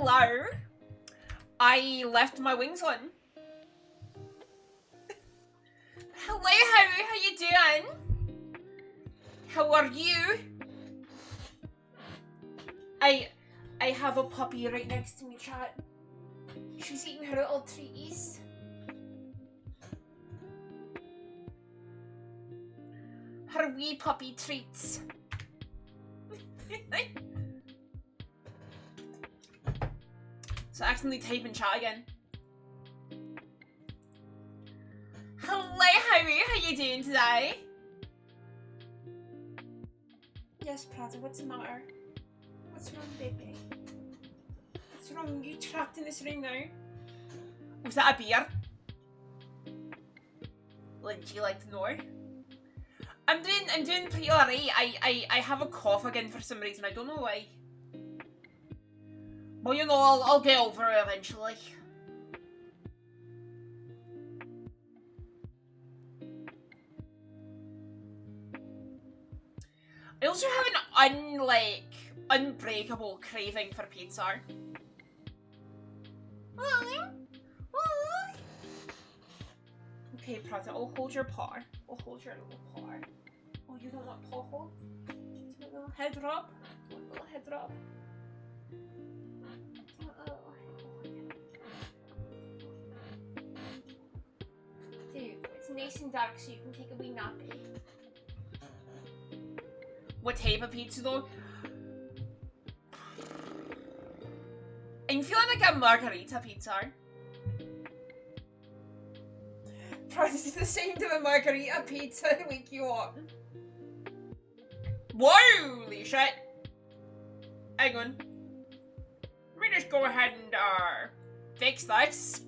hello. I left my wings on. Hello, how you doing? How are you? I have a puppy right next to me, chat. She's eating her little treaties. Her wee puppy treats. So I accidentally type in chat again. Hello, Harry. How you doing today? Yes, Prada. What's the matter? What's wrong, baby? What's wrong? You trapped in this room now? Was that a beer? Would you like to know? I'm doing pretty alright. I have a cough again for some reason. I don't know why. Well, you know, I'll get over it eventually. I also have an unbreakable craving for pizza. Okay, Prada, I'll hold your paw. I'll hold your little paw. Oh, you don't want paw hold? Do you want a little head rub? Do you want a little head rub? Dude, it's nice and dark so you can take a wee nappy. What type of pizza though? I'm feeling like a margarita pizza. Probably the sound of a margarita pizza to wake you up. Holy shit! Hang on. Let me just go ahead and fix this.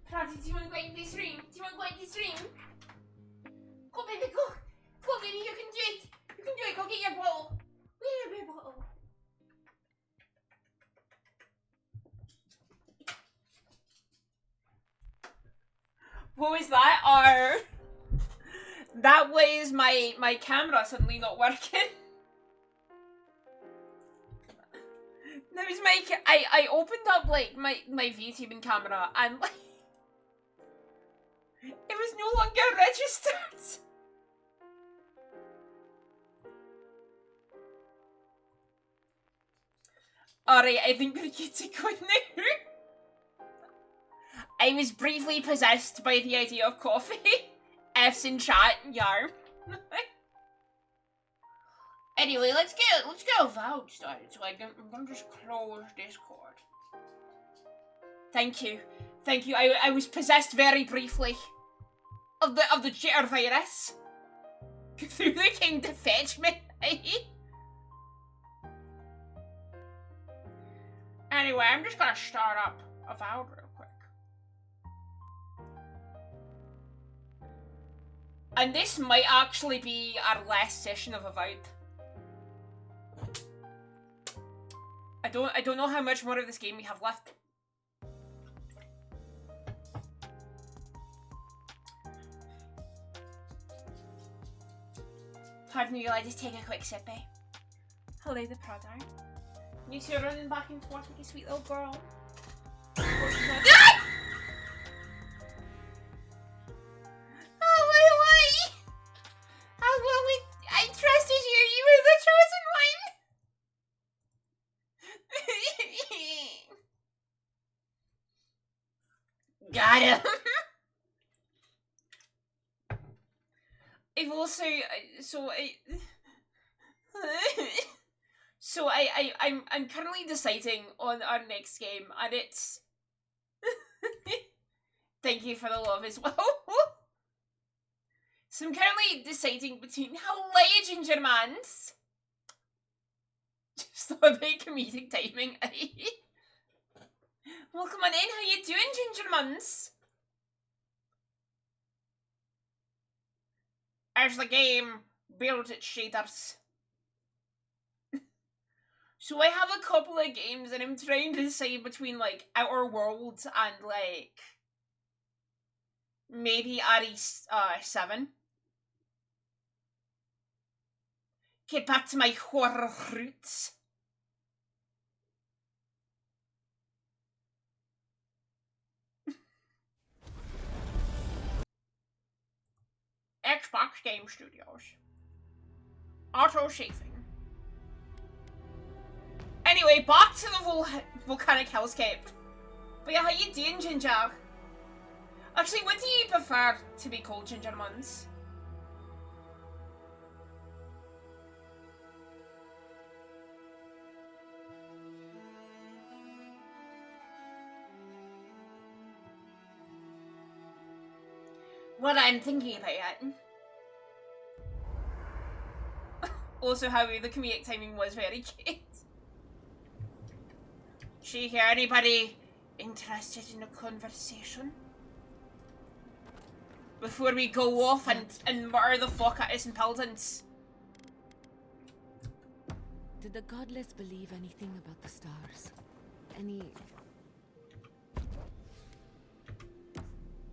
Prati, do you want to go in this room? Do you want to go in this room? Go, baby, go! Go, baby, you can do it! You can do it! Go get your bottle! Where your bottle? What was that? That was my camera suddenly not working. That was I opened up like my VTubing camera and like it was no longer registered. Alright, I think we're good to go now. I was briefly possessed by the idea of coffee. F's in chat, yarm. Anyway, let's get Avowed started. So I'm gonna just close Discord. Thank you. Thank you. I was possessed very briefly. Of the jitter virus. Cthulhu came to fetch me. Anyway, I'm just gonna start up Avowed real quick. And this might actually be our last session of Avowed. I don't know how much more of this game we have left. Pardon me, I just take a quick sip, eh? Hello, the Prada. You see her running back and forth like a sweet little girl. I trusted you. You were the chosen one. Got him. I've also I'm currently deciding on our next game, and it's thank you for the love as well. So I'm currently deciding between hello, Ginger Mans. Just a bit comedic timing. Welcome on in. How you doing, Ginger Mans? As the game builds its shaders. So I have a couple of games and I'm trying to decide between, like, Outer Worlds and, like, maybe RE7. Get back to my horror roots. Xbox Game Studios. Auto-saving. Anyway, back to the volcanic hellscape. But yeah, how you doing, Ginger? Actually, what do you prefer to be called, Ginger Muns? Well, I'm thinking about it. Also, how the comedic timing was very cute. See here, anybody interested in a conversation? Before we go off and murder the fuck out of some paladins. Did the godless believe anything about the stars? Any...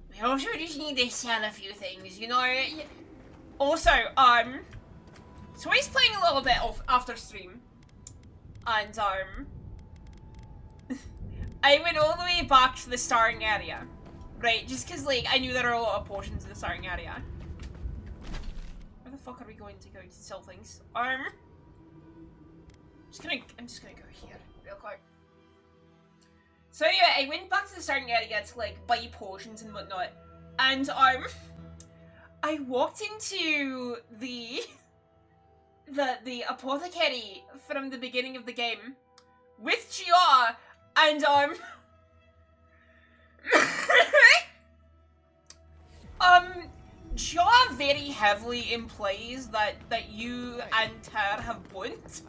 We also just need to sell a few things, you know? Also, so he's playing a little bit of after stream. And, I went all the way back to the starting area. Right, just cause, like, I knew there are a lot of portions in the starting area. Where the fuck are we going to go to sell things? I'm just gonna go here, real quick. So anyway, I went back to the starting area to, like, buy potions and whatnot. And, I walked into the apothecary from the beginning of the game with Gia, and, Gia very heavily implies that you and her have boned.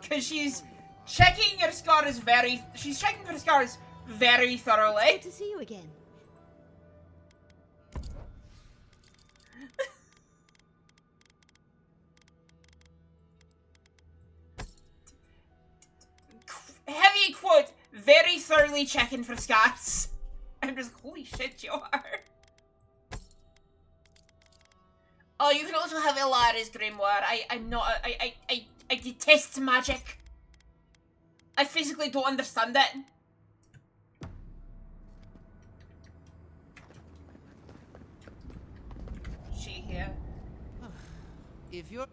Because she's checking your scars she's checking for scars very thoroughly. Good to see you again. Heavy quote, very thoroughly checking for scars. I'm just, holy shit, you are. Oh, you can also have Ilara's grimoire. I'm not, I detest magic. I physically don't understand it. See here. If you're...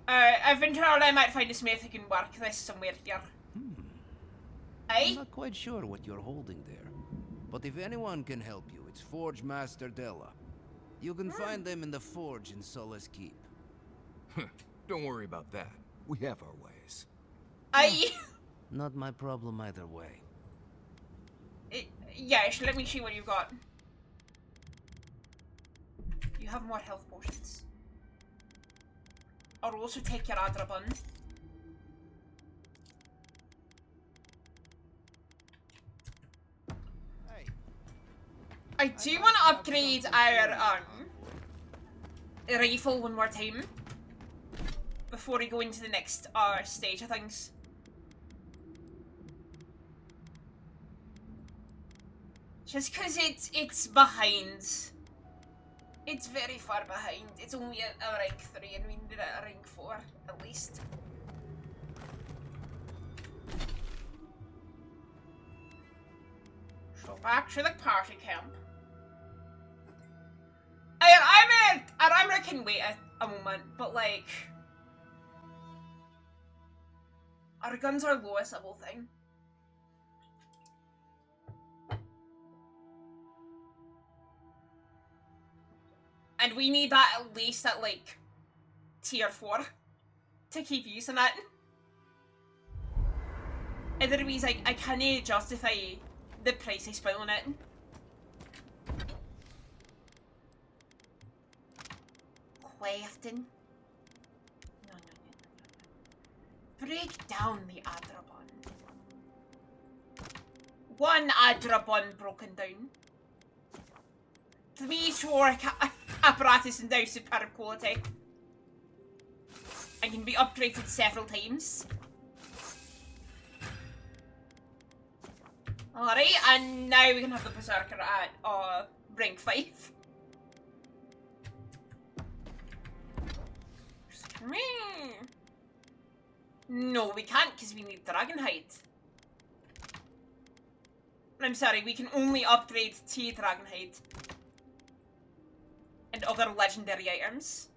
I've been told I might find a smith who can work this somewhere here. I'm not quite sure what you're holding there. But if anyone can help you, it's Forge Master Della. You can find them in the forge in Solace Keep. Don't worry about that. We have our ways. Not my problem either way. Yes, let me see what you've got. You have more health potions. I'll also take your Adrabun. I do want to upgrade our rifle one more time before we go into the next stage of things. Just because it's behind. It's very far behind. It's only a rank 3 and we need it at a rank 4 at least. So back to the party camp. I can wait a moment, but like our guns are lowest level thing. And we need that at least at like tier 4 to keep using it. Otherwise I can't justify the price I spent on it. Crafting. No. Break down the Adrabon. One Adrabon broken down. 3 torque apparatus and now superb quality. and can be upgraded several times. Alright, and now we can have the Berserker at rank 5. Come here. No, we can't because we need Dragonhide. I'm sorry, we can only upgrade to Dragonhide. And other legendary items.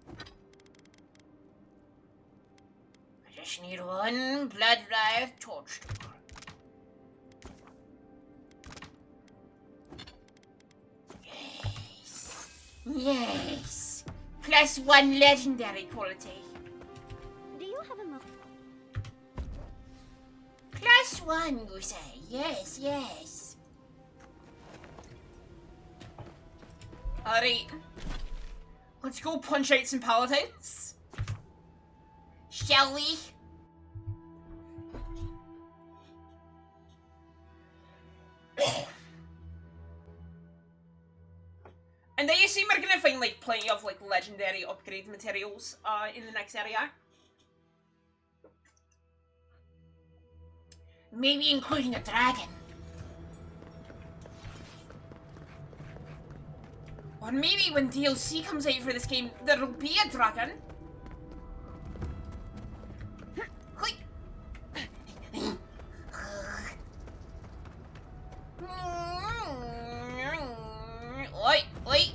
I just need one blood drive torch. Yes. Yes. +1 legendary quality. Do you have a mug? +1, you say? Yes, yes. Alright. Let's go punch out some paladins. Shall we? And I assume we're gonna find like plenty of like legendary upgrade materials in the next area. Maybe including a dragon. Or maybe when DLC comes out for this game, there'll be a dragon. Oi, oi.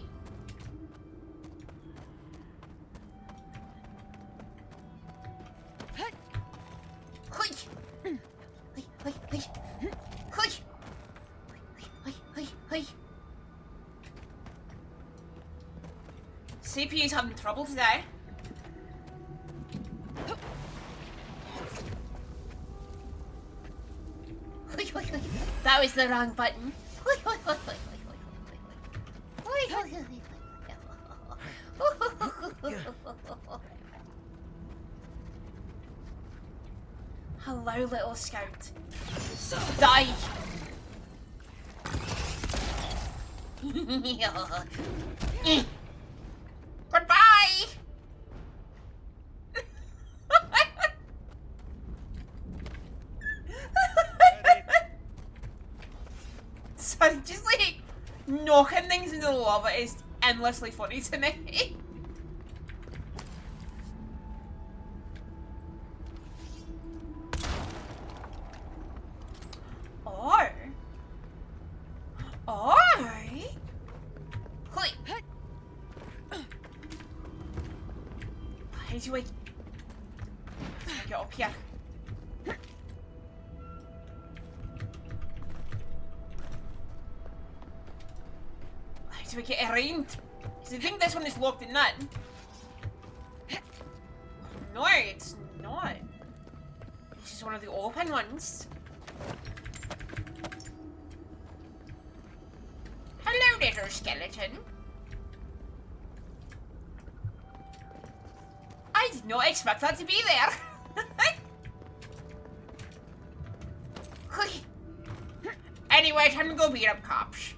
CPU's having trouble today. That was the wrong button. Hello, little scout. Die! Goodbye! So just like knocking things into the lava is endlessly funny to me. How do I get up here? How do I get around? Because I think this one is locked in that. No, it's not. This is one of the open ones. Hello, little skeleton. I did not expect that to be there. Anyway, time to go beat up cops.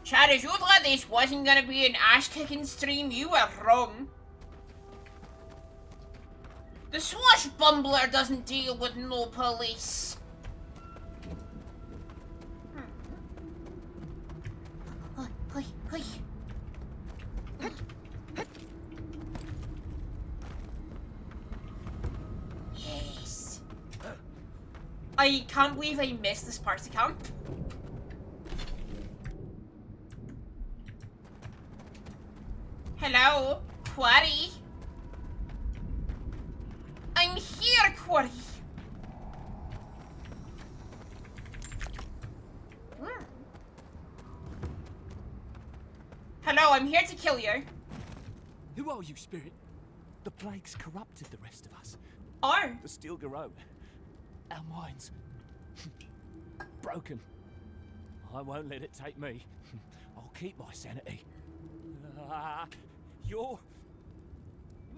Chad, if you thought this wasn't gonna be an ass-kicking stream, you were wrong. The Swashbumbler doesn't deal with no police. Yes. I can't believe I missed this party camp. Hello, Quarry. I'm here, Quarry. Hello, I'm here to kill you. Who are you, Spirit? The plague's corrupted the rest of us. Oh. The steel garrote. Our minds. Broken. I won't let it take me. I'll keep my sanity. You're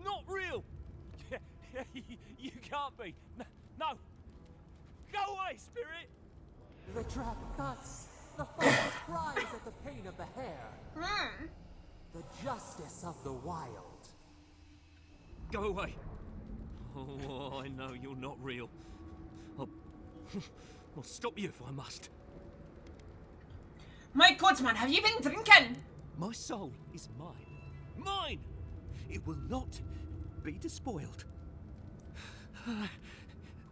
not real. You can't be. No. Go away, Spirit. They trapped us. The forest cries at the pain of the hare. Hmm. The justice of the wild. Go away. Oh, I know you're not real. I'll stop you if I must. My God, man, have you been drinking? My soul is mine. Mine! It will not be despoiled.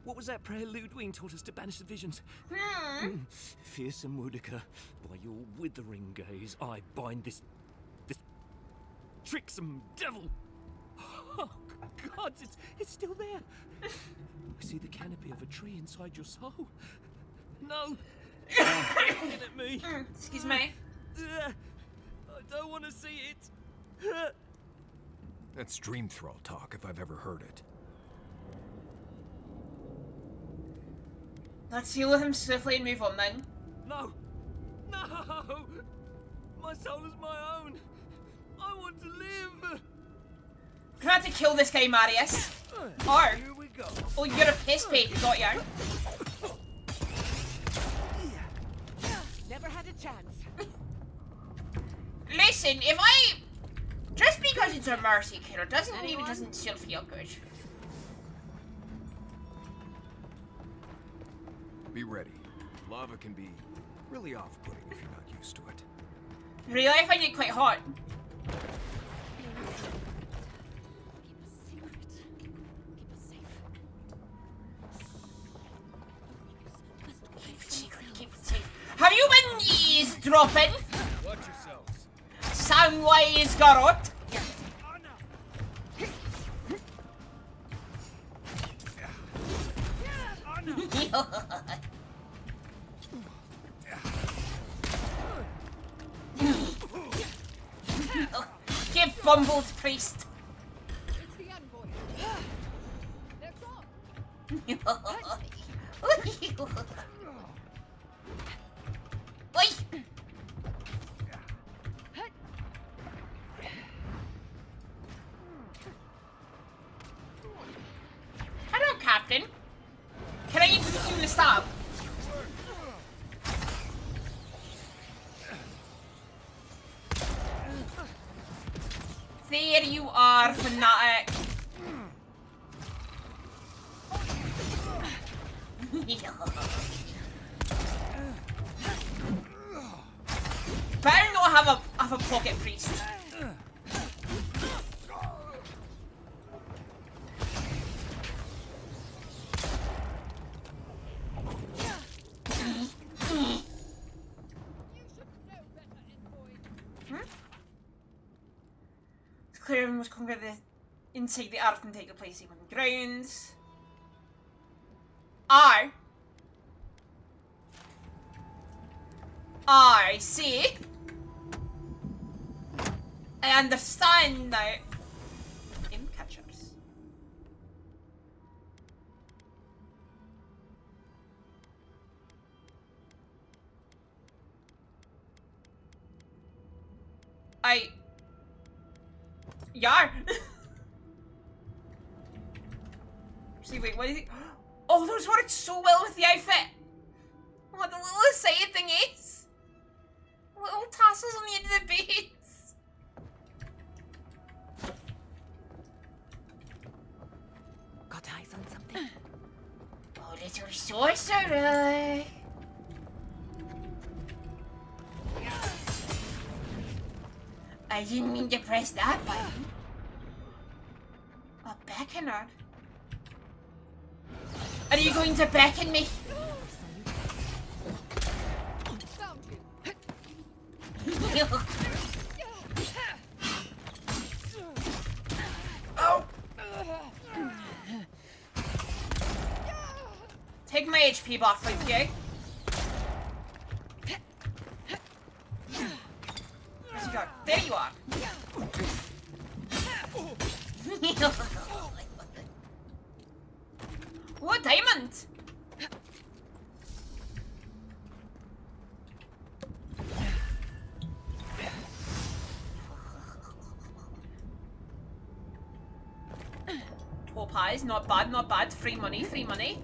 What was that prayer Ludwig taught us to banish the visions? Fearsome Woodiker, by your withering gaze, I bind this tricksome devil. Oh, God, it's still there. I see the canopy of a tree inside your soul. No! Looking at me. Excuse me. I don't want to see it. That's dream thrall talk if I've ever heard it. Let's deal with him swiftly and move on then. No! No! My soul is my own. I want to live. We're gonna have to kill this guy, Marius. Or, Here we go. oh, you're a piss bait, got you. Never had a chance. Listen, if I... Just because it's a mercy killer doesn't mean it doesn't still feel good. Be ready. Lava can be really off-putting if you're not used to it. Really, I find it quite hot. Keep it secret, keep it safe. Have you been eavesdropping? Watch yourselves. Soundwise, Garrot. Give fumbled priest. It's the envoy. They're gone. Oi! Hello, Captain. Can I introduce you to stop? There you are, fanatic. Better not have a pocket priest. Clearing must conquer the inside the earth and take the place on the grounds. I see. I understand now. Game catchers. Yar. See, wait, what is it? Oh, those worked so well with the outfit. What the little side thing is. Little tassels on the end of the beads. Got eyes on something? Oh, little sorcerer. I didn't mean to press that button. A beckoner. Are you going to beckon me? Oh! Take my HP back, thank you. Where's he go? There you are. What diamond? Topaz, not bad, not bad. Free money, free money.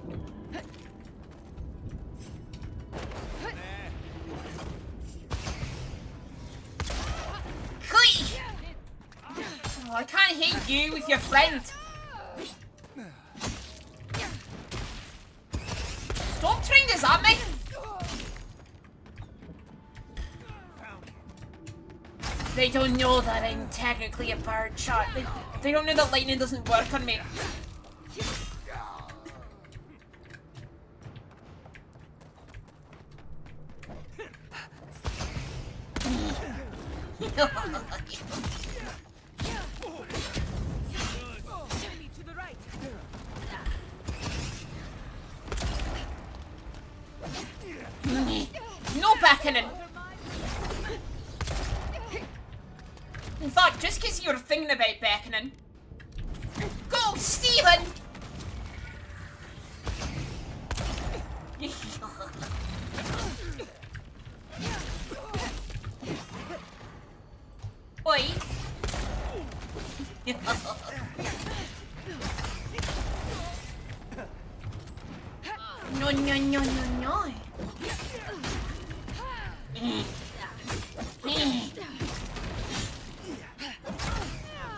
you with your friend. Stop throwing this at me. They don't know that I'm technically a bird shot. They don't know that lightning doesn't work on me. No beckoning. In fact, just because you're thinking about beckoning. Go, Stephen! Oi. No, no, no, no, no.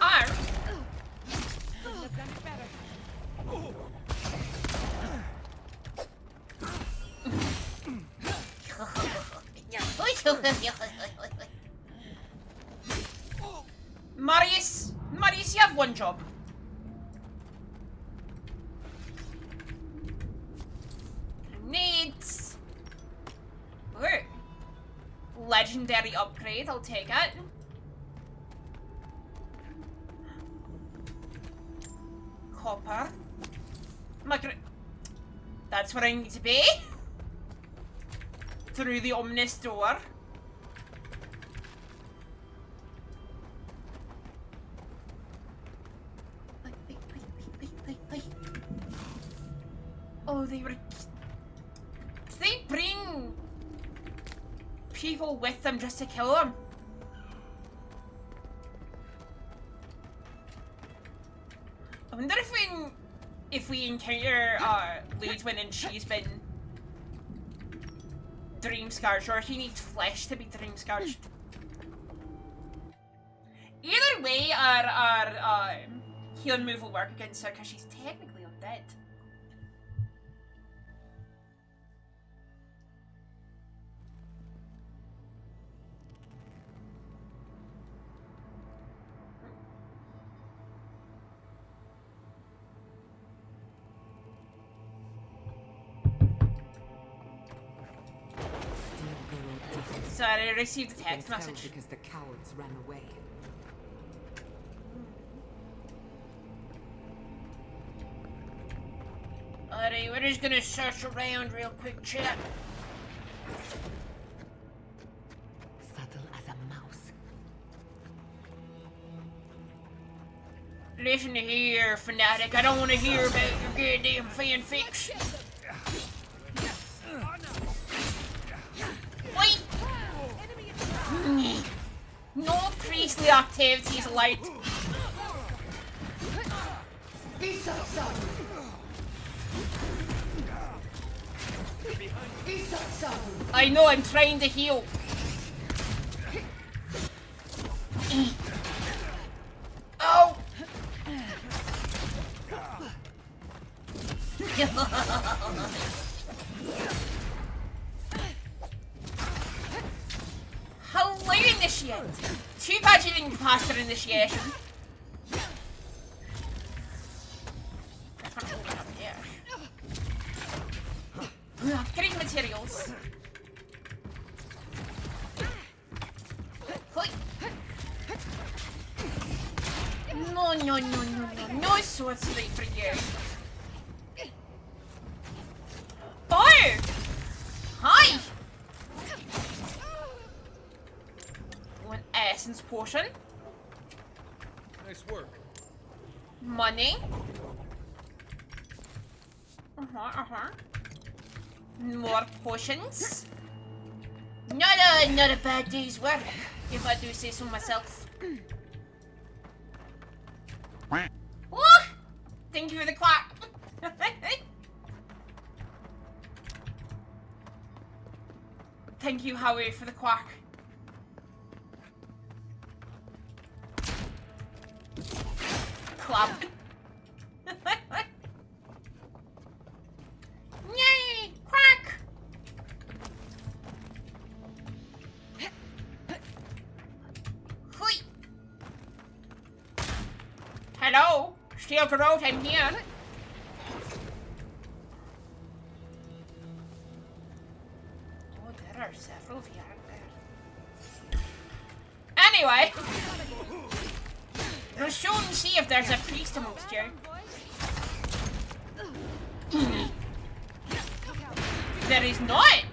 Arr. Marius, you have one job. Needs. Ooh. Legendary upgrade, I'll take it. Copper. That's where I need to be. Through the ominous door. Oh, they were... Did they bring people with them just to kill them? I wonder if we encounter Ludwig and she's been dream scarred, or if she needs flesh to be dream scarred. Either way, our healing move will work against her because she's technically undead. Sorry, I received a text message. Because the cowards ran away. Alright, we're just gonna search around real quick, chat. Subtle as a mouse. Listen here, fanatic. I don't want to hear about your goddamn fanfics. Wait! No priestly activities allowed. I know, I'm trying to heal. Oh! Hello, initiate! Too bad you didn't pass your initiation. Upgrade materials. Hoi. No, no, no, no, no. No sword straight for you. Oh! Hi! One essence potion. Nice work. Money. More potions. Not a bad day's work, if I do say so myself. Oh! Thank you for the quack. Thank you, Howie, for the quack. clap. Yay! Quack! Hui! Hello? Steel Garrote, I'm here. Oh, there are several of you out there. Anyway. We'll soon see if there's a priest amongst you. There is not.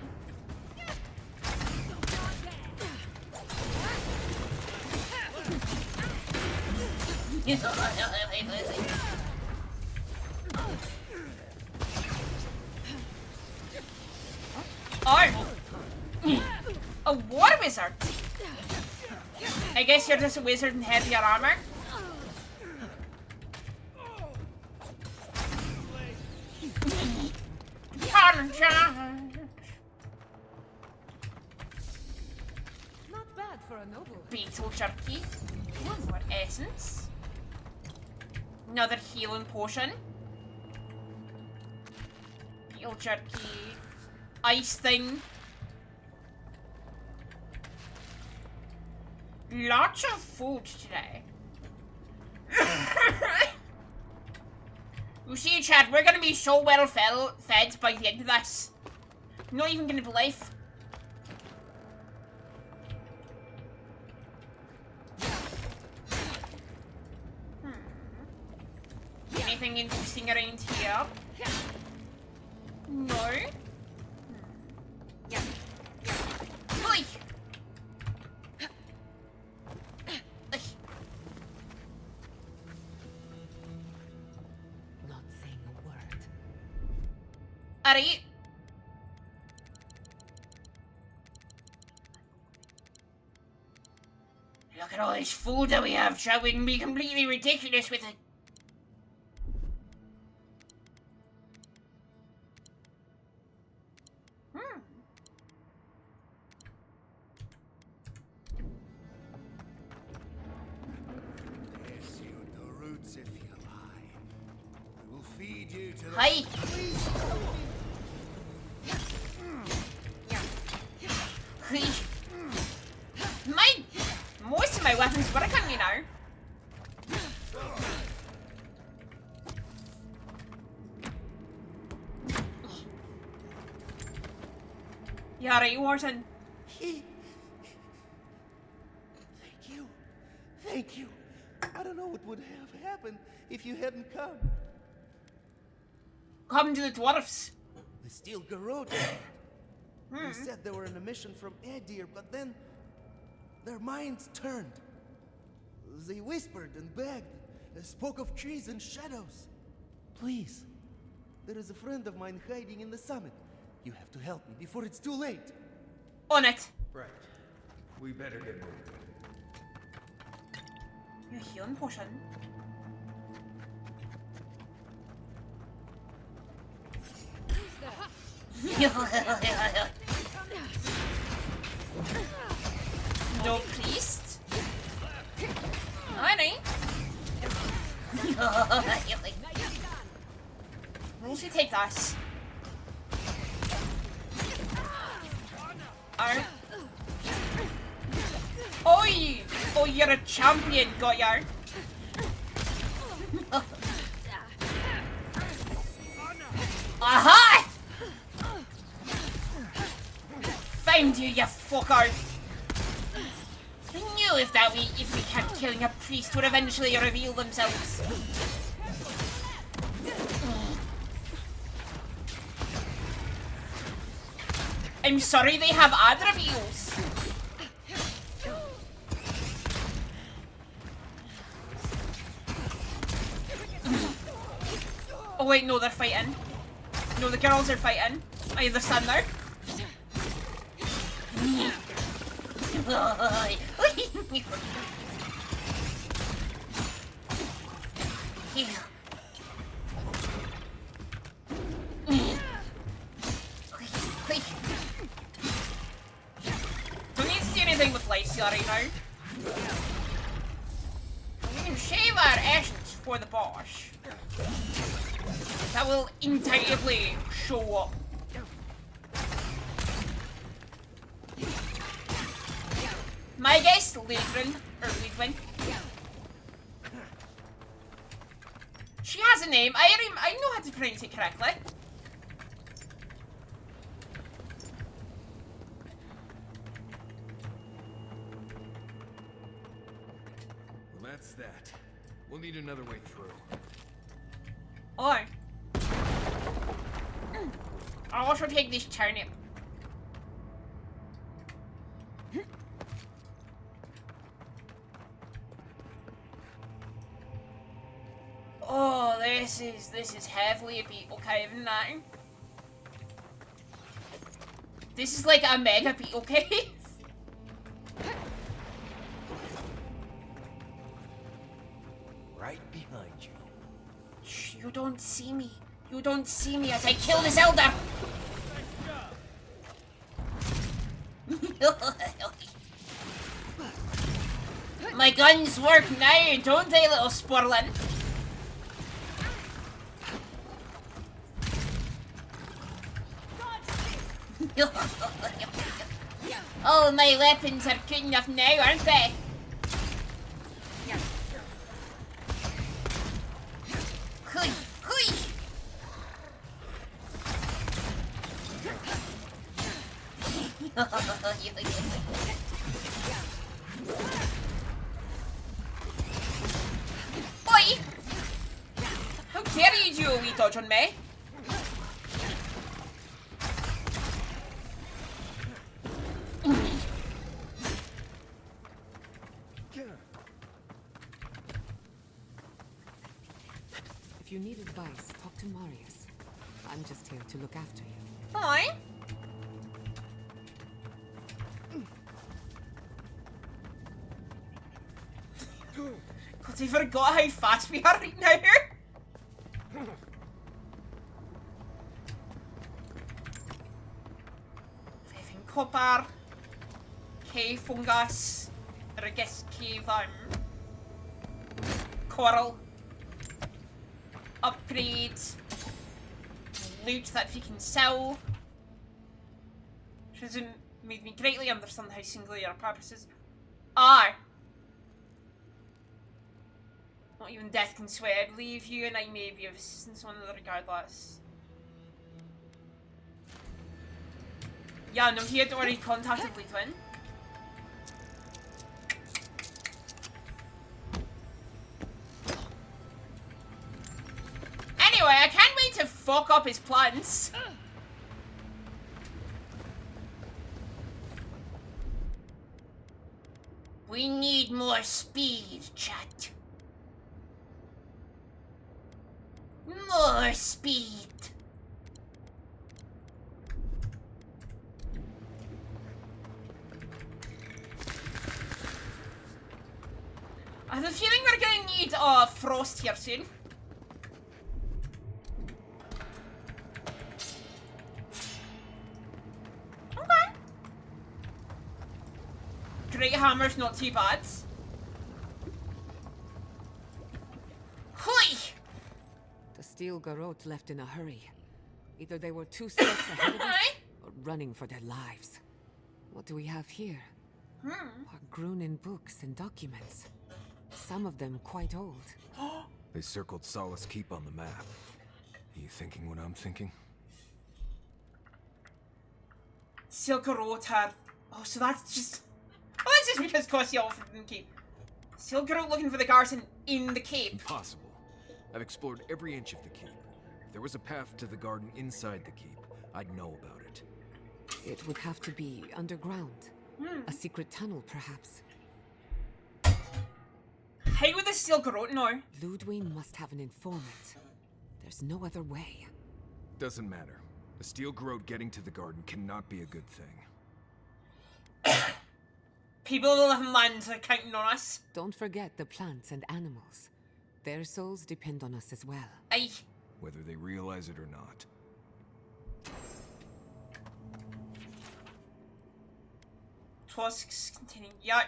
Oh, a war wizard. I guess you're just a wizard in heavier armor. Not bad for a noble. Beetle jerky. One more essence. Another healing potion. Beetle jerky. Ice thing. Lots of food today. You see, Chad, we're gonna be so well fed by the end of this. Not even gonna believe. Anything interesting around here? No. Oi! Not saying a word. Alright. Look at all this food that we have, Chad. We can be completely ridiculous with it. Yes, you the roots if you lie. We will feed you to the... Hi. Most of my weapons work on me now. You alright, Wharton? Thank you. Thank you. I don't know what would have happened if you hadn't come. Come to the dwarfs. The Steel Garrote. They said they were on a mission from Edir, but then their minds turned. They whispered and begged, spoke of trees and shadows. Please, there is a friend of mine hiding in the summit. You have to help me before it's too late. On it. Right. We better get moving. Your healing potion. No priest? Alright. We'll should take this. Alright. Oi! Oh, you're a champion, got ya. Aha! Found you, you fucker! I knew if we kept killing a priest would eventually reveal themselves. I'm sorry they have ad reveals. Oh wait, no, they're fighting. No, the girls are fighting. I understand now. Don't need to see anything with Lacey right now. We can shave our essence before the boss. That will entirely show up. My guess, Ludwin, or Ludwin. She has a name. I know how to pronounce it correctly. Well, that's that. We'll need another way through. Oh. I'll also take this turnip. Oh, this is heavily a beetle cave now. This is like a mega beetle cave. Right behind you. Shh, you don't see me. You don't see me as I kill this elder. My guns work now, don't they, little Spurlin? Oh, my weapons are good enough now, aren't they? Hui, hui. Boy! How dare you do a wee dodge on me? If you need advice, talk to Marius. I'm just here to look after you. Fine. God, I forgot how fast we are right now. Living copper, cave fungus, Regis cave coral, upgrades, loot that we can sell. Which hasn't made me greatly understand how singular purposes are. Not even death can swear I'd leave you, and I may be of assistance on the regardless. Yeah, no, he had already contacted Ludwin. Anyway, I can't wait to fuck up his plans. We need more speed, chat. More speed. I have a feeling we're gonna need frost here soon. Okay. Great hammer's not too bad. Hoi! The steel garrote left in a hurry. Either they were 2 steps ahead of us, or running for their lives. What do we have here? Are Grunin books and documents. Some of them quite old. They circled Solace Keep on the map. Are you thinking what I'm thinking? Silk Road had. Oh, so that's just. Oh, that's just because Kostia didn't keep. Silk Road looking for the garrison in the cape. Impossible. I've explored every inch of the keep. If there was a path to the garden inside the keep, I'd know about it. It would have to be underground. A secret tunnel, perhaps. How would the Silk Road know? Ludwig must have an informant. There's no other way. Doesn't matter. A steel garrote getting to the garden cannot be a good thing. People will have lands are counting on us. Don't forget the plants and animals. Their souls depend on us as well. Aye. Whether they realize it or not. Tusks containing. Yeah.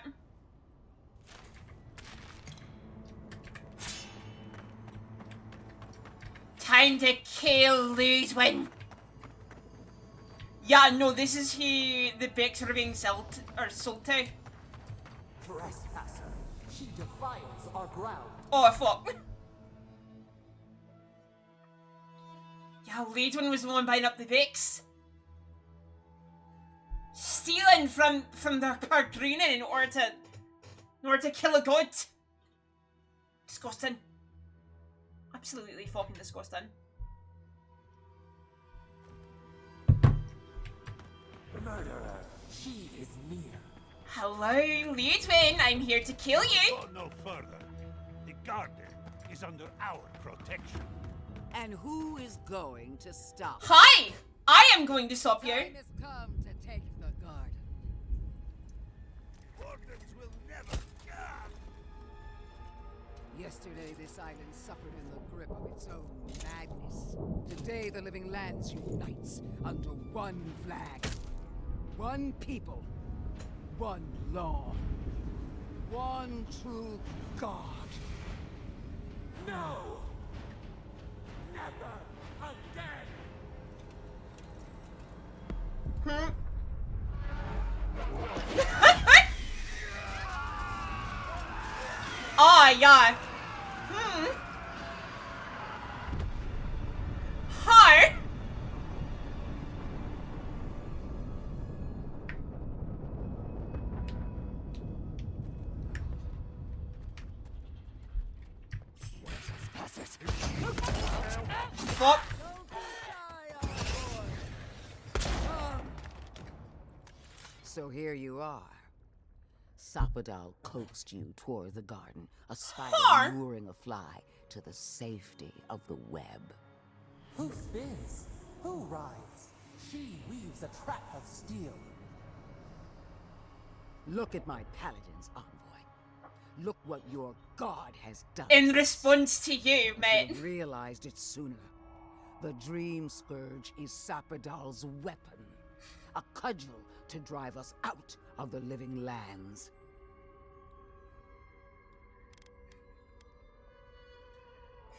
Time to kill Ludwig. Yeah, no, this is who the Bix are being sold to. Trespasser. She defiles our ground. Oh, fuck. Yeah, Ludwig was the one buying up the Bix. Stealing from their Pargrunen in order to kill a god. Disgusting. Absolutely fucking disgusting. Murderer. She is near. Hello, Ludwig. I'm here to kill you. Go no further. The garden is under our protection. And who is going to stop? Hi! I am going to stop you. Time has come to take the garden. Wardens will never. Yesterday, this island suffered in the grip of its own madness. Today, the living lands unites under one flag. One people. One law. One true God. No! Never again! Oh, yeah. Hi. Fuck. So here you are. Sapodal coaxed you toward the garden, a spider luring a fly to the safety of the web. Who spins? Who rides? She weaves a trap of steel. Look at my paladin's envoy. Look what your god has done. In response to you, I mate. should have realized it sooner. The Dream Scourge is Sapodal's weapon. A cudgel to drive us out of the living lands.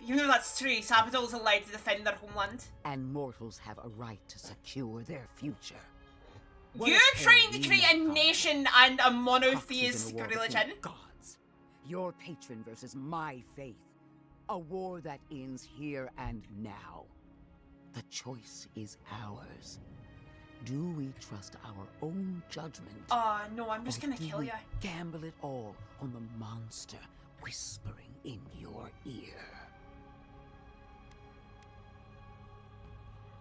You know that's true. Sabadell's allowed to defend their homeland. And mortals have a right to secure their future. You're trying to create a nation and a monotheistic religion. Gods. Your patron versus my faith. A war that ends here and now. The choice is ours. Do we trust our own judgment? No, I'm just gonna kill we you. Gamble it all on the monster whispering in your ear.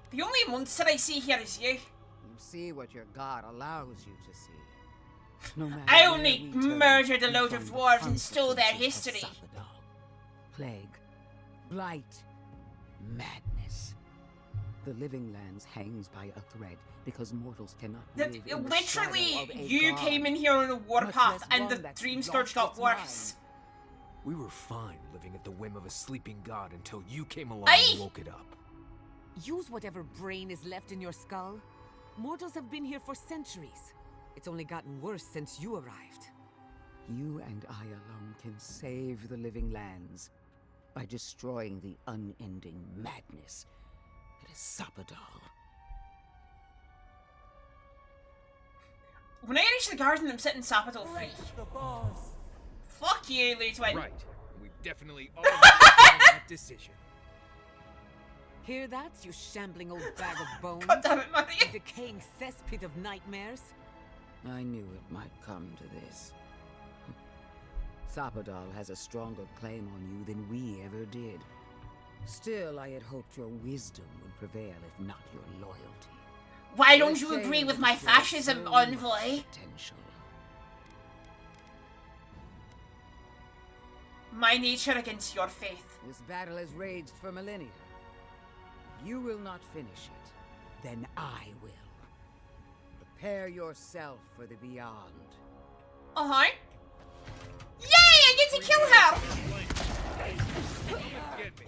The only monster I see here is you. You see what your god allows you to see. No matter I where only we turn, murdered a we load of find the dwarves and stole their consequences of history. Sapodal. Plague, blight, madness. The living lands hangs by a thread because mortals cannot live in the Literally, shadow of a you god. came in here on a Much warpath less and one the that's Dream lost Scourge got its worse. We were fine living at the whim of a sleeping god until you came along Aye. and woke it up. Use whatever brain is left in your skull. Mortals have been here for centuries. It's only gotten worse since you arrived. You and I alone can save the living lands by destroying the unending madness that is Sapodal. When I reach the garden, I'm setting Sapodal free. The bars. Fuck you, Ludwig. Right. We definitely all have that decision. Hear that, you shambling old bag of bones? God damn it, Maria. You decaying cesspit of nightmares? I knew it might come to this. Sapodal has a stronger claim on you than we ever did. Still, I had hoped your wisdom would prevail, if not your loyalty. Why don't you Shame agree with to my destroy fascism, so much envoy? potential. My nature against your faith. This battle has raged for millennia. You will not finish it, then I will. Prepare yourself for the beyond. Uh-huh. Yay! I get to kill her! Get me.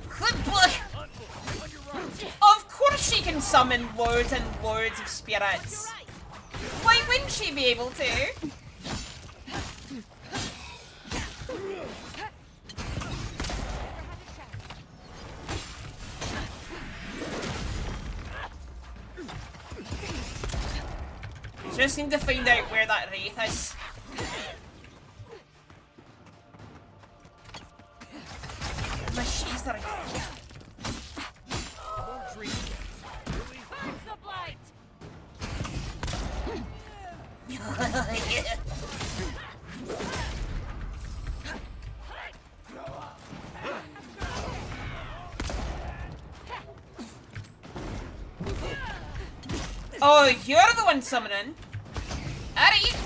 Good boy! Of course she can summon loads and loads of spirits. wouldn't she be able to? Just need to find out where that wraith is. Machines that are Oh, you're the one summoning. Alright.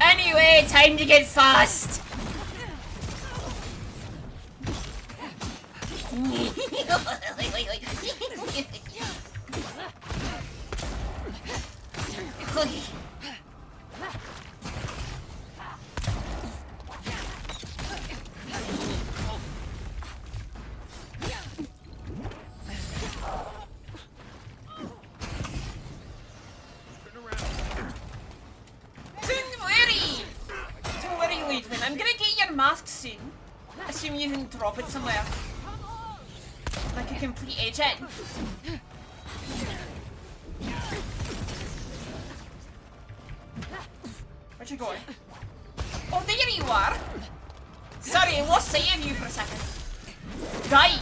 Anyway, time to get fast. Don't worry, Ludwig. I'm gonna get your mask soon. Assuming you can drop it somewhere. Like a complete agent. Where'd you going? Oh, there you are! Sorry, I lost sight of you for a second. Die!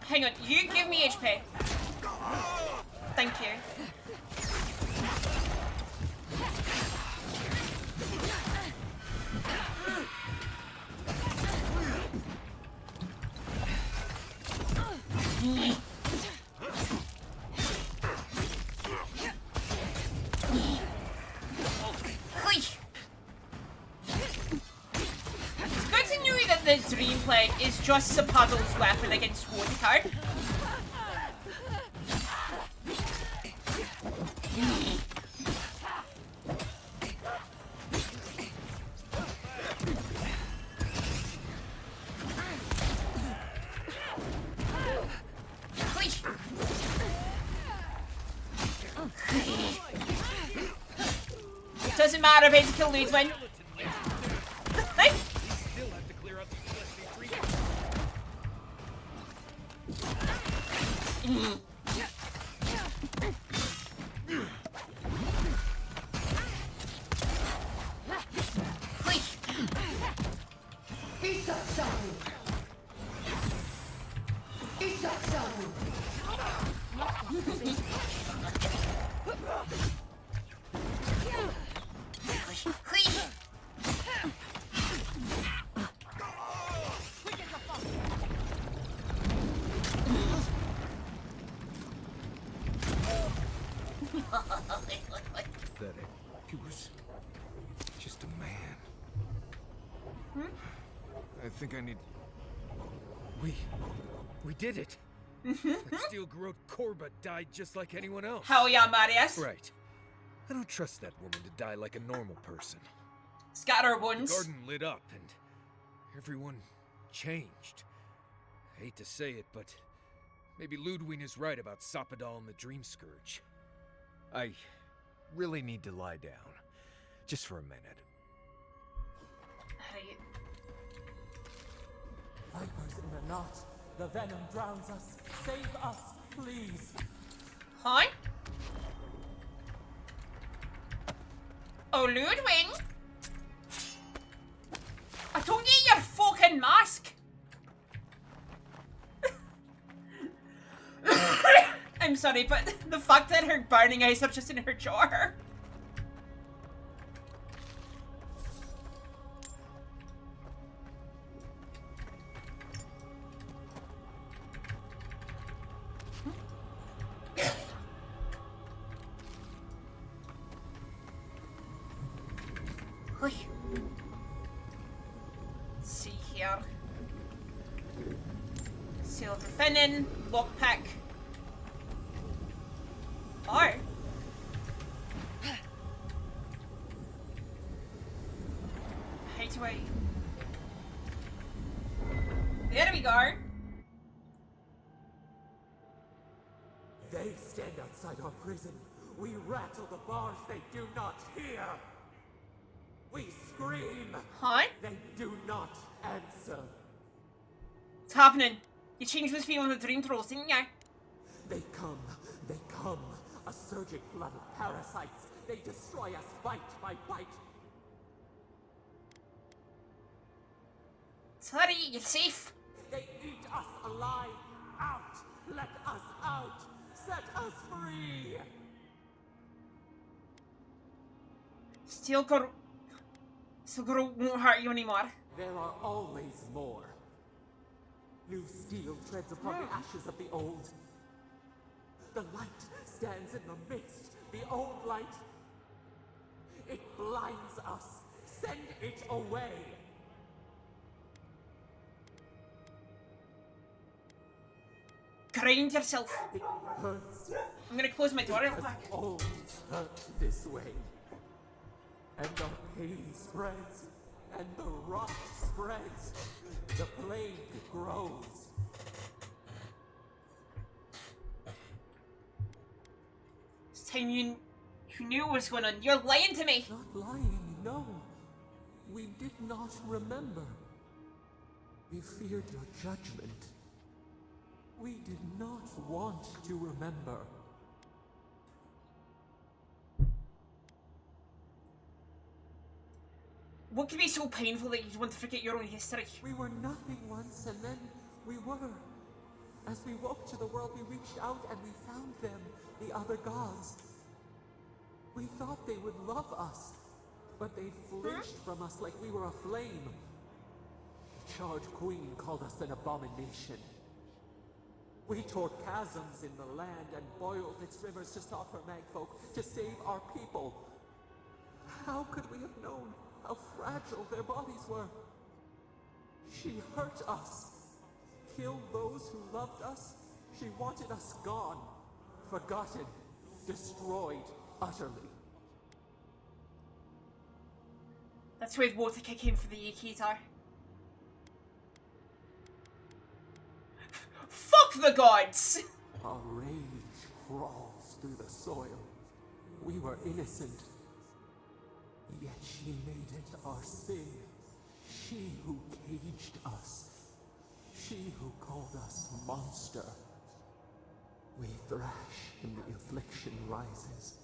Hang on, you give me HP. Thank you. It's good to know that the dream plague is just Sapado's weapon against Woodcard. Doesn't matter if it's kill Ludwig. Still have to clear up the Pathetic. He was just a man. I think I need... We did it. That steel garrote Korba died just like anyone else. Hell yeah, Marius. Right. I don't trust that woman to die like a normal person. Scatter The ones. garden lit up and everyone changed. I hate to say it, but maybe Ludwig is right about Sapadal and the Dream Scourge. I really need to lie down. Just for a minute. Right. Vipers in the knot. The venom drowns us. Save us, please. Huh? Oh, Ludwig? I don't get your fucking mask. I'm sorry, but the fact that her burning eyes are just in her jaw. Seal for Finnan, lockpick. Oh. Hideaway. There we go. They stand outside our prison. We rattle the bars they do not hear. We scream. Huh? They do not answer. What's happening? You changed this people in the dream trolls, didn't you? They come. A surging flood of parasites. They destroy us bite by bite. Sorry, you're safe. They eat us alive. Out. Let us out. Set us free. Steel girl won't hurt you anymore. There are always more. New steel treads upon the ashes of the old. The light stands in the midst. The old light. It blinds us. Send it away. Grind yourself. It hurts. I'm gonna close my door real quick. Always hurt this way. And the pain spreads. And the rot spreads. The plague grows. This time you knew what was going on. You're lying to me. Not lying, no. We did not remember. We feared your judgment. We did not want to remember. What could be so painful that you want to forget your own history? We were nothing once, and then we were. As we woke to the world, we reached out and we found them, the other gods. We thought they would love us, but they flinched from us like we were a flame. The charged queen called us an abomination. We tore chasms in the land and boiled its rivers to stop her magfolk, to save our people. How could we have known how fragile their bodies were? She hurt us, killed those who loved us. She wanted us gone, forgotten, destroyed utterly. That's where the water kick in for the Yukito. Fuck the gods! Our rage crawls through the soil. We were innocent. Yet she made it our sin. She who caged us. She who called us monster. We thrash and the affliction rises.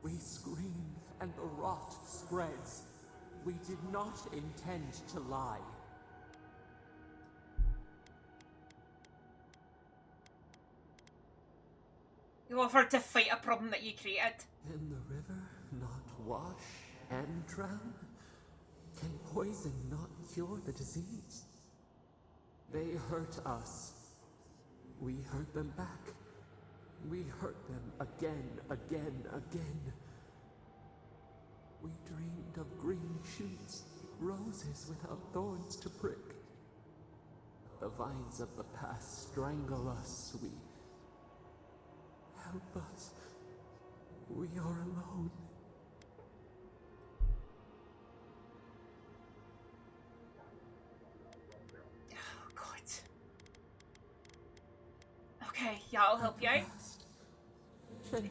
We scream and the rot spreads. We did not intend to lie. You offered to fight a problem that you created. Can the river not wash and drown? Can poison not cure the disease? They hurt us. We hurt them back. We hurt them again, again. We dreamed of green shoots, roses without thorns to prick. The vines of the past strangle us. Help us. We are alone. Oh, God. Okay, yeah, I'll help you out.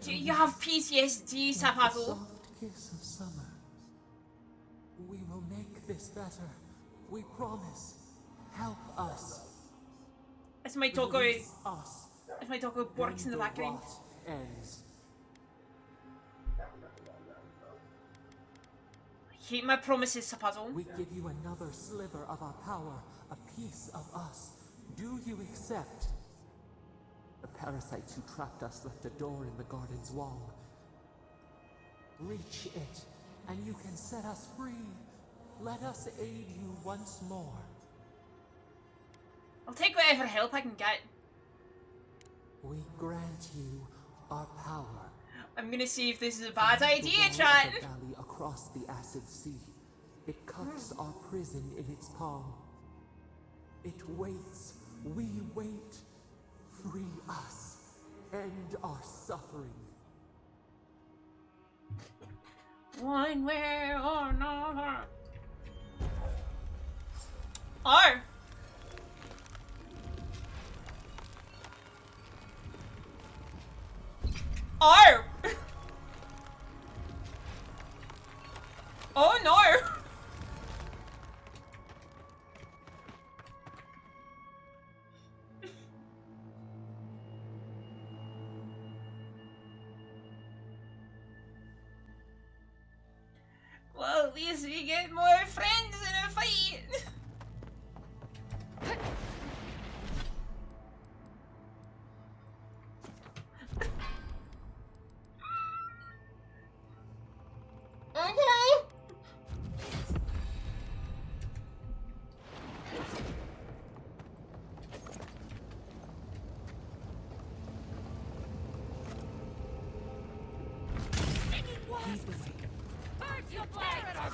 Do you have PTSD, Sapato? Soft kiss of summer. We will make this better. We promise. Help us. As my doggo, Release us. as my doggo barks in the background. Rot ends. I hate my promises, Sapato. We give you another sliver of our power, a piece of us. Do you accept? The parasites who trapped us left a door in the garden's wall. Reach it, and you can set us free. Let us aid you once more. I'll take whatever help I can get. We grant you our power. I'm gonna see if this is a bad idea, The chat. valley across the acid sea. It cups our prison in its palm. It waits, We wait. Free us. End our suffering. One way or another. Oh. Oh. Oh no. Well, at least we get more friends in a fight. Okay.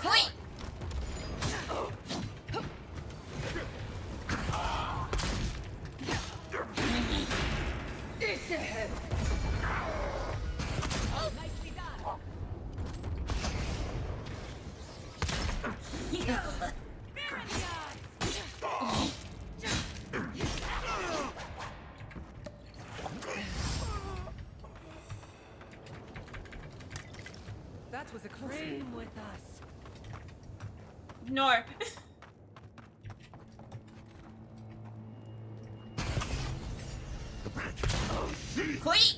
Wait. That was a close one. with us. No. Wait.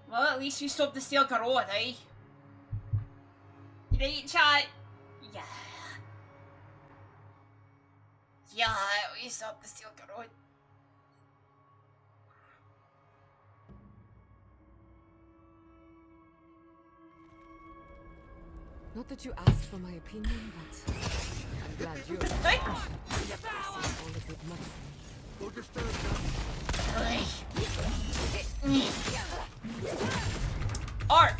Well, at least you stopped the steel garrote, eh? Right, chat? Yeah. Yeah, at least stopped the steel garrote. Not that you asked for my opinion, but I'm glad you're Hey! all a bit much for me. Art!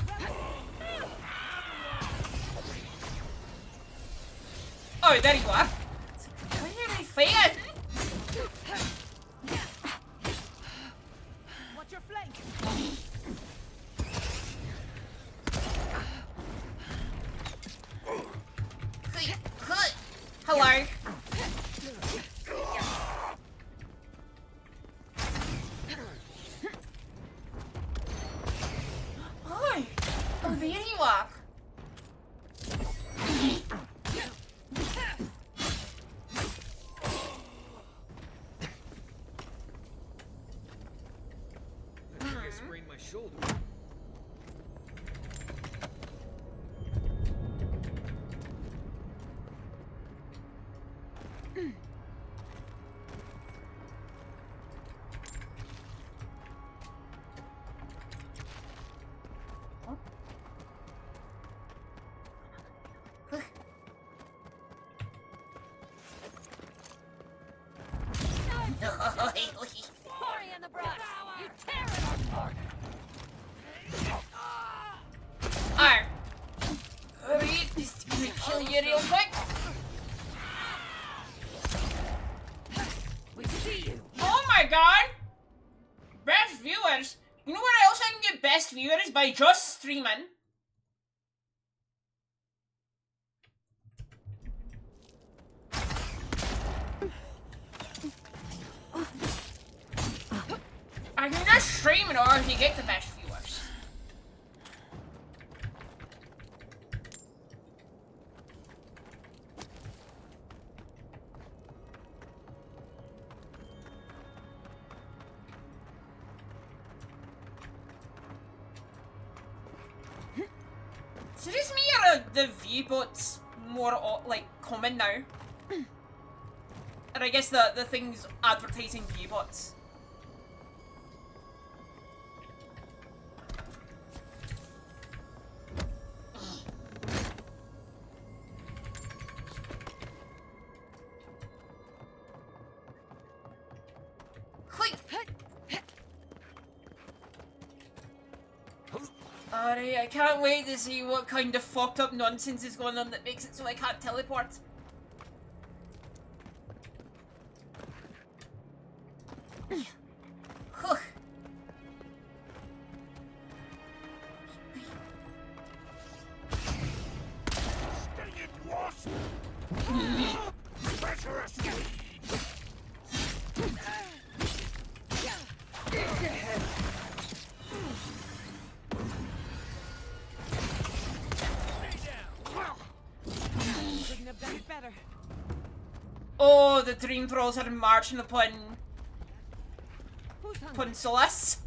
Oh, there you are. Where are they fighting? What's your flank? Hello. Oh, oh, there you are. I sprained my shoulder. Hurry in the brush! You tear it apart! Alright. Hurry, just gonna kill you real quick. We see you! Oh my god! Best viewers. You know where else I can get best viewers? By just streaming. I can just stream in order to get the best viewers. So does me or the V-bots more like common now? And I guess the thing's advertising V-bots. Alright, I can't wait to see what kind of fucked up nonsense is going on that makes it so I can't teleport. Oh, the dream trolls are marching upon Solace.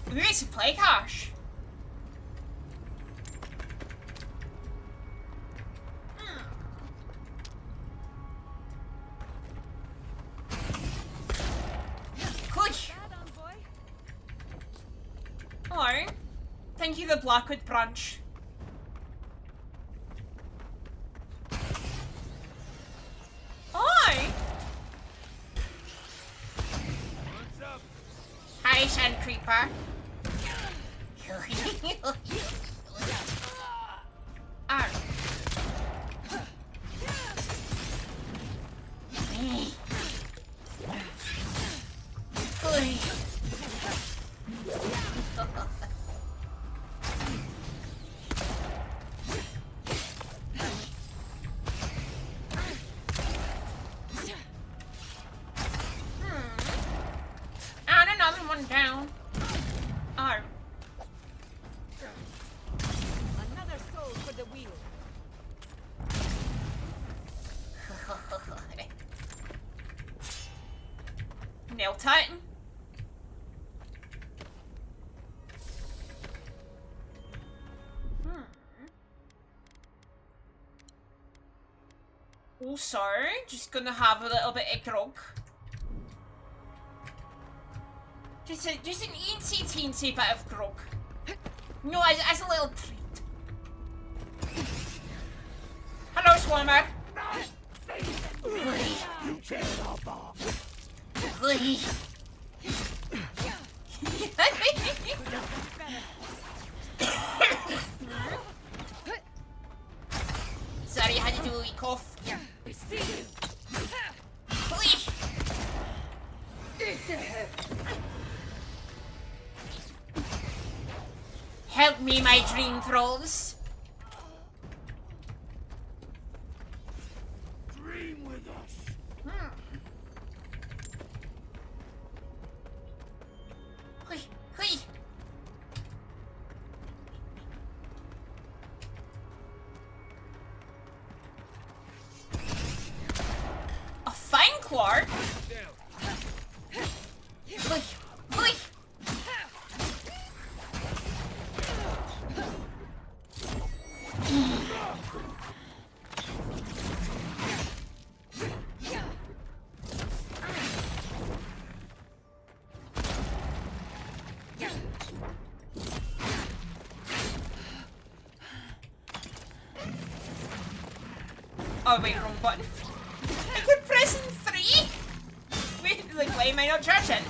Maybe it's a play cache. Hello. Thank you, the Blackwood branch. Hi. Hi, Sand Creeper. And another one down. Another soul for the wheel. Nail Titan. Also, just gonna have a little bit of grog. Just an teensy bit of grog. No, as a little treat. Hello, Swammer. Sorry, I had to do a wee cough. Help me, my dream trolls. Dream with us. A fine Clark. Oh wait, wrong button. I keep pressing 3? Wait, like, why am I not charging?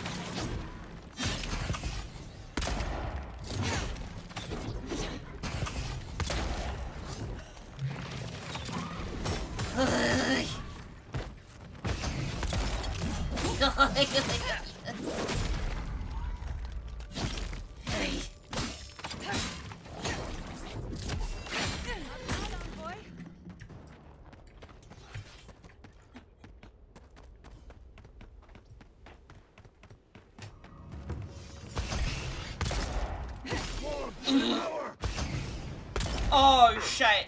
Oh shit.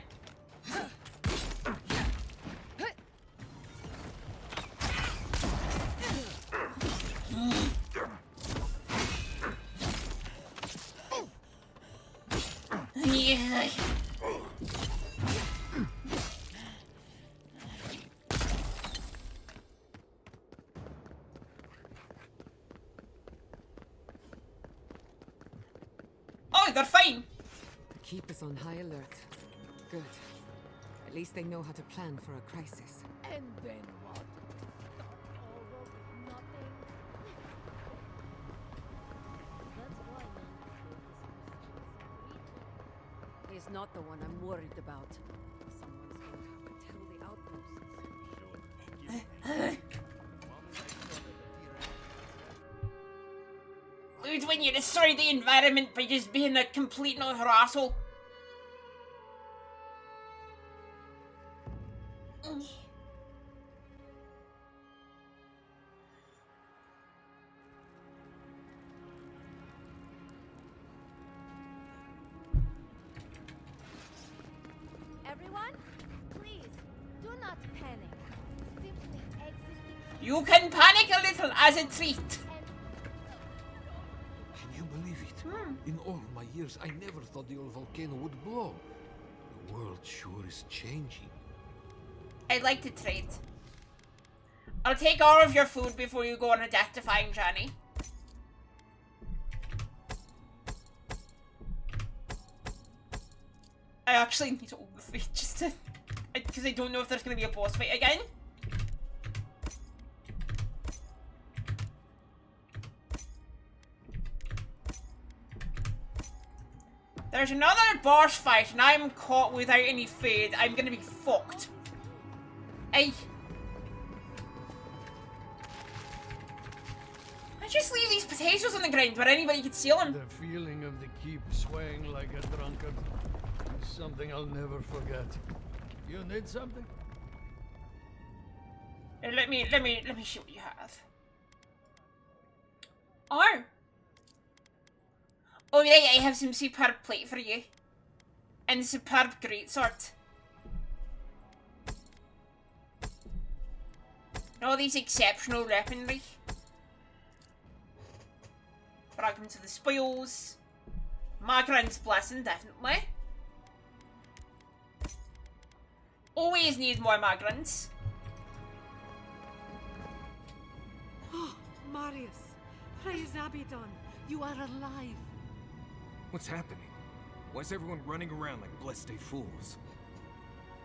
Yeah. Oh, they're fine. The keep is on high alert. Good. At least they know how to plan for a crisis. And then what? He's not the one I'm worried about. Someone's going to have to tell the outposts. Lose when you destroy the environment by just being a complete and utter asshole. Everyone, please, do not panic. Simply exit the You can panic a little as a treat. Can you believe it? In all my years, I never thought the old volcano would blow. The world sure is changing. I'd like to trade. I'll take all of your food before you go on a death-defying journey. I actually need all the food just to... because I don't know if there's going to be a boss fight again. There's another boss fight and I'm caught without any food. I'm going to be fucked. Hey. I just leave these potatoes on the ground where anybody could steal them. The feeling of the keep swaying like a drunkard is something I'll never forget. You need something? Let me see what you have. Oh. Oh yeah, I have some superb plate for you. And superb greatsword. And all these exceptional weaponry. Fragments of the spoils. Magran's blessing, definitely. Always need more Magrans. Oh, Marius! Praise Abaddon! You are alive! What's happening? Why is everyone running around like blessed fools?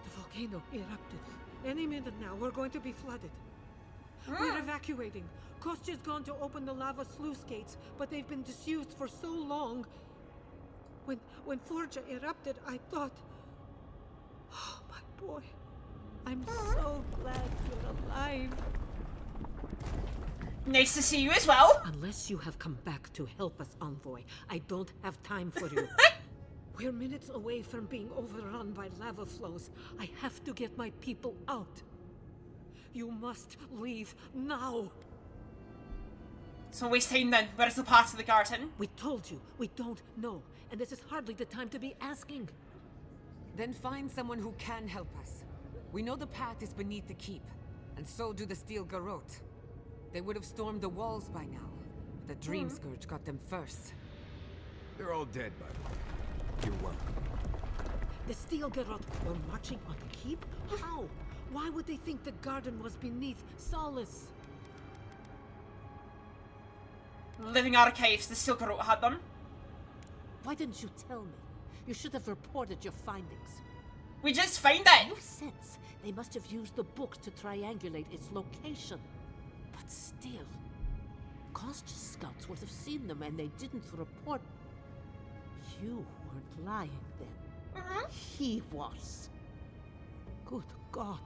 The volcano erupted. Any minute now, we're going to be flooded. We're evacuating. Kostya's gone to open the lava sluice gates, but they've been disused for so long. When Forja erupted, I thought... Oh, my boy. I'm so glad you're alive. Nice to see you as well. Unless you have come back to help us, Envoy, I don't have time for you. We're minutes away from being overrun by lava flows. I have to get my people out. You must leave now. So waste time then. Where's the path to the garden? We told you, we don't know. And this is hardly the time to be asking. Then find someone who can help us. We know the path is beneath the keep, and so do the steel garrote. They would have stormed the walls by now. The Dream Scourge got them first. They're all dead, by the way. You're welcome. The steel garrote were marching on the keep? How? Why would they think the garden was beneath Solace? Living archives, the steel garrote had them. Why didn't you tell me? You should have reported your findings. We just found it. No sense. They must have used the book to triangulate its location. But still, Kostya's scouts would have seen them and they didn't report. You weren't lying then. He was. Good God.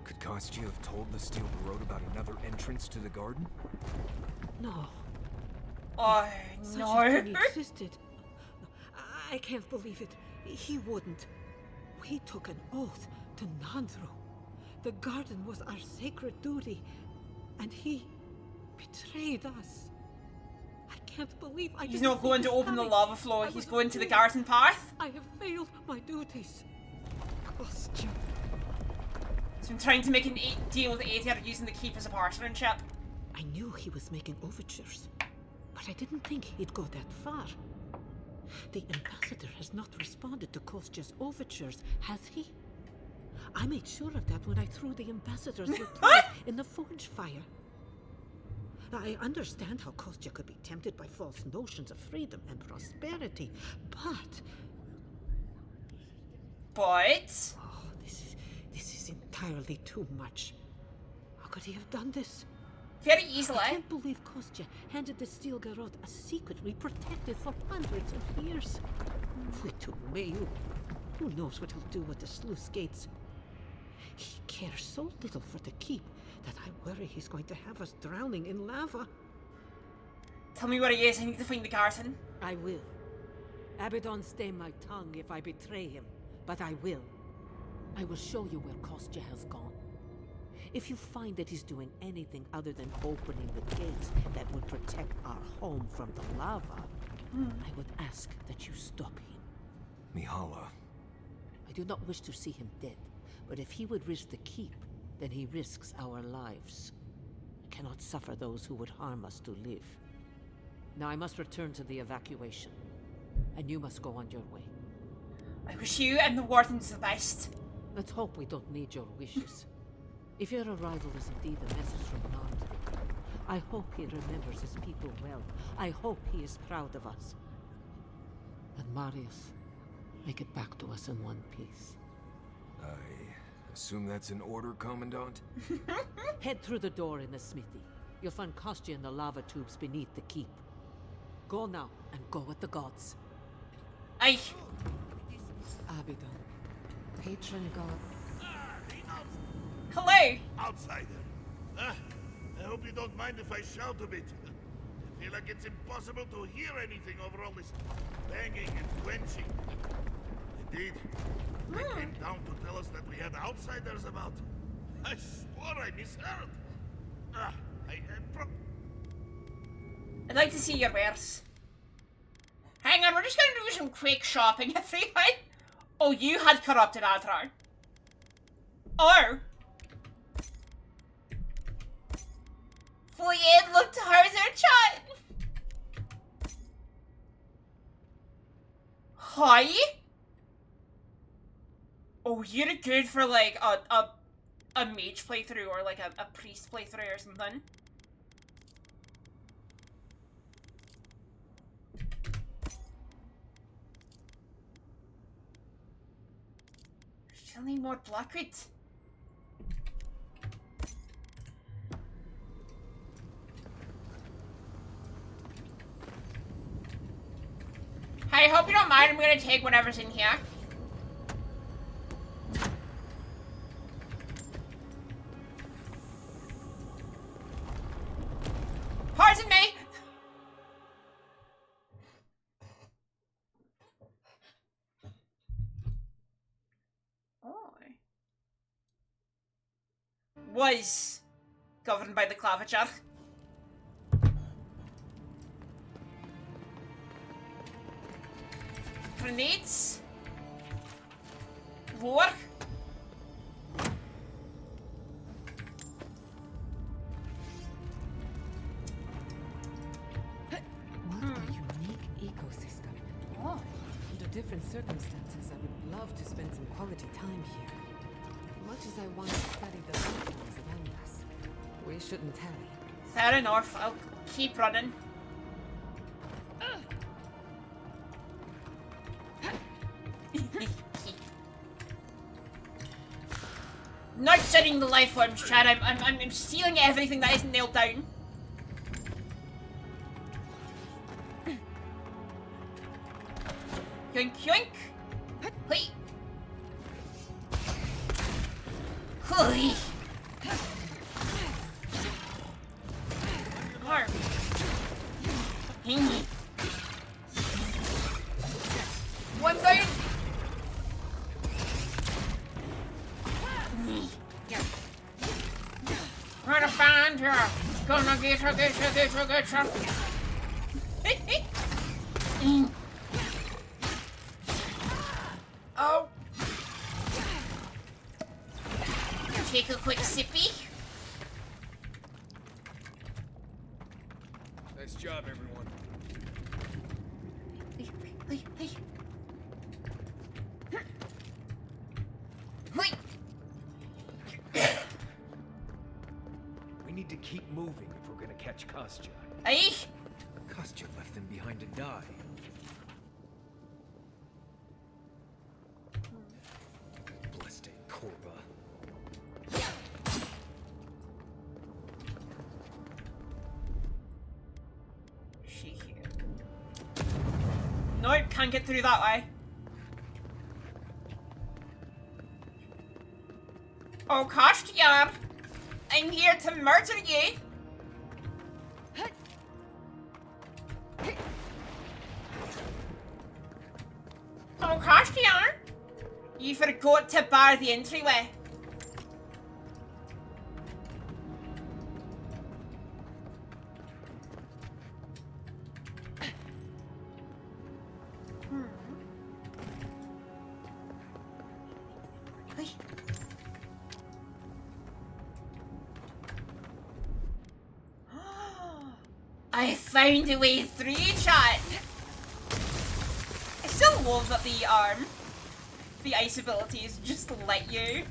Could Kostya have told the Steel Garrote about another entrance to the garden? No. Oh, Such no. a thing existed. I can't believe it. He wouldn't. We took an oath to Nandru. The garden was our sacred duty, and he betrayed us. I can't believe I He's didn't not see going this to open the coming. lava floor, I he's was a going to the fool. garden path. I have failed my duties. Kostya. He's been trying to make a deal with Aether using the keep as a partner ship. I knew he was making overtures, but I didn't think he'd go that far. The ambassador has not responded to Kostya's overtures, has he? I made sure of that when I threw the ambassador's reply in the forge fire. I understand how Kostya could be tempted by false notions of freedom and prosperity, but... Oh, this is entirely too much. How could he have done this? Very easily. I can't believe Kostya handed the Steel Garrote a secret we protected for hundreds of years. We took Mayu. Who knows what he'll do with the sluice gates? He cares so little for the keep that I worry he's going to have us drowning in lava. Tell me where he is, I need to find the garden. I will. Abaddon stay my tongue if I betray him, but I will. I will show you where Kostya has gone. If you find that he's doing anything other than opening the gates that would protect our home from the lava, I would ask that you stop him. Mihala. I do not wish to see him dead, but if he would risk the keep, then he risks our lives. I cannot suffer those who would harm us to live. Now I must return to the evacuation, and you must go on your way. I wish you and the Wardens the best. Let's hope we don't need your wishes. If your arrival is indeed a message from Nandru, I hope he remembers his people well. I hope he is proud of us. And Marius, make it back to us in one piece. I assume that's an order, Commandant? Head through the door in the smithy. You'll find Kostya in the lava tubes beneath the keep. Go now, and go with the gods. Aye. Abaddon, patron god. Hello! Outsider. I hope you don't mind if I shout a bit. I feel like it's impossible to hear anything over all this banging and quenching. Indeed, they came down to tell us that we had outsiders about. I swore I misheard. I'd like to see your wares. Hang on, we're just gonna do some quick shopping, everyone. Oh, you had corrupted Adrar. Oh. Fleet looked how's their chat. Hi? Oh, you're good for like a mage playthrough or like a priest playthrough or something. Still need more blackwood. Hey, I hope you don't mind. I'm gonna take whatever's in here. Pardon me! Oh. Was governed by the claviture. Grenades. Roar. What a unique ecosystem. Oh. Under different circumstances, I would love to spend some quality time here. Much as I want to study the landforms around us, we shouldn't tarry. Fair enough. I'll keep running. Not studying the life forms, Chad. I'm stealing everything that isn't nailed down. Yoink yoink. Hey. Holy. One down. Gonna find her. Gonna get her, get her, get her, get her. Oh. Take a quick sippy. Nice job, everyone. Hey. We need to keep moving if we're gonna catch Kostya. Hey. Kostya left them behind to die. Blessed Korba. She here. Nope, can't get through that way. Oh, Kostya! I'm here to murder you! Oh, Kostya! You forgot to bar the entryway. I found a way through, chat. I still love that the ice abilities just let you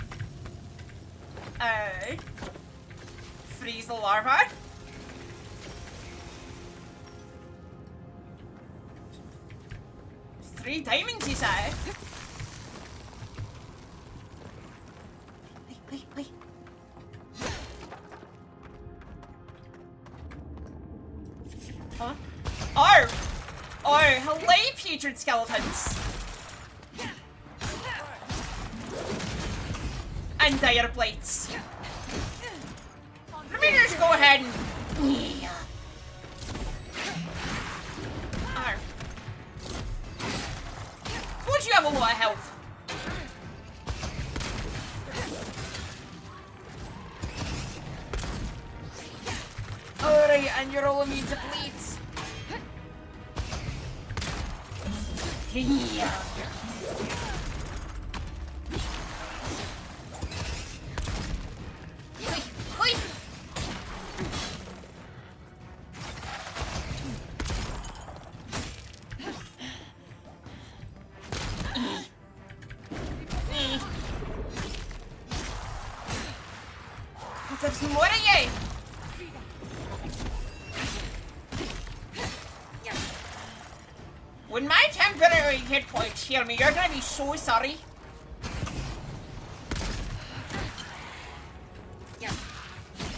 freeze the larva. There's 3 diamonds, you say? Wait. Huh? Oh, hello, putrid skeletons. And dire blights. Let me just go ahead and... Yeah. Would you have a lot of health? Alright, and you're all immune to bleeds. Yeah. There's more of you! When my temporary hit points heal me, you're gonna be so sorry.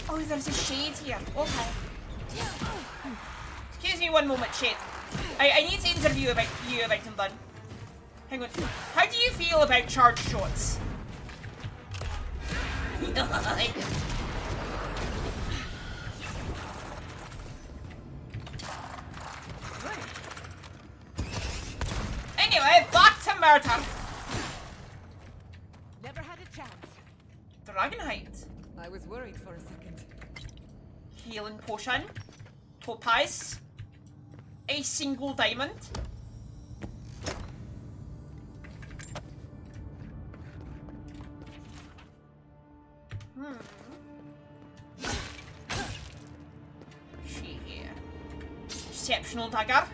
Oh, there's a shade here. Okay. Excuse me one moment, Shade. I need to interview you about something. Hang on. How do you feel about charge shots? Anyway, back to murder. Never had a chance. Dragonite. I was worried for a second. Healing potion. Topaz. A single diamond. She here. Exceptional dagger.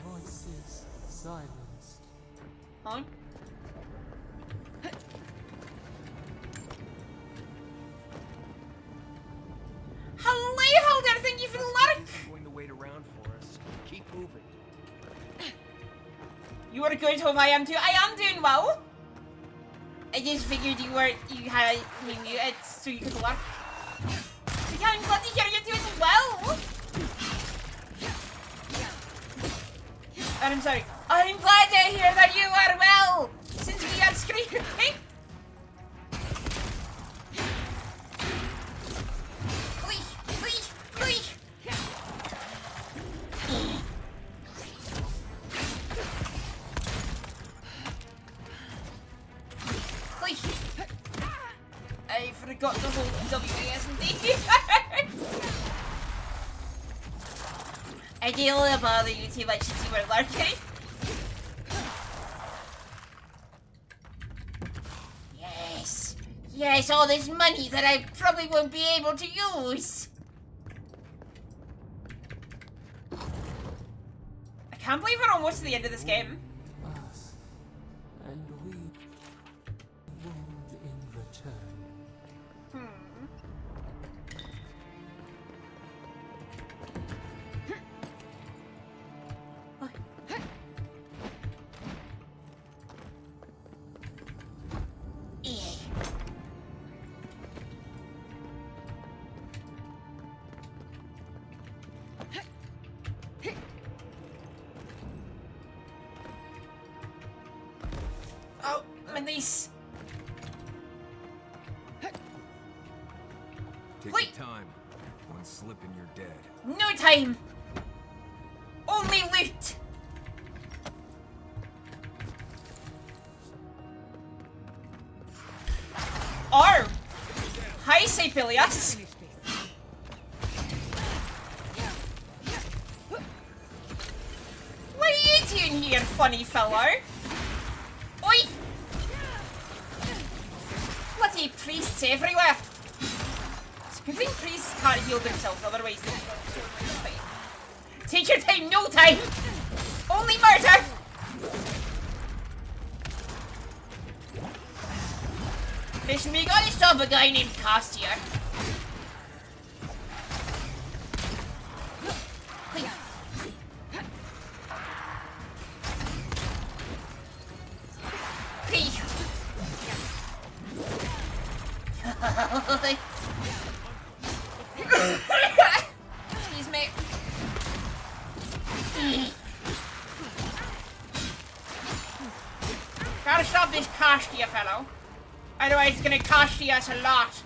Voices silenced. Huh? Hello, Holder, thank you for the lurk! Going to wait around for us. Keep moving. You are good, hope I am too. I am doing well. I just figured you had me muted so you could lurk. Yeah, I'm glad to hear you're doing well. And I'm sorry. I'm glad to hear that you are well, since we are screaming. Wait. I forgot the whole WASD. I didn't bother you too much since you were lurking. Yes. Yes, all this money that I probably won't be able to use. I can't believe we're almost to the end of this game. Us, and we wound in return. Oh, my niece. Take Wait. your time. One slip and you're dead. No time. Only loot. Or, hi, Sibelius. What are you doing here, funny fellow? Oi! Bloody priests everywhere. It's a good thing priests can't heal themselves, otherwise they would fight. Take your time, no time! Only murder! Listen, we gotta stop a guy named Castia. Excuse me. Gotta stop this Castia fellow. Otherwise it's gonna cost you us a lot.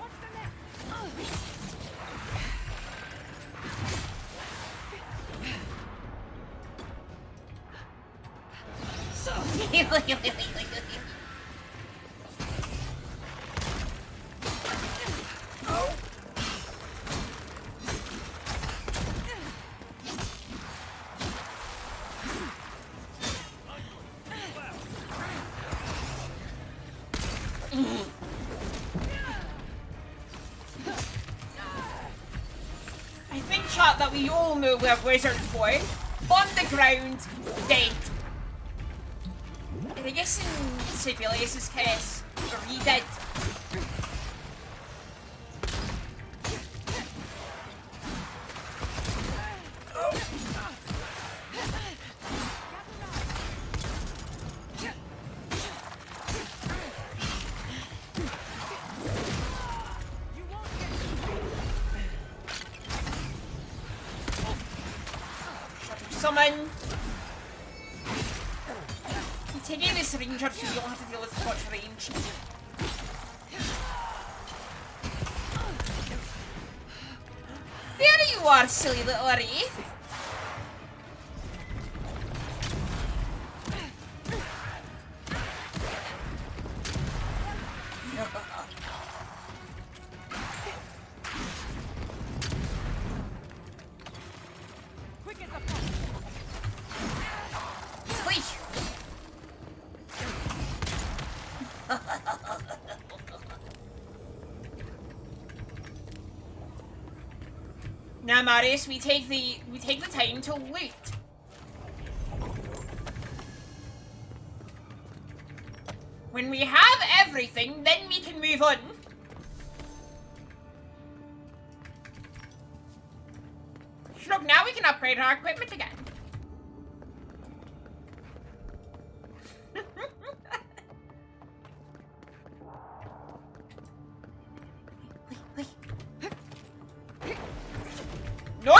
I think, chat, that we all know where Wizard Boy, on the ground, dead. And I guess in Sibelius' case, he dead. Summon. You take in this ranger so you don't have to deal with so much range. There you are, silly little wraith. Now, Marius, we take the time to loot. When we have everything, then we can move on. Look, now we can upgrade our equipment again. Nope!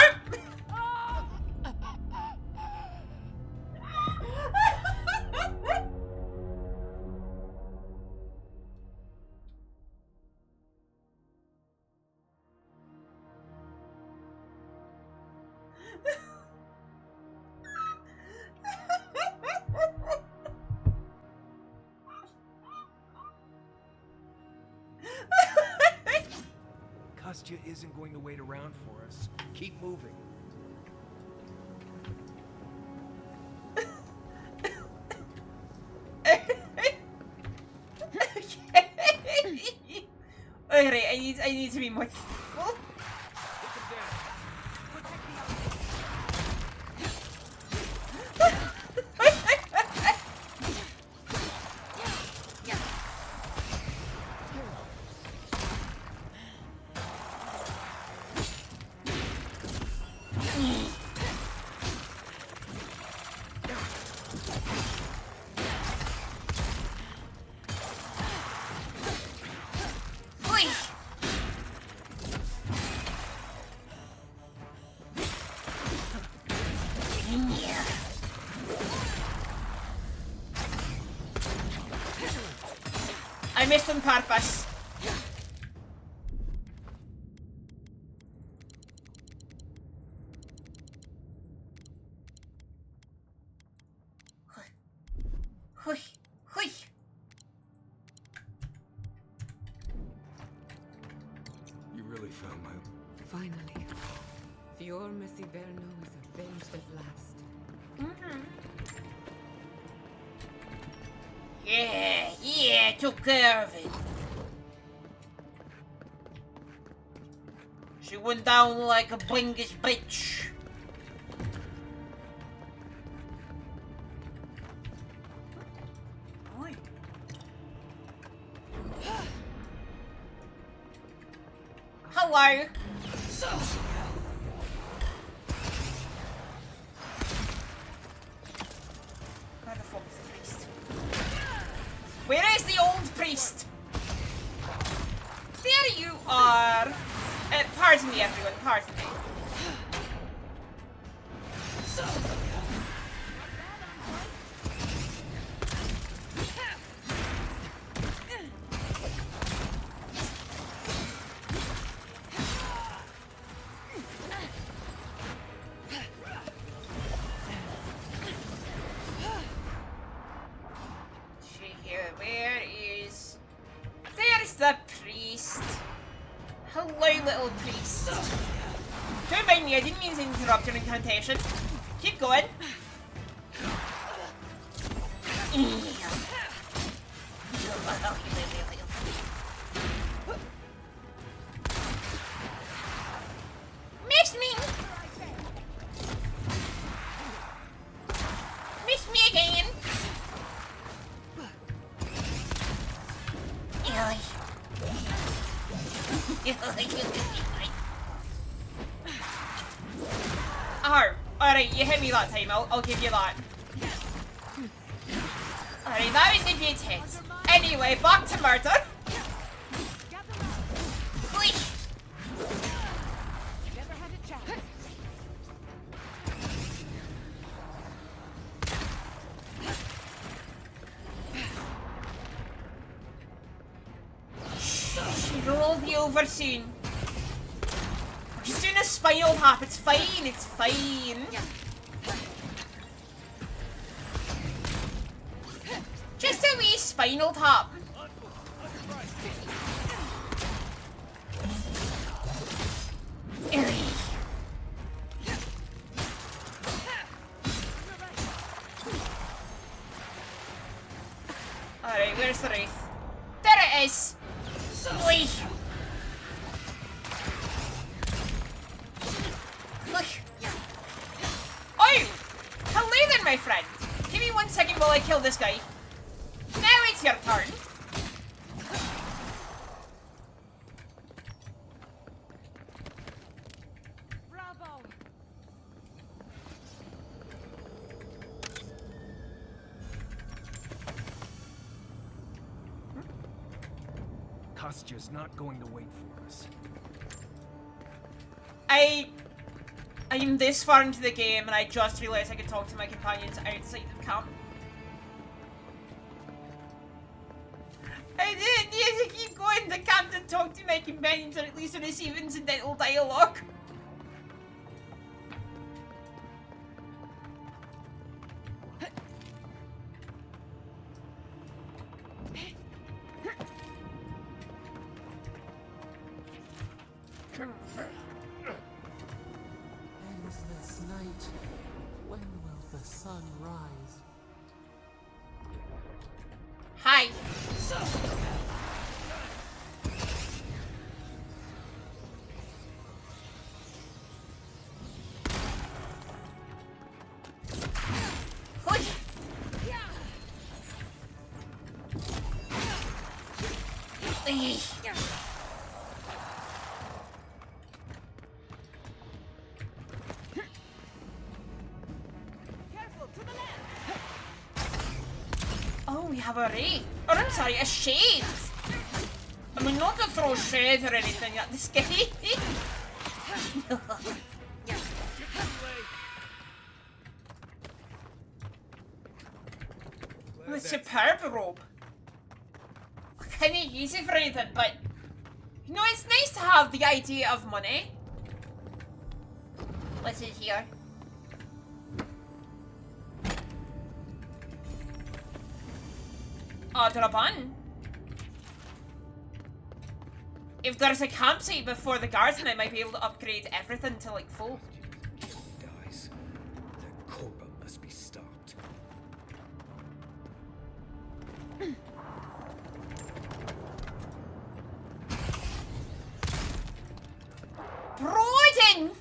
Kostya isn't going to wait around for us. Keep moving. Alright, I need to be more careful. I missed on purpose. You really found my... Finally. Fior Messiverno is avenged at last. Yeah, took care of it. She went down like a blingish bitch. Oi. Hello. Where the fuck is the priest? Where is the old priest? There you are. Pardon me, everyone. Pardon me. Where is... There's the priest. Hello, little priest. Don't mind me, I didn't mean to interrupt your incantation. Keep going. Missed me! Missed me again! Oh, alright, you hit me that time, I'll give you that. Alright, that was a good hit. Anyway, back to murder. Never had a chance. She'll all be over soon. Just doing a spinal tap, it's fine, it's fine. Just a wee spinal tap. Alright, where's the wraith? There it is! Oi. Oh! Hello then, my friend! Give me 1 second while I kill this guy. Now it's your turn. Bravo. Kostya's not going to wait for us. I'm this far into the game and I just realized I could talk to my companions outside of camp. I didn't need to keep going to camp to talk to my companions or at least to receive incidental dialogue. Oh, we have a ray. Or I'm sorry, a shade. I mean, not to throw shade or anything at this game. Oh, a superb robe. I can't use it for anything, but you know, it's nice to have the idea of money. What's in here? Oh, there a bun. If there's a campsite before the garden, I might be able to upgrade everything to like full. Guys, that Korba must be stopped. Broden!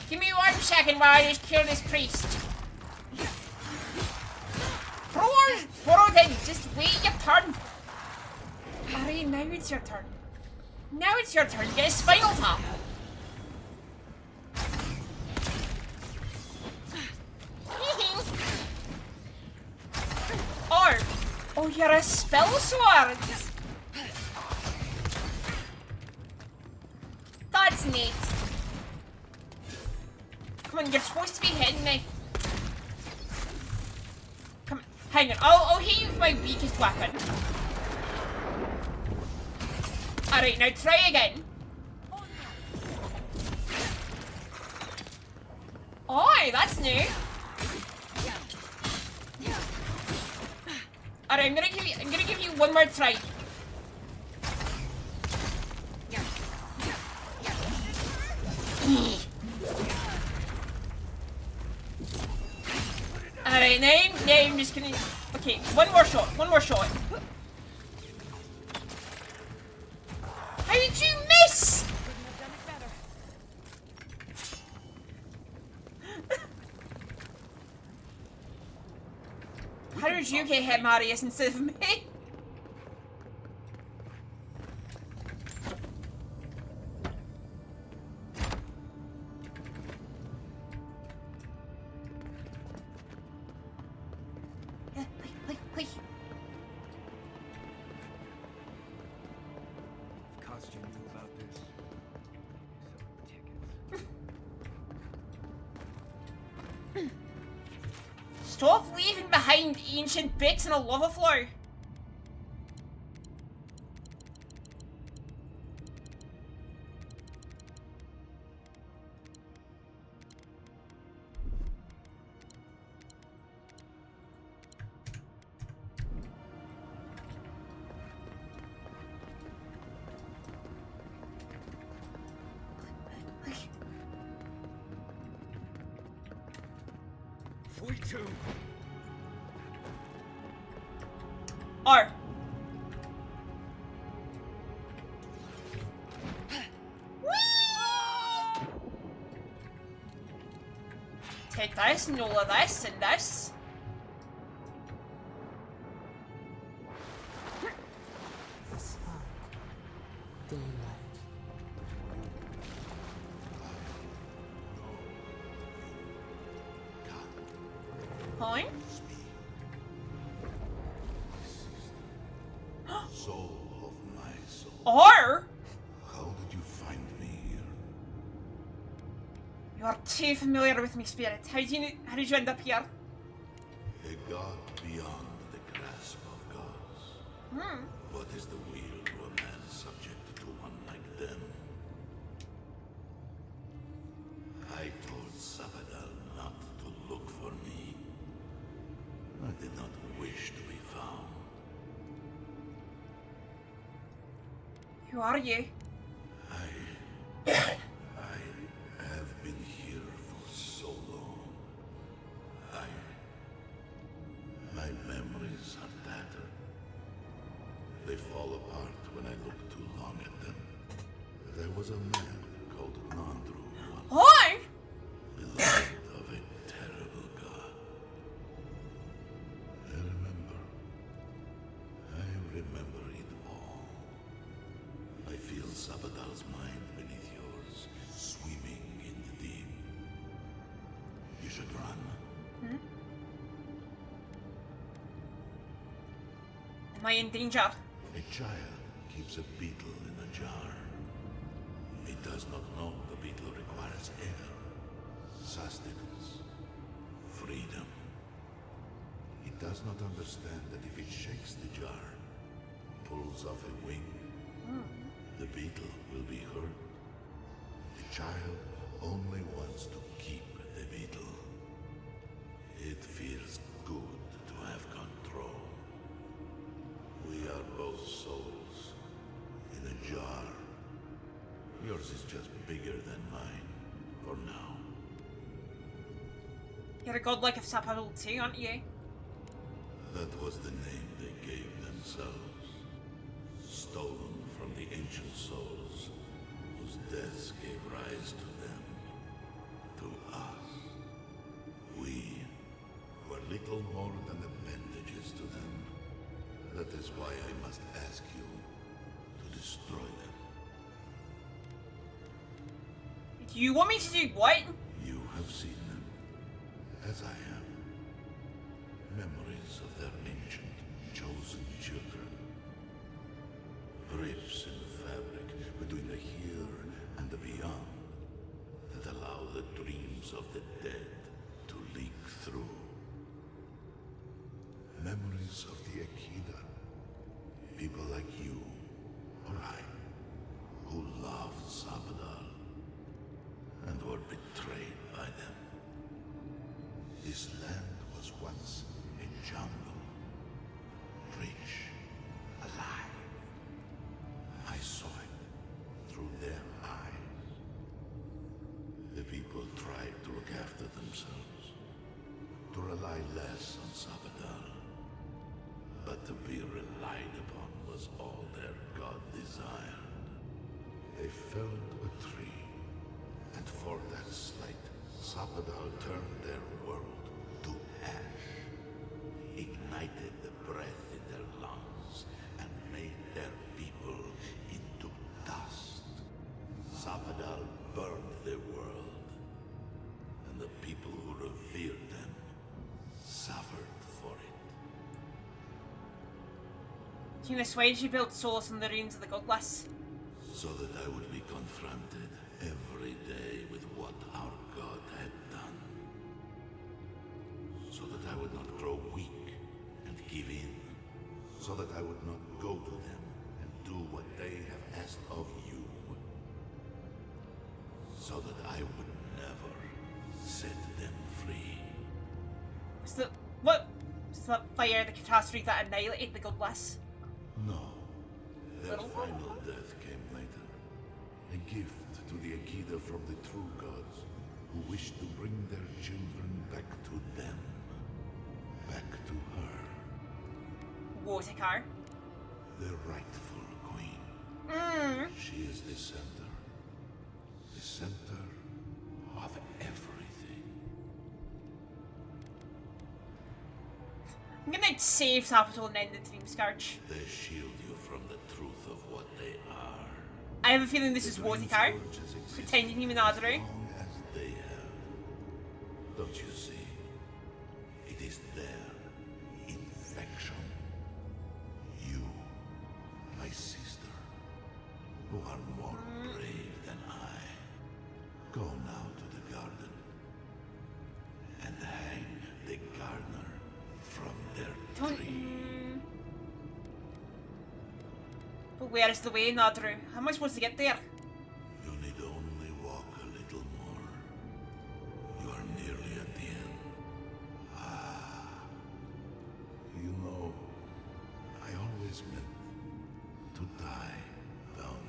Give me 1 second while I just kill this priest. Broden, just wait your turn. Alright, now it's your turn. Now it's your turn. Get a spinal tap. Or, oh, you're a spell sword. That's neat. Come on, you're supposed to be hitting me. Come on, hang on. I'll hit you with my weakest weapon. Alright, now try again. Oh, that's new. Alright, I'm gonna give you one more try. Alright, now I'm just gonna... Okay, one more shot. How did you miss? How did you get hit, Marius, instead of me? Wait. If Costume knew about this, tickets. Stop leaving behind ancient bricks and a lava floor. R. Take this and all of this and this. Fine. Soul of my soul. Or How did you find me here? you are too familiar with me, Spirit. How did you end up here? A god beyond the grasp of gods. What is the will to a man subject to one like them? I told Sabadell not to look for me. I did Who are you? I have been here for so long. My memories are tattered. They fall apart when I look too long at them. There was a man called Nandru once. Hi! Beloved of a terrible god. I remember it all. I feel Sabadal's mind beneath yours, swimming in the deep. You should run. Am I in danger? A child keeps a beetle in a jar. It does not know the beetle requires air, sustenance, freedom. It does not understand that if it shakes the jar, pulls off a wing, the beetle will be hurt. The child only wants to keep the beetle. It feels good to have control. We are both souls in a jar. Yours is just bigger than mine, for now. You're a godlike of Sappadal too, aren't you? That was the name they gave themselves. Stolen from the ancient souls, whose deaths gave rise to them. To us. We were little more than appendages to them. That is why I must ask you to destroy them. Do you want me to do what? You have seen them, as I have. Memories of their ancient, chosen children. Rips in the fabric between the here and the beyond that allow the dreams of the dead to leak through. Memories of the Akida. People like you, or I, who loved Sabadal and were betrayed by them. This land was once a jungle, rich, alive. I saw it through their eyes. The people tried to look after themselves, to rely less on Sabadal, but to be relied upon was all their god desired. They felled a tree, and for that slight, Sabadal turned their world to ash, ignited the breath in their lungs, and made their people into dust. Sabadal burned the world, and the people who revered them suffered for it. King of Swades, you built souls in the ruins of the godless. So that I would be confronted every day with what our God had done. So that I would not grow weak and give in. So that I would not go to them and do what they have asked of you. So that I would never set them free. Is that what? Is that fire the catastrophe that annihilated the godless? No. Their final death came later. A gift to the Akida from the true gods, who wished to bring their children back to them. Back to her. Wotakar. The rightful queen. She is the center. The center of everything. I'm gonna save Sappadal and end the Dream Scourge. They shield you from the truth of what they are. I have a feeling this is Wotakar, pretending human Adru. Long as they have. Don't you see? It is their infection. You, my sister, who are more brave than I. Go now to the garden and hang the gardener from their tree. But where is the way, Nadru? How am I supposed to get there? You need only walk a little more. You are nearly at the end. You know, I always meant to die down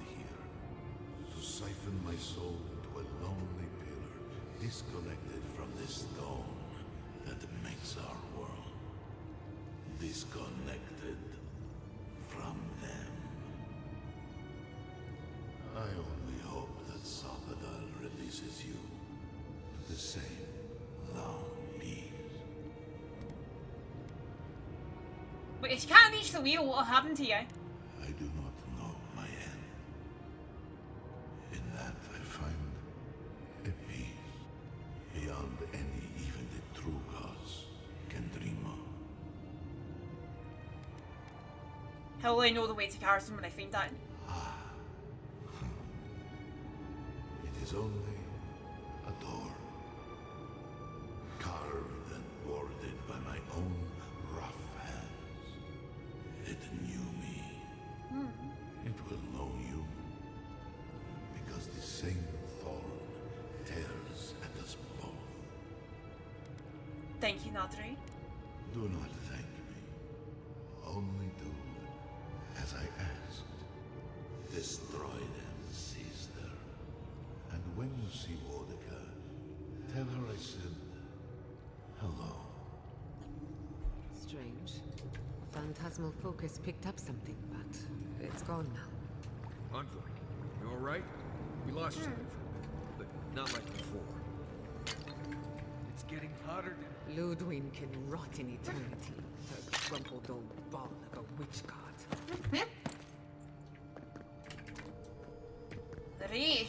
siphon my soul into a lonely pillar, disconnected from the stone that makes our world. Disconnected from them. I only hope that Sabadal releases you to the same long peace. But if you can't reach the wheel, what will happen to you? I do not know my end. In that I find a peace beyond any even the true gods can dream of. How will I know the way to Garrison when I find that? It is only a door, carved and boarded by my own rough hands. It knew me. It will know you, because the same thorn tears at us both. Thank you, Nadri. Do not thank me. Only do as I asked. Destroy them, sister. And when you see Wodika, tell her I said hello. Strange. Phantasmal focus picked up something, but it's gone now. Envoy, you alright? We lost you there for a bit, but not like before. It's getting hotter than... Ludwig can rot in eternity. A crumpled old ball of a witch god. Three.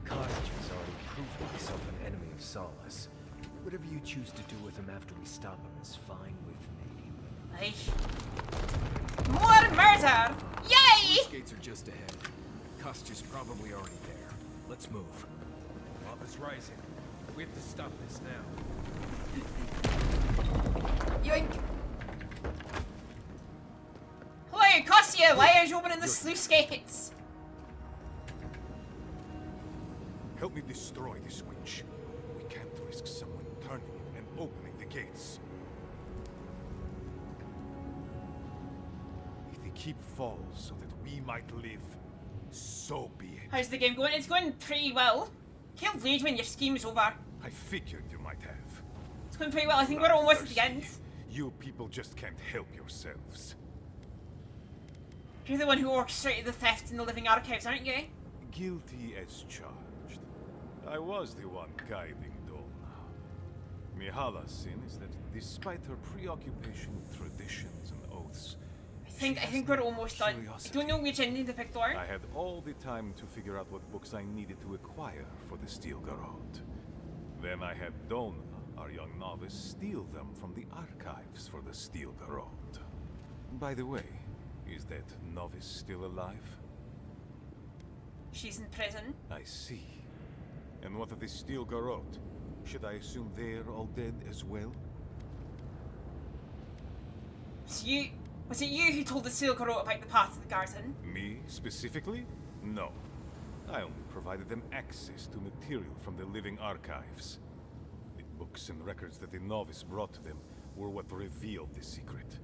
Costa's already proved myself an enemy of Solace. Whatever you choose to do with him after we stop him is fine with me. Aye. More murder! Yay! Sluice gates are just ahead. Costa's probably already there. Let's move. Lava's rising. We have to stop this now. Yoink! Hello, Kostya! Why are you opening the sluice gates? Help me destroy this witch. We can't risk someone turning and opening the gates. If the keep falls so that we might live, so be it. How's the game going? It's going pretty well. Kill Lude when your scheme's over. I figured you might have. It's going pretty well. I think we're almost at the end. You people just can't help yourselves. You're the one who orchestrated the theft in the living archives, aren't you? Guilty as charged. I was the one guiding Dolna. Mihala's sin is that despite her preoccupation with traditions and oaths, I think we're almost done. I don't know which ending to pick though. I had all the time to figure out what books I needed to acquire for the Steel Garrote. Then I had Dolna, our young novice, steal them from the archives for the Steel Garrote. By the way, is that novice still alive? She's in prison. I see. And what of the Steel Garrote? Should I assume they're all dead as well? Was it you who told the Steel Garrote about the path to the garden? Me, specifically? No. I only provided them access to material from the living archives. The books and records that the novice brought to them were what revealed the secret.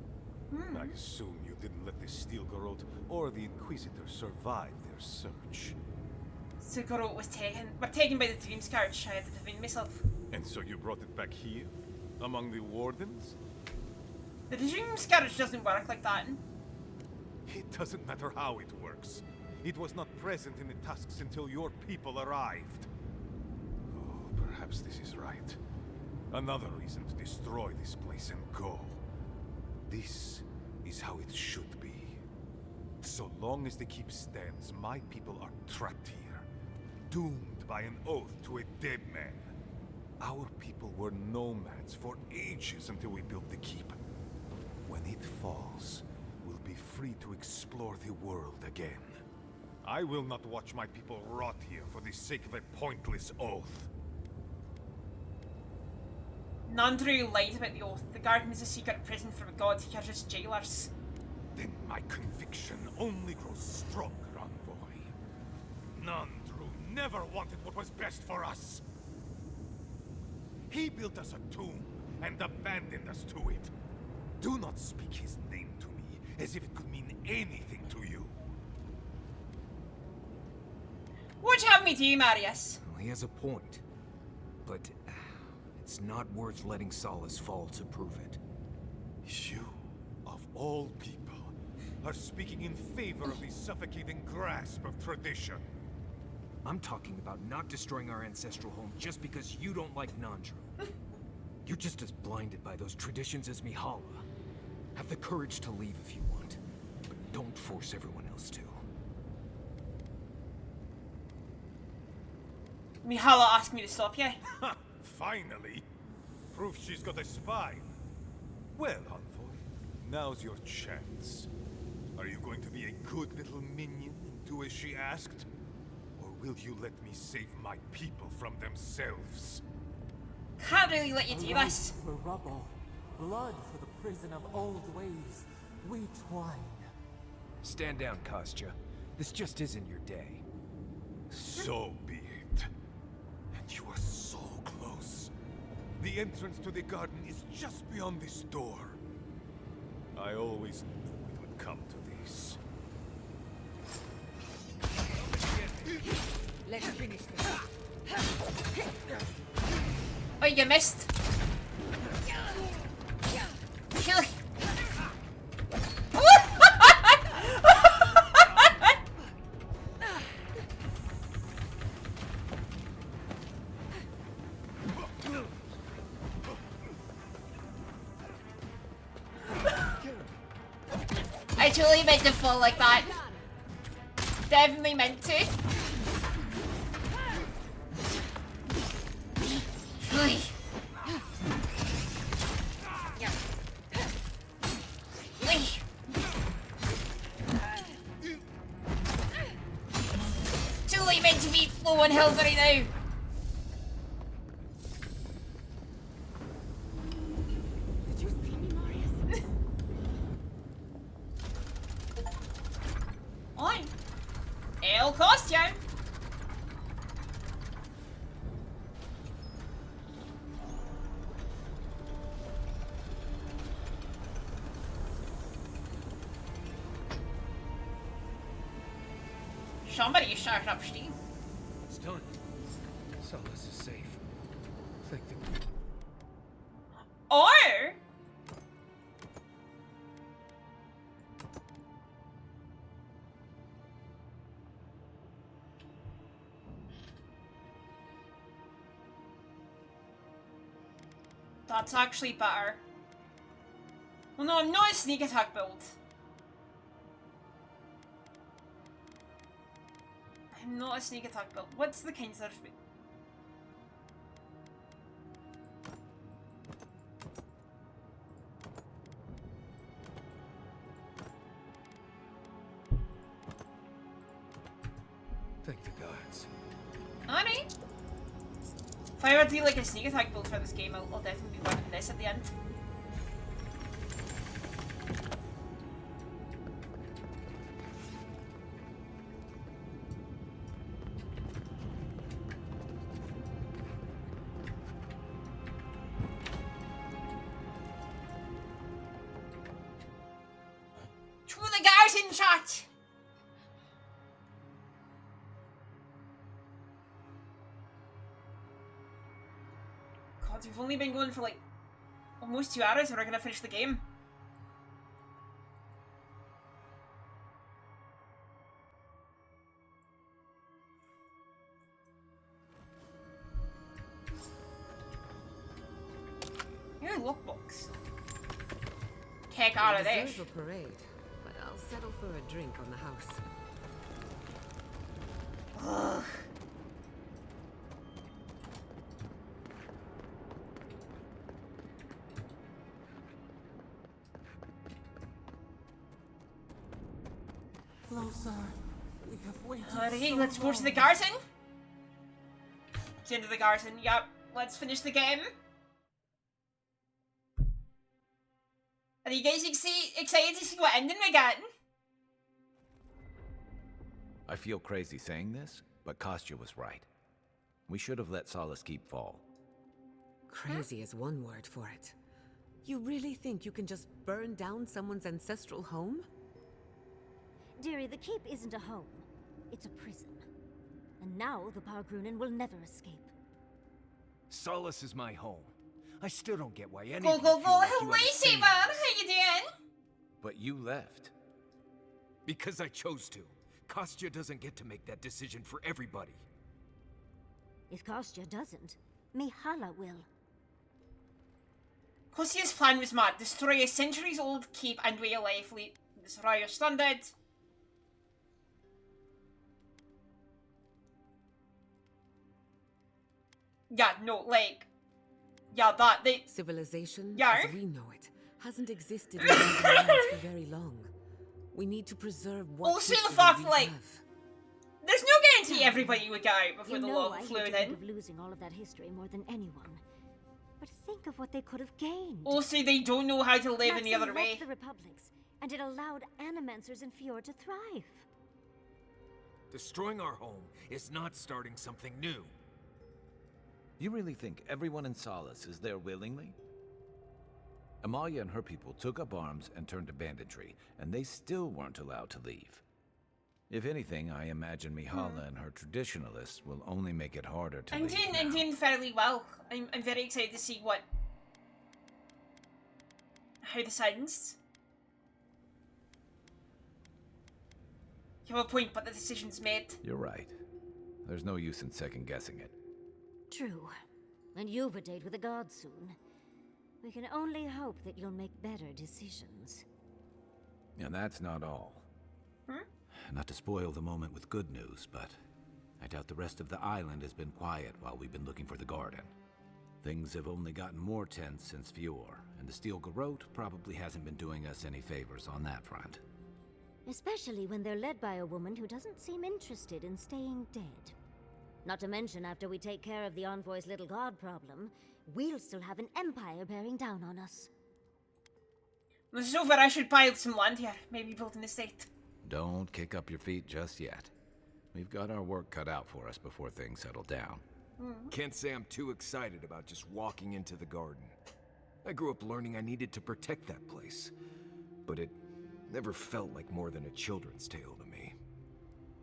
I assume you didn't let the Steel Garrote or the Inquisitor survive their search. Steel Garrote was taken. We're taken by the Dream Scourge. I had to defend myself. And so you brought it back here? Among the Wardens? The Dream Scourge doesn't work like that. It doesn't matter how it works. It was not present in the tusks until your people arrived. Oh, perhaps this is right. Another reason to destroy this place and go. This is how it should be. So long as the keep stands, my people are trapped here, doomed by an oath to a dead man. Our people were nomads for ages until we built the keep. When it falls, we'll be free to explore the world again. I will not watch my people rot here for the sake of a pointless oath. Nandru lied about the oath. The garden is a secret prison for gods. You're just jailers. Then my conviction only grows stronger, Envoy. Nandru never wanted what was best for us. He built us a tomb and abandoned us to it. Do not speak his name to me as if it could mean anything to you. What you have me do, Marius? Well, he has a point. But it's not worth letting Solace fall to prove it. You, of all people, are speaking in favor of the suffocating grasp of tradition. I'm talking about not destroying our ancestral home just because you don't like Nandru. You're just as blinded by those traditions as Mihala. Have the courage to leave if you want, but don't force everyone else to. Mihala asked me to stop you. Finally! Proof she's got a spine. Well, Envoy, now's your chance. Are you going to be a good little minion and do as she asked? Or will you let me save my people from themselves? Can't really let you do Life this. for rubble, blood for the prison of old ways. We twine. Stand down, Kostya. This just isn't your day. So be it. And you are so close. The entrance to the garden is just beyond this door. I always knew it would come to this. Let's finish this. Oh, you missed. Kill. I totally meant to fall like that. Definitely meant to. Totally meant to be flowing hills right now. Did you see me, Marius? On. It'll cost you. Somebody started up steam. It's done. Solace is safe. Thank the... Or that's actually better. Well, no, I'm not a sneak attack build. I'm not a sneak attack build. What's the kinds of... Thank the gods. Alright. If I were to do like a sneak attack build for this game, I'll definitely be winning this at the end. To the garden shot! God, we've only been going for like almost 2 hours and we're gonna finish the game. Your lookbooks. Heck out of I this. deserve a parade, but I'll settle for a drink on the house. Ugh. Closer. We have waited Alright, so let's go to the long. garden. Into the garden, yep. Let's finish the game. Are you guys excited to see what ending we get? I feel crazy saying this, but Kostya was right. We should have let Solace Keep fall. Crazy is one word for it. You really think you can just burn down someone's ancestral home? Dearie, the keep isn't a home. It's a prison. And now the Pargrunen will never escape. Solace is my home. I still don't get why any Go, of you go, feel go, like you have a say in lightsaber! How this. you doing? But you left. Because I chose to. Kostya doesn't get to make that decision for everybody. If Kostya doesn't, Mihala will. Kostya's plan was mad. Destroy a centuries-old keep and way of life. Destroy your standard. Yeah, no, like... Yeah, that, they... Civilization, Yeah? as we know it, hasn't existed in the lands for very long. We need to preserve what Also the history fact, we like... have. There's no guarantee everybody would get out before You the know law I hate flew to in. think of losing all of that history more than anyone. But think of what they could have gained. Also, they don't know how to live any Maxim other way. left the republics, and it allowed animancers in Fjord to thrive. Destroying our home is not starting something new. You really think everyone in Solace is there willingly? Amalia and her people took up arms and turned to banditry, and they still weren't allowed to leave. If anything, I imagine Mihala and her traditionalists will only make it harder to leave now. I'm doing fairly well. I'm very excited to see how this ends. You have a point, but the decision's made. You're right. There's no use in second-guessing it. True. And you've a date with the gods soon. We can only hope that you'll make better decisions. And that's not all. Not to spoil the moment with good news, but I doubt the rest of the island has been quiet while we've been looking for the garden. Things have only gotten more tense since Fjord, and the Steel Garrote probably hasn't been doing us any favors on that front. Especially when they're led by a woman who doesn't seem interested in staying dead. Not to mention, after we take care of the Envoy's little god problem, we'll still have an empire bearing down on us. This is over. I should buy some land here. Maybe build an estate. Don't kick up your feet just yet. We've got our work cut out for us before things settle down. Can't say I'm too excited about just walking into the garden. I grew up learning I needed to protect that place, but it never felt like more than a children's tale to me.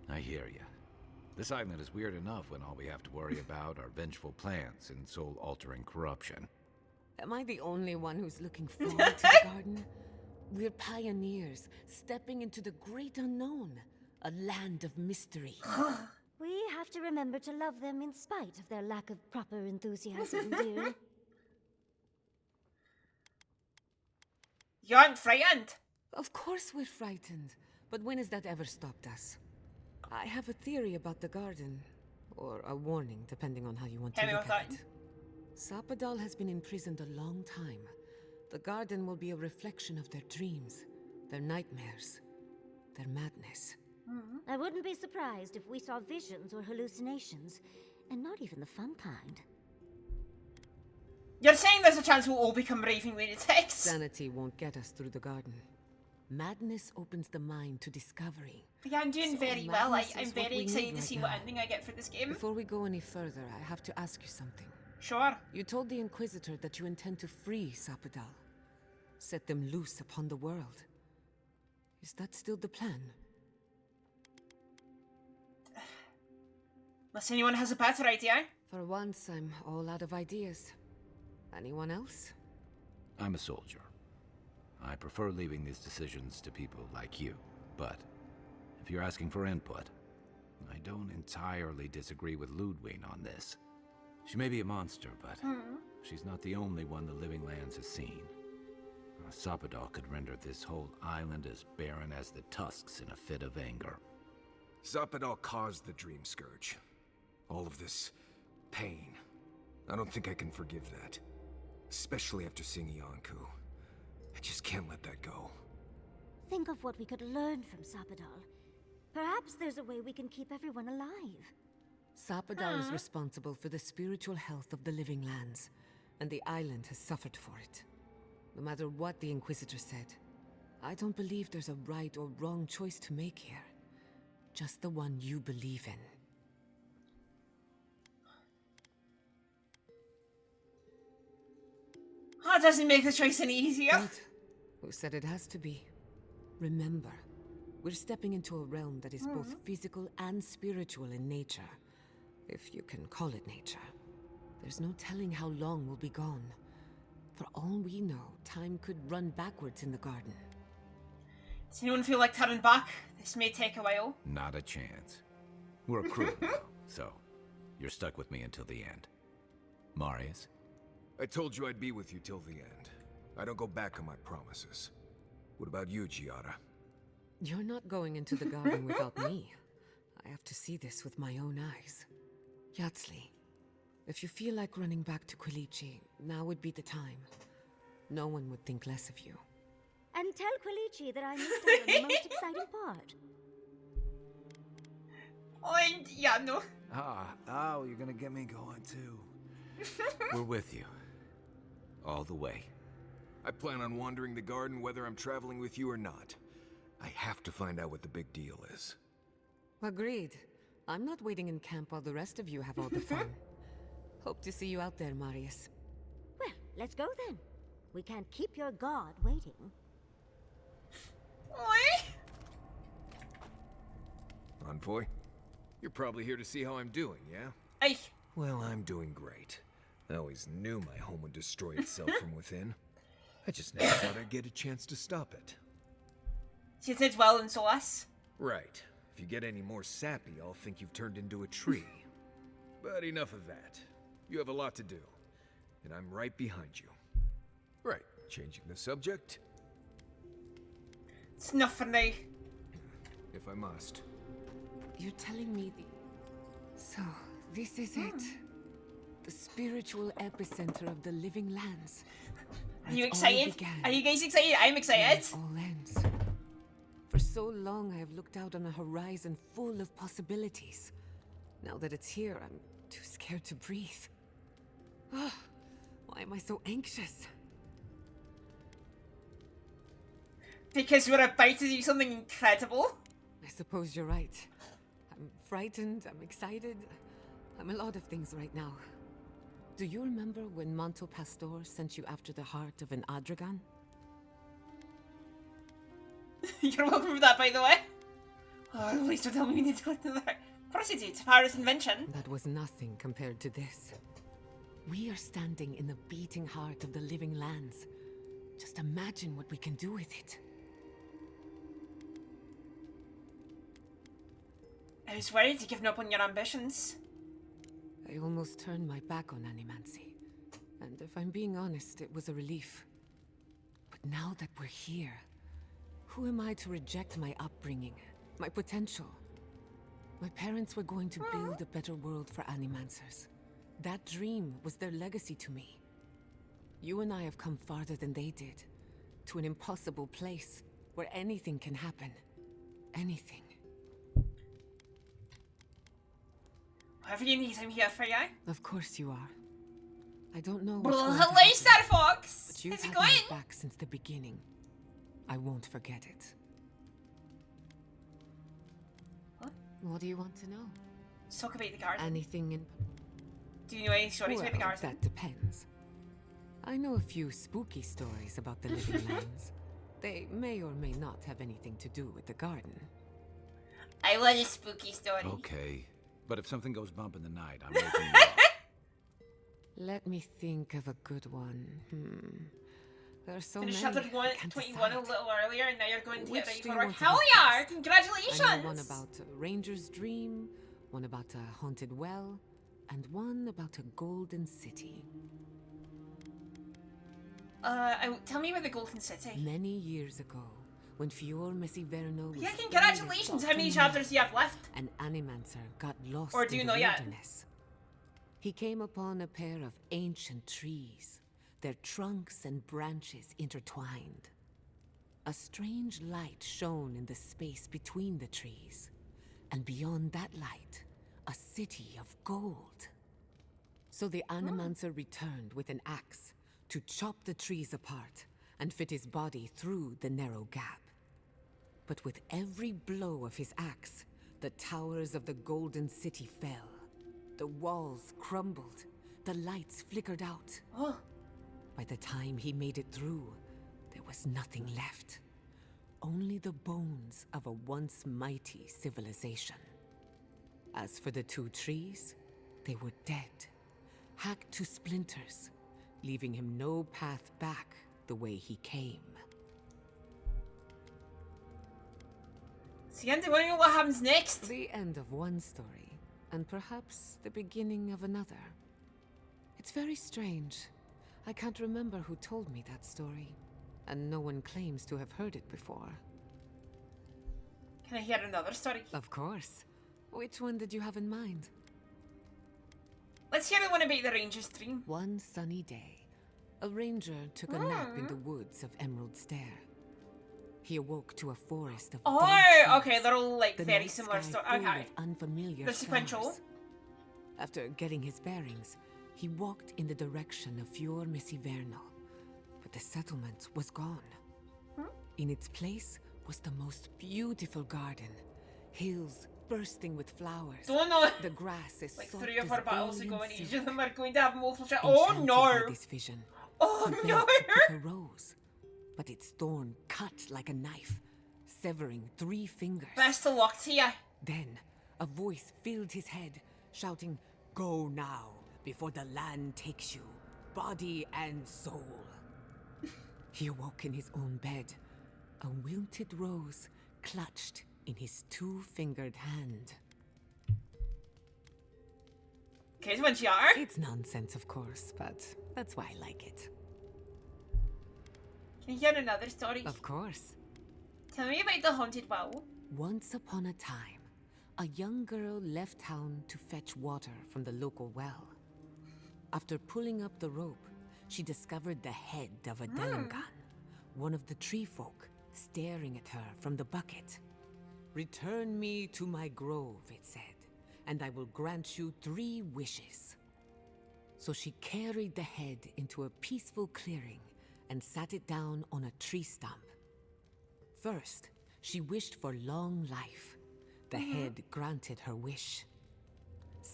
I hear you. This island is weird enough when all we have to worry about are vengeful plans and soul-altering corruption. Am I the only one who's looking forward to the garden? We're pioneers, stepping into the great unknown, a land of mystery. We have to remember to love them in spite of their lack of proper enthusiasm, dear. You aren't frightened? Of course we're frightened, but when has that ever stopped us? I have a theory about the garden, or a warning, depending on how you want to look at it. Sapadal has been imprisoned a long time. The garden will be a reflection of their dreams, their nightmares, their madness. I wouldn't be surprised if we saw visions or hallucinations, and not even the fun kind. You're saying there's a chance we'll all become raving lunatics? Sanity won't get us through the garden. Madness opens the mind to discovery. Yeah, I'm doing very well. I'm very excited to see what ending I get for this game. Before we go any further, I have to ask you something. Sure. You told the Inquisitor that you intend to free Sapadal. Set them loose upon the world. Is that still the plan? Unless anyone has a better idea. For once, I'm all out of ideas. Anyone else? I'm a soldier. I prefer leaving these decisions to people like you, but if you're asking for input, I don't entirely disagree with Ludwig on this. She may be a monster, but she's not the only one the Living Lands has seen. Sapadal could render this whole island as barren as the tusks in a fit of anger. Sapadal caused the Dream Scourge. All of this pain. I don't think I can forgive that. Especially after seeing Iancu. I just can't let that go. Think of what we could learn from Sapadal. Perhaps there's a way we can keep everyone alive. Sapadal is responsible for the spiritual health of the Living Lands, and the island has suffered for it. No matter what the Inquisitor said, I don't believe there's a right or wrong choice to make here. Just the one you believe in. That doesn't make the choice any easier. But who said it has to be? Remember, we're stepping into a realm that is both physical and spiritual in nature, if you can call it nature. There's no telling how long we'll be gone. For all we know, time could run backwards in the garden. Does anyone feel like turning back? This may take a while. Not a chance. We're a crew now, so you're stuck with me until the end. Marius? I told you I'd be with you till the end. I don't go back on my promises. What about you, Giada? You're not going into the garden without me. I have to see this with my own eyes. Yatsley, if you feel like running back to Quilici, now would be the time. No one would think less of you. And tell Quilici that I missed out on the most exciting part. Yeah, no. Oh, you're gonna get me going too. We're with you. All the way. I plan on wandering the garden whether I'm traveling with you or not. I have to find out what the big deal is. Agreed. I'm not waiting in camp while the rest of you have all the fun. Hope to see you out there, Marius. Well, let's go then. We can't keep your god waiting. Envoy, you're probably here to see how I'm doing, yeah? Aye. Well, I'm doing great. I always knew my home would destroy itself from within. I just never thought I'd get a chance to stop it. She did well in Solas. Right. If you get any more sappy, I'll think you've turned into a tree. But enough of that. You have a lot to do. And I'm right behind you. Right. Changing the subject? It's enough for now. If I must. You're telling me So, this is it. The spiritual epicenter of the living lands. Are you excited? Are you guys excited? I'm excited. It all ends. For so long, I have looked out on a horizon full of possibilities. Now that it's here, I'm too scared to breathe. Oh, why am I so anxious? Because we're about to do something incredible. I suppose you're right. I'm frightened, I'm excited. I'm a lot of things right now. Do you remember when Manto Pastor sent you after the heart of an Adragan? You're welcome for that, by the way. Oh, at least don't tell me we need to collect another. Of course you do, it's Paris invention. That was nothing compared to this. We are standing in the beating heart of the living lands. Just imagine what we can do with it. I was worried you'd given up on your ambitions. I almost turned my back on Animancy. And if I'm being honest, it was a relief. But now that we're here, who am I to reject my upbringing, my potential? My parents were going to build a better world for Animancers. That dream was their legacy to me. You and I have come farther than they did. To an impossible place where anything can happen. Anything. Whatever you need, I'm here for you. Of course you are. I don't know Well, what's going to hello, happen, Star Fox! but you've How's it had going? my back since the beginning. I won't forget it. What do you want to know? Let's talk about the garden. Anything in... Do you know any stories about the garden? That depends. I know a few spooky stories about the living lands. They may or may not have anything to do with the garden. I want a spooky story. Okay, but if something goes bump in the night, I'm waking you up. Let me think of a good one. There are so Finished many. chapter I can't 21 a decide. little earlier, and now you're going to Which get ready do for you work. want to Hell do yeah! first? Congratulations! I know one about a ranger's dream, one about a haunted well, and one about a golden city. Tell me about the Golden City. Many years ago, when Fior Messiverno was Yeah, congratulations! How many chapters do you have left? an Animancer got lost Or do you in know the yet? wilderness. He came upon a pair of ancient trees, their trunks and branches intertwined. A strange light shone in the space between the trees, and beyond that light, a city of gold. So the Animancer returned with an axe to chop the trees apart and fit his body through the narrow gap. But with every blow of his axe, the towers of the golden city fell. The walls crumbled, the lights flickered out. By the time he made it through, there was nothing left. Only the bones of a once mighty civilization. As for the two trees, they were dead, hacked to splinters, leaving him no path back the way he came. It's the end. I want to know what happens next. The end of one story, and perhaps the beginning of another. It's very strange. I can't remember who told me that story, and no one claims to have heard it before. Can I hear another story? Of course. Which one did you have in mind? Let's hear the one about the ranger's dream. One sunny day, a ranger took a nap in the woods of Emerald Stair. He awoke to a forest of dead trees. Okay, they're all like The very night similar sky stories. full Okay. of unfamiliar They're sequential. stars. After getting his bearings, he walked in the direction of Fior Messivernal, but the settlement was gone. In its place was the most beautiful garden, hills bursting with flowers. Don't know. The grass is Like soft 3 or as 4 battles ago, alien and each silk. of them are going to have multiple shots. Oh Enchanted no! by this vision, Oh he bent no! to pick a rose, but its thorn cut like a knife, severing 3 fingers. Best of luck to you. Then a voice filled his head, shouting, "Go now, before the land takes you, body and soul." He awoke in his own bed, a wilted rose clutched in his 2-fingered hand. Okay, so you are. It's nonsense, of course, but that's why I like it. Can you hear another story? Of course. Tell me about the haunted well. Once upon a time, a young girl left town to fetch water from the local well. After pulling up the rope, she discovered the head of a Delangan, one of the tree folk, staring at her from the bucket. "Return me to my grove," it said, "and I will grant you 3 wishes." So she carried the head into a peaceful clearing and sat it down on a tree stump. First, she wished for long life. The head granted her wish.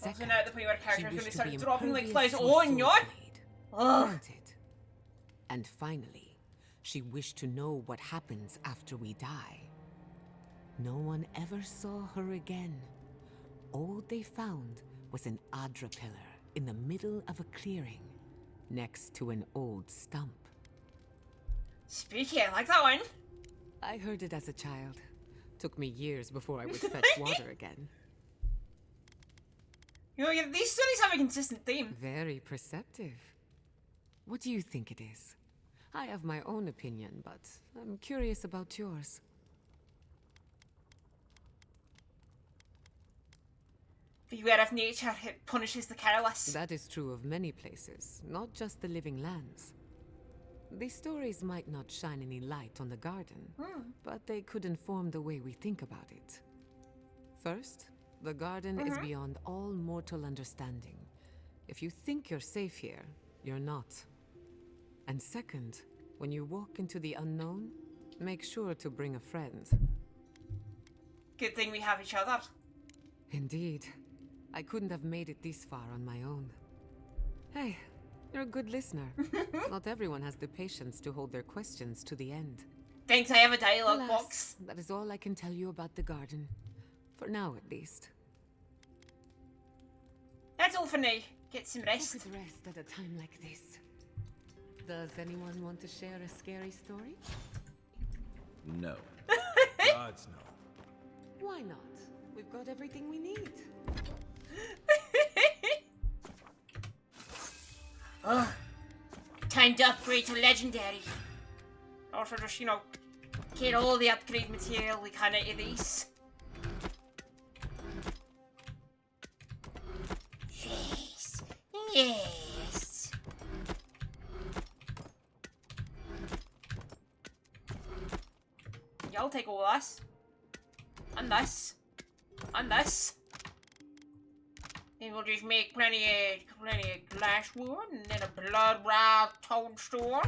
Also now at the point where characters are going to wished start be dropping like impervious flies. to a Oh sword no! blade. Ugh. Granted. And finally, she wished to know what happens after we die. No one ever saw her again. All they found was an Adra pillar in the middle of a clearing, next to an old stump. Spooky, I like that one. I heard it as a child. Took me years before I would fetch water again. You know, these stories have a consistent theme. Very perceptive. What do you think it is? I have my own opinion, but I'm curious about yours. Beware of nature, it punishes the careless. That is true of many places, not just the living lands. These stories might not shine any light on the garden, but they could inform the way we think about it. First, the garden is beyond all mortal understanding. If you think you're safe here, you're not. And second, when you walk into the unknown, make sure to bring a friend. Good thing we have each other. Indeed. I couldn't have made it this far on my own. Hey, you're a good listener. Not everyone has the patience to hold their questions to the end. Thanks, I have a dialogue Alas, box. that is all I can tell you about the garden. For now, at least. That's all for now. Get some Who rest. could rest at a time like this? Does anyone want to share a scary story? No. Gods no. Why not? We've got everything we need. Oh, time to upgrade to legendary. Also, just, you know, get all the upgrade material we can out of these. Yes. Yes. Yeah, I'll take all this. And this. And this. And we'll just make plenty of glass wood and then a blood-red toadstool.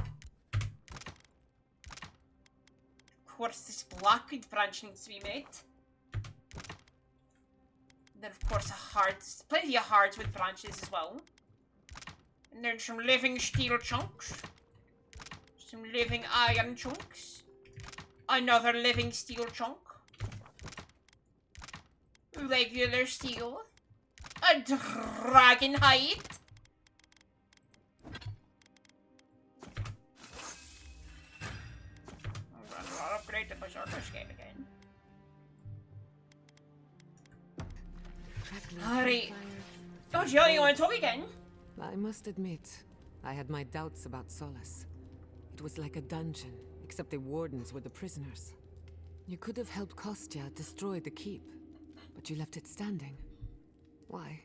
Of course, this blackwood branch needs to be made. And then, of course, plenty of hardwood branches as well. And then some living steel chunks. Some living iron chunks. Another living steel chunk. Regular steel. a dragon hide. I'll upgrade the berserker scape again. Alright. Oh, Jill, you want to talk again? I must admit, I had my doubts about Solace. It was like a dungeon, except the wardens were the prisoners. You could have helped Kostya destroy the keep, but you left it standing. Why?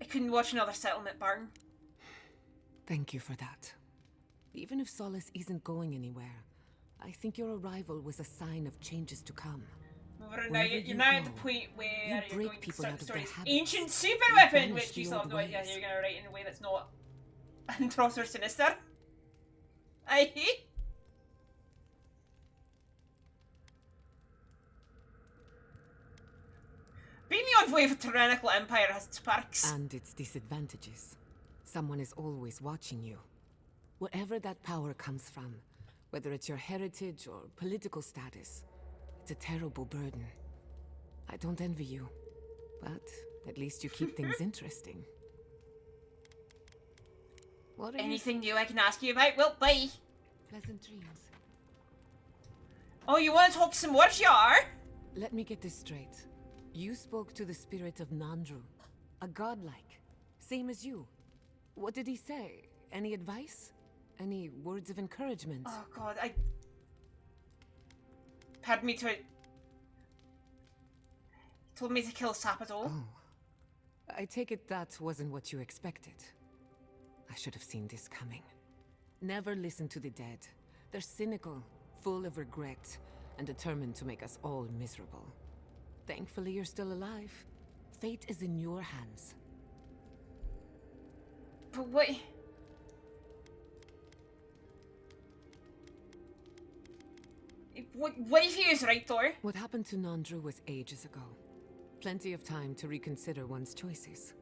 I couldn't watch another settlement burn. Thank you for that. Even if Solace isn't going anywhere, I think your arrival was a sign of changes to come. You're now at the point where you're going to start the story's ancient super You weapon, banish which you the still have old no idea how ways. you're going to write in a way that's not atroce or sinister. Aye. Being the envoy of a tyrannical empire has its perks. And its disadvantages. Someone is always watching you. Wherever that power comes from, whether it's your heritage or political status, it's a terrible burden. I don't envy you, but at least you keep things interesting. What are Anything new I can ask you about? Well, bye. Pleasant dreams. Oh, you want to talk some more, Jar? Let me get this straight. You spoke to the spirit of Nandru, a godlike, same as you. What did he say? Any advice? Any words of encouragement? Oh god, Pardon me to... Told me to kill Sapadol. Oh. I take it that wasn't what you expected. I should have seen this coming. Never listen to the dead. They're cynical, full of regret, and determined to make us all miserable. Thankfully, you're still alive. Fate is in your hands. But what... What if he was right, though? What happened to Nandru was ages ago. Plenty of time to reconsider one's choices.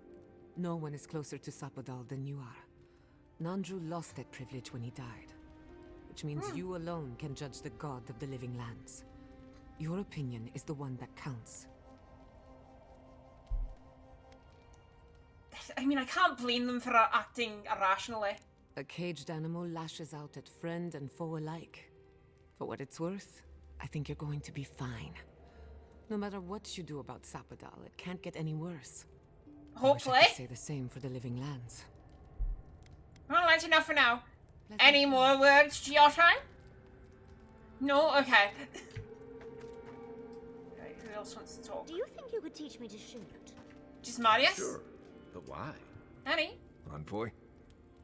No one is closer to Sapadal than you are. Nandru lost that privilege when he died, which means you alone can judge the god of the living lands. Your opinion is the one that counts. I mean, I can't blame them for acting irrationally. A caged animal lashes out at friend and foe alike. For what it's worth, I think you're going to be fine. No matter what you do about Sapadal, it can't get any worse. Hopefully. I wish I could say the same for the living lands. Well, that's enough for now. Any more words, Giotto? No? Okay. Right, who else wants to talk? Do you think you could teach me to shoot? Just Marius? Sure, but why? Annie? Envoy?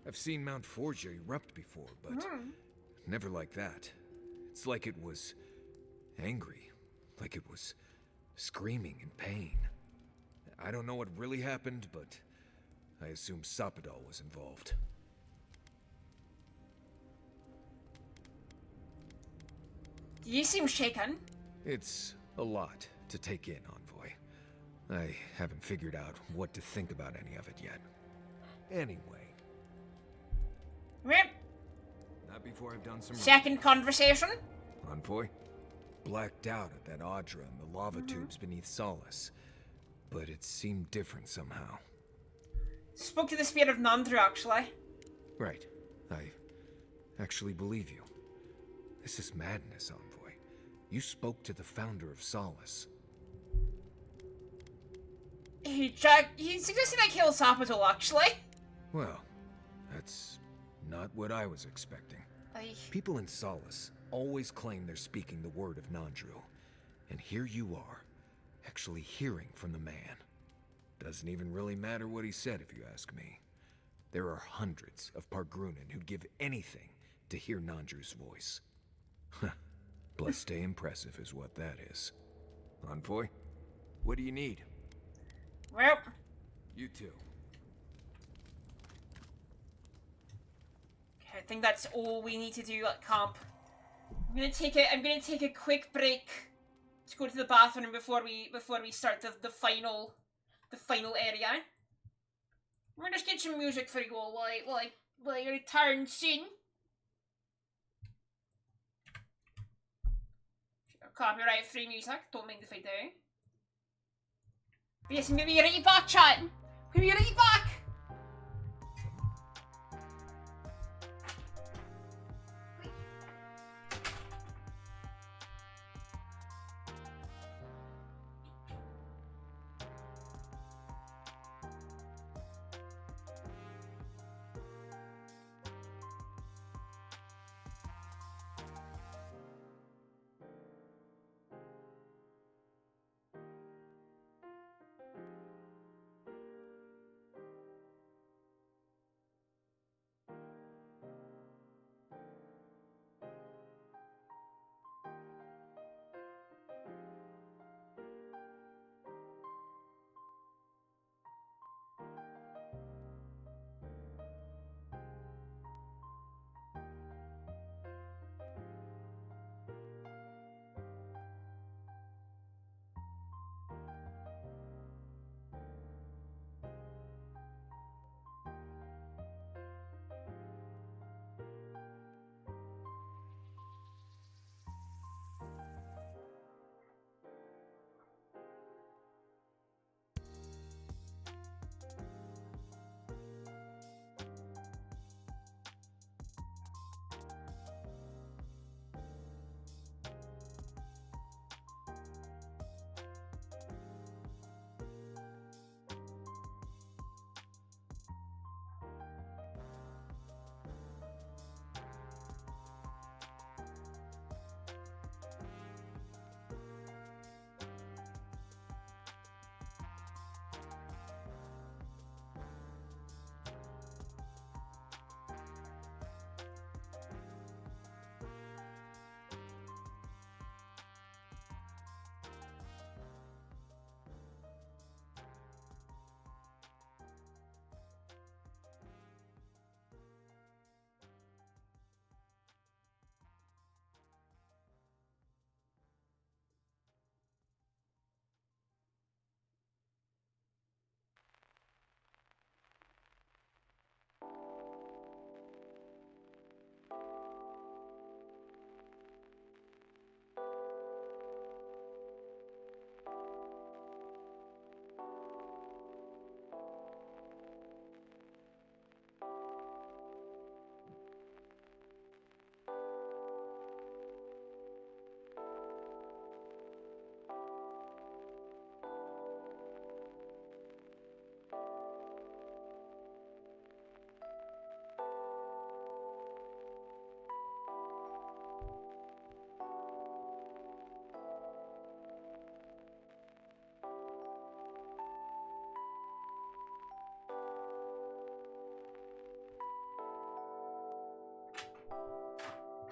I've seen Mount Forgia erupt before, but never like that. It's like it was angry, like it was screaming in pain. I don't know what really happened, but I assume Sapadal was involved. You seem shaken. It's a lot to take in, Envoy. I haven't figured out what to think about any of it yet. Anyway. Yep. Not before I've done some... Second conversation. Envoy? Blacked out at that Audra and the lava tubes beneath Solace. But it seemed different somehow. Spoke to the spirit of Nandru, actually. Right. I actually believe you. This is madness, Envoy. You spoke to the founder of Solace. He suggested I kill Sapadol, actually. Well, that's not what I was expecting. People in Solace always claim they're speaking the word of Nandru. And here you are, actually hearing from the man. Doesn't even really matter what he said, if you ask me. There are hundreds of Pargrunen who'd give anything to hear Nandru's voice. Plus, stay impressive is what that is. Envoy, what do you need? Well, You too. I think that's all we need to do at camp. I'm gonna take a quick break to go to the bathroom before we start the final area. We're just get some music for you all while I return soon. Copyright free music, don't mind if I do. But yes, I'm gonna be right back, chat. I'm gonna be right back.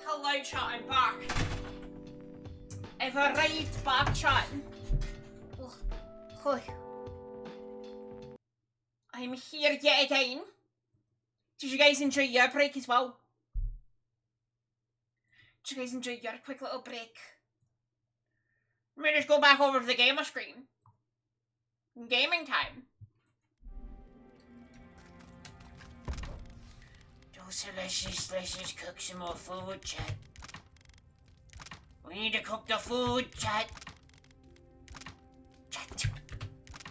Hello, chat, I'm back. I've arrived back, chat. I'm here yet again. Did you guys enjoy your break as well? Did you guys enjoy your quick little break? Let me just go back over to the gamer screen. Gaming time. So let's cook some more food, chat. We need to cook the food, chat. Chat.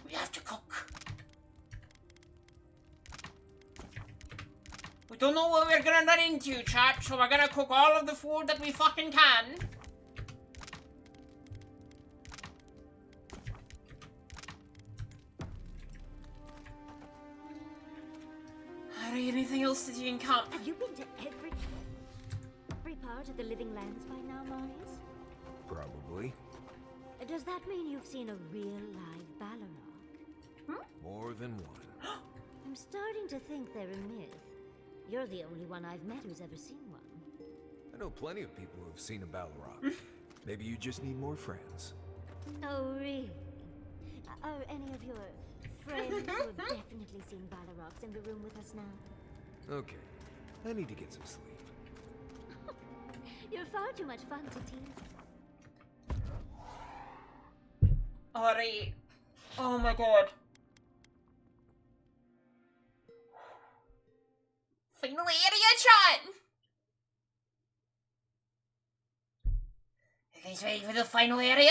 We have to cook. We don't know what we're gonna run into, chat, so we're gonna cook all of the food that we fucking can. Alright, anything else to do in camp? Have you been to every part of the Living Lands by now, Marius? Probably. Does that mean you've seen a real live Balrog? More than one. I'm starting to think they're a myth. You're the only one I've met who's ever seen one. I know plenty of people who have seen a Balrog. Maybe you just need more friends. Oh, really? Are any of your friends who have definitely seen Balrogs in the room with us now? Okay, I need to get some sleep. You're far too much fun to tease. Alright. Oh my god. Final area, chat! You guys ready for the final area?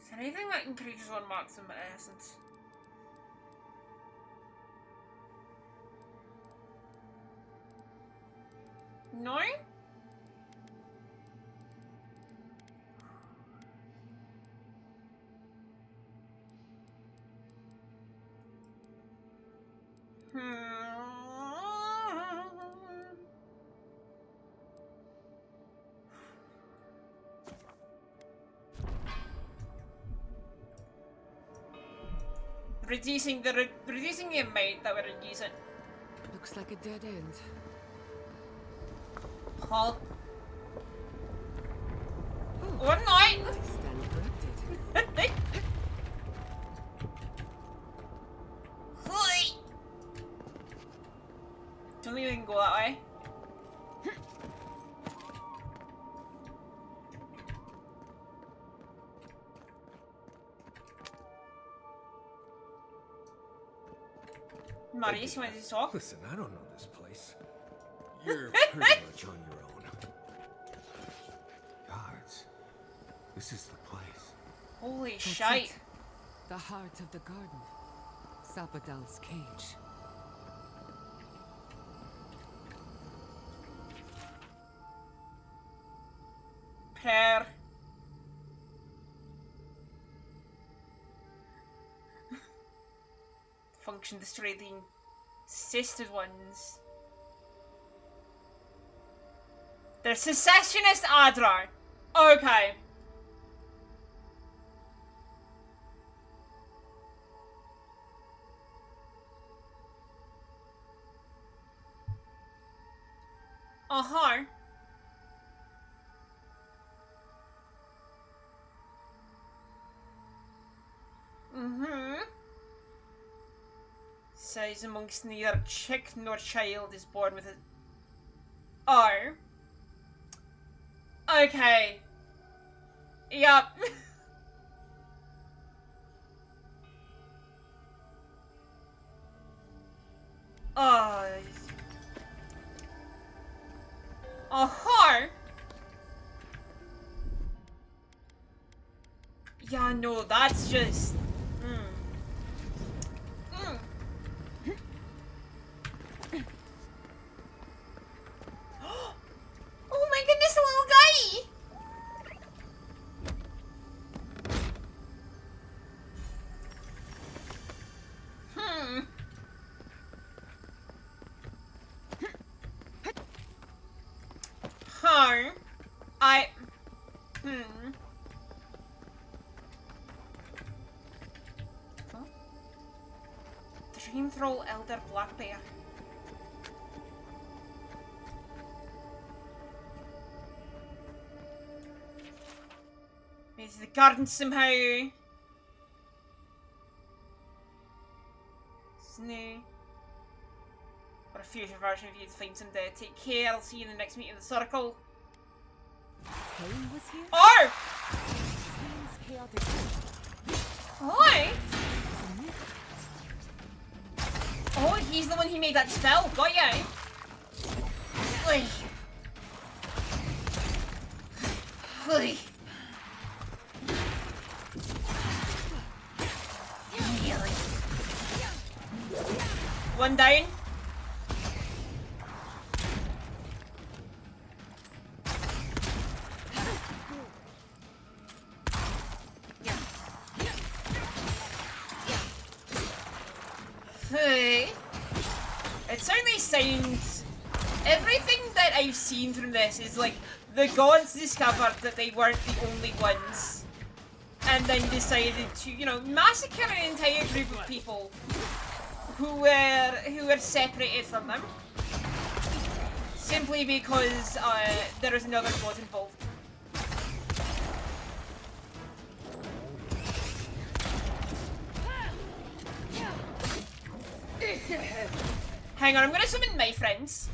Is there anything that increases on maximum essence? No? Reducing the amount that we're using. Looks like a dead end. Huh? One night. Stand corrected. Don't think we can go that way. Marius, you want to talk? Listen, I don't know this place. You're pretty much on your own. Guards, this is the place. Holy That's shite. it. The heart of the garden. Sapodal's cage. Prayer. Function destroy the sisters ones. They're secessionist Adrar. Okay. Uh-huh. Mm-hmm. Says amongst neither chick nor child is born with it. Oh. Okay. Yep. Oh. Uh-huh. Yeah, no, that's just... Oh my goodness, the little guy! Dream Troll Elder Black Bear. Maybe the garden somehow. Snoo. Or a future version of you to find some day. Take care, I'll see you in the next meeting of the circle. Terry was here? Oh! Seems chaotic. Hi! Oh, he's the one who made that spell. Got ya. Oi. Oi. One down. Hey. It certainly sounds... Everything that I've seen from this is like the gods discovered that they weren't the only ones and then decided to, you know, massacre an entire group of people who were separated from them simply because there is another god involved. Hang on, I'm gonna summon my friends.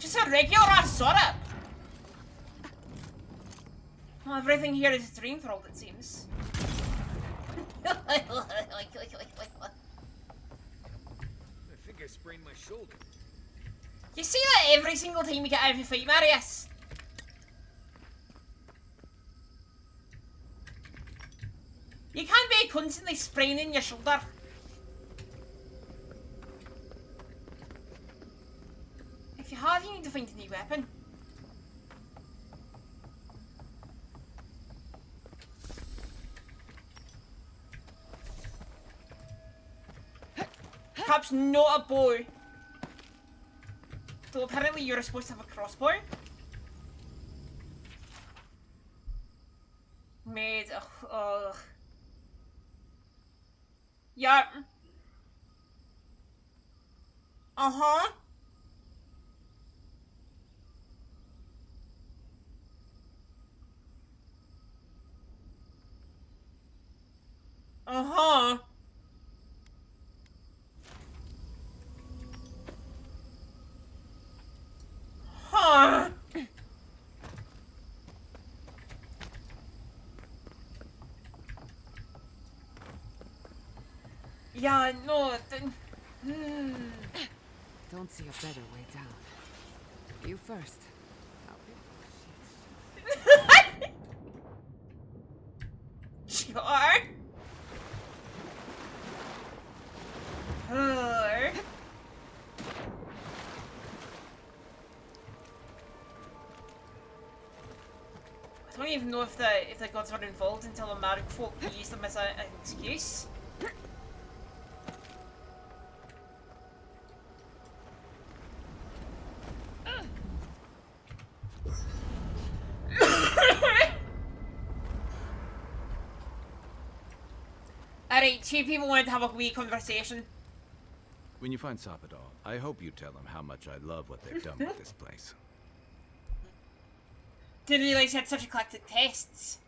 Just a regular ass setup. Well, everything here is dream world, it seems. I think I sprained my shoulder. You see that every single time we get out of a fight, Marius? You can't be constantly spraining your shoulder. If you have, you need to find a new weapon. Perhaps not a bow. Though apparently you're supposed to have a crossbow. Made. Ugh. Yeah. Uh-huh. Uh-huh. Huh. Yeah, no, Don't see a better way down. You first. Sure. I don't even know if the gods were involved until the Mark folk used them as an excuse. Alright, two people wanted to have a wee conversation. When you find Sapadal, I hope you tell him how much I love what they've done with this place. Didn't realize you had such eclectic tastes.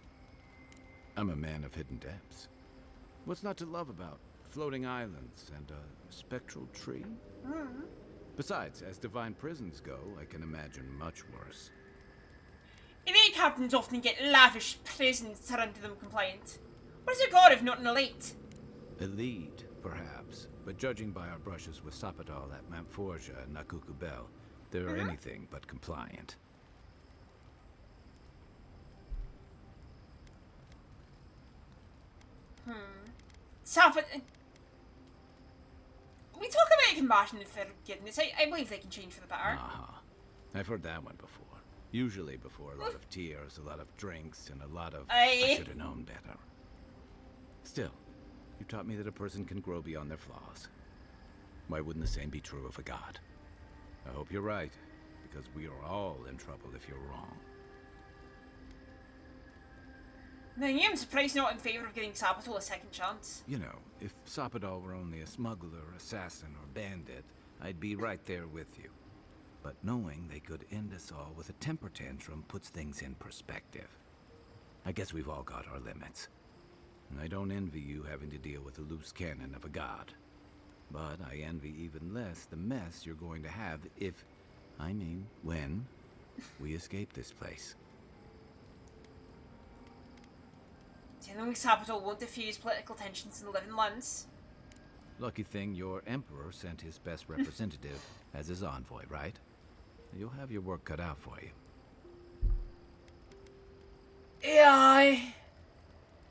I'm a man of hidden depths. What's not to love about floating islands and a spectral tree? Besides, as divine prisons go, I can imagine much worse. Elite captains often get lavish prisons to render them compliant. What is a god if not an elite? Elite, perhaps, but judging by our brushes with Sapadal at Mount Forja and Nakukubel, they're anything but compliant. We talk about compassion and forgiveness. I believe they can change for the better. I've heard that one before. Usually before a lot of tears, a lot of drinks, and a lot of I should have known better. Still, you taught me that a person can grow beyond their flaws. Why wouldn't the same be true of a god? I hope you're right, because we are all in trouble if you're wrong. Now, I'm surprised you're not in favour of giving Sabato a second chance. You know, if Sapadal were only a smuggler, assassin, or bandit, I'd be right there with you. But knowing they could end us all with a temper tantrum puts things in perspective. I guess we've all got our limits. And I don't envy you having to deal with the loose cannon of a god. But I envy even less the mess you're going to have if, when, we escape this place. Do you think Sabato won't diffuse political tensions in the Living Lands? Lucky thing your emperor sent his best representative as his envoy, right? You'll have your work cut out for you. Yeah,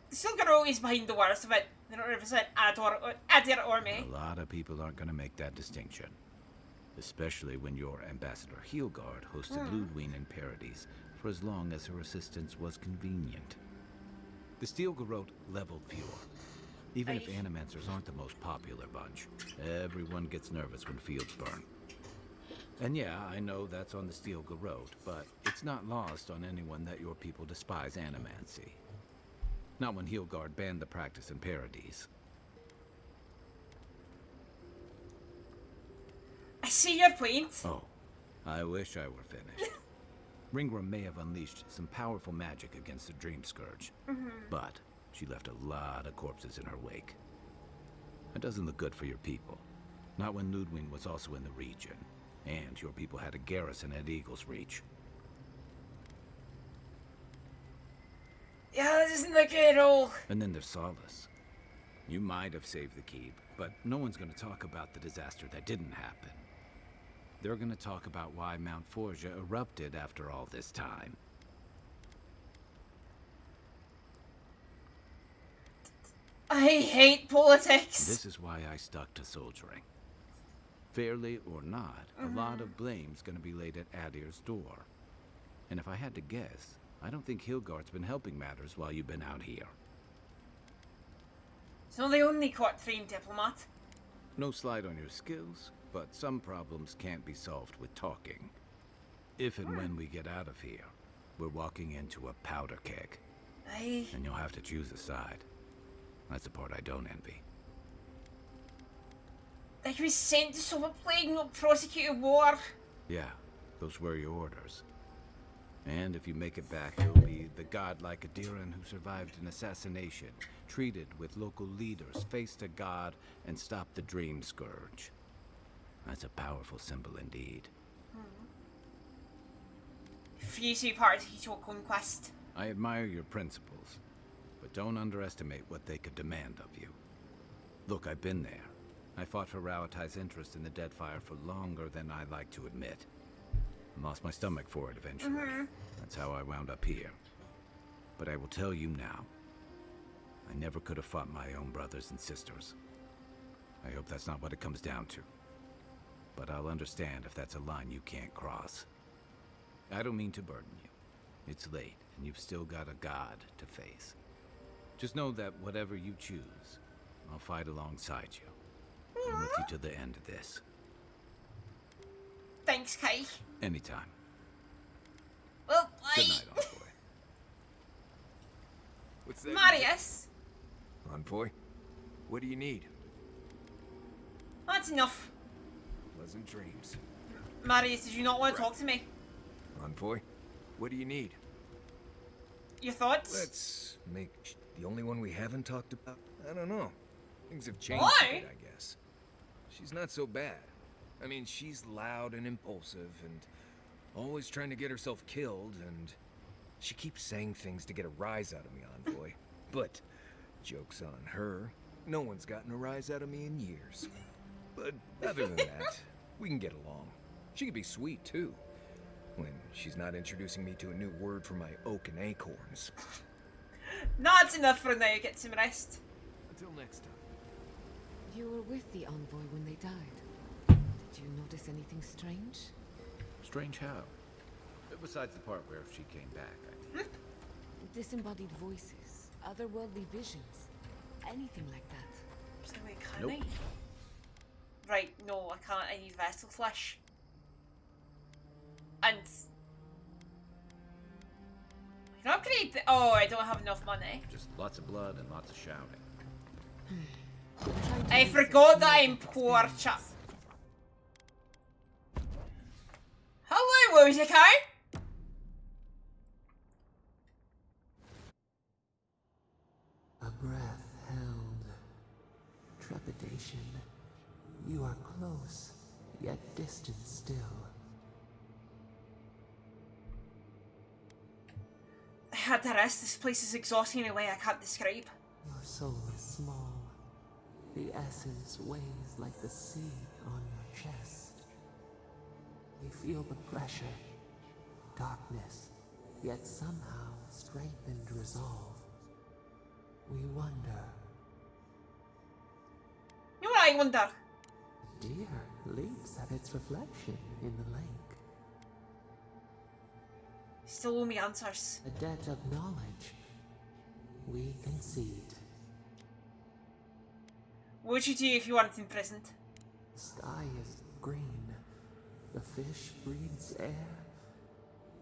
still Garo is behind the worst of it. They don't represent Adir or me. A lot of people aren't going to make that distinction. Especially when your Ambassador Heelguard hosted Ludwig in Paradise for as long as her assistance was convenient. The Steel Garrote leveled Fjord. Even if animancers aren't the most popular bunch, everyone gets nervous when fields burn. And yeah, I know that's on the Steel Garrote, but it's not lost on anyone that your people despise animancy. Not when Heelgard banned the practice in Paradise. I see your point. Oh, I wish I were finished. Ringra may have unleashed some powerful magic against the Dream Scourge, but she left a lot of corpses in her wake. That doesn't look good for your people. Not when Ludwig was also in the region, and your people had a garrison at Eagle's Reach. Yeah, that doesn't look good at all. And then there's Solace. You might have saved the keep, but no one's going to talk about the disaster that didn't happen. They're going to talk about why Mount Forja erupted after all this time. I hate politics. This is why I stuck to soldiering. Fairly or not, a lot of blame's going to be laid at Adir's door. And if I had to guess, I don't think Hilgard's been helping matters while you've been out here. So the only court-trained diplomat. No slight on your skills, but some problems can't be solved with talking. If and when we get out of here, we're walking into a powder keg. Aye. And you'll have to choose a side. That's the part I don't envy. Like he was sent to Silver Plague, not prosecuted war. Yeah, those were your orders. And if you make it back, you'll be the godlike Adiran who survived an assassination, treated with local leaders, faced a god, and stopped the Dream Scourge. That's a powerful symbol indeed. Free to be part of the Hito conquest. I admire your principles, but don't underestimate what they could demand of you. Look, I've been there. I fought for Rauatai's interest in the Deadfire for longer than I like to admit. I lost my stomach for it eventually. That's how I wound up here. But I will tell you now, I never could have fought my own brothers and sisters. I hope that's not what it comes down to. But I'll understand if that's a line you can't cross. I don't mean to burden you. It's late, and you've still got a god to face. Just know that whatever you choose, I'll fight alongside you. I'm with you to the end of this. Thanks, Kai. Anytime. Well, Good night, Envoy. What's that? Marius. Envoy? What do you need? That's enough. Pleasant dreams. Marius, did you not want to talk to me? Envoy? What do you need? Your thoughts? Let's make the only one we haven't talked about. I don't know. Things have changed Why? a bit, I guess. She's not so bad. I mean, she's loud and impulsive and always trying to get herself killed, and she keeps saying things to get a rise out of me, Envoy. But, joke's on her, no one's gotten a rise out of me in years. But other than that, we can get along. She can be sweet, too, when she's not introducing me to a new word for my oak and acorns. That's enough for now. Get some rest. Until next time. You were with the envoy when they died. Did you notice anything strange? Strange how? Besides the part where she came back, I mean. Disembodied voices, otherworldly visions, anything like that. So wait, can Nope. I? Right, no, I can't. I need Vestal Flesh. And... I can upgrade the... Oh, I don't have enough money. Just lots of blood and lots of shouting. I forgot that I'm poor, chap. Hello, Wojciech. A breath held. Trepidation. You are close, yet distant still. I had to rest. This place is exhausting in a way I can't describe. Your soul is small. The essence weighs like the sea on your chest. We feel the pressure, darkness, yet somehow strengthened resolve. We wonder. You know what I wonder? Deer leaps at its reflection in the lake. Still owe me answers. A debt of knowledge we concede. What would you do if you weren't imprisoned? The sky is green. The fish breathes air.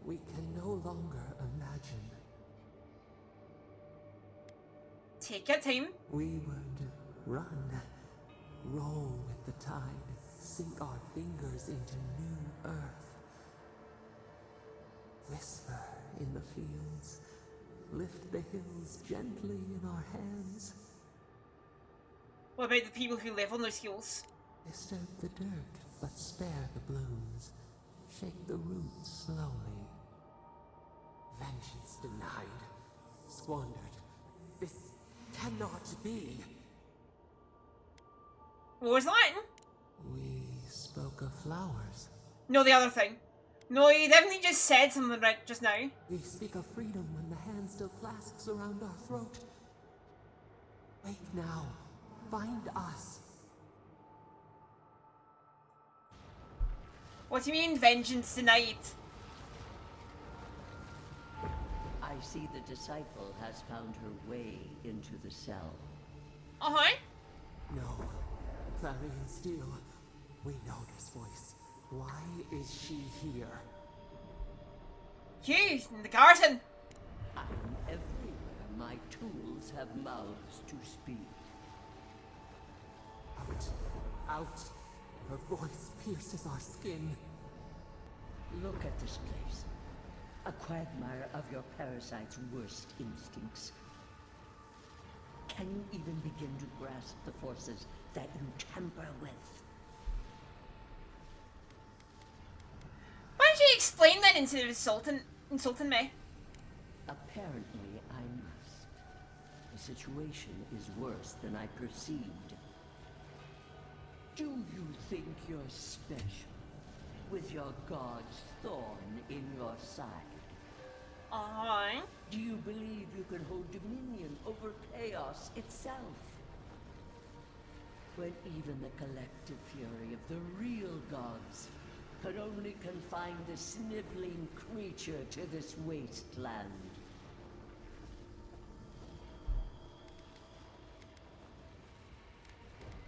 We can no longer imagine. Take your time. We would run, roll with the tide, sink our fingers into new earth. Whisper in the fields, lift the hills gently in our hands. What about the people who live on those hills? Disturb the dirt, but spare the blooms. Shake the roots slowly. Vengeance denied, squandered. This cannot be. What was that? We spoke of flowers. No, the other thing. No, you definitely just said something right just now. We speak of freedom when the hand still clasps around our throat. Wake now. Find us. What do you mean, vengeance denied? I see the disciple has found her way into the cell. Uh-huh. No. Clarion Steel. We know this voice. Why is she here? You, in the garden. I'm everywhere. My tools have mouths to speak. Out. Her voice pierces our skin. Look at this place. A quagmire of your parasite's worst instincts. Can you even begin to grasp the forces that you tamper with? Why don't you explain that instead of insulting me? Apparently, I must. The situation is worse than I perceived. Do you think you're special, with your god's thorn in your side? Uh-huh. Do you believe you can hold dominion over chaos itself? When even the collective fury of the real gods could only confine the sniveling creature to this wasteland.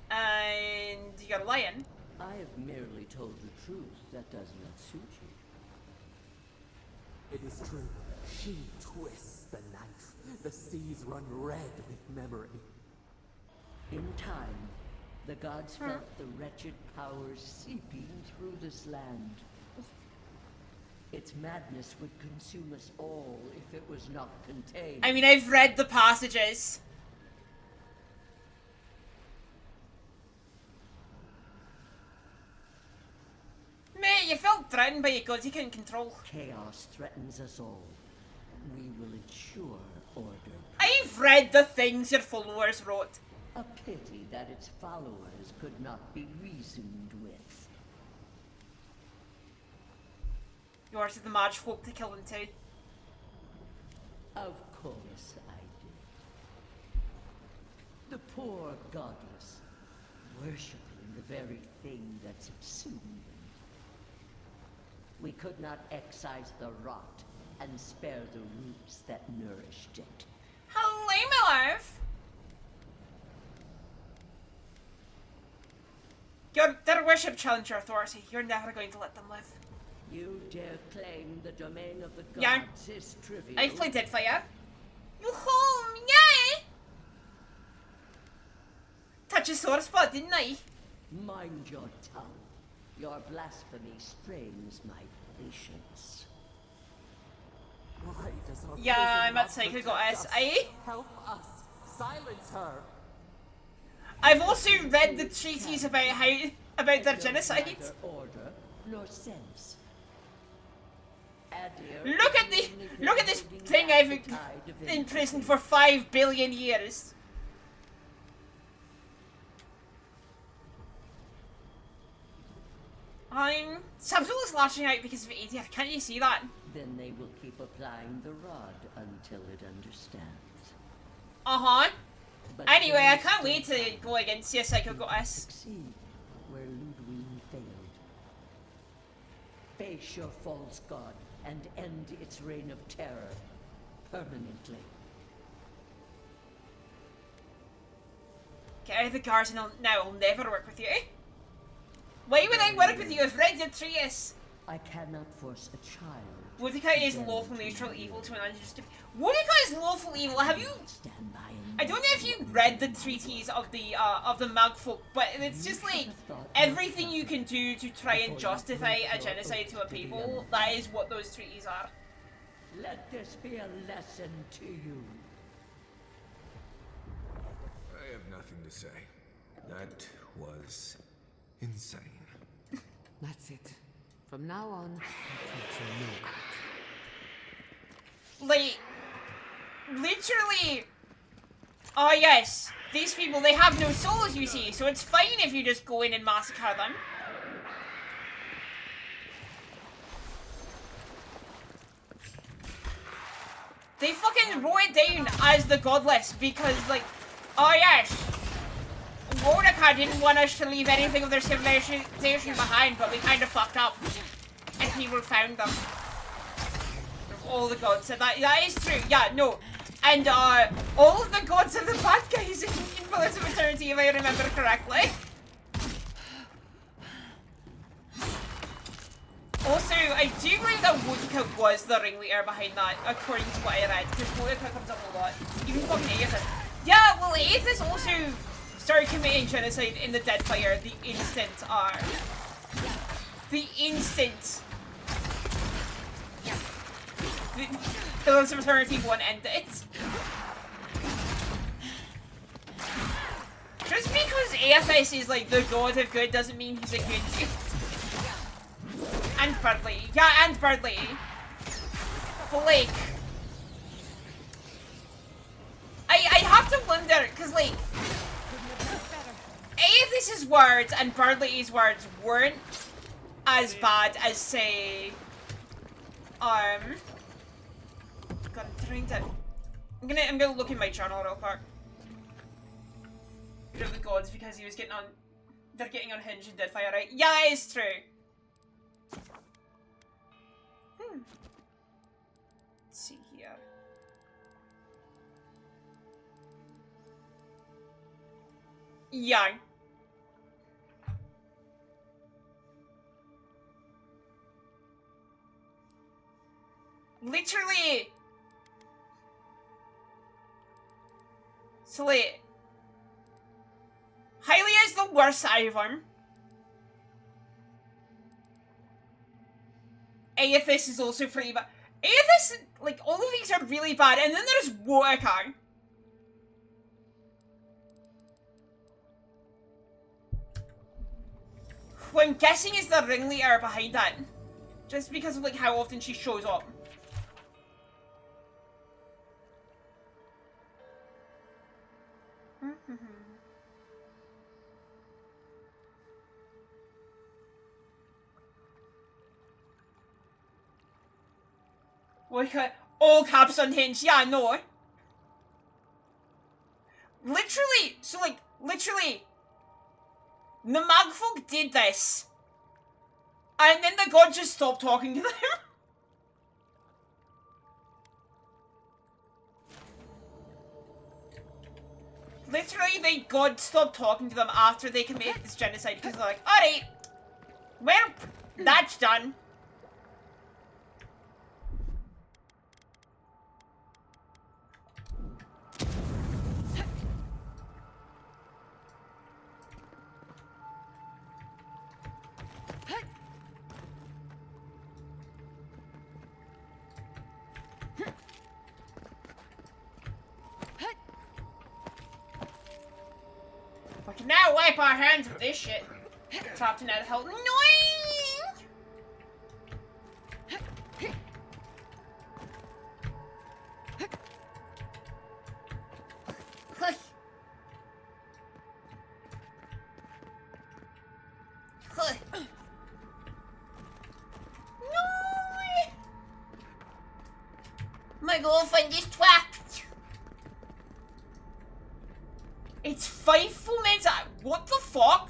And you're lying. I have merely told the truth. That does not suit you. It is true. She twists the knife. The seas run red with memory. In time, the gods felt the wretched powers seeping through this land. Its madness would consume us all if it was not contained. I mean, I've read the passages. Mate, you felt threatened by your gods you couldn't control. Chaos threatens us all. We will ensure order. I've read the things your followers wrote. A pity that its followers could not be reasoned with. You ordered the Marge folk to kill them too. Of course I did. The poor godless, worshipping the very thing that subsumed them. We could not excise the rot and spare the roots that nourished it. Hello, my love. Their worship challenge your authority. You're never going to let them live. You dare claim the domain of the gods Yeah. is trivial? I played Deadfire. You home, yeah! Touch a sore spot, didn't I? Mind your tongue. Your blasphemy strains my patience. Why does our Yeah, prison I'm not at Psycho protect Goddess. us? I. Help us. Silence her. I've also read the treaties about their genocide. Neither order nor sense. Look at this thing I've imprisoned for 5 billion years. Subtle is lashing out because of Adir. Can't you see that? Then they will keep applying the rod until it understands. Uh-huh. But Anyway, I they can't still wait to go against you, Psycho Goddess. succeed where Ludwig failed. Face your false god and end its reign of terror permanently. Get out of the garden now, I'll never work with you. Why would I work with you? I've read your treatise. I cannot force a child. Mordecai is lawful neutral evil to an unjust. Mordecai is lawful evil. Have you? I don't know if you read the treatise of the Magfolk, but it's just like everything you can do to try and justify a genocide to a people. That is what those treaties are. Let this be a lesson to you. I have nothing to say. That was insane. That's it. From now on, I pray to no god. Like, literally. Oh yes, these people, they have no souls, you see, so it's fine if you just go in and massacre them. They fucking wrote it down as the godless because, like, oh yes, Mordecai didn't want us to leave anything of their civilization behind, but we kind of fucked up. And people found them. All the gods said that is true, yeah, no. And, all of the gods are the bad guys in Pillars of Eternity, if I remember correctly. Also, I do believe that Mordecai was the ringleader behind that, according to what I read, because Mordecai comes up a lot. Even fucking Aethys. Yeah, well, Aethys also started committing genocide in the Deadfire the instant, the Pillars of Eternity 1 ended. Just because Aethys is like the god of good doesn't mean he's a good dude. And Bradley. Yeah, and Bradley. But like, I have to wonder, because like, Aethys' words and Bradley's words weren't as bad as, say, God, I'm trying to, I'm gonna look in my journal real quick. Of the gods, because he was getting on, they're getting unhinged in Deadfire, right? Yeah, that is true. Let's see here. Yeah. Literally. So wait. Hylia is the worst out of them. Aethys is also pretty bad. Aethys, like, all of these are really bad, and then there's Mordecai. Who I'm guessing is the ringleader behind that. Just because of, like, how often she shows up. Like, all caps unhinged, yeah, no. Literally, so like, literally, the Magfolk did this. And then the god just stopped talking to them. Literally, the god stopped talking to them after they committed this genocide because they're like, alright, well, that's done. We can now wipe our hands of this shit. Trapped in out of hell. Annoying! My girlfriend is trapped. It's 5 full minutes. What the fuck?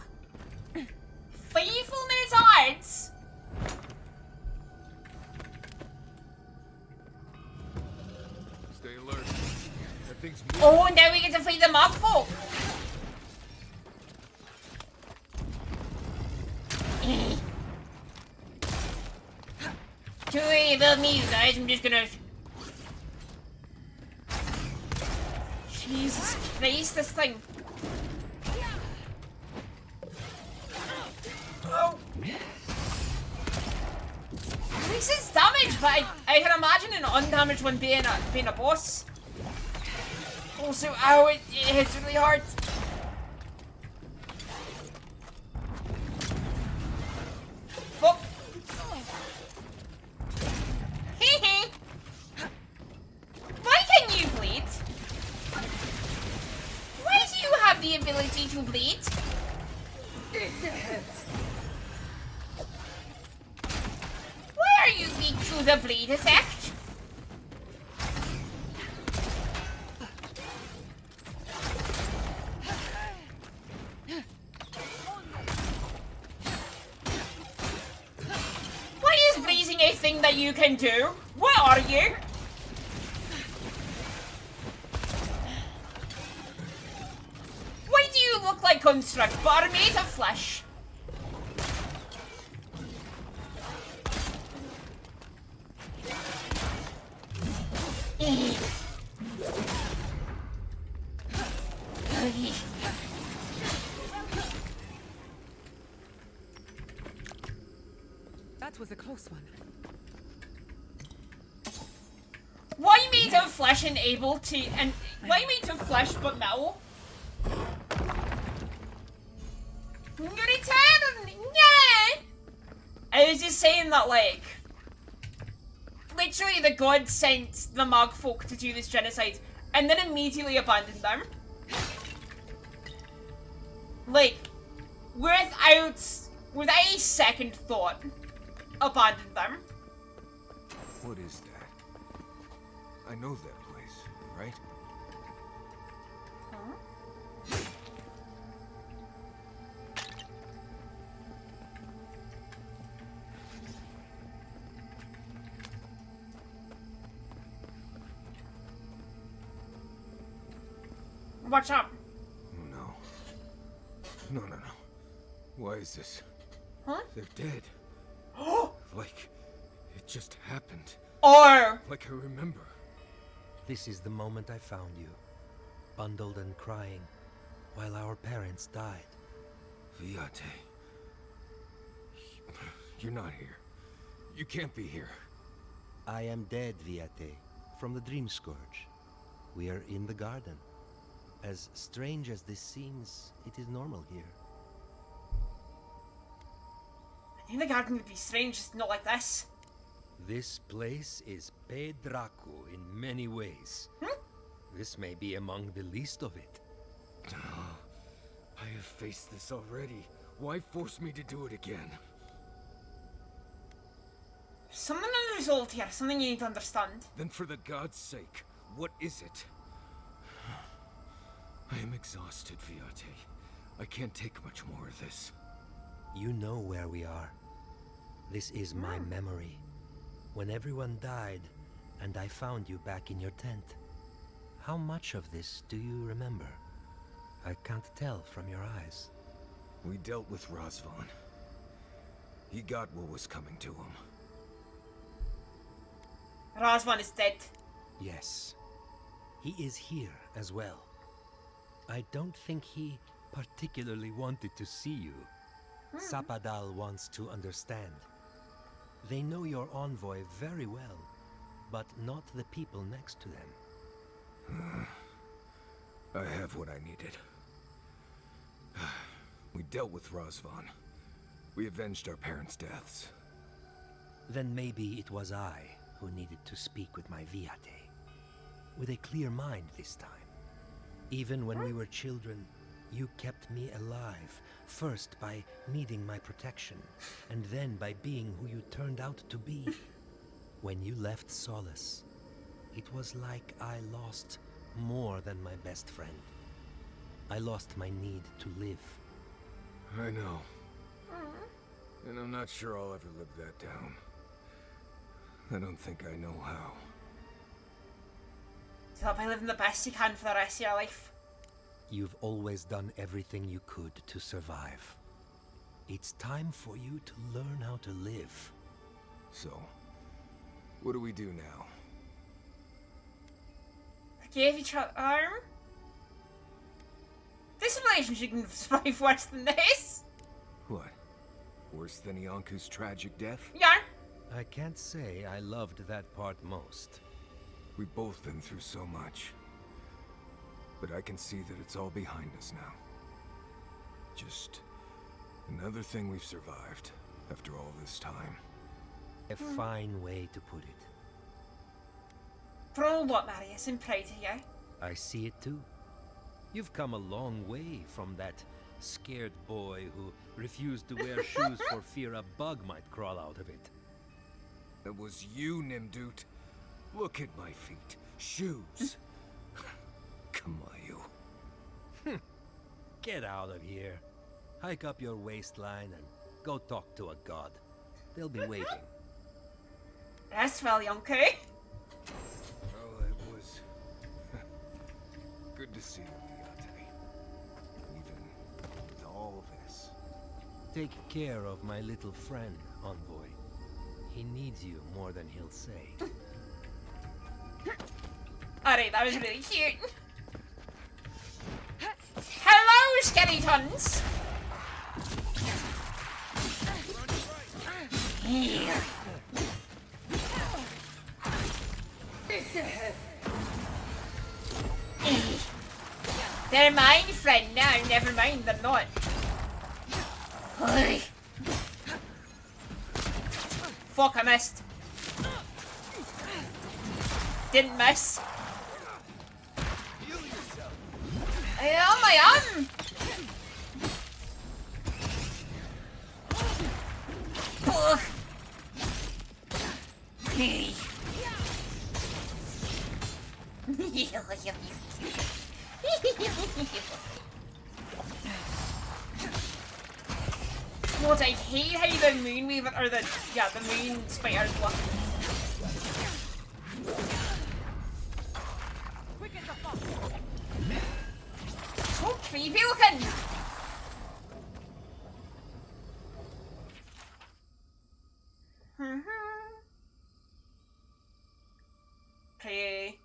5 full minutes odds. Stay alert. That thing's moving. Oh, now we get to fight the Magfolk. above me, you guys. I'm just gonna... Jesus Christ, this thing. Oh. At least it's damaged, but I can imagine an undamaged one being a boss. Also, ow, it hits really hard. Oh. Why can you bleed? Why do you have the ability to bleed? Why are you weak to the bleed effect? Why is bleeding a thing that you can do? What are you? Why do you look like Construct, but are made of flesh? That was a close one. Why made of flesh and able to, and why made of flesh but metal? Yeah. I was just saying that, like, literally the god sent the Mag folk to do this genocide and then immediately abandoned them. Like, without a second thought, abandoned them. What is that? I know that place, right? Huh? What's up? Oh no. No. Why is this? Huh? They're dead. Like, it just happened. Or... Like I remember. This is the moment I found you, bundled and crying, while our parents died. Viate. You're not here. You can't be here. I am dead, Viate, from the Dream Scourge. We are in the garden. As strange as this seems, it is normal here. I think the garden would be strange, just not like this. This place is Pedraku in many ways. This may be among the least of it. I have faced this already. Why force me to do it again? Something unresolved here, something you need to understand. Then for the god's sake, what is it? I am exhausted, Viate. I can't take much more of this. You know where we are. This is my memory. When everyone died, and I found you back in your tent. How much of this do you remember? I can't tell from your eyes. We dealt with Razvan. He got what was coming to him. Razvan is dead. Yes. He is here as well. I don't think he particularly wanted to see you. Sapadal wants to understand. They know your envoy very well, but not the people next to them. I have what I needed. We dealt with Razvan. We avenged our parents' deaths. Then maybe it was I who needed to speak with my Viate. With a clear mind this time. Even when we were children, you kept me alive, first by needing my protection, and then by being who you turned out to be. When you left Solace, it was like I lost more than my best friend. I lost my need to live. I know. And I'm not sure I'll ever live that down. I don't think I know how. So that'll be living the best you can for the rest of your life. You've always done everything you could to survive. It's time for you to learn how to live. So, What do we do now? Forgive each other. This relationship can survive worse than this. What? Worse than Ianku's tragic death? Yeah. I can't say I loved that part most. We've both been through so much. But I can see that it's all behind us now. Just another thing we've survived after all this time. A fine way to put it. For all what, Marius, I'm proud of you. I see it too. You've come a long way from that scared boy who refused to wear shoes for fear a bug might crawl out of it. It was you, Nimdut. Look at my feet. Shoes. Come on, you. Get out of here. Hike up your waistline and go talk to a god. They'll be waiting. That's well, Ianku. Well, it was good to see you, Viate. Even with all this. Take care of my little friend, Envoy. He needs you more than he'll say. Alright, that was really cute. Hello, skeletons! They're mine, friend, now. Never mind, they're not. Fuck, I missed. Didn't miss. Oh my arm! God, I hate how the moonweaver, or the moon spiders look. So creepy looking. Okay.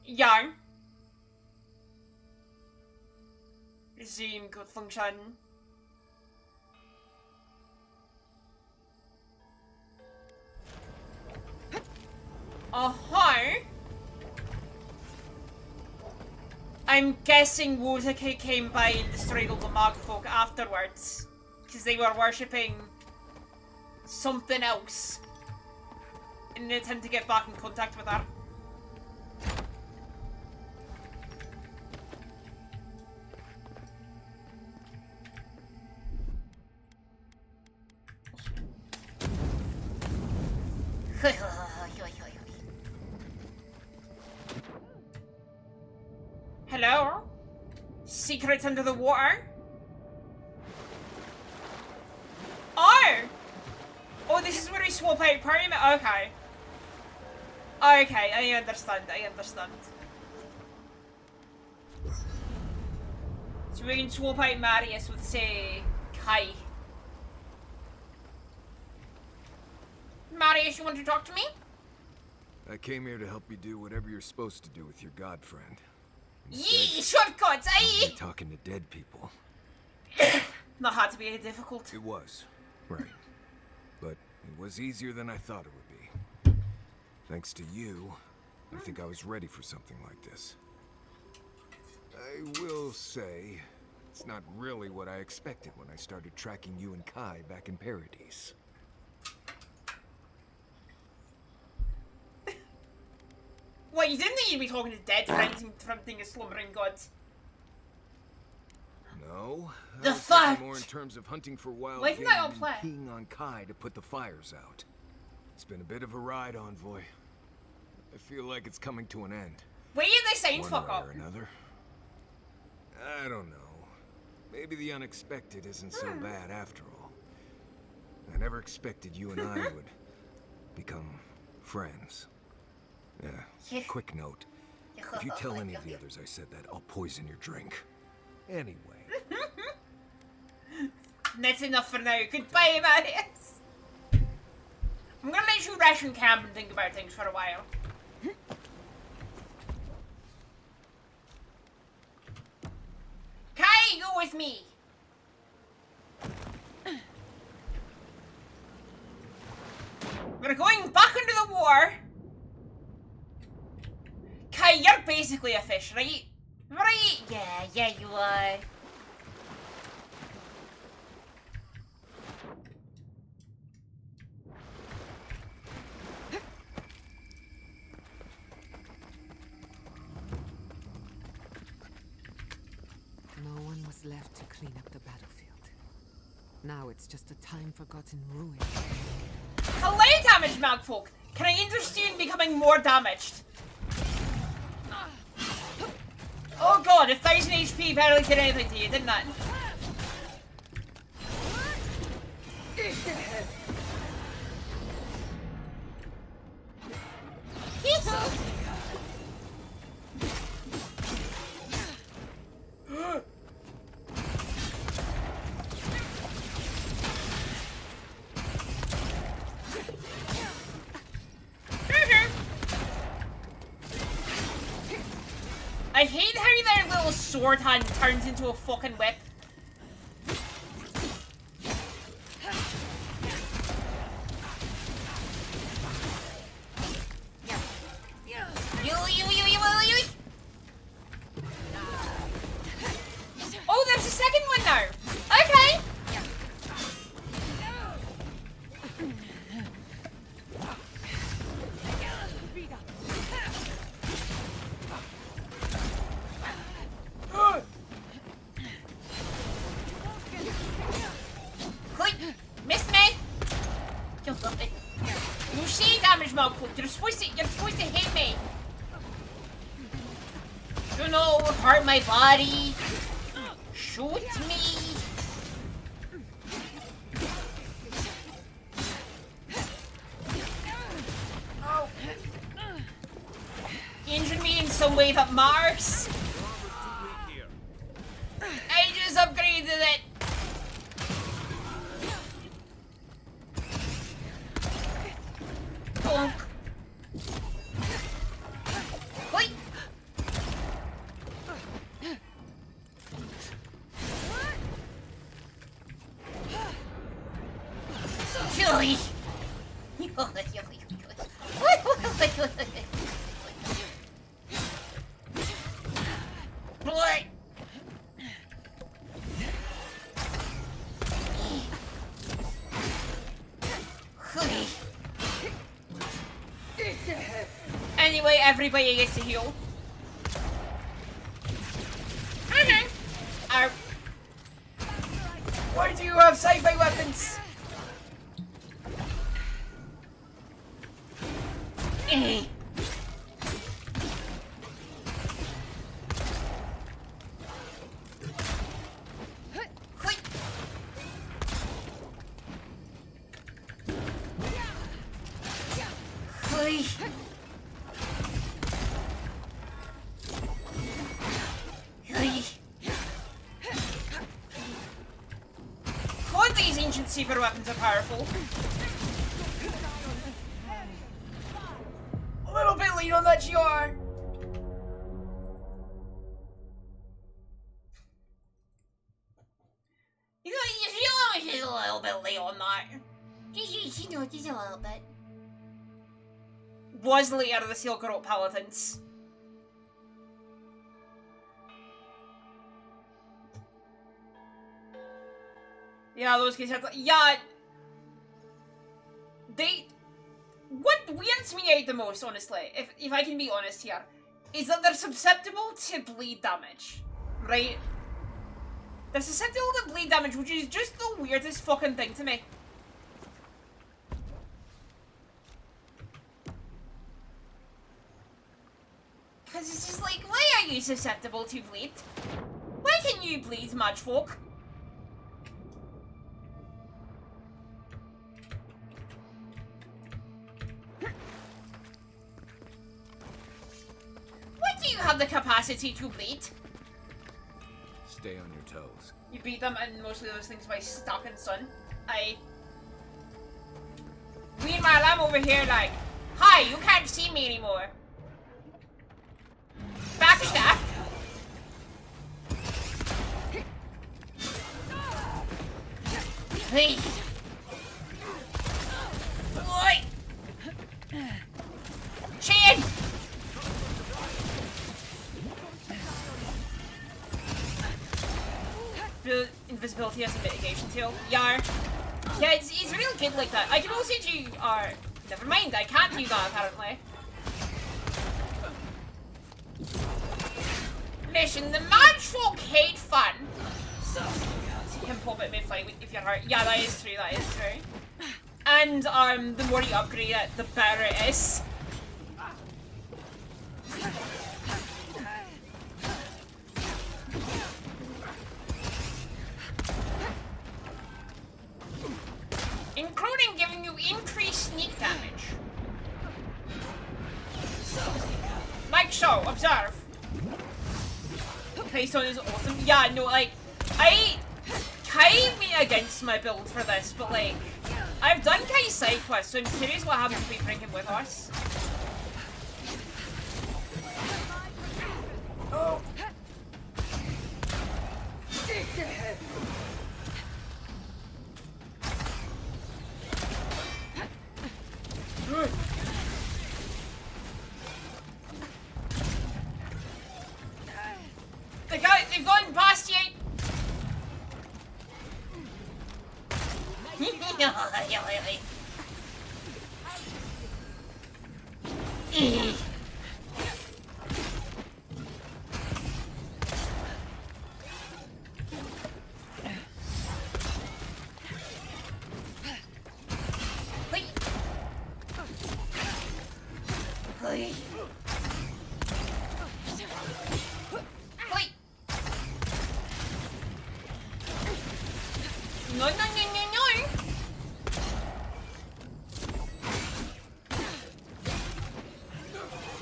Yarn. Resume good function. I'm guessing Wotake came by and destroyed all the Magfolk afterwards. Because they were worshipping something else in an attempt to get back in contact with her. Hello? Secrets under the water? Oh! Oh, this is where we swap out Pyramid? Okay. Okay, I understand, So we can swap out Marius with, say, Kai. Marius, you want to talk to me? I came here to help you do whatever you're supposed to do with your god friend. Yee, shortcuts, eh? Talking to dead people. Not hard to be difficult. It was, right. But it was easier than I thought it would be. Thanks to you, I think I was ready for something like this. I will say, it's not really what I expected when I started tracking you and Kai back in Paradise. What, you didn't think you'd be talking to dead friends and confronting a slumbering god? No. The I was fact! thinking more in terms of hunting for wild Why didn't game I all and play? peeing on Kai to put the fires out. It's been a bit of a ride, Envoy. I feel like it's coming to an end. Where did they sign One fuck way up? or another. I don't know. Maybe the unexpected isn't so bad after all. I never expected you and I would become friends. Yeah, quick note. If you tell any of the others I said that, I'll poison your drink. Anyway. That's enough for now. Goodbye, Marius. I'm gonna let you ration camp and think about things for a while. Kai, go with me. We're going back into the war. Kai, you're basically a fish, right? Right? Yeah, you are. No one was left to clean up the battlefield. Now it's just a time-forgotten ruin. Hello, damaged Magfolk. Can I interest you in becoming more damaged? Oh god, 1000 HP barely did anything to you, didn't that? I hate how their little sword hand turns into a fucking whip. Oh, there's a second one now. Okay. Quick, missed me. You see damage, Malcolm. You're supposed to hit me. You know, hurt my body. Shoot me. Oh. Injure me in some way that marks. I just upgraded it. Bonk. Hoi. Chili. Blood. Anyway, everybody gets to heal. Why do you have sci-fi weapons? God, these ancient super weapons are powerful. A little bit late on that GR. You know, she's a little bit late on that. She knows she's a little bit. Was later the Silk Road Paladins. Yeah, those guys have to, yeah. What weirds me out the most, honestly, if I can be honest here, is that they're susceptible to bleed damage, right? They're susceptible to bleed damage, which is just the weirdest fucking thing to me. Because it's just like, why are you susceptible to bleed? Why can you bleed, mage folk? Why do you have the capacity to bleed? stay on your toes. You beat them and mostly those things by stuck in sun. Aye. Meanwhile, I'm over here like, hi, you can't see me anymore. Backstab. Hey. Oi. Chain. Invisibility as a mitigation tool. Yar. Yeah, it's really good like that. I can also do, never mind, I can't do that apparently. Listen, the manfolk hate fun. So, you can pop it mid-fight if you're hurt. Yeah, that is true, that is true. And, the more you upgrade it, the better it is. Including giving you increased sneak damage. Like so, observe. Keystone is awesome. Yeah, no, like, I kind of against my build for this, but like, I've done Kai's side quests, so I'm curious what happens if we bring him with us. Oh. They've gone past you. No.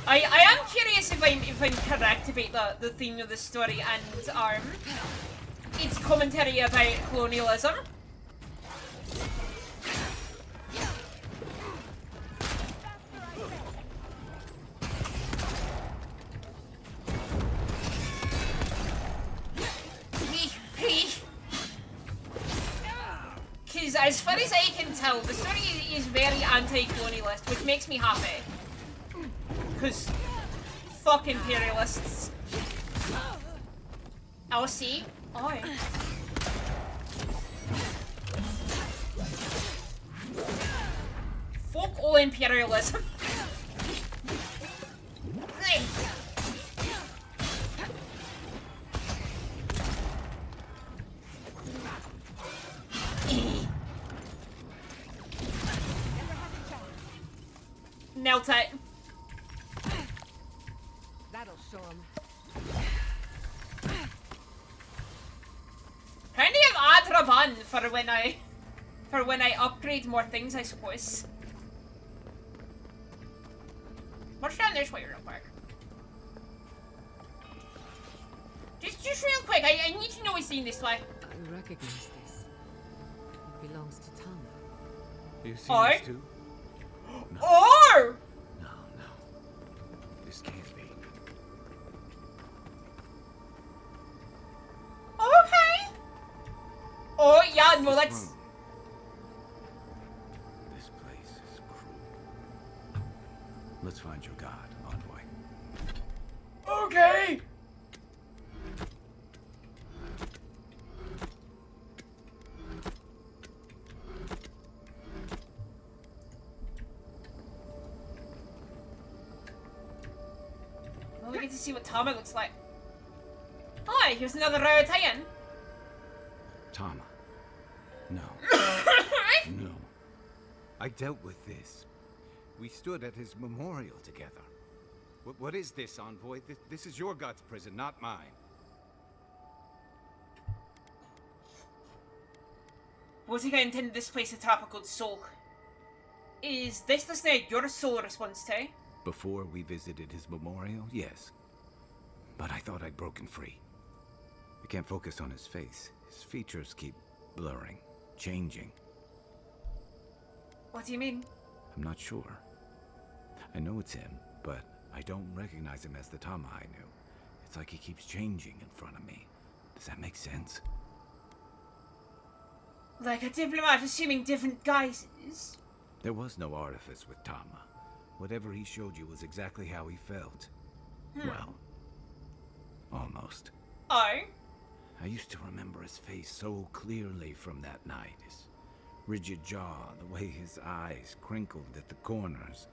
I am curious if I'm correct about the theme of the story and its commentary about colonialism. Because as far as I can tell, the story is very anti-colonialist, which makes me happy. Because fuck imperialists. LC? Oi. Fuck all imperialism. Nailed it. That'll show him. Plenty of Adraban for when I upgrade more things, I suppose. March down this way real quick. Just real quick, I need to know what's in this way. I recognize this. It belongs to Tama. You see this too? No. Or! No. This can't be. Okay. Oh, yeah, no, that's... This place is cruel. Let's find your god, Envoy. Okay! Well, we get to see what Tama looks like. Hi, here's another Raritan. Tama. No. No. I dealt with this. We stood at his memorial together. What is this, Envoy? This is your god's prison, not mine. Botica intended this place to trap a good soul. Is this the snake your soul responds to? Before we visited his memorial, yes. But I thought I'd broken free. I can't focus on his face. His features keep blurring, changing. What do you mean? I'm not sure. I know it's him, but I don't recognize him as the Tama I knew. It's like he keeps changing in front of me. Does that make sense? Like a diplomat assuming different guises? There was no artifice with Tama. Whatever he showed you was exactly how he felt. Well, almost. Oh? I used to remember his face so clearly from that night. His rigid jaw, the way his eyes crinkled at the corners.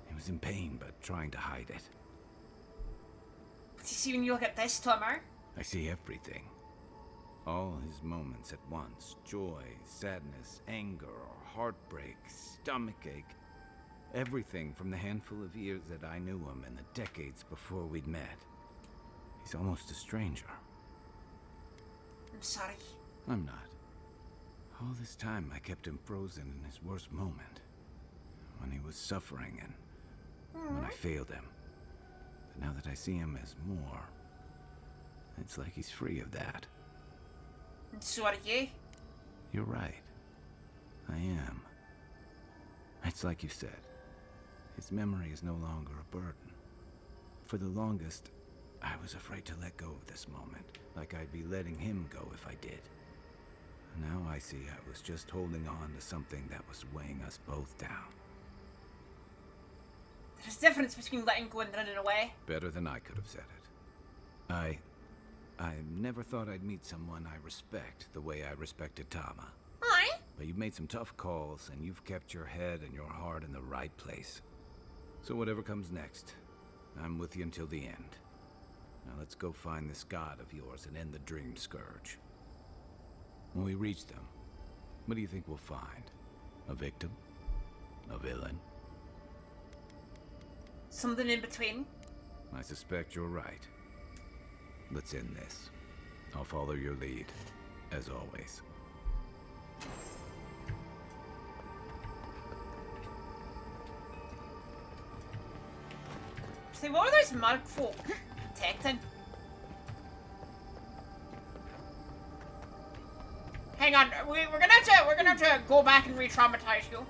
He was in pain, but trying to hide it. What do you see when you look at this, Tomer? I see everything. All his moments at once. Joy, sadness, anger, heartbreak, stomachache. Everything from the handful of years that I knew him and the decades before we'd met. He's almost a stranger. I'm sorry. I'm not. All this time I kept him frozen in his worst moment. When he was suffering and when I failed him. But now that I see him as more, it's like he's free of that. And so are you? You're right. I am. It's like you said. His memory is no longer a burden. For the longest, I was afraid to let go of this moment, like I'd be letting him go if I did. Now I see I was just holding on to something that was weighing us both down. There's a difference between letting go and running away. Better than I could have said it. I never thought I'd meet someone I respect the way I respected Tama. Aye. But you've made some tough calls, and you've kept your head and your heart in the right place. So whatever comes next, I'm with you until the end. Now let's go find this god of yours and end the Dream Scourge. When we reach them, what do you think we'll find? A victim? A villain? Something in between. I suspect you're right. Let's end this. I'll follow your lead, as always. So what were those mug folk protecting? Hang on, we're gonna have to go back and re-traumatize you.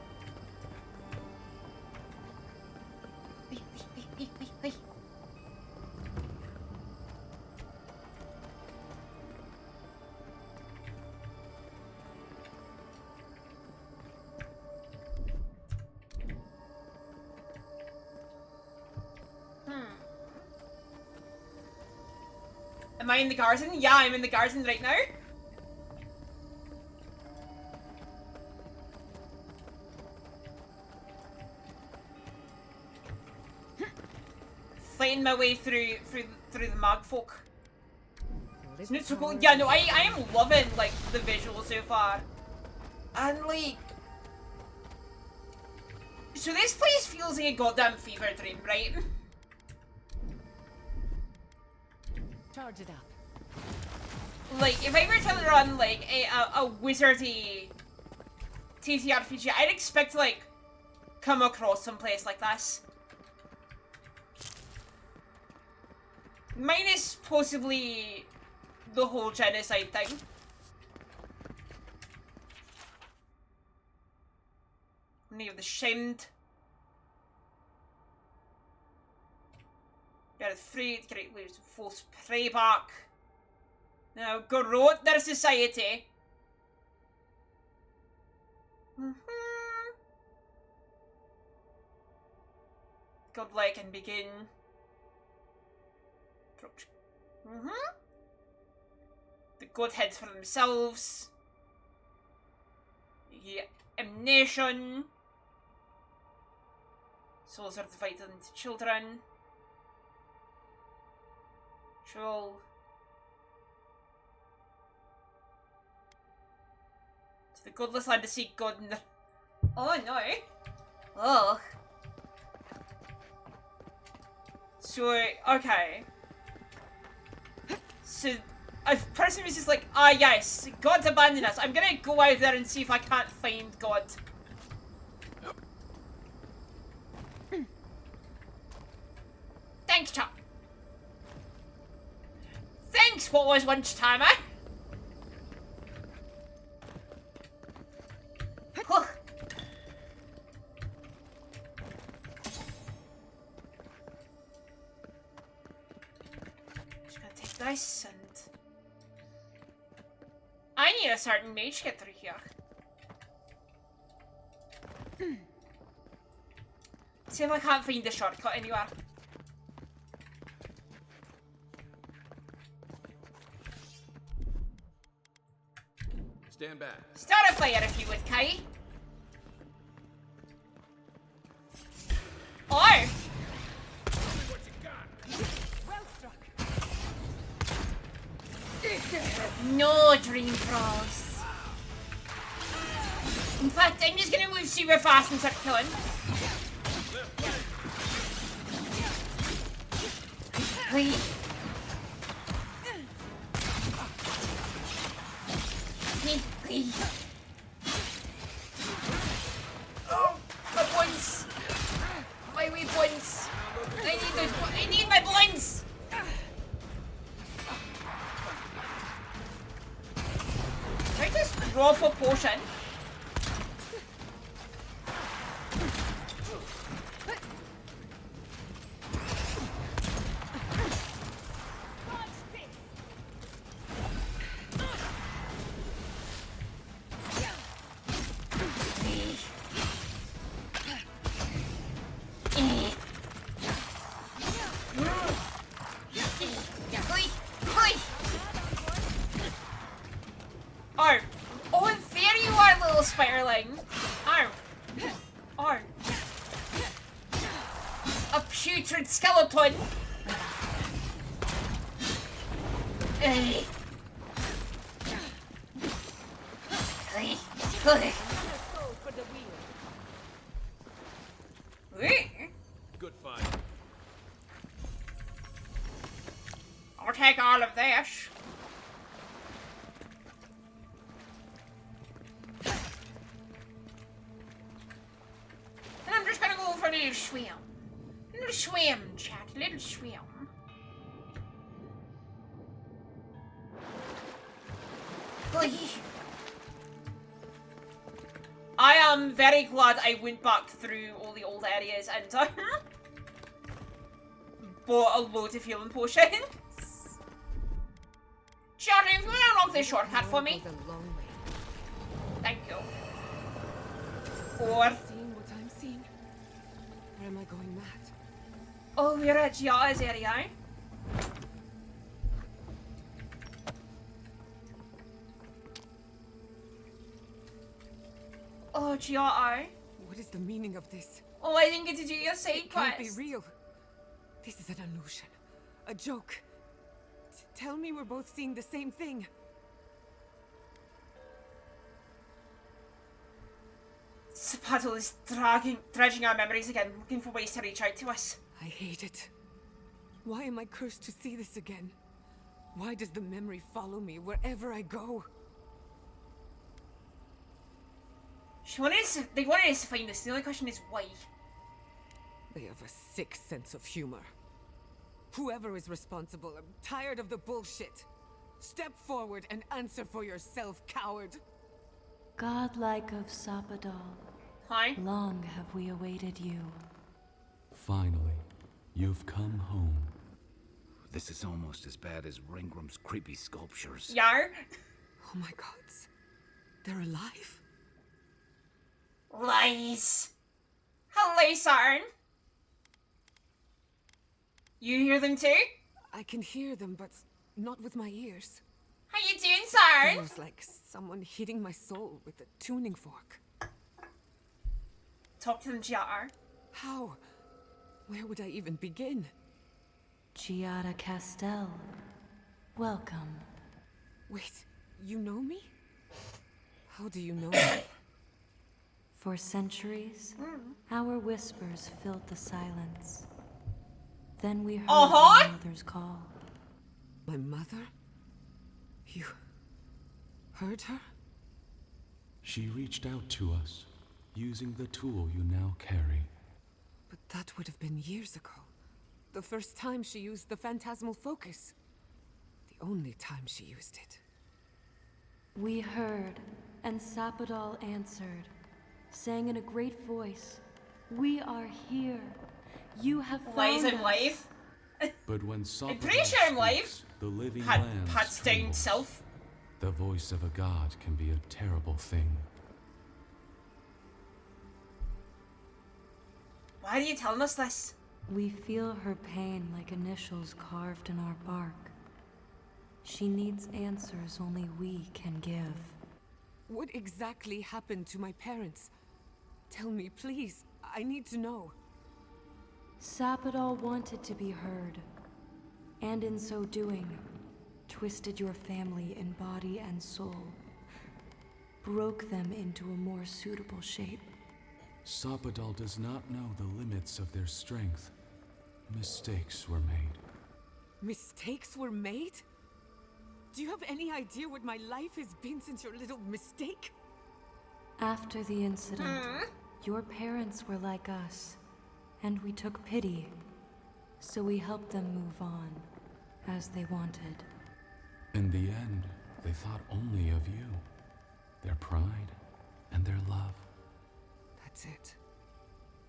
Am I in the garden? Yeah, I'm in the garden right now. Fighting my way through the mag folk. Isn't it so cool? Yeah, no, I am loving like the visuals so far. And like, so this place feels like a goddamn fever dream, right? Charge it up. Like, if I were to run like a wizardy TTRPG, I'd expect to like come across some place like this. Minus possibly the whole genocide thing. Any of the shamed. Get free, great waves of false prey back. Now, corrode their society. Godlike and begin. The godheads for themselves. Yeah, emnation. Souls are divided into children. Troll. To the godless land to seek God in the... Oh no. Ugh. So, okay. So, a person was just like, ah yes, God's abandoned us. I'm gonna go out there and see if I can't find God. Thanks, Chuck. Thanks, what was once time, eh? Whew. Just gotta take this and... I need a certain mage to get through here. See if I can't find the shortcut anywhere. Stand back. Start a fire if you would, Kai. Or... No dream frost. In fact, I'm just gonna move super fast and start killing. Wait. Oh, my buns! My wee buns! I need my buns! Can I just draw for potion? Oh, there you are, little spiderling. A putrid skeleton. Good fight. I'll take all of this. And I'm just gonna go for a little swim. Little swim, chat. Little swim. I am very glad I went back through all the old areas and bought a load of healing potions. Sharon, if you want to unlock this shortcut for me. Thank you. Or... Seeing what I'm seeing? Or am I going mad? Oh, we're at Gia's area. Oh, Gia. What is the meaning of this? Oh, I didn't get to do your side quest. It can't be real. This is an illusion. A joke. Tell me we're both seeing the same thing. Zapato is dredging our memories again, looking for ways to reach out to us. I hate it. Why am I cursed to see this again? Why does the memory follow me wherever I go? They wanted us to find this. The only question is why. They have a sick sense of humor. Whoever is responsible, I'm tired of the bullshit. Step forward and answer for yourself, coward. Godlike of Sapadal. Hi. Long have we awaited you. Finally, you've come home. This is almost as bad as Ringram's creepy sculptures. Yar? Oh my gods. They're alive? Lies. Hello, Sarn. You hear them too? I can hear them, but not with my ears. How you doing, Sarn? Feels like someone hitting my soul with a tuning fork. Talk to them, Giar. How? Where would I even begin? Giada Castel. Welcome. Wait, you know me? How do you know me? For centuries, our whispers filled the silence. Then we heard my mother's call. My mother? You heard her? She reached out to us, using the tool you now carry. But that would have been years ago. The first time she used the phantasmal focus. The only time she used it. We heard, and Sapadal answered, saying in a great voice, "We are here. You have found Lies, I'm us." live. But when I'm pretty sure I'm live. speaks, the living Pat lands down trembles. self. The voice of a god can be a terrible thing. Why are you telling us this? We feel her pain like initials carved in our bark. She needs answers only we can give. What exactly happened to my parents? Tell me, please. I need to know. Sapadal wanted to be heard, and in so doing, twisted your family in body and soul, broke them into a more suitable shape. Sapadal does not know the limits of their strength. Mistakes were made. Mistakes were made? Do you have any idea what my life has been since your little mistake? After the incident, your parents were like us, and we took pity, so we helped them move on, as they wanted. In the end, they thought only of you, their pride, and their love. That's it.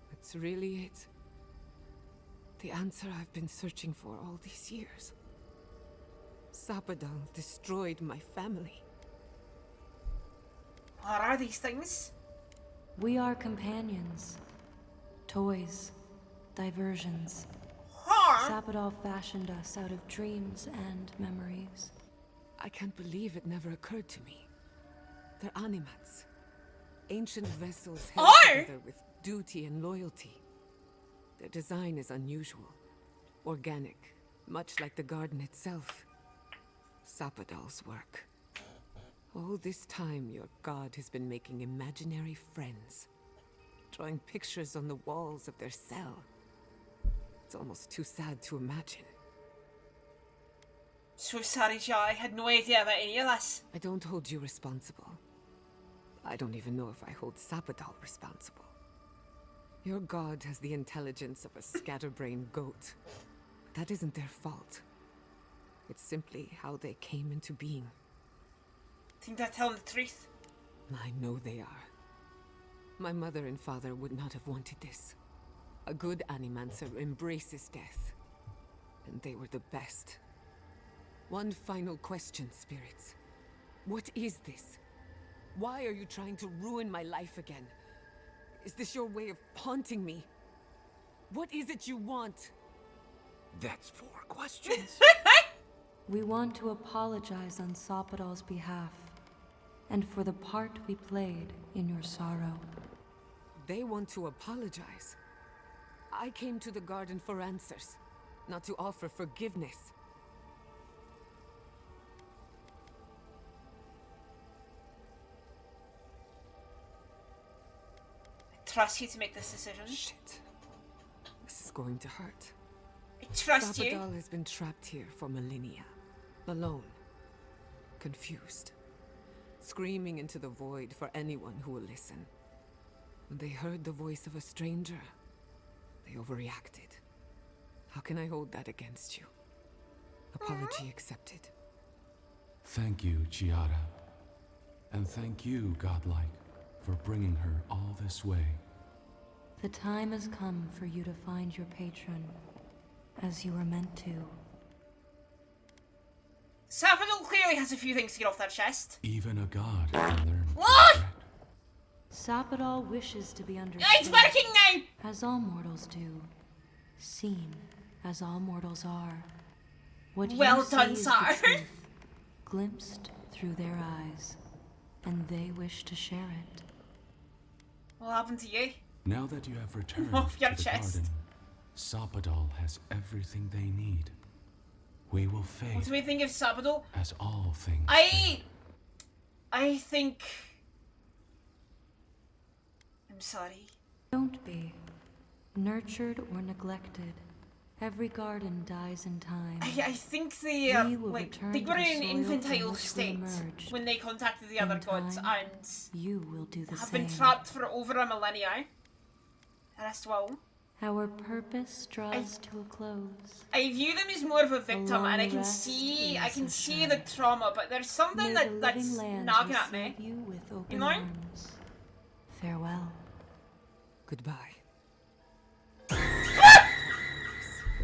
That's really it. The answer I've been searching for all these years. Sapadal destroyed my family. What are these things? We are companions, toys, diversions. Sapadal fashioned us out of dreams and memories. I can't believe it never occurred to me. They're animats. Ancient vessels held together with duty and loyalty. Their design is unusual, organic, much like the garden itself. Sapadal's work. All this time, your god has been making imaginary friends, drawing pictures on the walls of their cell. It's almost too sad to imagine. So sorry, Joe. I had no idea about any of this. I don't hold you responsible. I don't even know if I hold Sapadal responsible. Your god has the intelligence of a scatterbrained goat. But that isn't their fault. It's simply how they came into being. Think they're telling the truth? I know they are. My mother and father would not have wanted this. A good animancer embraces death. And they were the best. One final question, spirits. What is this? Why are you trying to ruin my life again? Is this your way of haunting me? What is it you want? That's 4 questions. We want to apologize on Sapadal's behalf, and for the part we played in your sorrow. They want to apologize. I came to the garden for answers, not to offer forgiveness. I trust you to make this decision. Shit. This is going to hurt. I trust you. Sapadal has been trapped here for millennia. Alone. Confused. Screaming into the void for anyone who will listen. When they heard the voice of a stranger, they overreacted. How can I hold that against you? Apology accepted. Thank you, Chiara. And thank you, Godlike, for bringing her all this way. The time has come for you to find your patron, as you were meant to. Sapadal clearly has a few things to get off their chest. Even a god can learn. What? Sapadal wishes to be understood. It's working now! As all mortals do. Seen as all mortals are. What Well you see done, is sir. the truth, glimpsed through their eyes, and they wish to share it. What happened to you? Now that you have returned Off your to the chest. garden, Sapadal has everything they need. We will fade. What do we think of Sapadal? As all things. I think. I'm sorry. Don't be. Nurtured or neglected, every garden dies in time. I think they We will like return they to were the in soil infantile from which we state emerged. when they contacted the In other gods time, and you will do the have same. been trapped for over a millennia. The rest will. Our purpose draws to a close. I view them as more of a victim, and I can rest see is the trauma, but there's something May the that's living lands nagging at me. receive you with open You know? arms. Farewell. Goodbye. But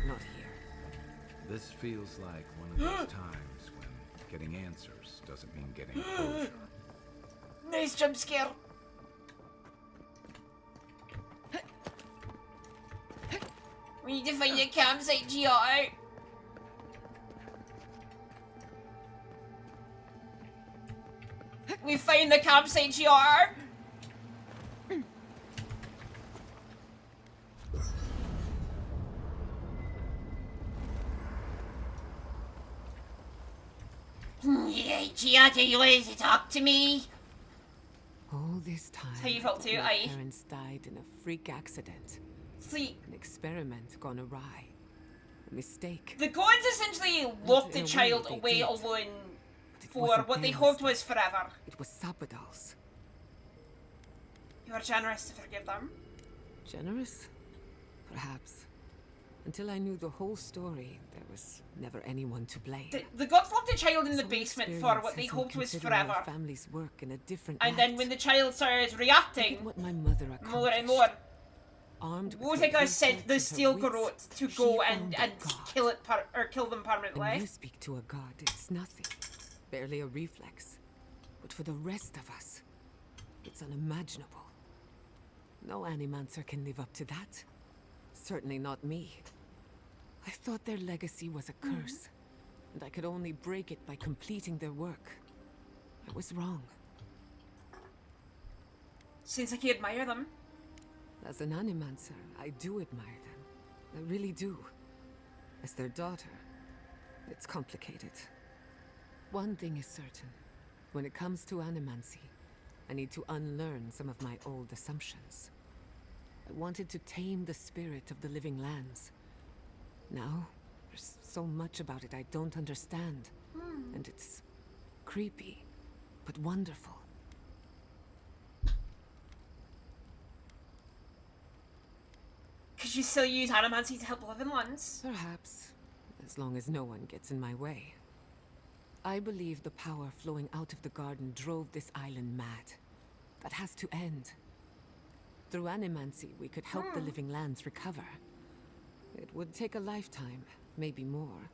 not here. This feels like one of those times when getting answers doesn't mean getting closure. Nice jump scare. We need to find the campsite, GR. We find the campsite, GR. Yeah, Giada, you wanted to talk to me? All this time, That's how you felt too, my aye. parents died in a freak accident. See, an experiment gone awry. A mistake. The gods essentially locked the in a way child they away did. alone for wasn't what they theirs. hoped was forever. It was Sapodal's. You were generous to forgive them. Generous? Perhaps. Until I knew the whole story, there was never anyone to blame. The gods locked the child in the Some basement for experience what they has me hoped was considering forever. our family's work in a different And light. then when the child started reacting Look at what my mother more and more, Armed with Wotika her sent the research steel and her garrote wits, to she go found and a god. kill it kill them When permanently. you speak to a god, it's nothing. Barely a reflex. But for the rest of us, it's unimaginable. No animancer can live up to that. Certainly not me. I thought their legacy was a curse, and I could only break it by completing their work. I was wrong. Seems like you admire them. As an animancer, I do admire them. I really do. As their daughter, it's complicated. One thing is certain. When it comes to animancy, I need to unlearn some of my old assumptions. I wanted to tame the spirit of the living lands. Now, there's so much about it I don't understand. And it's creepy, but wonderful. Could you still use animancy to help living lands? Perhaps, as long as no one gets in my way. I believe the power flowing out of the garden drove this island mad. That has to end. Through animancy, we could help the living lands recover. It would take a lifetime, maybe more,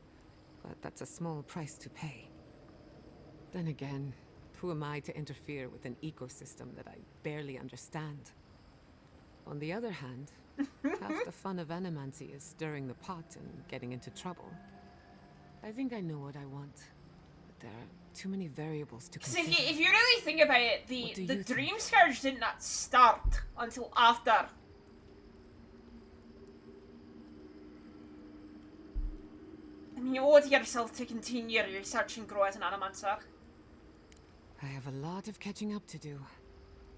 but that's a small price to pay. Then again, who am I to interfere with an ecosystem that I barely understand? On the other hand, half the fun of animancy is stirring the pot and getting into trouble. I think I know what I want, but there are too many variables to Because consider. if you really think about it, What do the you dream scourge did not start until after. I mean, you owe it to yourself to continue your research and grow as an animancer. I have a lot of catching up to do,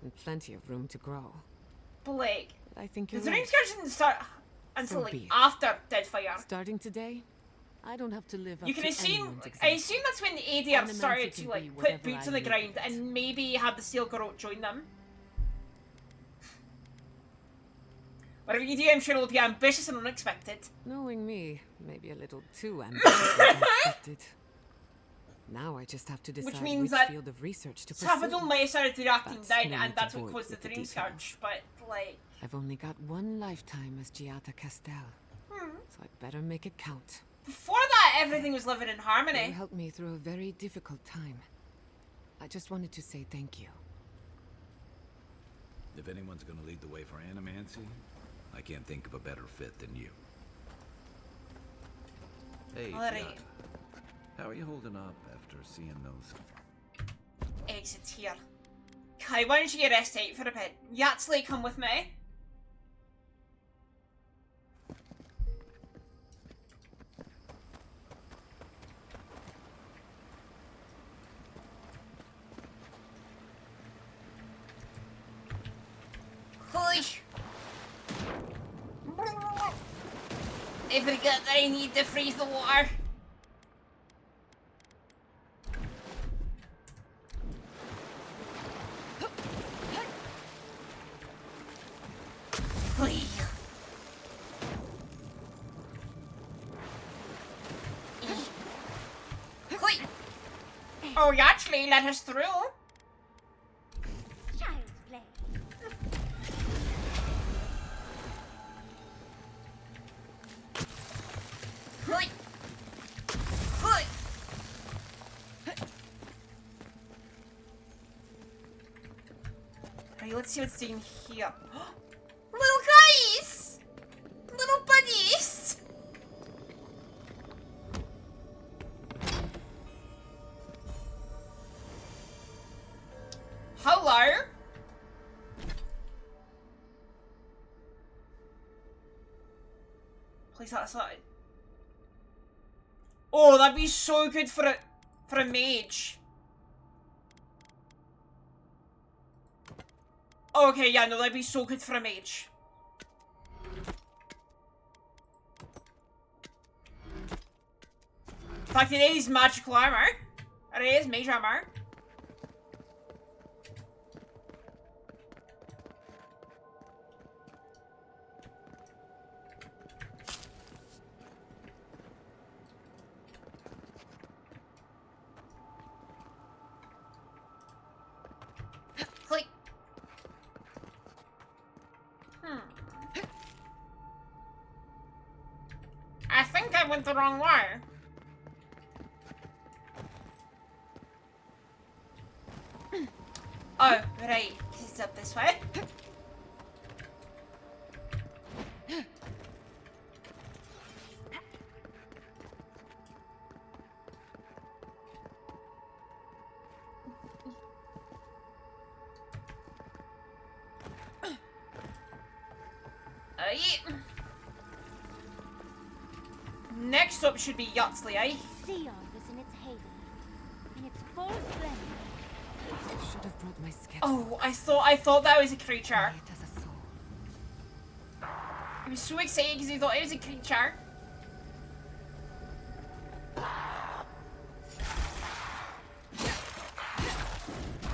and plenty of room to grow. But like, But I think the you're dream right. scourge didn't start until So like be it. after Deadfire. Starting today, I don't have to live up You can to assume. anyone's I example. assume that's when Adir Animancy started can to like be put whatever boots I on the make ground it. and maybe have the Steel Garrote join them. Whatever you do, I'm sure it'll be ambitious and unexpected. Knowing me, maybe a little too ambitious and unexpected. Now I just have to decide Which means which that field of research to pursue. Savador may have started reacting That's down, no and need that's to what bore caused the with the dream details. scourge. But like, I've only got one lifetime as Giada Castel, so I'd better make it count. before that, everything was living in You harmony. helped me through a very difficult time. I just wanted to say thank you. If anyone's gonna lead the way for animancy, I can't think of a better fit than you. Hey, Alright. Giada. How are you holding up after seeing those? Exit here. Kai, why don't you rest out for a bit? Yatsley, come with me. Holy! I forgot that I need to freeze the water. Holy. Oh, you actually let us through. Child's play. Hui. Hui. Right, let's see what's in here. Little guys! Little buddies! Hello? Place that aside. Oh, that'd be so good for a mage. Oh, okay, yeah, no, that'd be so good for a mage. In fact, it is magical armor. Or it is mage armor. Click. I think I went the wrong way. Oh, right. It's up this way. Next up should be Yatsley, eh? Sea Orb is in its heyday, in its full splendor. I should have brought my sketch. Oh, I thought that was a creature. It has a soul. I was so excited because I thought it was a creature.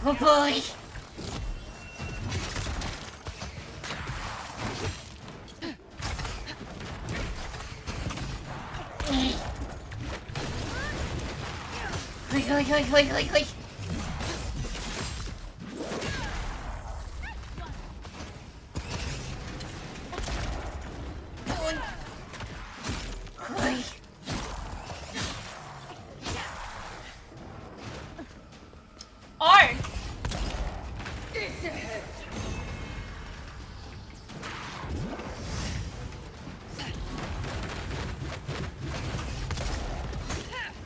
Oh boy! Quick. Oh!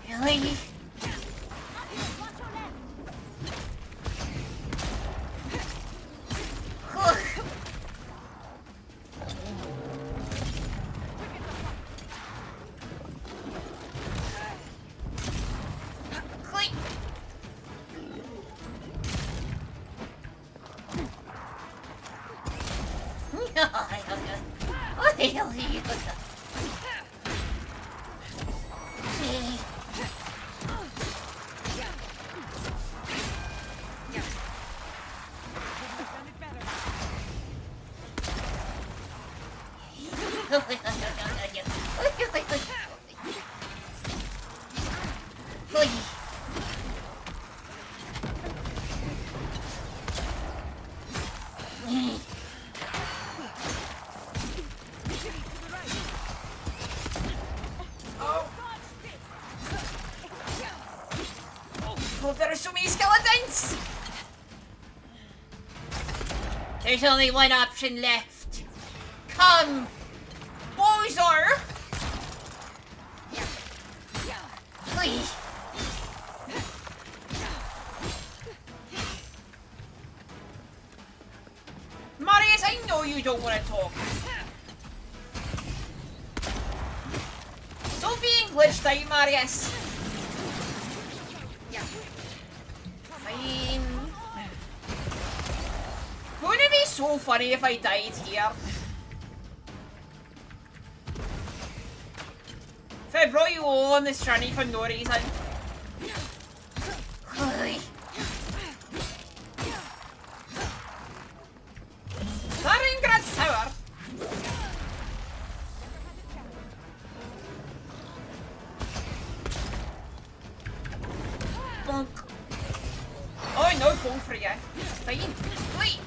Really? Oh, there are so many skeletons! There's only one option left. Come, Bozor! Please. Marius, I know you don't want to talk. Stop being glitched out, Marius. Fine. Wouldn't it be so funny if I died here? If I brought you all on this journey for no reason. Stalingrad's tower. Bonk. fall for you. It's fine. Wait!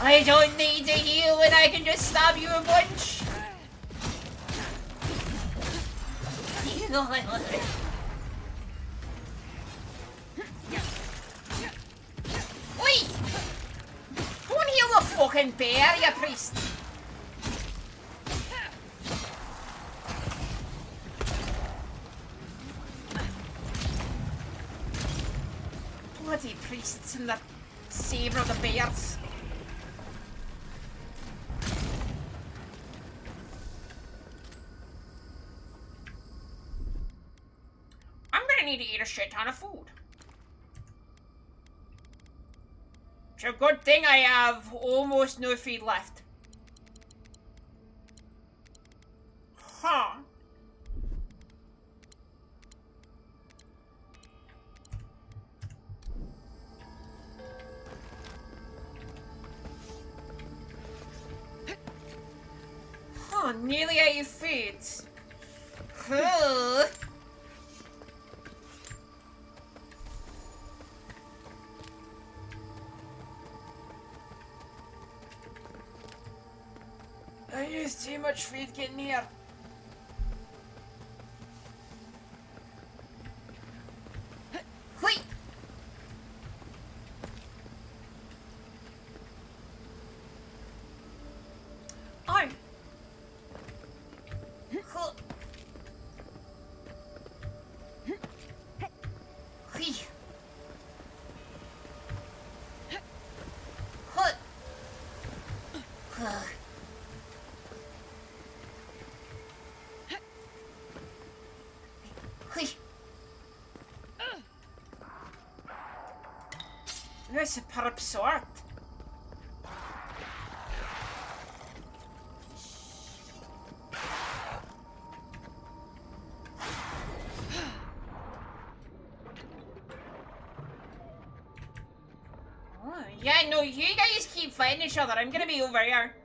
I don't need to heal when I can just stab you a bunch. Wait! Don't heal a fucking bear, you priest. Bloody priests and their sabre of the bears. I'm gonna need to eat a shit ton of food. It's a good thing I have almost no food left. Huh. Huh, nearly out of food. Huh. I used too much food getting here. Wait! Oh! Huh. Hey. Huh. Huh. No superb sword. Oh, yeah, no, you guys keep fighting each other. I'm gonna be over here.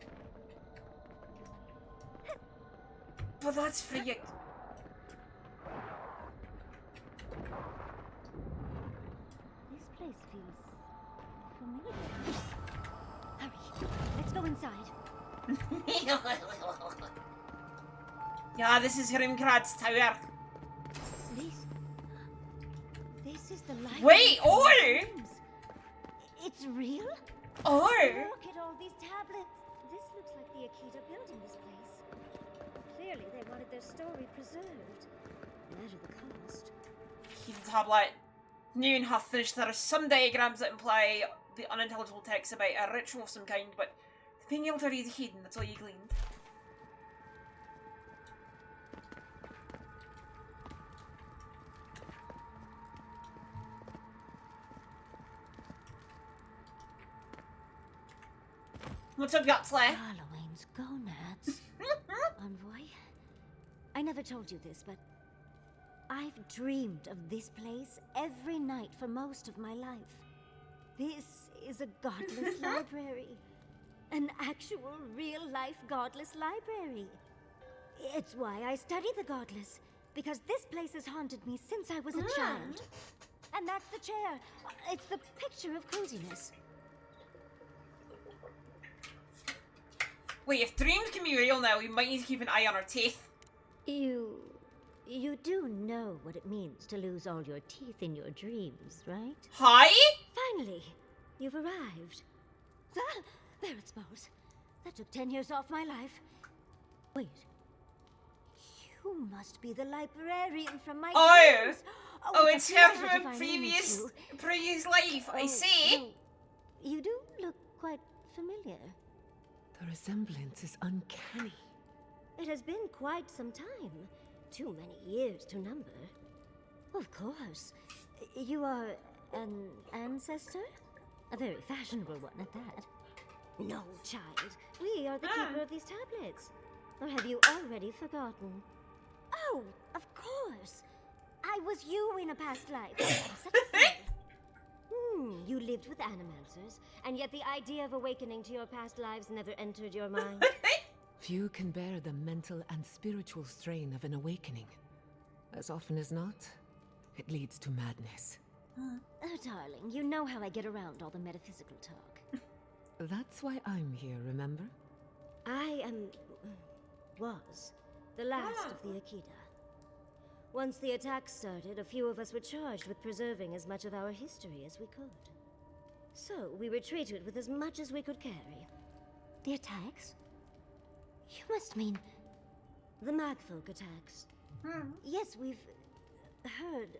But that's for you. This place feels familiar. Hurry, let's go inside. Yeah, this is Grimkrad's tower. This is the light. Wait, oh! It's real? Oh! Look at all these tablets. This looks like the Akita building this place. Clearly they wanted their story preserved. Matter the cost. Akita tablet. New and half finished. There are some diagrams that imply the unintelligible text about a ritual of some kind, but being able to read hidden, that's all you gleaned. What's up, Gutsly? Halloween's gonads. Envoy, I never told you this, but I've dreamed of this place every night for most of my life. This is a godless library. An actual, real-life godless library. It's why I study the godless, because this place has haunted me since I was a child. And that's the chair. It's the picture of coziness. Wait, if dreams can be real now, we might need to keep an eye on our teeth. You do know what it means to lose all your teeth in your dreams, right? Hi? Finally, you've arrived. There it smells. That took 10 years off my life. Wait. You must be the librarian from my dreams. Oh, it's her from a previous life, I see. No. You do look quite familiar. The resemblance is uncanny. It has been quite some time. Too many years to number. Of course. You are an ancestor? A very fashionable one at that. No, child. We are the keeper of these tablets. Or have you already forgotten? Oh, of course. I was you in a past life. I'm such a fool. You lived with animancers, and yet the idea of awakening to your past lives never entered your mind. Few can bear the mental and spiritual strain of an awakening. As often as not, it leads to madness. Oh, darling, you know how I get around all the metaphysical talk. That's why I'm here, remember? I was the last of the Akita. Once the attack started, a few of us were charged with preserving as much of our history as we could. So, we retreated with as much as we could carry. The attacks? You must mean the Magfolk attacks. Yes, we've heard.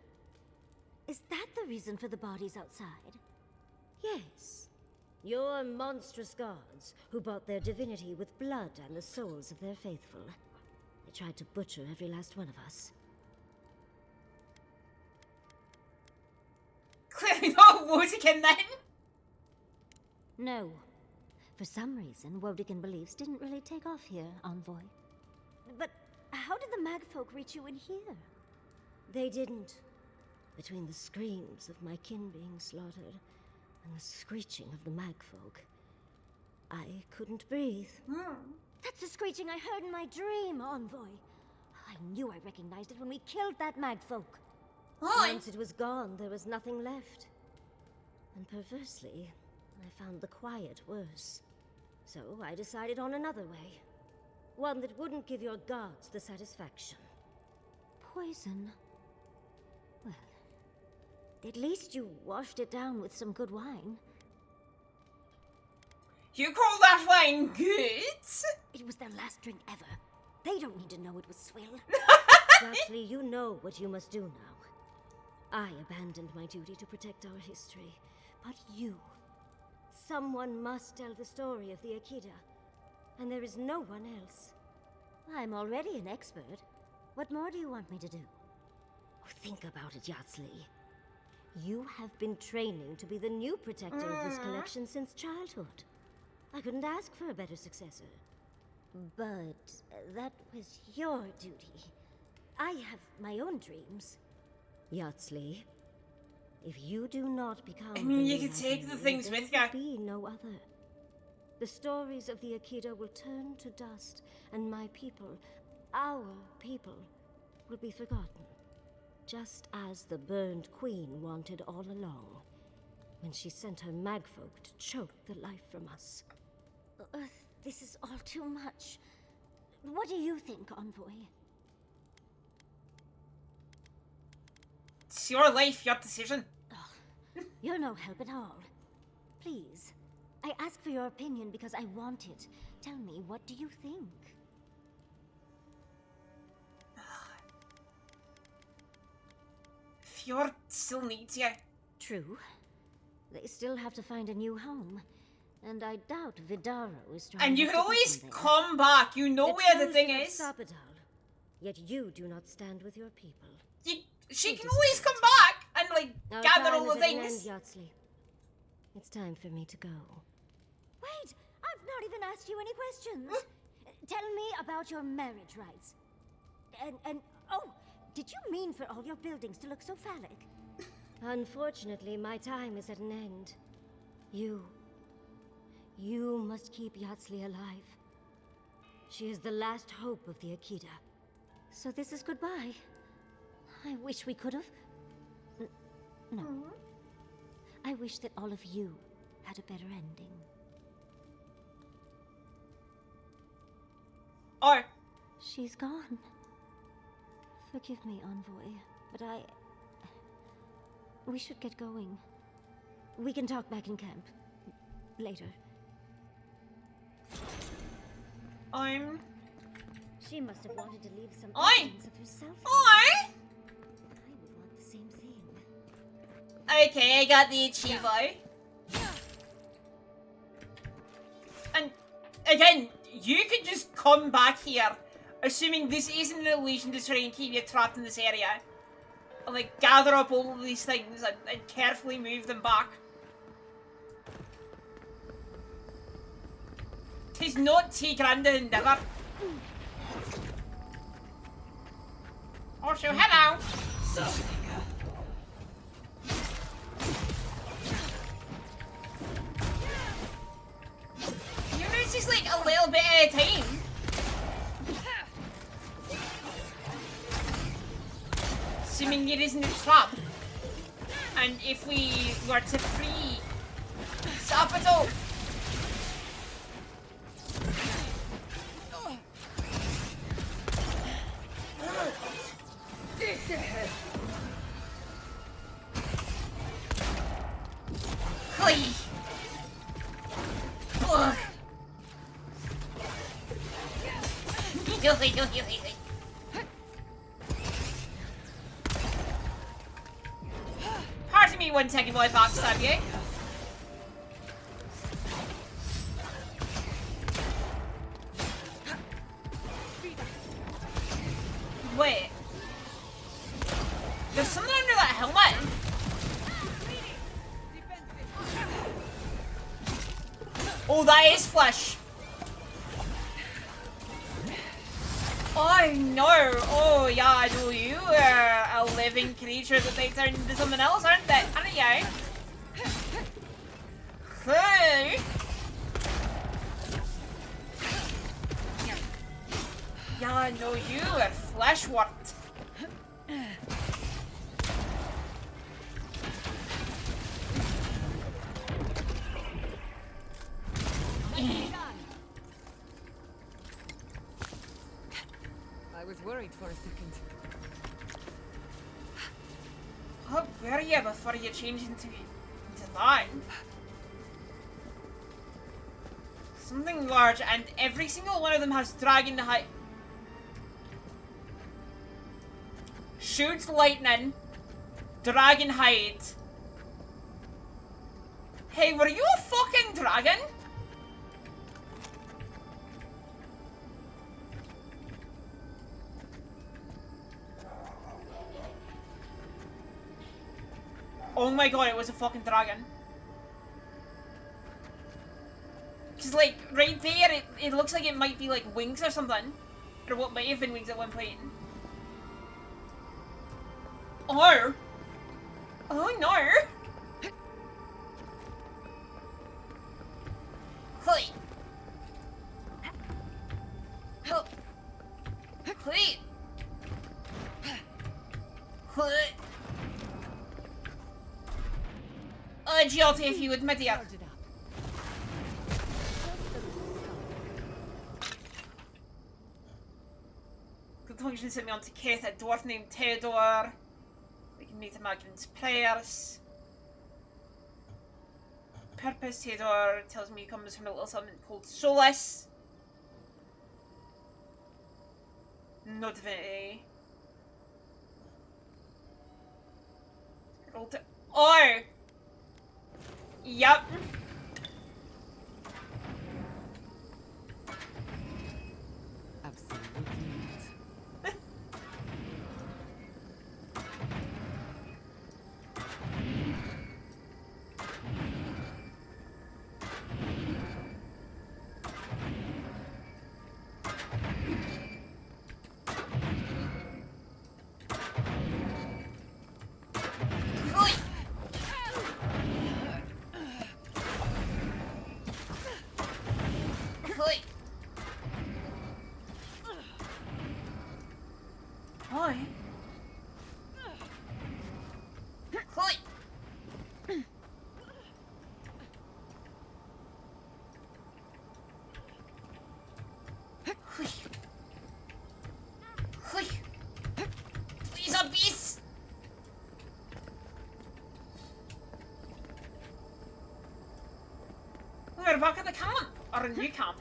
Is that the reason for the bodies outside? Yes. Your monstrous gods, who bought their divinity with blood and the souls of their faithful. They tried to butcher every last one of us. Clearly not Wodekin then. No. For some reason, Wodekin beliefs didn't really take off here, Envoy. But how did the Magfolk reach you in here? They didn't. Between the screams of my kin being slaughtered and the screeching of the Magfolk, I couldn't breathe. That's the screeching I heard in my dream, Envoy. I knew I recognized it when we killed that Magfolk. Once it was gone, there was nothing left. And perversely, I found the quiet worse. So I decided on another way. One that wouldn't give your gods the satisfaction. Poison. Well, at least you washed it down with some good wine. You call that wine good? It was their last drink ever. They don't need to know it was swill. Naturally, you know what you must do now. I abandoned my duty to protect our history, but you... Someone must tell the story of the Akita, and there is no one else. I'm already an expert. What more do you want me to do? Oh, think about it, Yatsley. You have been training to be the new protector of this collection since childhood. I couldn't ask for a better successor. But that was your duty. I have my own dreams. Yatsley, if you do not become... I mean, you could take the things with you. There will be no other. The stories of the Akita will turn to dust, and my people, our people, will be forgotten. Just as the burned queen wanted all along, when she sent her magfolk to choke the life from us. This is all too much. What do you think, Envoy? It's your life, your decision. You're no help at all. Please, I ask for your opinion because I want it. Tell me, what do you think? Fjord still needs you. True. They still have to find a new home. And I doubt Vidaro is trying And you to can always keep them there. come back. You know where the thing is. Sapidal, yet you do not stand with your people. She can always come back and, like, Our gather time all the is at an things. end, Yatsley. It's time for me to go. Wait! I've not even asked you any questions. Tell me about your marriage rights. And oh, did you mean for all your buildings to look so phallic? Unfortunately, my time is at an end. You must keep Yatsley alive. She is the last hope of the Akita. So this is goodbye. I wish we could have. No. I wish that all of you had a better ending. Oh. She's gone. Forgive me, Envoy, but we should get going. We can talk back in camp. Later. She must have wanted to leave some evidence of herself. I would want the same thing. Okay, I got the Achievo. And again, you could just come back here, assuming this isn't an illusion to try and keep you trapped in this area. And like gather up all of these things and carefully move them back. Tis not too grand an endeavour. Also, hello! You know, it's just like a little bit at a time. is in the trap. And if we were to free Sapato. Pardon me 1 second while I backstab you. Wait. There's something under that helmet. Oh, that is flesh. Oh no! Oh yeah, I know you are a living creature that they turned into something else, aren't they? Aren't you? Hey! Yeah, I know you are fleshwort. I was worried for a second. How were you before you changed into that? Something large, and every single one of them has dragon height. Shoots lightning. Dragon height. Hey, were you a fucking dragon? Oh my god, it was a fucking dragon. Cause like, right there, it looks like it might be like wings or something. Or what might have been wings at one point. Or... Oh no! Hey! Hey! Hey! GLT if you admit it. Good function sent me on to Keith, a dwarf named Theodore. We can meet him against prayers. Purpose, Theodore tells me he comes from a little settlement called Solace. No divinity. Oh! Yep. Absolutely not. Please, a beast! We're back at the camp, or a new camp.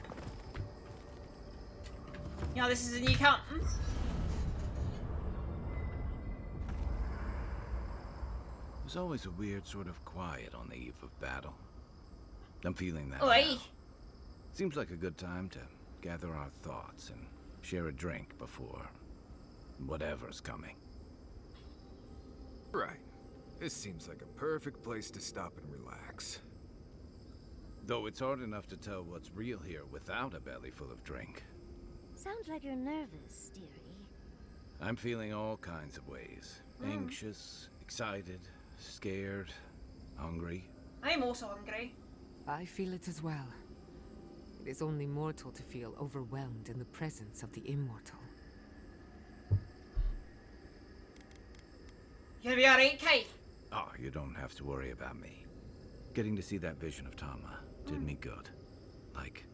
Yeah, this is a new camp. There's always a weird sort of quiet on the eve of battle. I'm feeling that Oi. now. Seems like a good time to gather our thoughts and share a drink before whatever's coming. Right. This seems like a perfect place to stop and relax. Though it's hard enough to tell what's real here without a belly full of drink. Sounds like you're nervous, dearie. I'm feeling all kinds of ways. Anxious, excited, scared, hungry. I'm also hungry. I feel it as well. It is only mortal to feel overwhelmed in the presence of the immortal. gonna be alright, Kai? Oh, you don't have to worry about me. Getting to see that vision of Tama did me good. Like,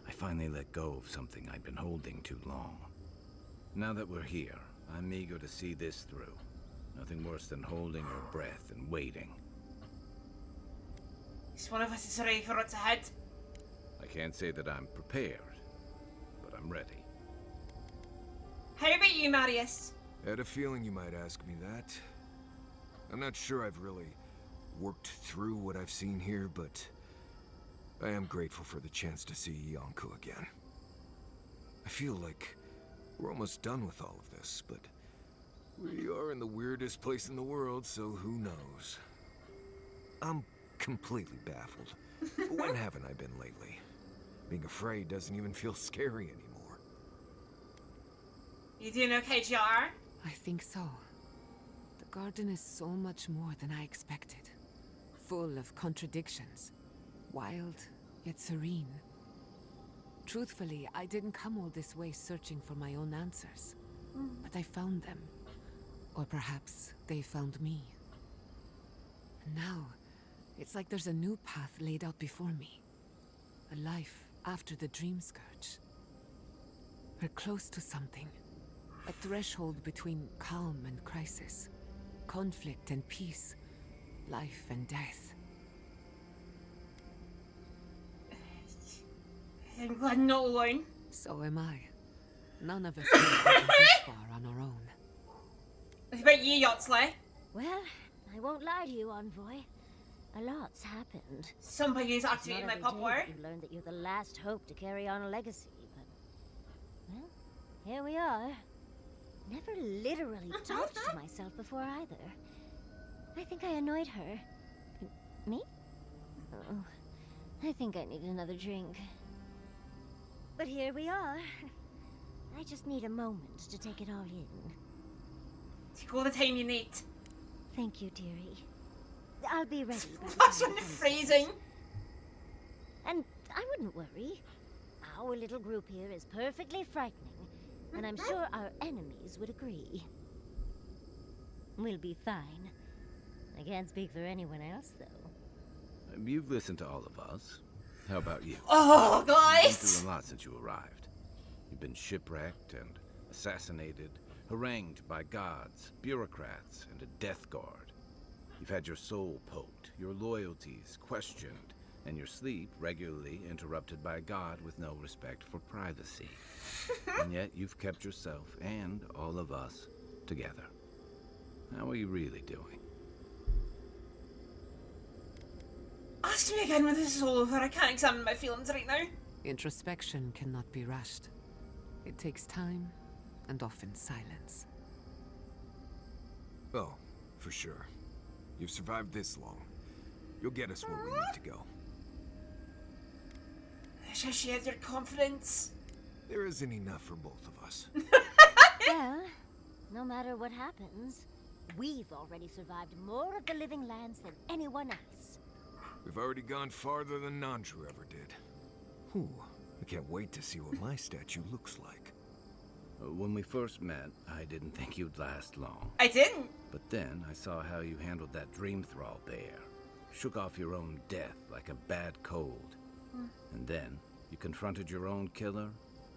I finally let go of something I'd been holding too long. Now that we're here, I'm eager to see this through. Nothing worse than holding your breath and waiting. Is one of us is ready for what's ahead? I can't say that I'm prepared, but I'm ready. How about you, Marius? I had a feeling you might ask me that. I'm not sure I've really worked through what I've seen here, but I am grateful for the chance to see Yonko again. I feel like we're almost done with all of this, but we are in the weirdest place in the world, so who knows? I'm completely baffled. When haven't I been lately? Being afraid doesn't even feel scary anymore. You doing okay, JR? I think so. The garden is so much more than I expected. Full of contradictions. Wild, yet serene. Truthfully, I didn't come all this way searching for my own answers. But I found them. Or perhaps they found me. And now, it's like there's a new path laid out before me. A life after the Dream Scourge. We're close to something. A threshold between calm and crisis. Conflict and peace. Life and death. I'm glad I'm not alone. So am I. None of us could have gotten this far on our own. What about you, Yotsley? Well, I won't lie to you, Envoy. A lot's happened. Somebody's activated my pop war. You learned that you're the last hope to carry on a legacy, but... well, here we are. Never literally talked to myself before either. I think I annoyed her. Me? Oh, I think I need another drink. But here we are. I just need a moment to take it all in. Take all the time you need. Thank you, dearie. I'll be ready. That's when freezing. And I wouldn't worry. Our little group here is perfectly frightening, and I'm sure our enemies would agree. We'll be fine. I can't speak for anyone else, though. You've listened to all of us. How about you? Oh, guys! You've been through a lot since you arrived. You've been shipwrecked and assassinated, harangued by gods, bureaucrats, and a death guard. You've had your soul poked, your loyalties questioned, and your sleep regularly interrupted by a god with no respect for privacy. And yet you've kept yourself and all of us together. How are you really doing? Ask me again when this is all over. I can't examine my feelings right now. Introspection cannot be rushed. It takes time, and often silence. Oh, for sure. You've survived this long. You'll get us where we need to go. I wish I shared your confidence. There isn't enough for both of us. Well, no matter what happens, we've already survived more of the living lands than anyone else. We've already gone farther than Nandru ever did. Whew, I can't wait to see what my statue looks like. When we first met, I didn't think you'd last long. I didn't. But then I saw how you handled that dream thrall bear. Shook off your own death like a bad cold. And then you confronted your own killer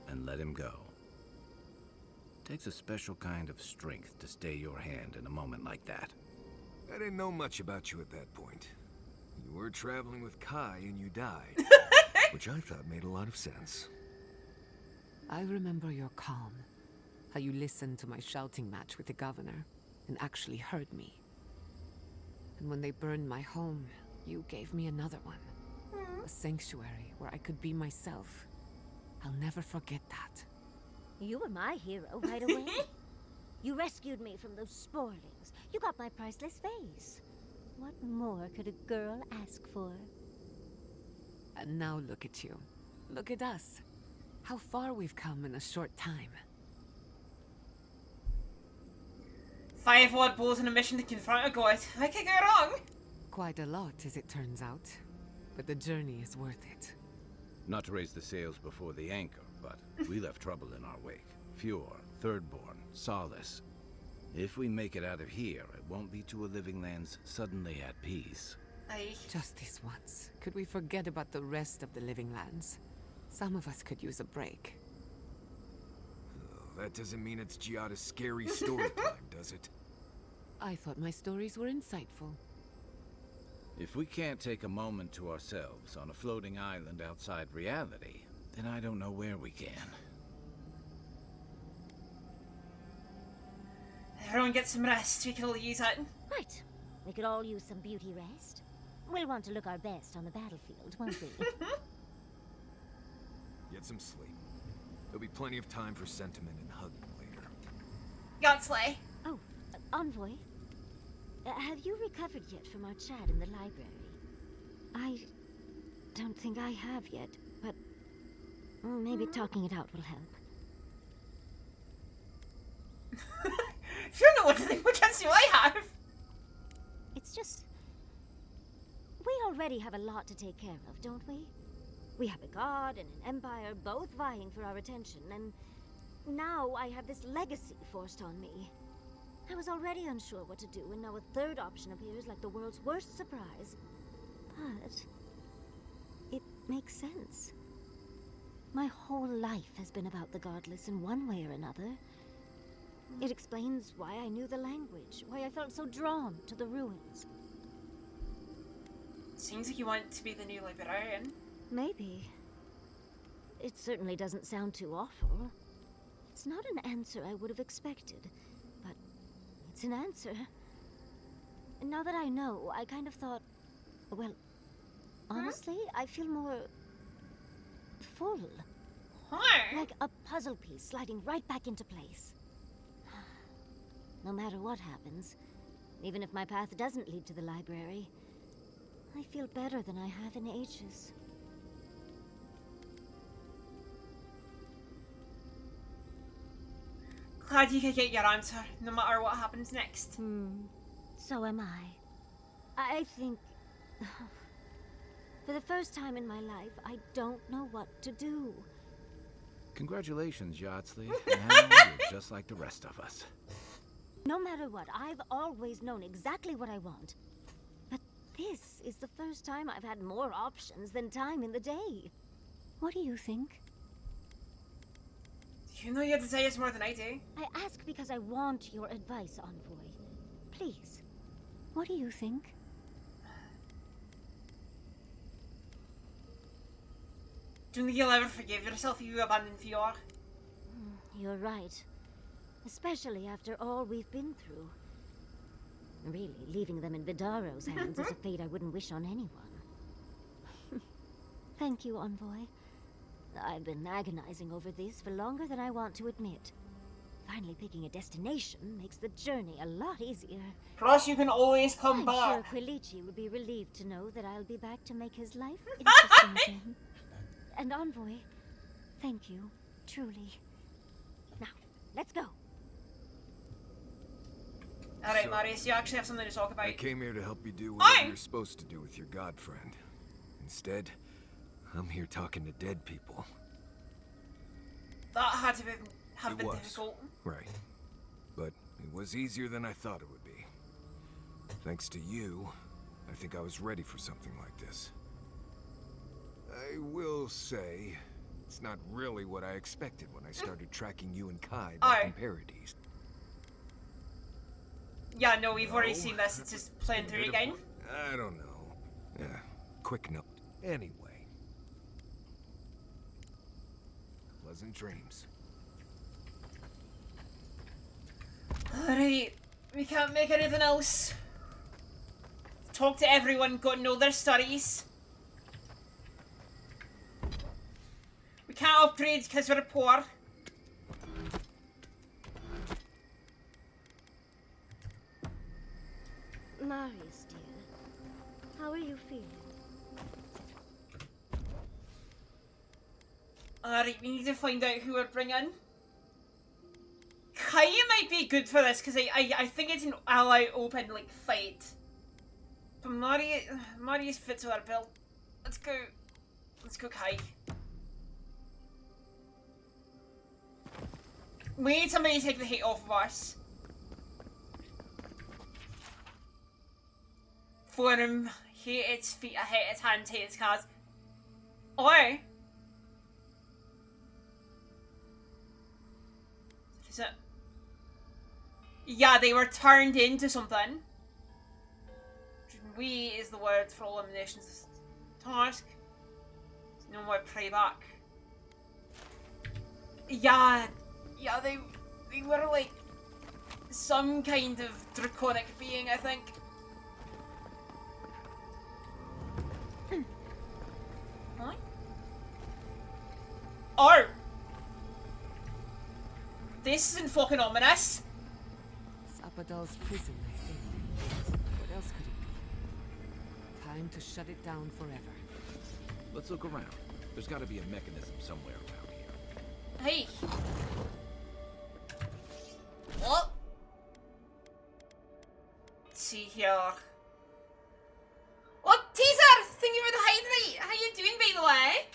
and let him go. It takes a special kind of strength to stay your hand in a moment like that. I didn't know much about you at that point. You were traveling with Kai and you died. Which I thought made a lot of sense. I remember your calm. How you listened to my shouting match with the governor and actually heard me. And when they burned my home, you gave me another one. A sanctuary where I could be myself. I'll never forget that. You were my hero right away. You rescued me from those sporelings. You got my priceless vase. What more could a girl ask for? And now look at you. Look at us. How far we've come in a short time. 5 odd balls in a mission to confront a god. I could go wrong. Quite a lot, as it turns out. But the journey is worth it. Not to raise the sails before the anchor, but we left trouble in our wake. Fjord, Thirdborn, Solace. If we make it out of here, it won't be to a living lands suddenly at peace. Aye. Just this once. Could we forget about the rest of the living lands? Some of us could use a break. That doesn't mean it's Giada's scary story time, does it? I thought my stories were insightful. If we can't take a moment to ourselves on a floating island outside reality, then I don't know where we can. Everyone get some rest. We can all use it. Right. We could all use some beauty rest. We'll want to look our best on the battlefield, won't we? Get some sleep. There'll be plenty of time for sentiment and hugging later. Godsley. Oh, Envoy. Have you recovered yet from our chat in the library? I don't think I have yet, but maybe talking it out will help. If you don't know what to think, what chance do I have? It's just... we already have a lot to take care of, don't we? We have a god and an empire both vying for our attention, and now I have this legacy forced on me. I was already unsure what to do, and now a third option appears like the world's worst surprise. But it makes sense. My whole life has been about the godless in one way or another. It explains why I knew the language, why I felt so drawn to the ruins. Seems like you want to be the new librarian. Maybe. It certainly doesn't sound too awful. It's not an answer I would have expected, but it's an answer. And now that I know, I kind of thought, well, honestly, I feel more full. Like a puzzle piece sliding right back into place. No matter what happens, even if my path doesn't lead to the library, I feel better than I have in ages. Glad you could get your answer, no matter what happens next. So am I. I think... for the first time in my life, I don't know what to do. Congratulations, Yardsley. Now you're just like the rest of us. No matter what, I've always known exactly what I want. But this is the first time I've had more options than time in the day. What do you think? You know your desires more than I do. I ask because I want your advice, Envoy. Please, what do you think? Do you think you'll ever forgive yourself if you abandon Fior? You're right. Especially after all we've been through. Really, leaving them in Vidaro's hands is a fate I wouldn't wish on anyone. Thank you, Envoy. I've been agonizing over this for longer than I want to admit. Finally picking a destination makes the journey a lot easier. Plus, you can always come back. I'm sure Quilici would be relieved to know that I'll be back to make his life interesting again. And Envoy, thank you, truly. Now, let's go. Alright, Marius, you actually have something to talk about. I came here to help you do whatever you're supposed to do with your god friend. Instead, I'm here talking to dead people. That had to have been difficult. Right. But it was easier than I thought it would be. Thanks to you, I think I was ready for something like this. I will say, it's not really what I expected when I started tracking you and Kai back in Paradise. Yeah, no, we've already seen this. It's just playing through again. I don't know. Yeah, quick note. Anyway. Pleasant dreams. Alright, we can't make anything else. Talk to everyone, got to know their stories. We can't upgrade because we're poor. Marius, dear, how are you feeling? Alright, we need to find out who we're bringing. Kai might be good for this because I think it's an ally open like fight. But Marius fits with our build. Let's go Kai. We need somebody to take the hate off of us. For him, hate its feet, I hate its hands, hate its cards. Or is it? Yeah, they were turned into something. We is the word for elimination's task. No more playback. Yeah, they were like some kind of draconic being, I think. What? Oh! This isn't fucking ominous. Zapadal's prison, I think. What else could it be? Time to shut it down forever. Let's look around. There's got to be a mechanism somewhere around here. Hey. What? Let's see here. Oh, Teaser! Thank you for the hydrate. How you doing, by the way?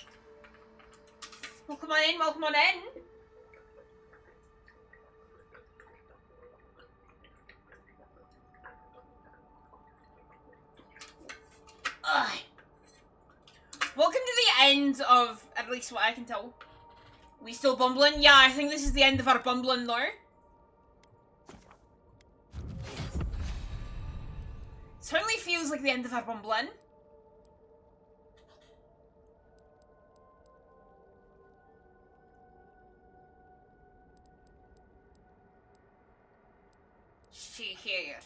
Welcome on in, welcome on in. Ugh. Welcome to the end of, at least what I can tell. We still bumbling? Yeah, I think this is the end of our bumbling though. Certainly feels like the end of our bumbling. See here.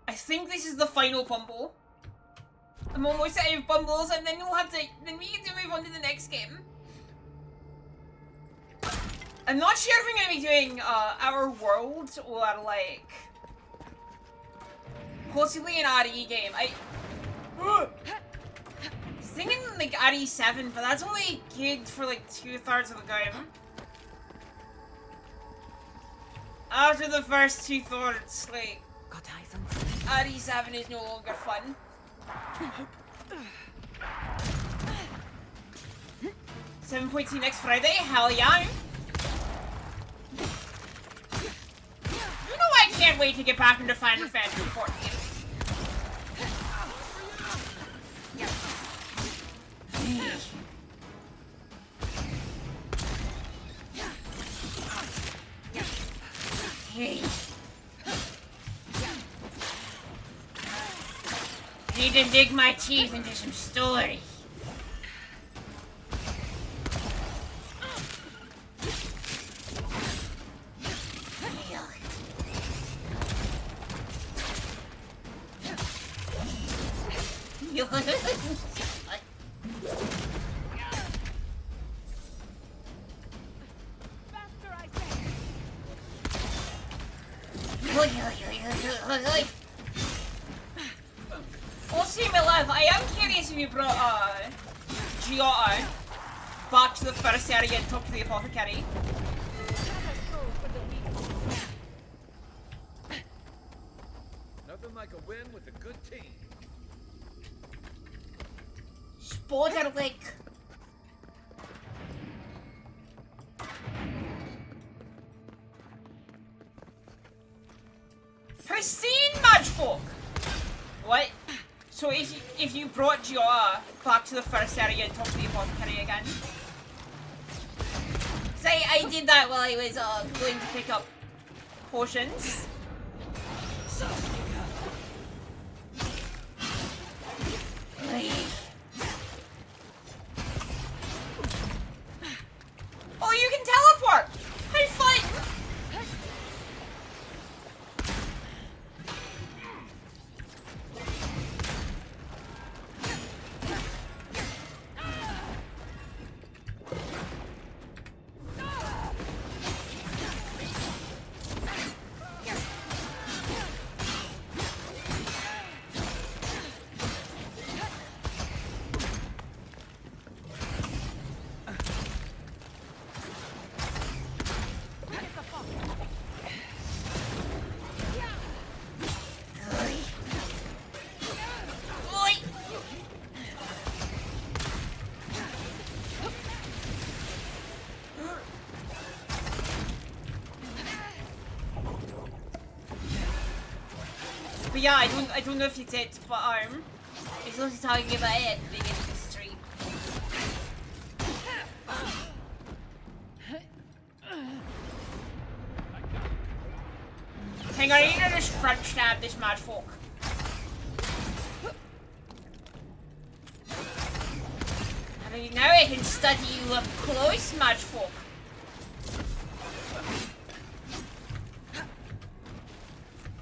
I think this is the final bumble. I'm almost out of bumbles, and then we'll have to. Then we get to move on to the next game. I'm not sure if I'm gonna be doing our world or like possibly an RE game. I was thinking like RE7, but that's only good for like 2/3 of the game. After the first 2/3, like RE7 is no longer fun. 7.2 next Friday? Hell yeah! You know I can't wait to get back into Final Fantasy 14. Hey. Need to dig my teeth into some story. I am curious if you brought Giotto back to the first area and talk to the apothecary. Nothing like a win with a good team. Spoderlick. Pristine Matchbook! What? So if you brought Giotto back to the first area and talked to the apothecary again? Say I did that while I was going to pick up potions. Oh, you can teleport! How fun! But yeah, I don't know if you did, but he's also talking about it at the beginning of the stream. Hang on, I need to just front stab this mad folk. And now I can study you up close, mad folk.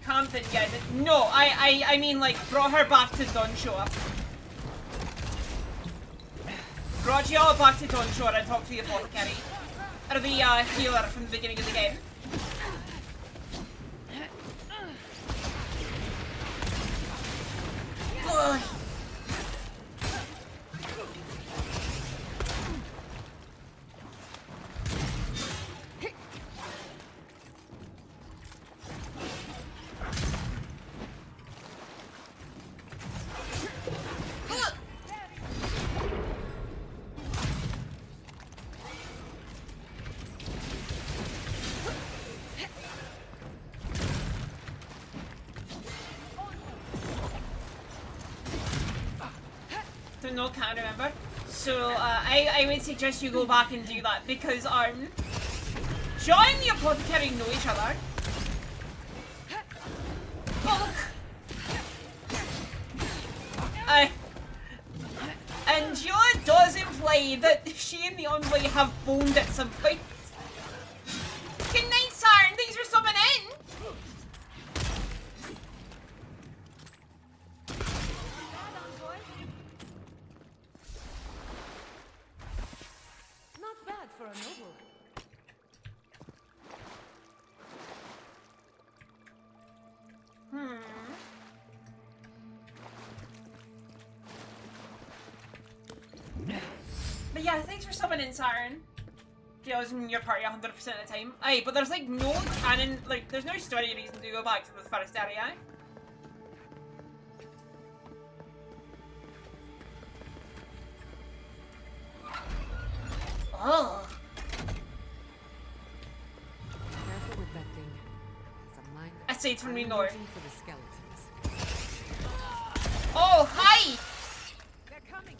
Camping, guys. No, I mean like brought her back to Dunshore. Brought you all back to Dunshore and talked to the apothecary. Or the healer from the beginning of the game. Ugh. No, can't remember. So I would suggest you go back and do that because John and the apothecary know each other. Oh, and John does imply that she and the envoy have boned at some point. Good night, Sarn. Thanks for summing in. For a noble. But yeah, thanks for summoning Siren. I was in your party 100% of the time. Aye, but there's like no canon, like there's no story reason to go back to the first area. Oh. Careful with that thing. It's a mind. Aside from me, Lord. For the skeletons. Oh, hi! They're coming.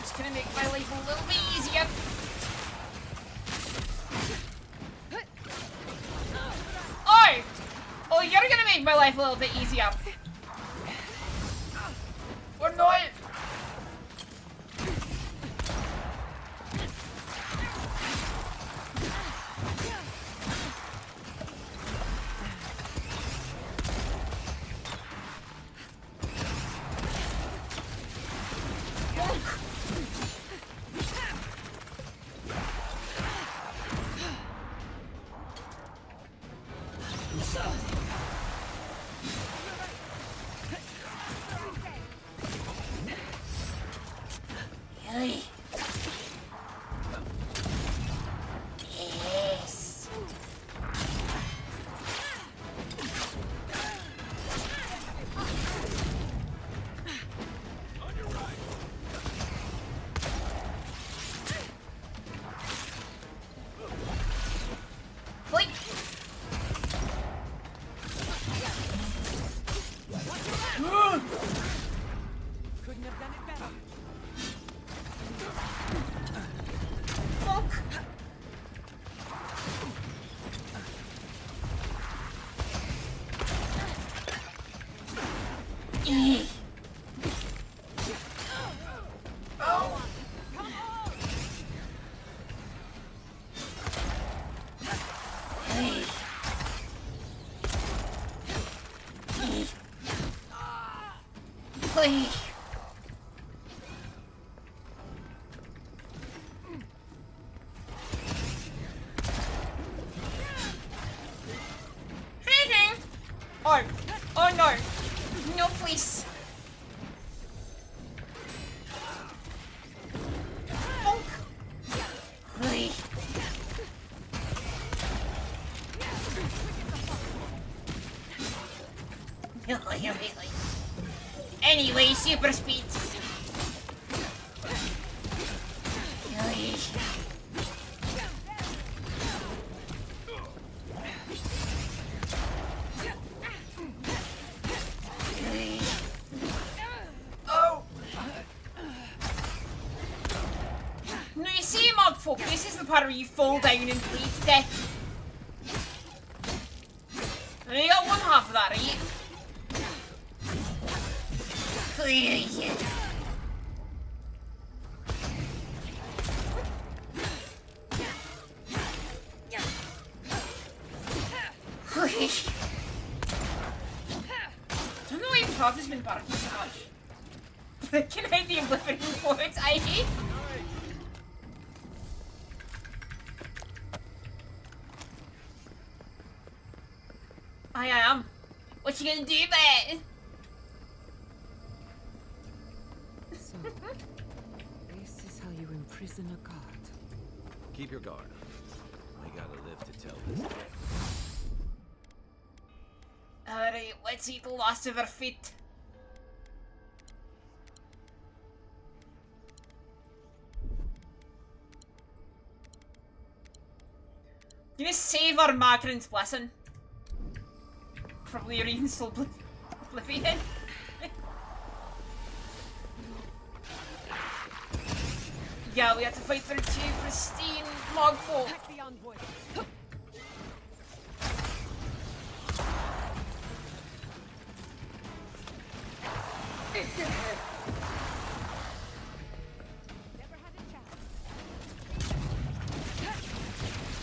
Just gonna make my life a little bit easier. Oh, you're gonna make my life a little bit easier. Or not. Yes. Click. Couldn't have done it better. Fuck. Oh. Please. Oh no. No, please. Bonk. Please. Really. Anyway, super speed. Oh! No, you see, Mugfolk, this is the part where you fall down and bleed to death. And you got one half of that, right? I don't know why Prof has been barking so much. Can I be oblivion for it? I hate. I am. What you gonna do about it? So, this is how you imprison a god. Keep your guard. I gotta live to tell this tale. Alright, let's eat the last of our feet. Gonna save our Magrin's blessing. Probably reinstall Oblivion. Yeah, we have to fight through 2 pristine Mogfolk.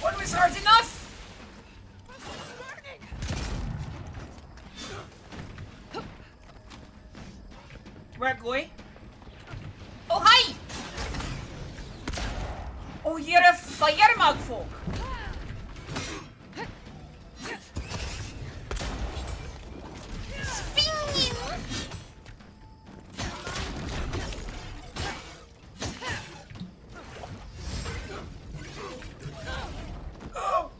One was hard enough! Where, boy? Oh, hi! Oh, you're a fire Mogfolk! Spin! Oh!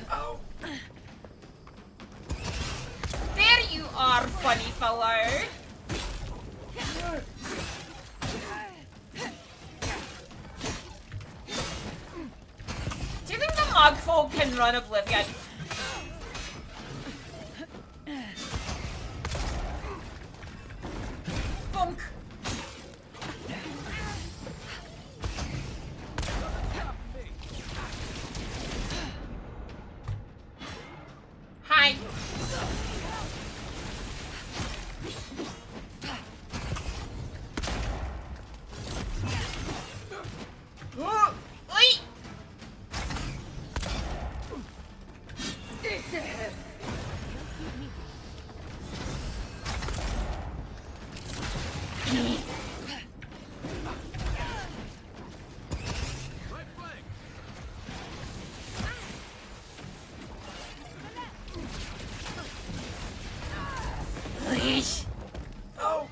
Oh. There you are, funny fellow. Do you think the Mogfolk can run Oblivion? Bonk. Hi. Oh, oi. Please. Oh.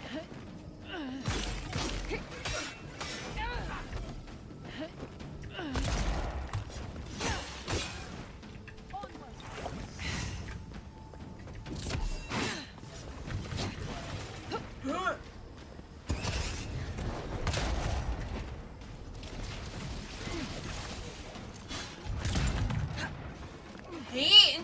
Hey.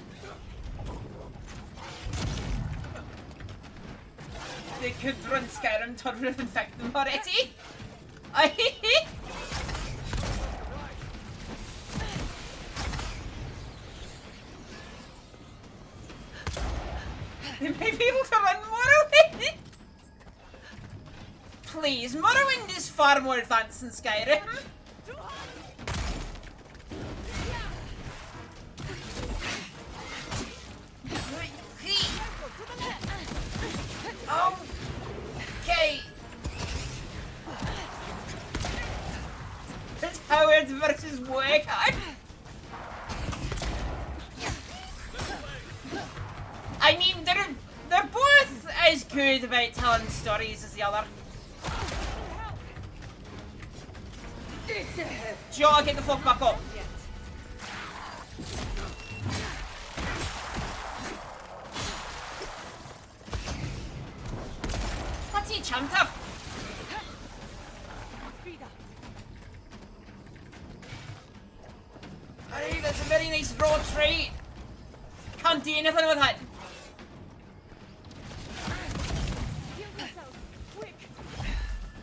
They could run Skyrim to infect them already. They may be able to run Morrowind. Please, Morrowind is far more advanced than Skyrim. Oh. Okay. It's Howard versus Wakeheart. I mean, They're both as good about telling stories as the other. Joe, get the fuck back up. What's he chumped up? Alright, that's a very nice raw trait. Can't do anything with it.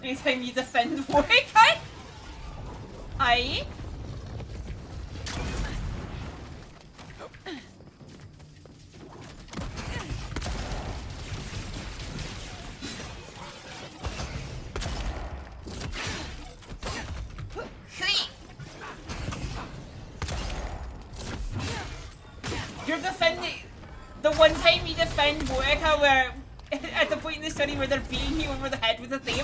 Anytime you defend Warwick, eh? Aye. You're defending the one time you defend Warwick, where at the point in the story where they're beating you over the head with a theme.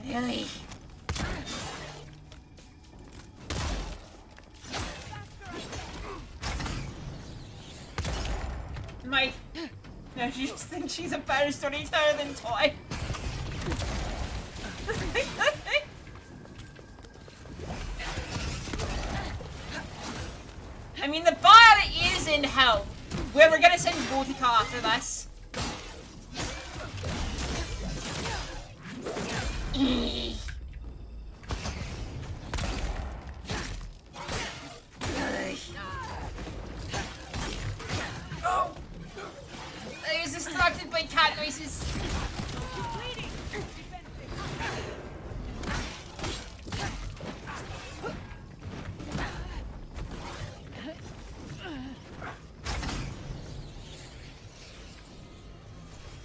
Really? Mike. No, she just thinks she's a better storyteller than Toy. I mean, the bar is in hell. Where we're gonna send Botica after this. Oh! I was distracted by cat noises.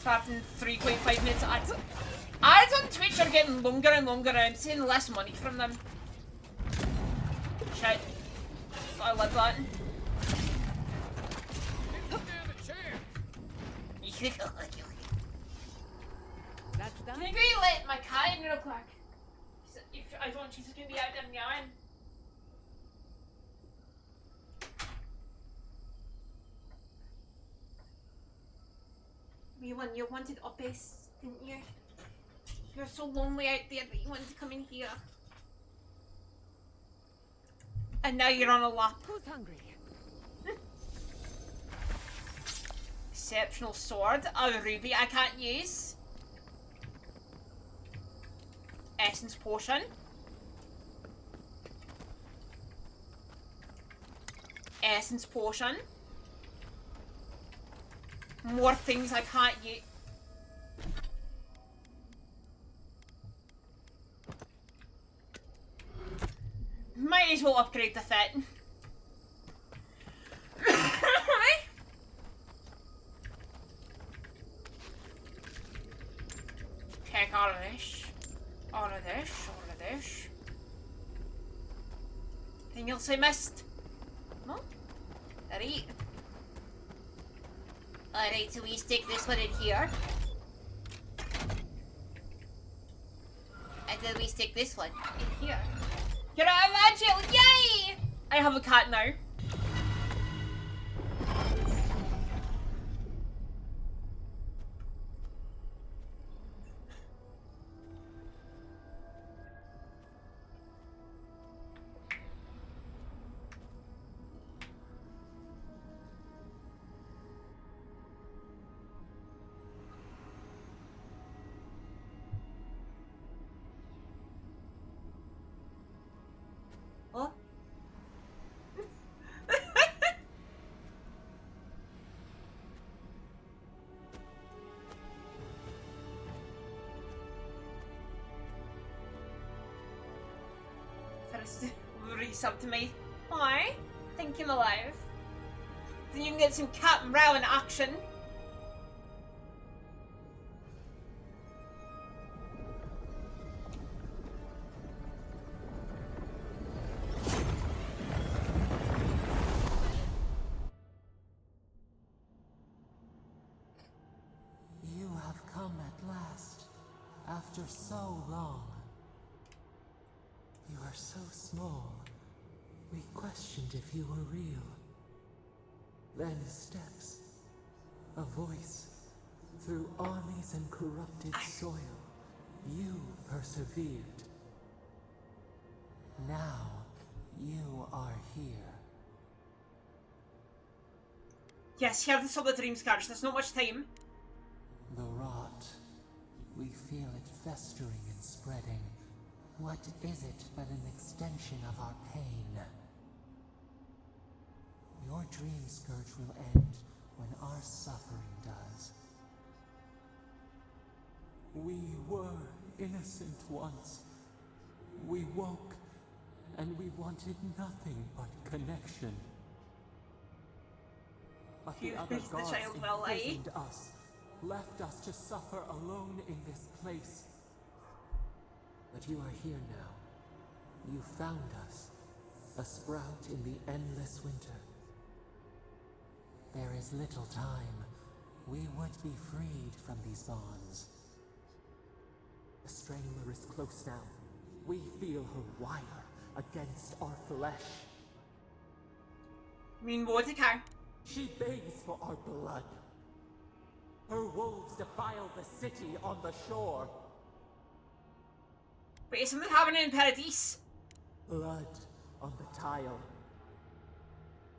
Trapped in 3.5 minutes ads. Ads on Twitch are getting longer and longer and I'm seeing less money from them. Shit. I love that. That's done. Can you go let my cat in real quick? If I don't, she's gonna be out there meowing. Milan, you wanted uppies, didn't you? You're so lonely out there that you wanted to come in here. And now you're on a lap. Who's hungry? Exceptional sword. A ruby I can't use. Essence potion. Essence potion. More things I can't use. Might as well upgrade the fit. Take all of this. All of this. All of this. Anything else I missed? No? Alright. Alright, so we stick this one in here. And then we stick this one in here. Get out of that jail! Yay! I have a cat now. resub to me. Hi, think I'm alive. Then you can get some cat and row in action. You have come at last, after so long. You are so small. We questioned if you were real. Then steps, a voice, through armies and corrupted soil. You persevered. Now, you are here. Yes, here are some of the dreams cards. There's not much time. The rot. We feel it festering and spreading. What is it but an extension of our pain? Your dream scourge will end when our suffering does. We were innocent once. We woke, and we wanted nothing but connection. But the other gods imprisoned us, left us to suffer alone in this place. But you are here now. You found us, a sprout in the endless winter. There is little time. We would be freed from these bonds. The Strangler is close now. We feel her wire against our flesh. Mean Mordecai. She begs for our blood. Her wolves defile the city on the shore. Wait, is something happening in Paradise? Blood on the tile.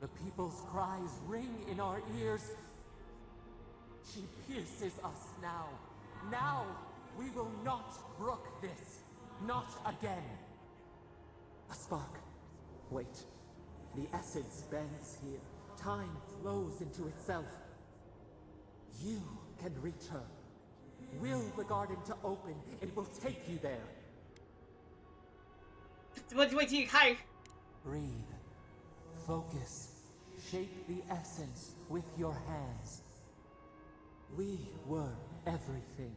The people's cries ring in our ears. She pierces us now. Now, we will not brook this. Not again. A spark. Wait. The essence bends here. Time flows into itself. You can reach her. Will the garden to open, it will take you there. What do you, how? Breathe. Focus. Shape the essence with your hands. We were everything.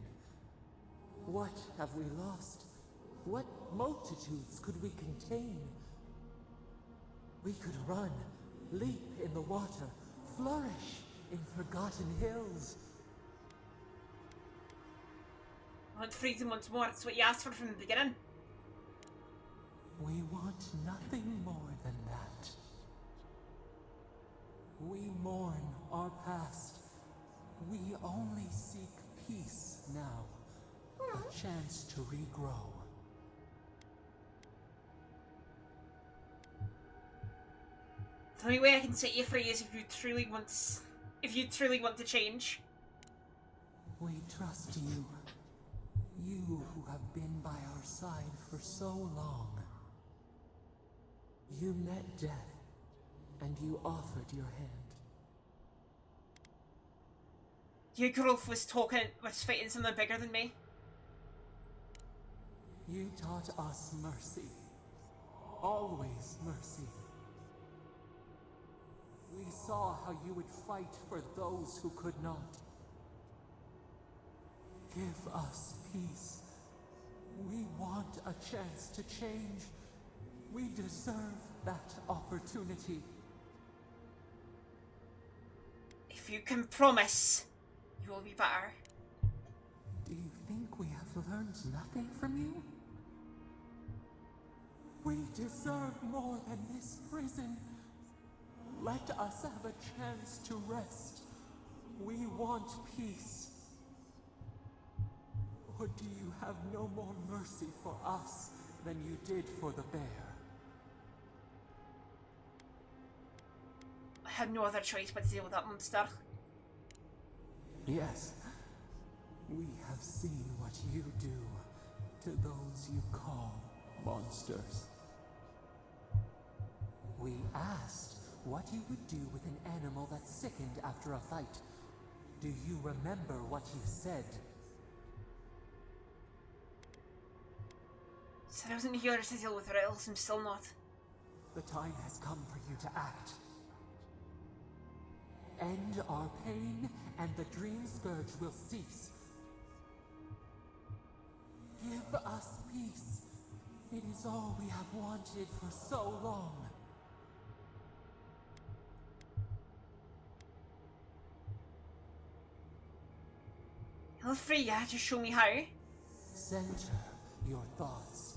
What have we lost? What multitudes could we contain? We could run, leap in the water, flourish in forgotten hills. I want freedom once more. That's what you asked for from the beginning. We want nothing more than that. We mourn our past. We only seek peace now. A chance to regrow. The only way I can set you free is if you truly want to change. We trust you. You who have been by our side for so long. You met death, and you offered your hand. Your girl was fighting something bigger than me. You taught us mercy. Always mercy. We saw how you would fight for those who could not. Give us peace. We want a chance to change. We deserve that opportunity. If you can promise, you will be better. Do you think we have learned nothing from you? We deserve more than this prison. Let us have a chance to rest. We want peace. Or do you have no more mercy for us than you did for the bear? I had no other choice but to deal with that monster. Yes. We have seen what you do to those you call monsters. We asked what you would do with an animal that sickened after a fight. Do you remember what you said? I wasn't here to deal with riddles. I'm still not. The time has come for you to act. End our pain, and the dream scourge will cease. Give us peace. It is all we have wanted for so long. Feel free, yeah, just show me how. Center your thoughts.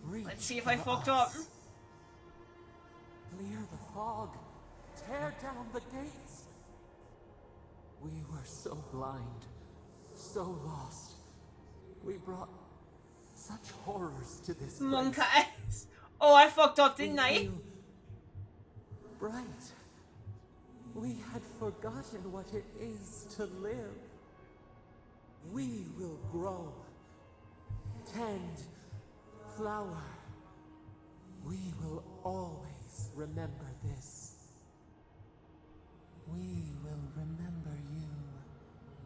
Let's see if I fucked up. Clear the fog. Tear down the gates. We were so blind, so lost. We brought such horrors to this Monk place. ass. Oh, I fucked up, didn't I? feel bright. We had forgotten what it is to live. We will grow, tend, flower. We will always remember this. We will remember you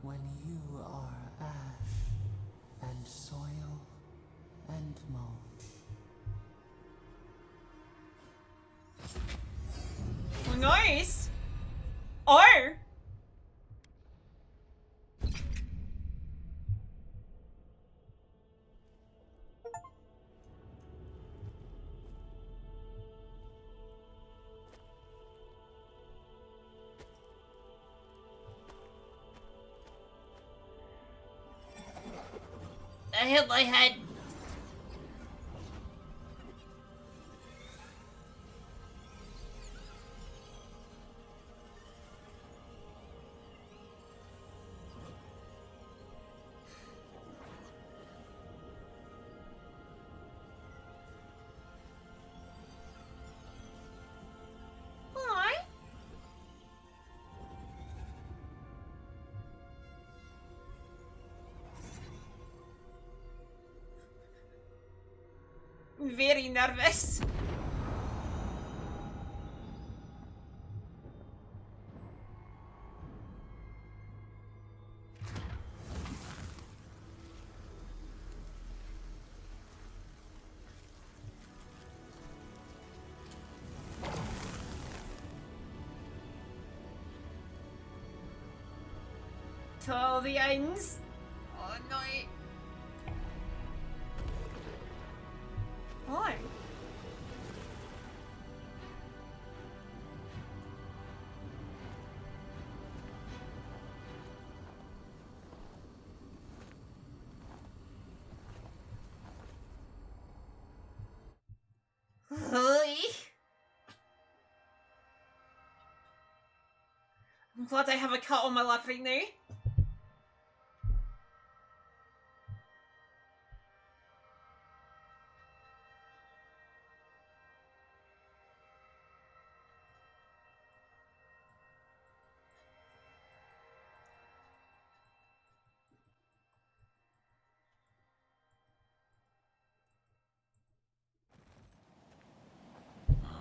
when you are ash and soil and mulch. Nice. Or I hit my head. Why? Very nervous. To all the ends. Oh no. Why? I'm glad I have a cut on my lap right now.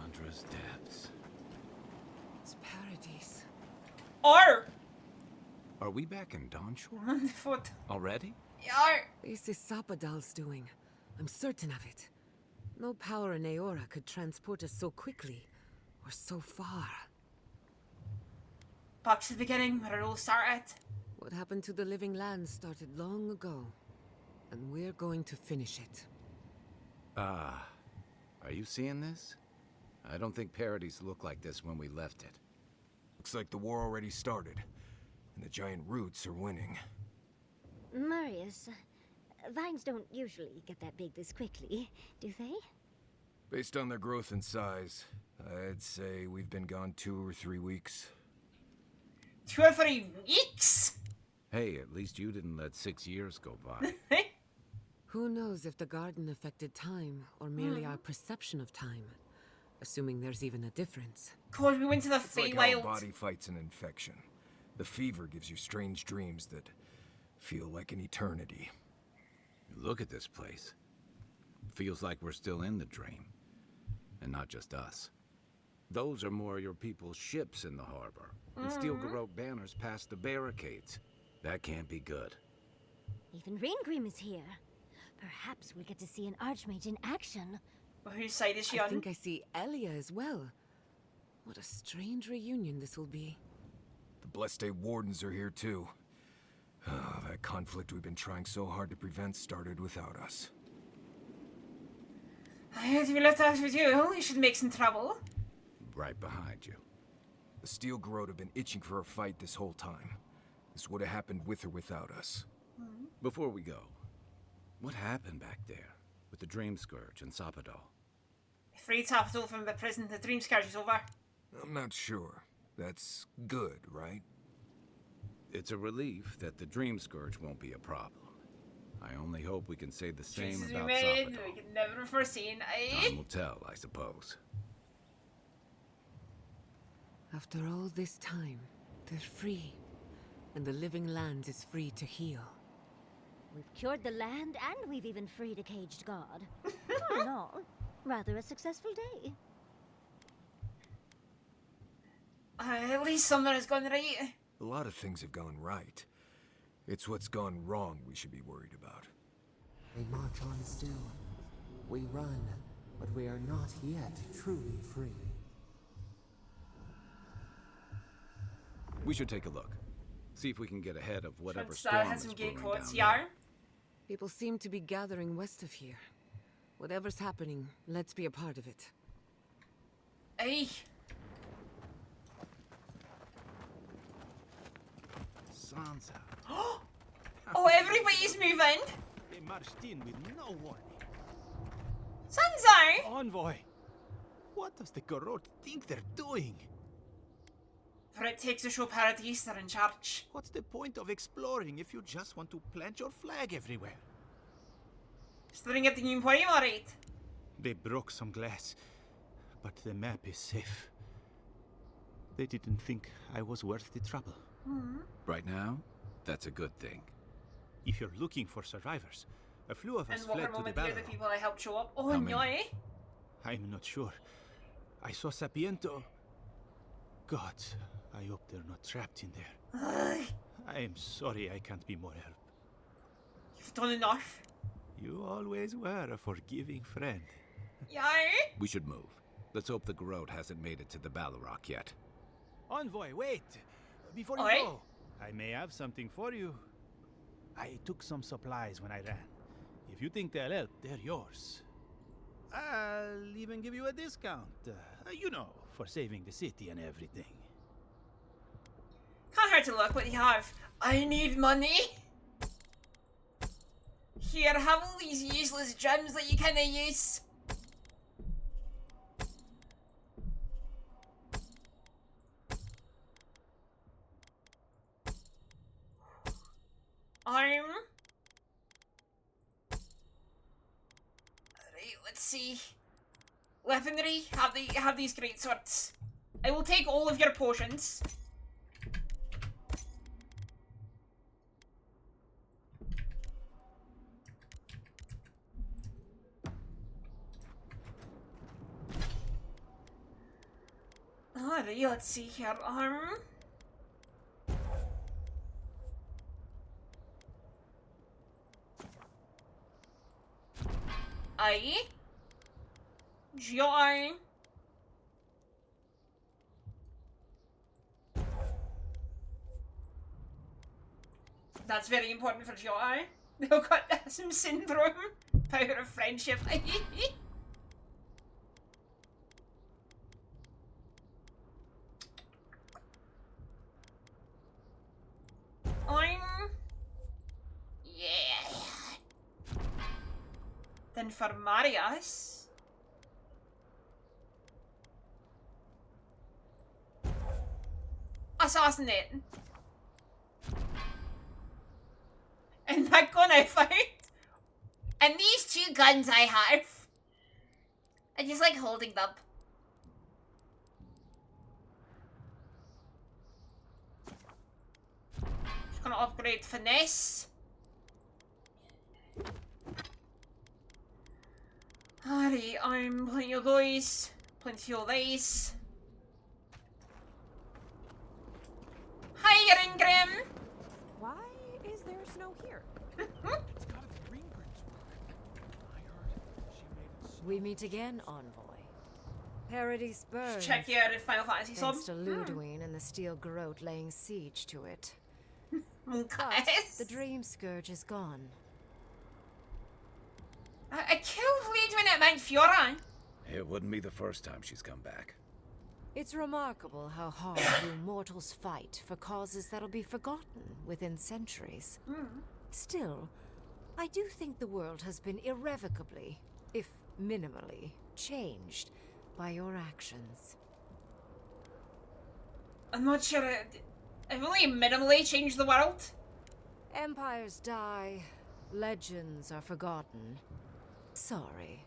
Andra's depths. It's paradise. Or Are we back in Dawnshore? on the foot. Already? Yar. This is Sapadal's doing. I'm certain of it. No power in Aora could transport us so quickly, or so far. Back to the beginning where it all started. What happened to the living land started long ago, and we're going to finish it. Ah, are you seeing this? I don't think Paradise looked like this when we left it. Looks like the war already started, and the giant roots are winning. Marius, vines don't usually get that big this quickly, do they? Based on their growth and size, I'd say we've been gone 2 or 3 weeks. 2 or 3 weeks? Hey, at least you didn't let 6 years go by. Who knows if the garden affected time, or merely our perception of time? Assuming there's even a difference. God, we went to the It's like how a Feywild. body fights an infection. The fever gives you strange dreams that feel like an eternity. Look at this place. Feels like we're still in the dream. And not just us. Those are more your people's ships in the harbor. And steel Garrote banners past the barricades. That can't be good. Even Raingrim is here. Perhaps we'll get to see an Archmage in action. Well, whose side is she on? I think I see Elia as well. What a strange reunion this will be. The Blessed Day Wardens are here too. That conflict we've been trying so hard to prevent started without us. I had to be left out with you. You should make some trouble. Right behind you. The Steel Garrote have been itching for a fight this whole time. This would have happened with or without us. Before we go, what happened back there with the Dream Scourge and Sapadal? Freed Sapadal from the prison. The Dream Scourge is over. I'm not sure. That's good, right? It's a relief that the Dream Scourge won't be a problem. I only hope we can say the same Choices about we made, Sapadal. we can never have foreseen. Time will tell, I suppose. After all this time, they're free. And the living land is free to heal. We've cured the land, and we've even freed a caged god. All in all, rather a successful day. At least something has gone right. A lot of things have gone right. It's what's gone wrong we should be worried about. We march on still. We run, but we are not yet truly free. We should take a look. See if we can get ahead of whatever Star storm has is some gay brewing quotes, down yeah. there. People seem to be gathering west of here. Whatever's happening, let's be a part of it. Hey. Sansa. Oh, everybody's moving. They marched in with no warning. Sansa! Envoy! What does the Garrote think they're doing? For it takes to show Paradise they're in charge. What's the point of exploring if you just want to plant your flag everywhere? Staring at the new emporium, alright. They broke some glass, but the map is safe. They didn't think I was worth the trouble. Right now, that's a good thing. If you're looking for survivors, a few of us And what fled to the moment here battle. the people I helped show up? Oh, How no, many? eh? I'm not sure. I saw Sapiento. Gods, I hope they're not trapped in there. I am sorry I can't be more help. You've done enough. You always were a forgiving friend. Yeah? We should move. Let's hope the Garrote hasn't made it to the Balrog yet. Envoy, wait! Before you Oi? go, I may have something for you. I took some supplies when I ran. If you think they'll help, they're yours. I'll even give you a discount. You know, for saving the city and everything. Can't hurt to look what you have. I need money. Here, have all these useless gems that you kinda use. Right, let's see. Weaponry, have these great swords. I will take all of your potions. Alright, let's see here. Aye. Joy. That's very important for Joy. They've got some syndrome. Power of friendship. Yeah. Then for Marius. Assassinate. And that gun I find. And these two guns I have. I just like holding them. Just gonna upgrade finesse. Alright, I'm plenty of those. Plenty of these. Hi, Grim. Why is there snow here? It's gotta be Greenburn's work. We meet again, Envoy. Paradise burns. Check your Final Fantasy sub. Thanks to Ludwig and the Steel Garrote laying siege to it. But the Dream Scourge is gone. I killed Ludwig at Mount Fiora. It wouldn't be the first time she's come back. It's remarkable how hard you mortals fight for causes that'll be forgotten within centuries. Still, I do think the world has been irrevocably, if minimally, changed by your actions. I'm not sure I've only minimally changed the world. Empires die, legends are forgotten. Sorry,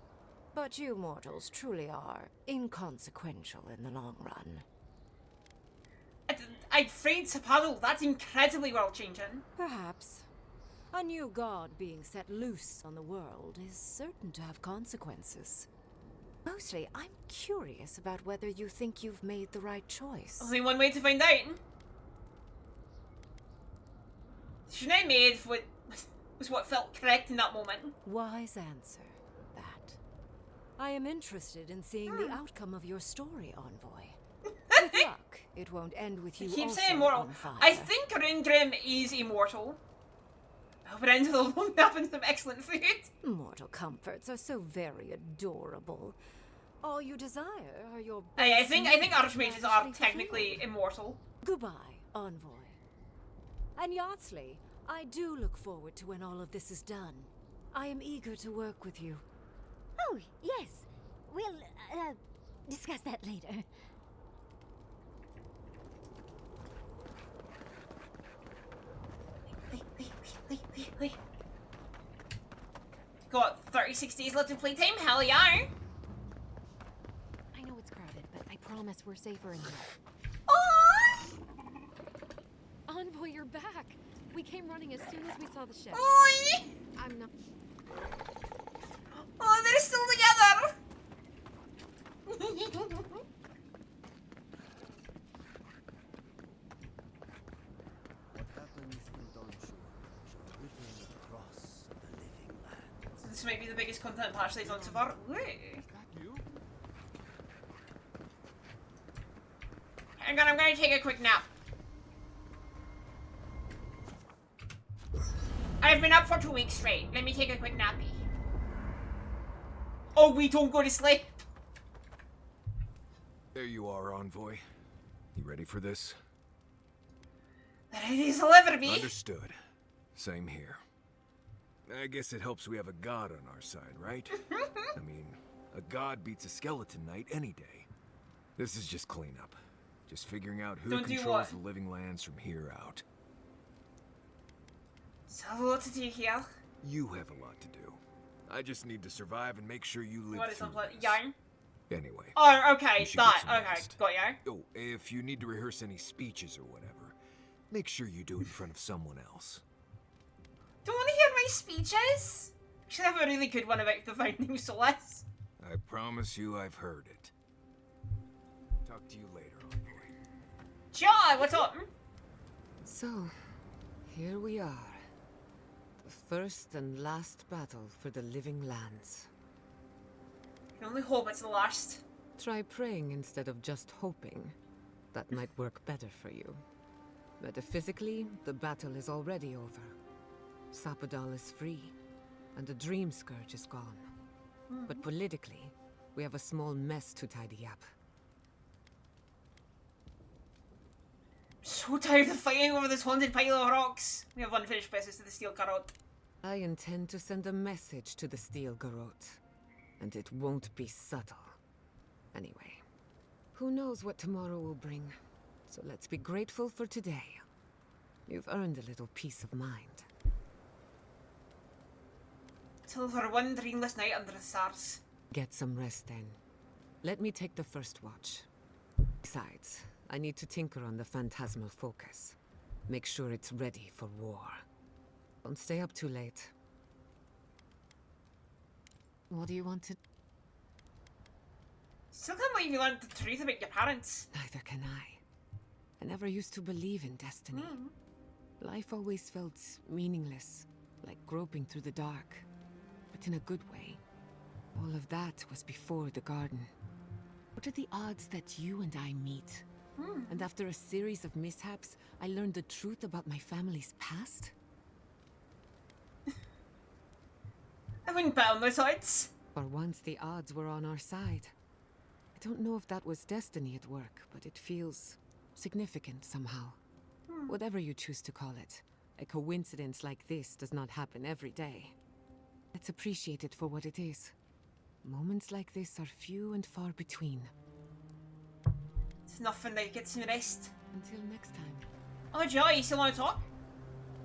but you mortals truly are inconsequential in the long run. I freed Sapadal. That's incredibly world changing. Perhaps. A new god being set loose on the world is certain to have consequences. Mostly, I'm curious about whether you think you've made the right choice. Only one way to find out. Shouldn't I made what was what felt correct in that moment? Wise answer, that. I am interested in seeing the outcome of your story, Envoy. With luck, it won't end with you Keep also saying immortal. on fire. I think Rundgrim is immortal. But into the long nap and some excellent food. Mortal comforts are so very adorable. All you desire are your I think Archmages are technically immortal. Goodbye, Envoy. And Yardsley, I do look forward to when all of this is done. I am eager to work with you. Oh, yes. We'll, discuss that later. Wait. Got 36 days left to playtime? Hell yeah! I know it's crowded, but I promise we're safer in here. Envoy, you're back! We came running as soon as we saw the ship. Oi! I'm not... Oh, they're still together! This might be the biggest content patch they've done so far. Hang on, I'm gonna take a quick nap. I've been up for 2 weeks straight. Let me take a quick nappy. Oh, we don't go to sleep. There you are, Envoy. You ready for this? Ready to live, me. Understood. Same here. I guess it helps we have a god on our side, right? I mean, a god beats a skeleton knight any day. This is just cleanup. Just figuring out who controls the living lands from here out. So a lot to do here. You have a lot to do. I just need to survive and make sure you live What is through that? this. Yarn? Anyway. Oh, okay. You should That. get some Okay. rest. Got you. Oh, if you need to rehearse any speeches or whatever, make sure you do it in front of someone else. Don't want to hear my speeches? Actually, I have a really good one about the founding of Solace. I promise you I've heard it. Talk to you later, Envoy. John, what's up? So, here we are. The first and last battle for the living lands. I can only hope it's the last. Try praying instead of just hoping. That might work better for you. Metaphysically, the battle is already over. Sapadal is free, and the Dream Scourge is gone. But politically, we have a small mess to tidy up. So tired of fighting over this haunted pile of rocks. We have unfinished business to the Steel Garrote. I intend to send a message to the Steel Garrote, and it won't be subtle. Anyway, who knows what tomorrow will bring, so let's be grateful for today. You've earned a little peace of mind. Till for one dreamless night under the stars. Get some rest then. Let me take the first watch. Besides, I need to tinker on the phantasmal focus. Make sure it's ready for war. Don't stay up too late. What do you want to... Still can't believe you learned the truth about your parents. Neither can I. I never used to believe in destiny. Life always felt meaningless, like groping through the dark. But in a good way. All of that was before the garden. What are the odds that you and I meet? And after a series of mishaps, I learned the truth about my family's past? I wouldn't bet on those odds. For once, the odds were on our side. I don't know if that was destiny at work, but it feels significant somehow. Whatever you choose to call it, a coincidence like this does not happen every day. Let's appreciate it for what it is. Moments like this are few and far between. It's nothing like get some rest. Until next time. Oh, Joy, you still want to talk?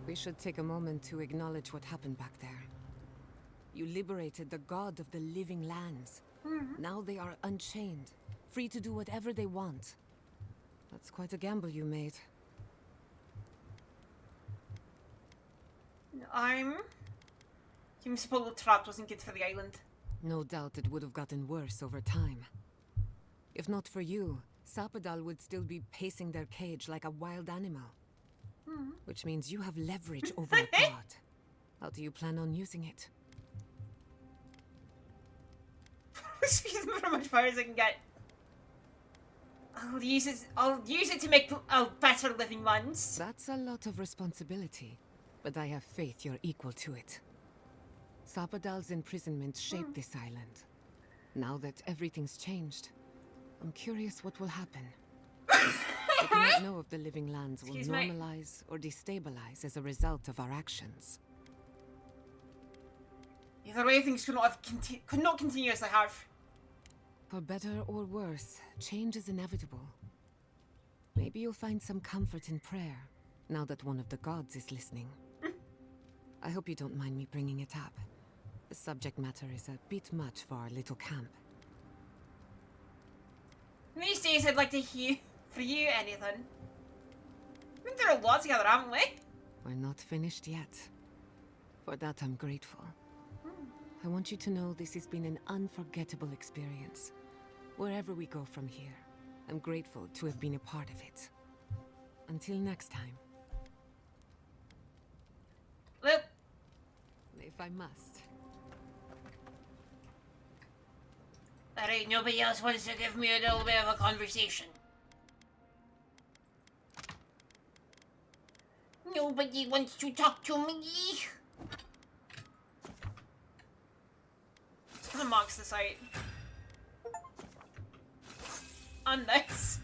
We should take a moment to acknowledge what happened back there. You liberated the god of the living lands. Now they are unchained, free to do whatever they want. That's quite a gamble you made. Seems the trap wasn't good for the island. No doubt it would have gotten worse over time. If not for you, Sapadal would still be pacing their cage like a wild animal. Which means you have leverage over a god. How do you plan on using it? Excuse me for how much power as I can get. I'll use it to make a better living lands. That's a lot of responsibility, but I have faith you're equal to it. Sapadal's imprisonment shaped this island. Now that everything's changed, I'm curious what will happen. I cannot know if the living lands will normalize or destabilize as a result of our actions. Either way, things could not continue as they have. For better or worse, change is inevitable. Maybe you'll find some comfort in prayer, now that one of the gods is listening. I hope you don't mind me bringing it up. The subject matter is a bit much for our little camp. These days, I'd like to hear for you anything. We've been through a lot together, haven't we? We're not finished yet. For that, I'm grateful. I want you to know this has been an unforgettable experience. Wherever we go from here, I'm grateful to have been a part of it. Until next time. Well, if I must. Alright, nobody else wants to give me a little bit of a conversation. Nobody wants to talk to me. Just gonna mark this out. On this.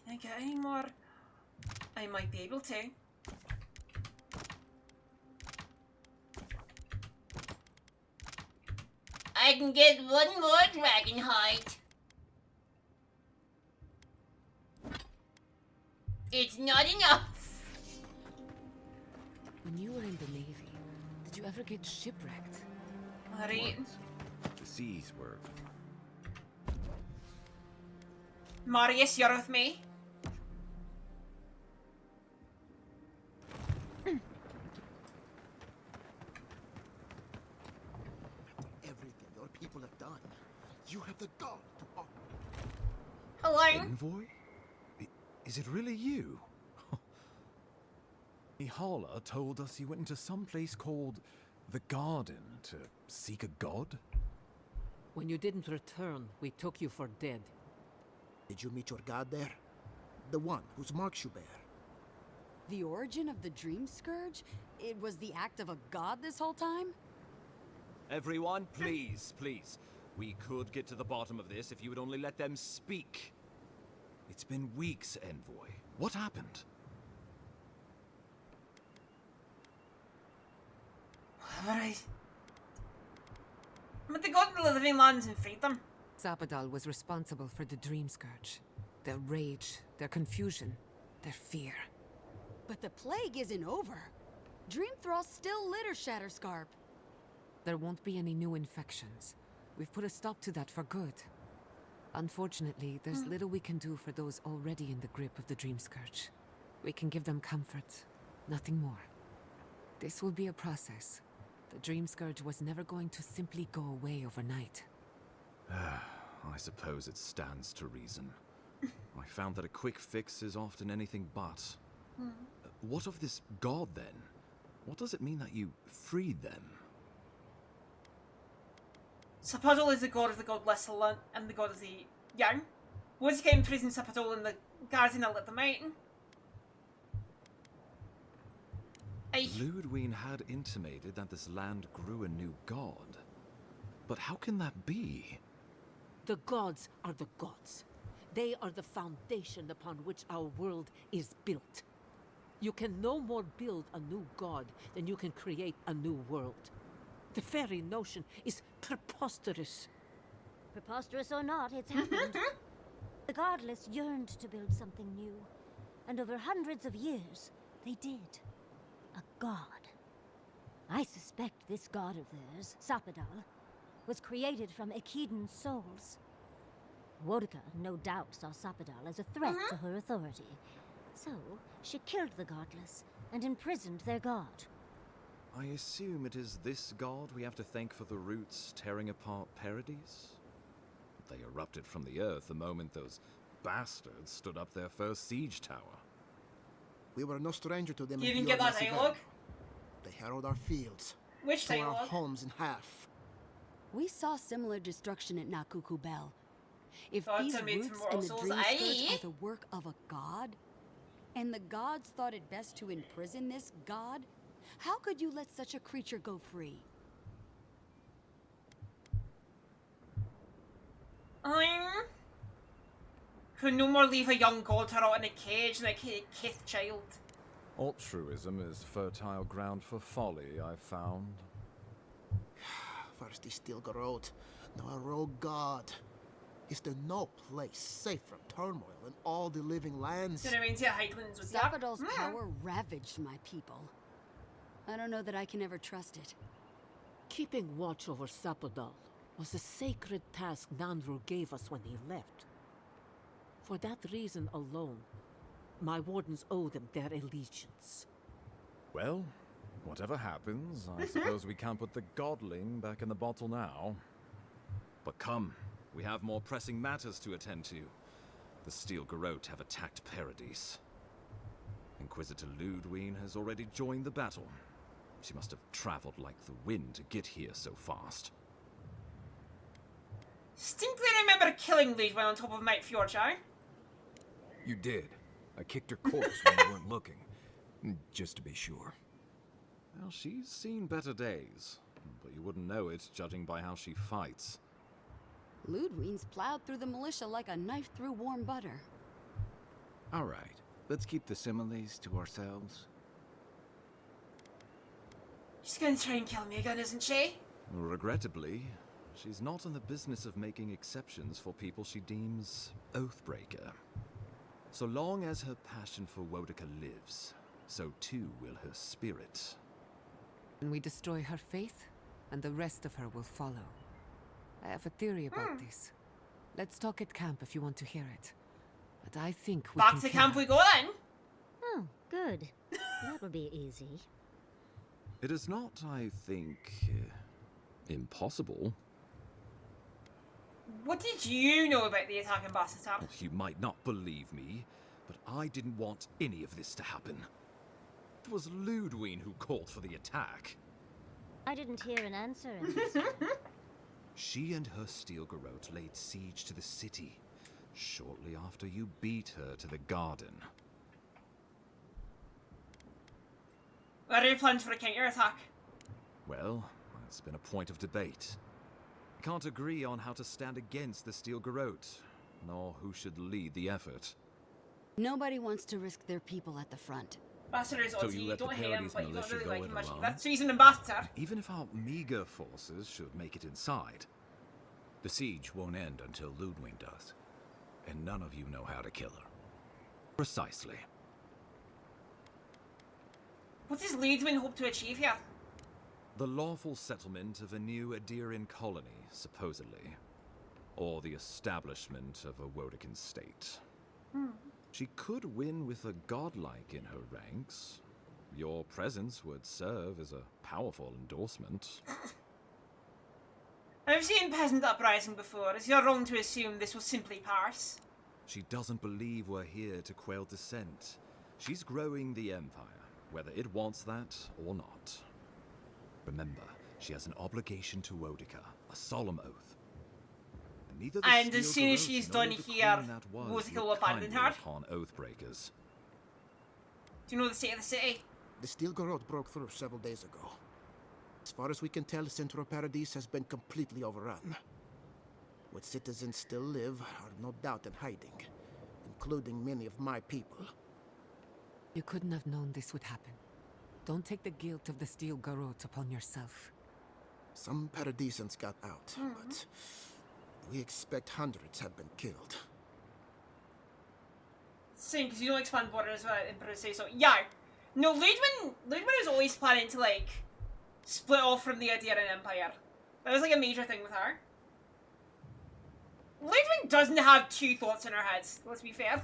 Can I get any more? I might be able to. I can get one more dragon hide. It's not enough. When you were in the Navy, did you ever get shipwrecked? Alright. The seas were... Marius, you're with me? Everything your people have done, you have the gall to offer. Hello? Envoy? Is it really you? Ihala told us you went into some place called the Garden to seek a god? When you didn't return, we took you for dead. Did you meet your god there? The one whose marks you bear? The origin of the Dream Scourge? It was the act of a god this whole time? Everyone, please, please. We could get to the bottom of this if you would only let them speak. It's been weeks, Envoy. What happened? Alright. But they got into the living lands and freed them. Sapadal was responsible for the Dream Scourge. Their rage, their confusion, their fear. But the plague isn't over. Dreamthrall still litter Shatterscarp. There won't be any new infections. We've put a stop to that for good. Unfortunately, there's little we can do for those already in the grip of the Dream Scourge. We can give them comfort, nothing more. This will be a process. The Dream Scourge was never going to simply go away overnight. I suppose it stands to reason. I found that a quick fix is often anything but. What of this god, then? What does it mean that you freed them? Sapadol is the god of the godless and the god of the young. Wodka imprisoned Sapadol and the guardian that let them out. Ludwig had intimated that this land grew a new god. But how can that be? The gods are the gods. They are the foundation upon which our world is built. You can no more build a new god than you can create a new world. The very notion is preposterous. Preposterous or not, it's happened. The godless yearned to build something new, and over hundreds of years, they did. A god. I suspect this god of theirs, Sapadal, was created from Echidan souls. Wodka no doubt saw Sapadal as a threat to her authority, so she killed the godless and imprisoned their god. I assume it is this god we have to thank for the roots tearing apart Paradise? They erupted from the earth the moment those bastards stood up their first siege tower. We were no stranger to them. You didn't get that dialogue? They harrowed our fields. Which tore our dialogue? homes in half. We saw similar destruction at Nakuku Bell. If Thought these to make roots some and the morsels, Dream Scourge aye? are the work of a god, and the gods thought it best to imprison this god, how could you let such a creature go free? Could no more leave a young god to rot in a cage like a kith child. Altruism is fertile ground for folly, I've found. First he still Garot, now a rogue god. Is there no place safe from turmoil in all the living lands? Sapadol's power ravaged my people. I don't know that I can ever trust it. Keeping watch over Sapadal was a sacred task Nandru gave us when he left. For that reason alone, my wardens owe them their allegiance. Well, whatever happens, I suppose we can't put the godling back in the bottle now. But come, we have more pressing matters to attend to. The Steel Garrote have attacked Paradise. Inquisitor Ludwig has already joined the battle. She must have traveled like the wind to get here so fast. Distinctly remember killing Ludwig on top of Mount Fjordshire. You did. I kicked her corpse when you weren't looking. Just to be sure. Well, she's seen better days, but you wouldn't know it judging by how she fights. Ludwig's plowed through the militia like a knife through warm butter. All right, let's keep the similes to ourselves. She's gonna try and kill me again, isn't she? Regrettably, she's not in the business of making exceptions for people she deems Oathbreaker. So long as her passion for Wodka lives, so too will her spirit. When we destroy her faith, and the rest of her will follow. I have a theory about this. Let's talk at camp if you want to hear it. But I think we Back can to kill camp her. we go then. Oh, good. That'll be easy. It is not, I think, impossible. What did you know about the attack in Basseterre? You might not believe me, but I didn't want any of this to happen. It was Ludwig who called for the attack. I didn't hear an answer. She and her Steel Garrote laid siege to the city, shortly after you beat her to the garden. What are your plans for a counter-attack? Well, it's been a point of debate. Can't agree on how to stand against the Steel Garrote, nor who should lead the effort. Nobody wants to risk their people at the front. Ambassador is So Aussie, you let the don't hate him, Paradise but you don't militia really go like it him much. alone? That's so he's an ambassador. Even if our meager forces should make it inside, The siege won't end until Ludwig does. And none of you know how to kill her. precisely. What does Ludwig hope to achieve here? The lawful settlement of a new Adirian colony, supposedly. Or the establishment of a Wodican state. She could win with a godlike in her ranks. Your presence would serve as a powerful endorsement. I've seen peasant uprising before. Is it wrong to assume this was simply farce? She doesn't believe we're here to quell dissent, She's growing the Empire, whether it wants that or not. Remember, she has an obligation to Wodica, a solemn oath. Neither the And as Steel soon as Garrote she's nor done the here, queen that was Wodica will look abandon kindly her. upon oathbreakers. Do you know the state of the city? The Steel Garrote broke through several days ago. As far as we can tell, Central Paradise has been completely overrun. What citizens still live are no doubt in hiding, including many of my people. You couldn't have known this would happen. Don't take the guilt of the Steel Garrote upon yourself. Some Paradisans got out, but we expect hundreds have been killed. Same, because you don't expand borders without Emperor say so. Yeah. No, Ludwig is always planning to, like, split off from the Adarian Empire. That was, like, a major thing with her. Ludwig doesn't have two thoughts in her head, let's be fair.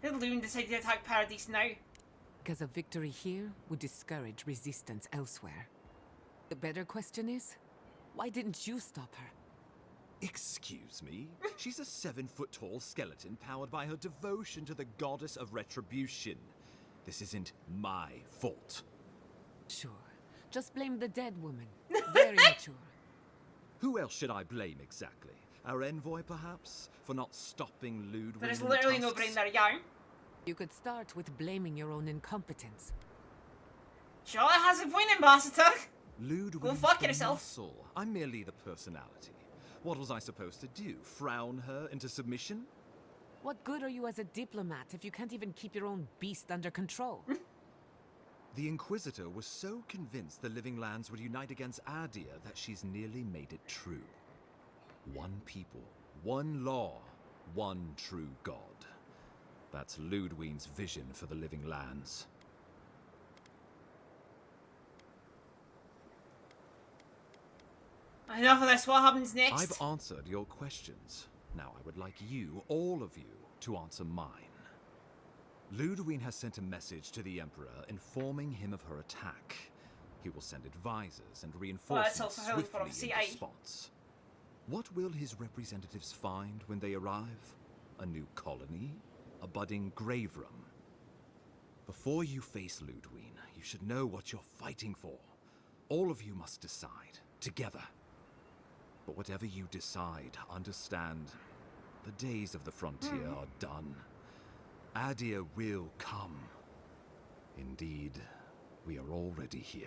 Did Loon decide to attack Paradise now? Because a victory here would discourage resistance elsewhere. The better question is, why didn't you stop her? Excuse me? She's a 7-foot-tall skeleton powered by her devotion to the goddess of retribution. This isn't my fault. Sure. Just blame the dead woman. Very mature. Who else should I blame exactly? Our envoy, perhaps? For not stopping Ludwig? There's literally no brain there, yeah. You could start with blaming your own incompetence. Sure has a point, Ambassador. Ludwig, Go fuck the yourself. muscle. I'm merely the personality. What was I supposed to do? Frown her into submission? What good are you as a diplomat if you can't even keep your own beast under control? The Inquisitor was so convinced the Living Lands would unite against Adir that she's nearly made it true. One people, one law, one true God. That's Ludwig's vision for the Living Lands. Enough of this, what happens next? I've answered your questions. Now I would like you, all of you, to answer mine. Ludwig has sent a message to the Emperor informing him of her attack. He will send advisors and reinforcements swiftly in response. What will his representatives find when they arrive? A new colony? A budding grave room? Before you face Ludwig, you should know what you're fighting for. All of you must decide, together. But whatever you decide, understand, the days of the frontier are done. Adir will come. Indeed, we are already here.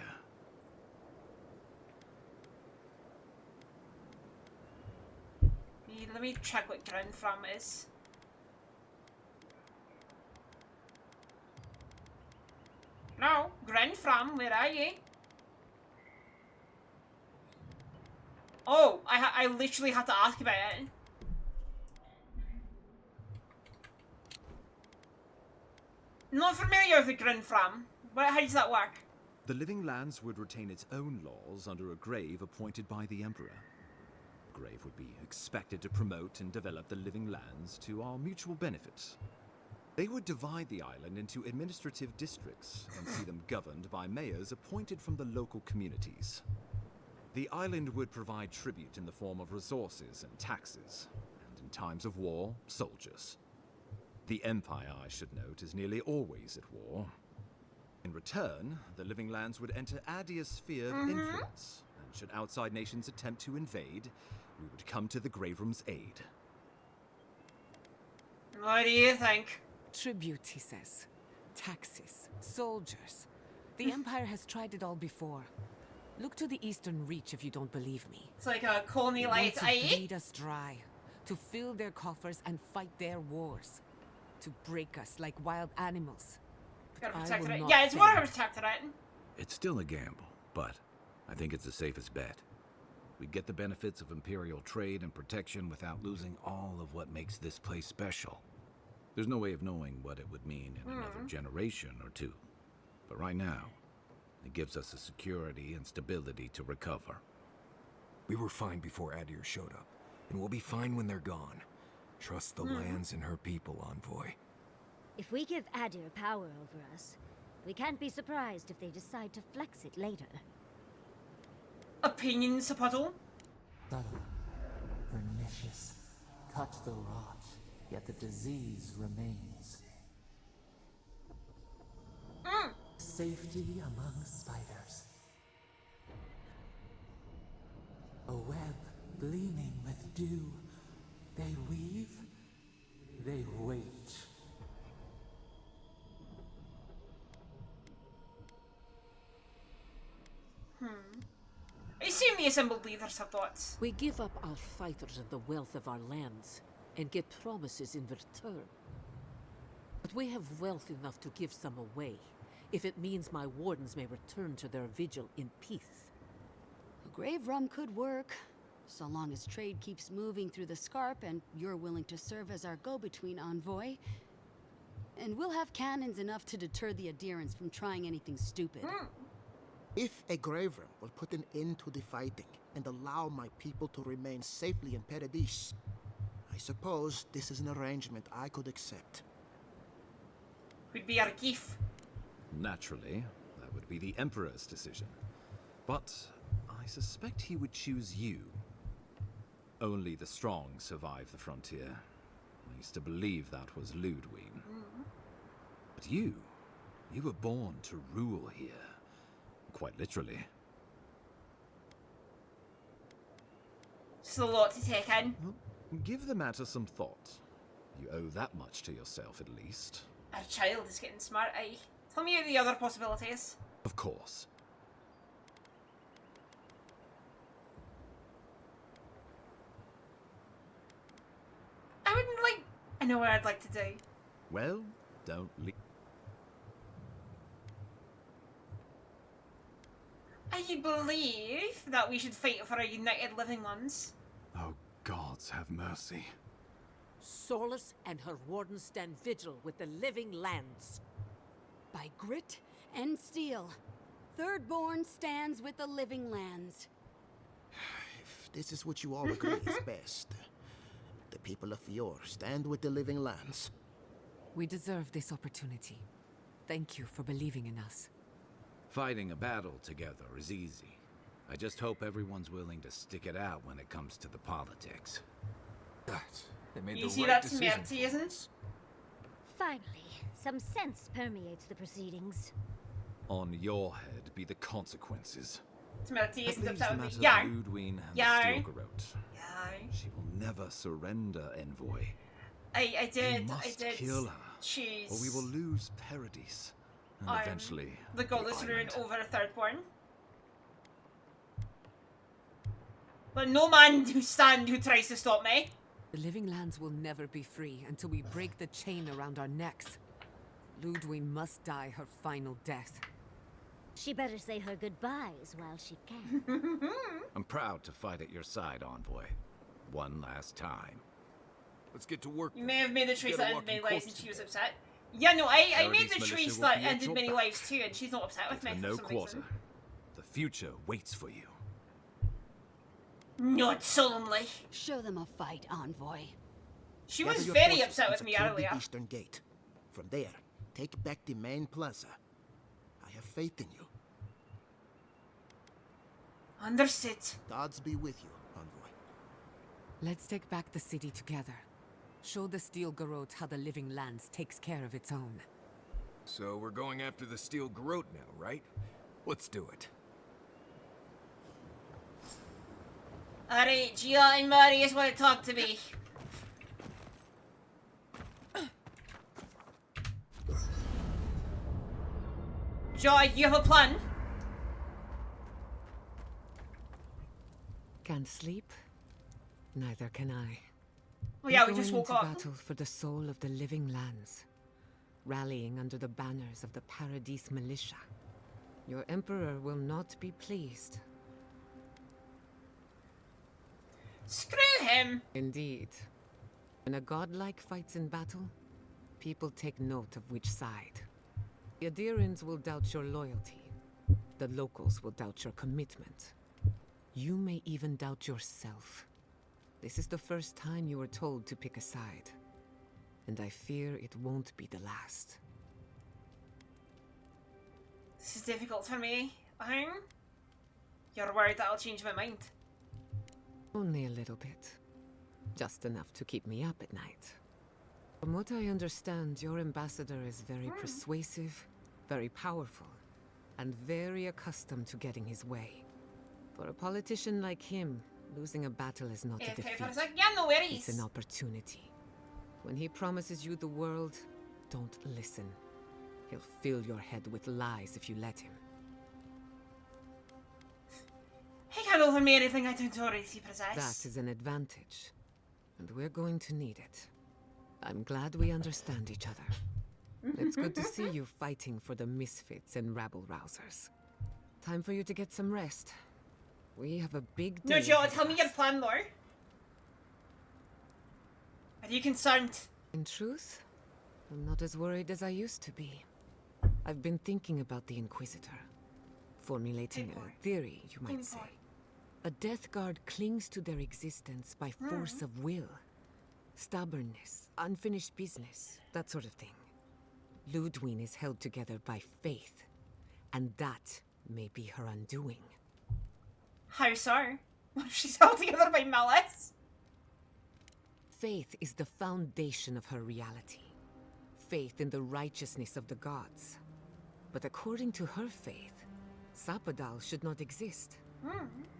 Let me check what ground from is. No, ground from, where are you? Oh, I literally had to ask about it. Not familiar with the ground from. How does that work? The Living Lands would retain its own laws under a grave appointed by the Emperor. Grave would be expected to promote and develop the Living Lands to our mutual benefit. They would divide the island into administrative districts and see them governed by mayors appointed from the local communities. The island would provide tribute in the form of resources and taxes, and in times of war, soldiers. The Empire, I should note, is nearly always at war. In return, the Living Lands would enter Adir's sphere of influence, and should outside nations attempt to invade, we would come to the Grave Room's aid. What do you think? Tribute, he says. Taxes. Soldiers. The Empire has tried it all before. Look to the Eastern Reach if you don't believe me. It's like a colony light, to bleed us dry, to fill their coffers and fight their wars, to break us like wild animals. Gotta protect it. Yeah, it's more of a protectorate. It's still a gamble, but I think it's the safest bet. We get the benefits of Imperial trade and protection without losing all of what makes this place special. There's no way of knowing what it would mean in another generation or two. But right now, it gives us the security and stability to recover. We were fine before Adir showed up, and we'll be fine when they're gone. Trust the lands and her people, Envoy. If we give Adir power over us, we can't be surprised if they decide to flex it later. Opinions, Puddle? Subtle, pernicious. Touch the rot, yet the disease remains. safety among spiders. A web gleaming with dew. They weave, they wait. I assume the assembled leaders have thoughts. We give up our fighters and the wealth of our lands, and get promises in return. But we have wealth enough to give some away, if it means my wardens may return to their vigil in peace. A grave room could work, so long as trade keeps moving through the Scarp and you're willing to serve as our go-between envoy. And we'll have cannons enough to deter the adherents from trying anything stupid. If a grave room will put an end to the fighting and allow my people to remain safely in Paradise, I suppose this is an arrangement I could accept. Would be our gift. Naturally, that would be the Emperor's decision. But I suspect he would choose you. Only the strong survive the frontier. I used to believe that was Ludwig. But you were born to rule here. Quite literally. It's a lot to take in. Give the matter some thought. You owe that much to yourself, at least. Our child is getting smart, aye. Tell me the other possibilities. Of course. I wouldn't like... I know what I'd like to do. Well, don't leave. I believe that we should fight for our united living ones. Oh, gods have mercy. Solus and her wardens stand vigil with the living lands. By grit and steel, Thirdborn stands with the living lands. If this is what you all agree is best, the people of Fior stand with the living lands. We deserve this opportunity. Thank you for believing in us. Fighting a battle together is easy. I just hope everyone's willing to stick it out when it comes to the politics. They made You the see right that decision. temerity, isn't it? Finally, some sense permeates the proceedings. On your head be the consequences. Temerity That isn't leaves upset the with me. matter Yeah. of Ludwig and Yeah. the Steel Garrote. Yeah. She will never surrender, Envoy. I did. You must I did kill her, choose. or we will lose Paradise. And eventually, the Godless Rune over a Thirdborn. But no man who tries to stop me. The living lands will never be free until we break the chain around our necks. Ludwig must die her final death. She better say her goodbyes while she can. I'm proud to fight at your side, Envoy. One last time. Let's get to work. You may have made the choice Get a that ended walking many lives and corpse she was upset. Yeah, no, I made Paradise the militia choice will that be at ended your many back. lives too, and she's not upset with me For for no some quarter. reason. The future waits for you. Not solemnly. Show them a fight, Envoy. She Gather was your very forces upset and with me secure earlier. the eastern gate. From there, take back the main plaza. I have faith in you. Understood. Gods be with you, Envoy. Let's take back the city together. Show the Steel Garrote how the living lands takes care of its own. So we're going after the Steel Garrote now, right? Let's do it. Alright, Gia and Marius want to talk to me. Gia, you have a plan? Can't sleep? Neither can I. Oh yeah, We're we just going woke into up. battle for the soul of the living lands, rallying under the banners of the Paradise militia. Your emperor will not be pleased. Screw him! Indeed. When a godlike fights in battle, people take note of which side. The adherents will doubt your loyalty. The locals will doubt your commitment. You may even doubt yourself. This is the first time you were told to pick a side. And I fear it won't be the last. This is difficult for me. You're worried that I'll change my mind. Only a little bit. Just enough to keep me up at night. From what I understand, your ambassador is very persuasive, very powerful. and very accustomed to getting his way. For a politician like him, losing a battle is not a defeat. Yeah, no worries. It's an opportunity. When he promises you the world, don't listen. He'll fill your head with lies if you let him. He can't offer me anything I don't already possess. That is an advantage, and we're going to need it. I'm glad we understand each other. It's good to see you fighting for the misfits and rabble-rousers. Time for you to get some rest. We have a big day. No, Joe, tell me your plan, though. Are you concerned? In truth, I'm not as worried as I used to be. I've been thinking about the Inquisitor. Formulating a theory, you might say. A Death Guard clings to their existence by force of will. Stubbornness, unfinished business, that sort of thing. Ludwig is held together by faith, and that may be her undoing. How so? What if she's held together by malice? Faith is the foundation of her reality. Faith in the righteousness of the gods. But according to her faith, Sapadal should not exist.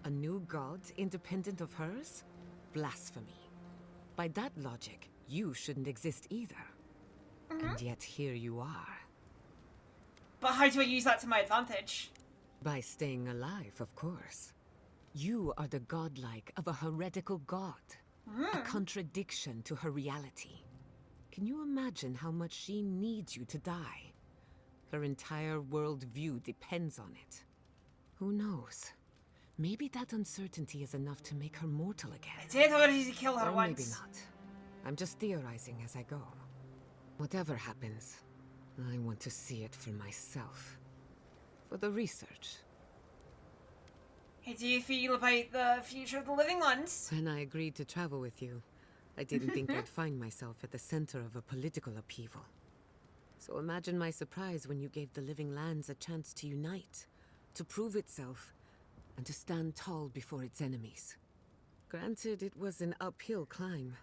A new god independent of hers? Blasphemy. By that logic, you shouldn't exist either. And yet here you are. But how do I use that to my advantage? By staying alive, of course. You are the godlike of a heretical god. A contradiction to her reality. Can you imagine how much she needs you to die? Her entire worldview depends on it. Who knows? Maybe that uncertainty is enough to make her mortal again. I did already kill her or once. Maybe not. I'm just theorizing as I go. Whatever happens, I want to see it for myself. For the research. How do you feel about the future of the living ones? When I agreed to travel with you, I didn't think I'd find myself at the center of a political upheaval. So imagine my surprise when you gave the living lands a chance to unite, to prove itself, and to stand tall before its enemies. Granted, it was an uphill climb.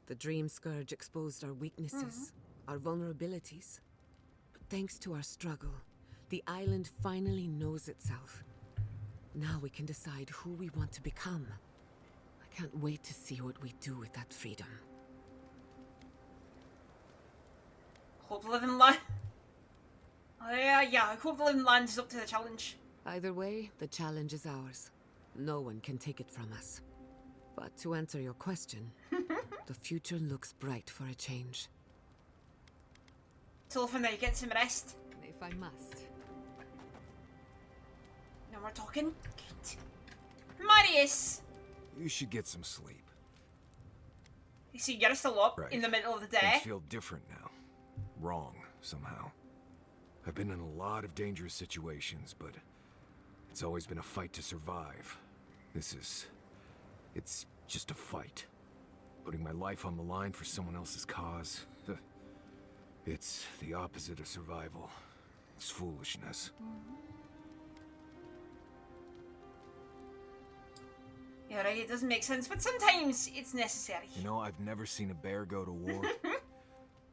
The Dream Scourge exposed our weaknesses, our vulnerabilities. But thanks to our struggle, the island finally knows itself. Now we can decide who we want to become. I can't wait to see what we do with that freedom. Hope the living land. Yeah, I hope the living land is up to the challenge. Either way, the challenge is ours. No one can take it from us. But to answer your question, the future looks bright for a change. Till for now, get some rest. If I must. No more talking. Good. Marius! You should get some sleep. You see, you're still up in the middle of the day. I feel different now. Wrong, somehow. I've been in a lot of dangerous situations, but it's always been a fight to survive. It's just a fight. Putting my life on the line for someone else's cause. It's the opposite of survival. It's foolishness. Yeah, right, it doesn't make sense, but sometimes it's necessary. You know, I've never seen a bear go to war.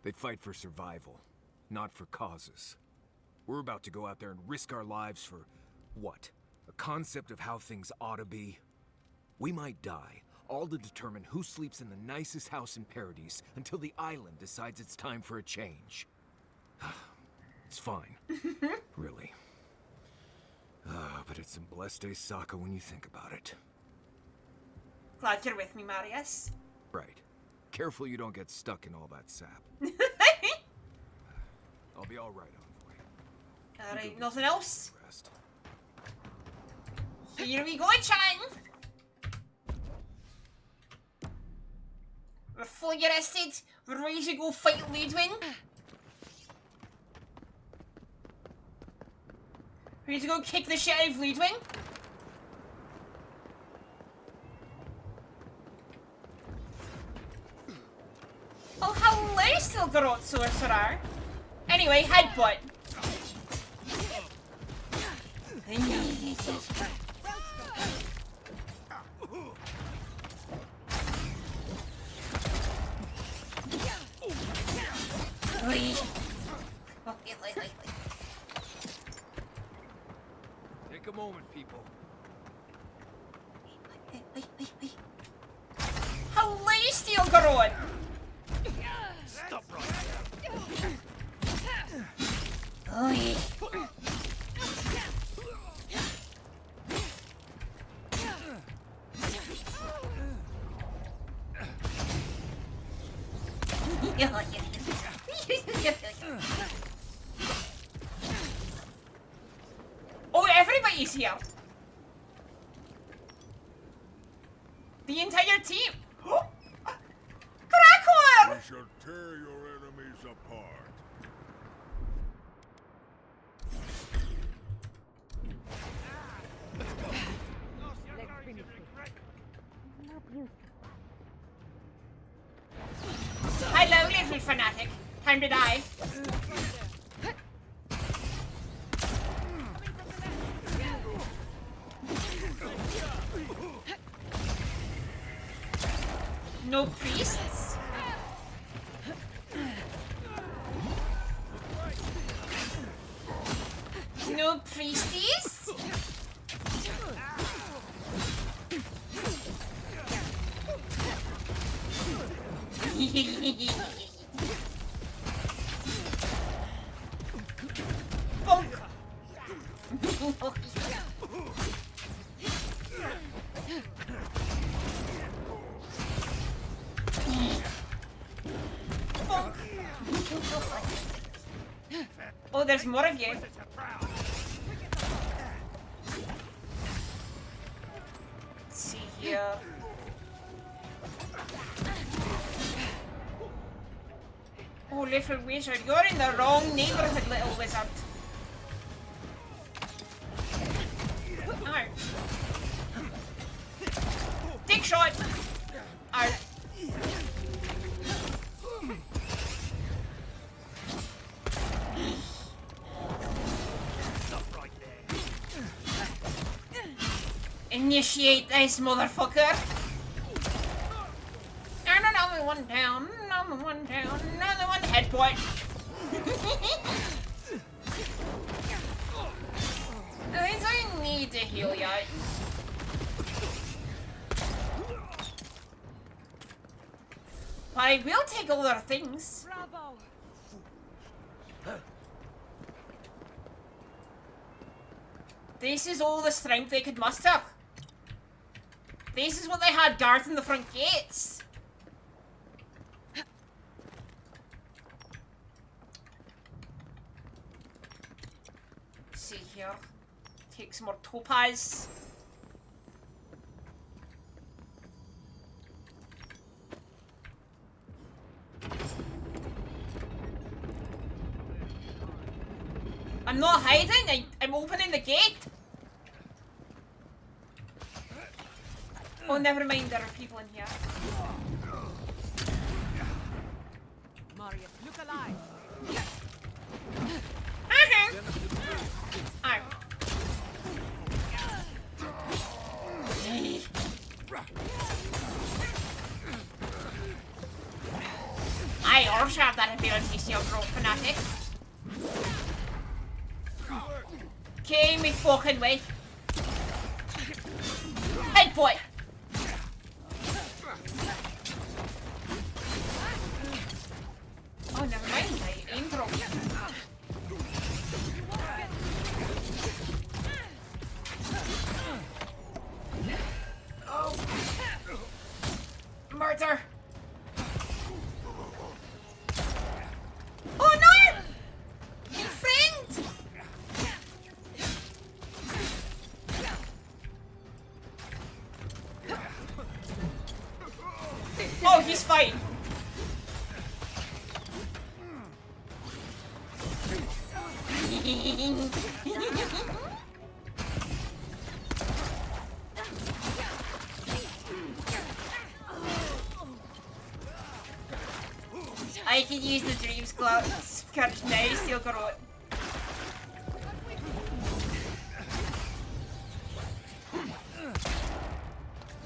They fight for survival, not for causes. We're about to go out there and risk our lives for what? A concept of how things ought to be? We might die, all to determine who sleeps in the nicest house in Paradise until the island decides it's time for a change. It's fine. Really. But it's a blessed day Sokka when you think about it. Glad you're with me, Marius. Right. Careful you don't get stuck in all that sap. I'll be alright, Envoy. Alright, nothing else? Rest. Here we go, Chan! We're fully rested. We're ready to go fight Ludwig. Ready to go kick the shit out of Ludwig. Oh, hello, Stilgarot Sorcerer. Anyway, headbutt. Take a moment, people. Hello, Steel Garrod! Stop right Oi. Oh, everybody's here. The entire team. Crackler! We shall tear your enemies apart. Hello, little fanatic. Time to die. No priests? No priesties? Bonk. Oh, there's more of you. Let's see here. Oh, little wizard, you're in the wrong neighborhood, little wizard. Ow. Take shot. Ow. Initiate this, motherfucker. And another one down, another one down, another one headbutt. At least I need to heal you. But I will take all their things. Bravo! This is all the strength they could muster. This is what they had guarding the front gates. Let's see here. Take some more topaz. I'm not hiding, I'm opening the gate. Oh, never mind, there are people in here. Marius, look alive. Ow. I also have that ability, Steel Grove Fanatic. Okay, me fucking way. Head boy. Oh, never mind. I aim throw. Oh. Murder. Oh no! My friend! Oh, he's fine. I can use the dreams clutch now, Steel Garrot.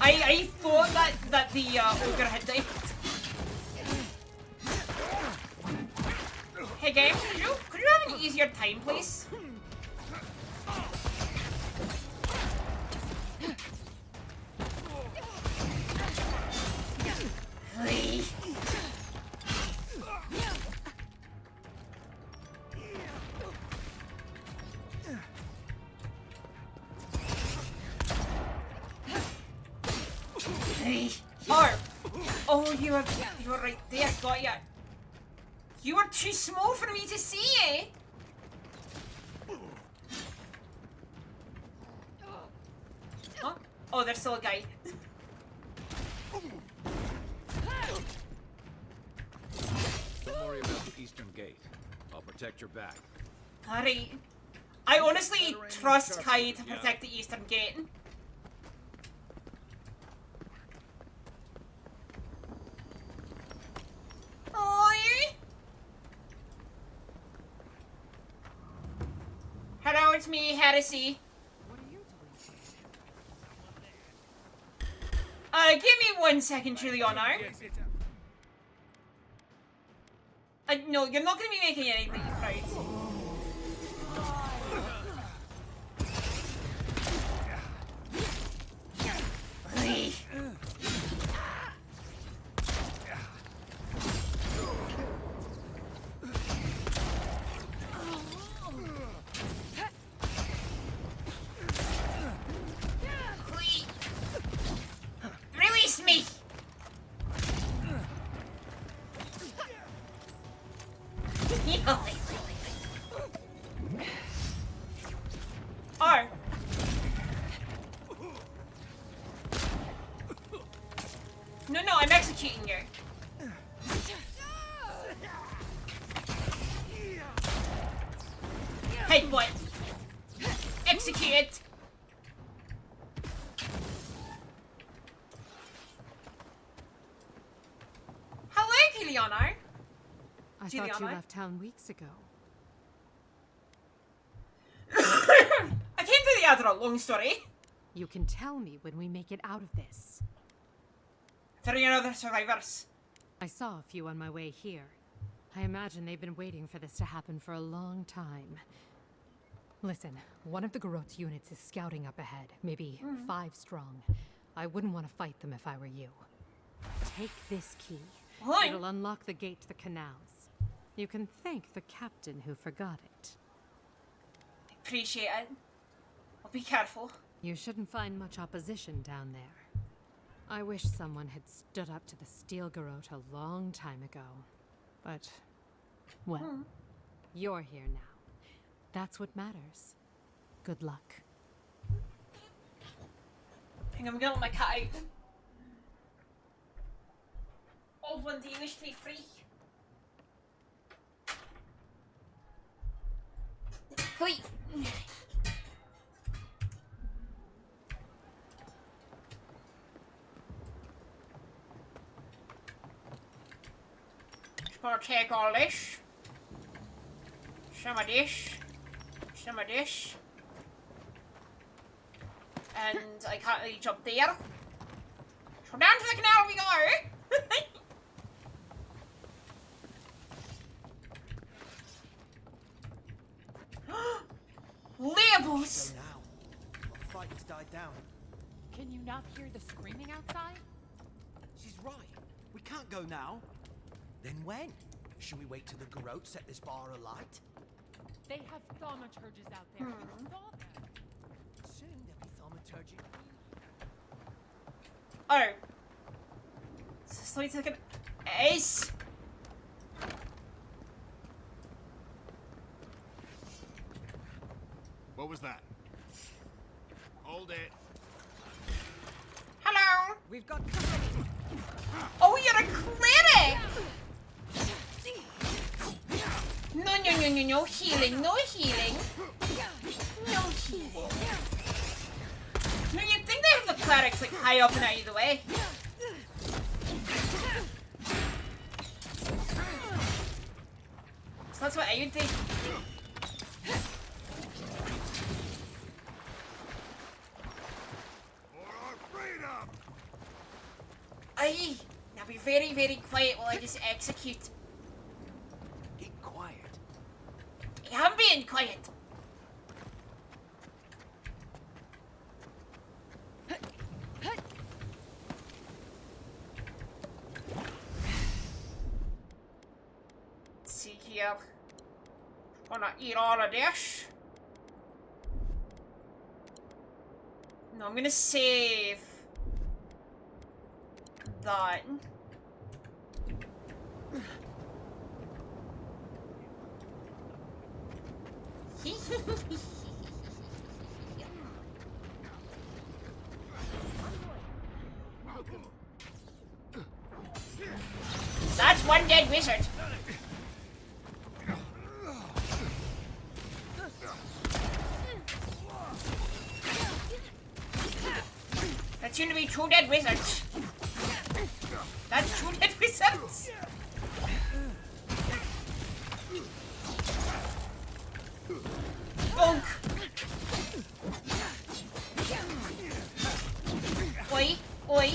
I thought that the ogre had died. Hey game, could you have an easier time, please? Oh! Oh, you were right there, got ya. You were too small for me to see, eh? Huh? Oh, there's still a guy. Don't worry about the eastern gate. I'll protect your back. Alright. I honestly trust Kai to protect the eastern gate. Oi! Hello, it's me, Heresy. Give me 1 second, Juliano. No, you're not gonna be making anything, right? Release me! Oh. No, I'm executing you. Hey, what? Execute it. Hello, Giuliano. I thought you left town weeks ago. I came to the Adra, long story. You can tell me when we make it out of this. There are other survivors. I saw a few on my way here. I imagine they've been waiting for this to happen for a long time. Listen, one of the Garot's units is scouting up ahead, maybe 5 strong. I wouldn't want to fight them if I were you. Take this key. It'll unlock the gate to the canals. You can thank the captain who forgot it. Appreciate it. I'll be careful. You shouldn't find much opposition down there. I wish someone had stood up to the Steel Garot a long time ago. But, well, you're here now. That's what matters. Good luck. I think I'm gonna let my cat out. Old one, do you wish to be free? Wait. Just gonna take all this. Some of this. Some of this. And I can't reach up there. So down to the canal we go! Labels! Go now. The fight's died down. Can you not hear the screaming outside? She's right. We can't go now. Then when? Should we wait till the Garot set this bar alight? They have thaumaturges out there. You saw them. Soon there'll be thaumaturgy. Oh. So he's like an ace. What was that? Hold it. Hello. We've got. Oh, you're a cleric. No healing, no healing. No healing. No, you'd think they have the clerics like high up and out of the way. So that's what I would think. Aye. Now be very, very quiet while I just execute. Be quiet. I'm being quiet. Let's see here. Wanna eat all of this? No, I'm gonna save. that. That's one dead wizard. That's soon to be two dead wizards. That's two dead wizards. Bonk. Oi, oi.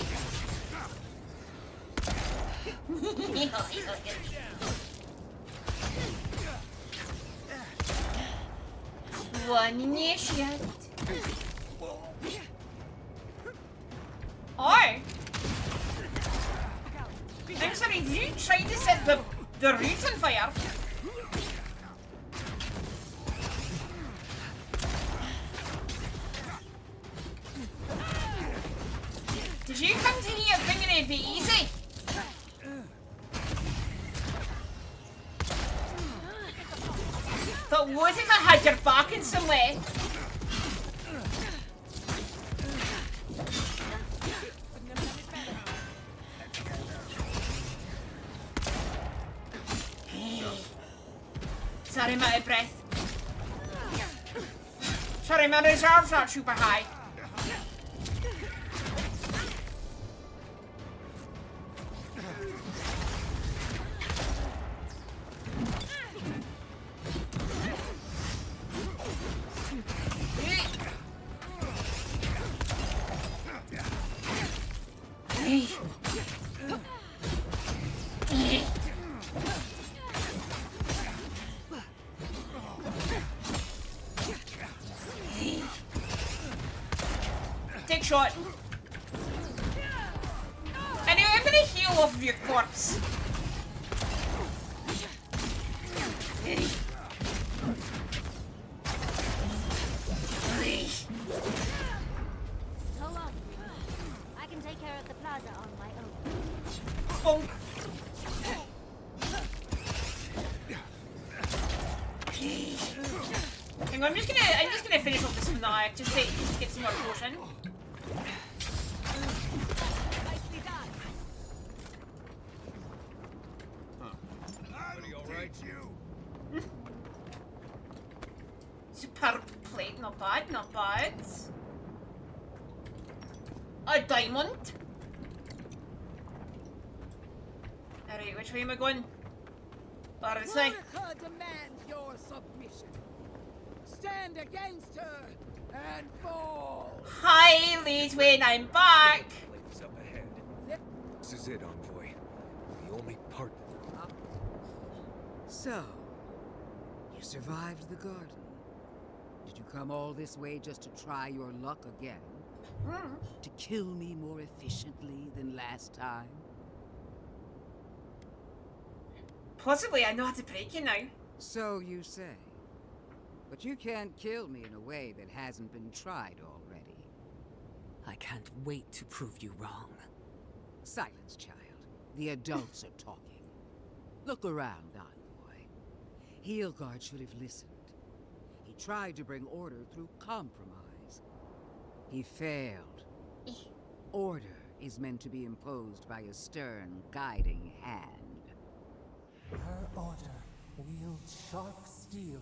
One initiate. Oh! I'm sorry, did you try to set the roots on fire? Did you come to here thinking it'd be easy? But what if I had your back in some way? Sorry, I'm out of breath. Sorry, my reserves aren't super high. Take shot. Anyway, I'm gonna heal off of your corpse. Hold on. I can take care of the plaza on my own. Bonk. Hang on, I'm just gonna finish off this maniac just to get some more potion. Superb plate, not bad, not bad. A diamond. Alright, which way am I going? Or this way? Her demands your submission. Stand against her and fall. Hi, Leadwin, I'm back. What's up ahead? This is it, Envoy. The only part. So, you survived the garden. Did you come all this way just to try your luck again? To kill me more efficiently than last time? Possibly, I know how to break you now. So you say. But you can't kill me in a way that hasn't been tried already. I can't wait to prove you wrong. Silence, child. The adults are talking. Look around, Envoy. Heelguard should have listened. He tried to bring order through compromise. He failed. Order is meant to be imposed by a stern, guiding hand. Her order wields sharp steel.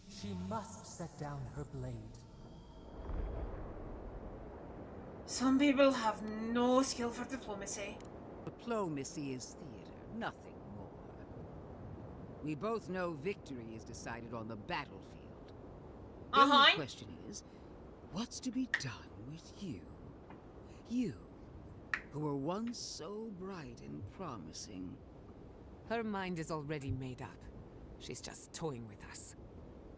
She must set down her blade. Some people have no skill for diplomacy. Diplomacy is theater, nothing more. We both know victory is decided on the battlefield. The only question is, what's to be done with you? You, who were once so bright and promising. Her mind is already made up. She's just toying with us.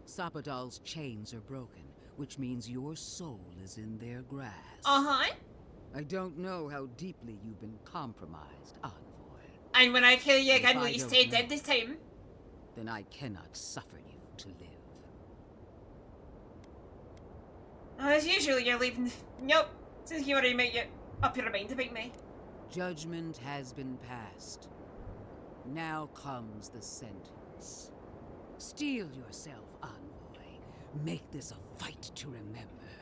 Sapadal's chains are broken, which means your soul is in their grasp. I don't know how deeply you've been compromised, Envoy. And when I kill you If again, I will you don't stay know, dead this time? Then I cannot suffer you to live. As usual, you're leaving. Nope. Since you already made up your mind about me. Judgment has been passed. Now comes the sentence. Steel yourself, envoy. Make this a fight to remember,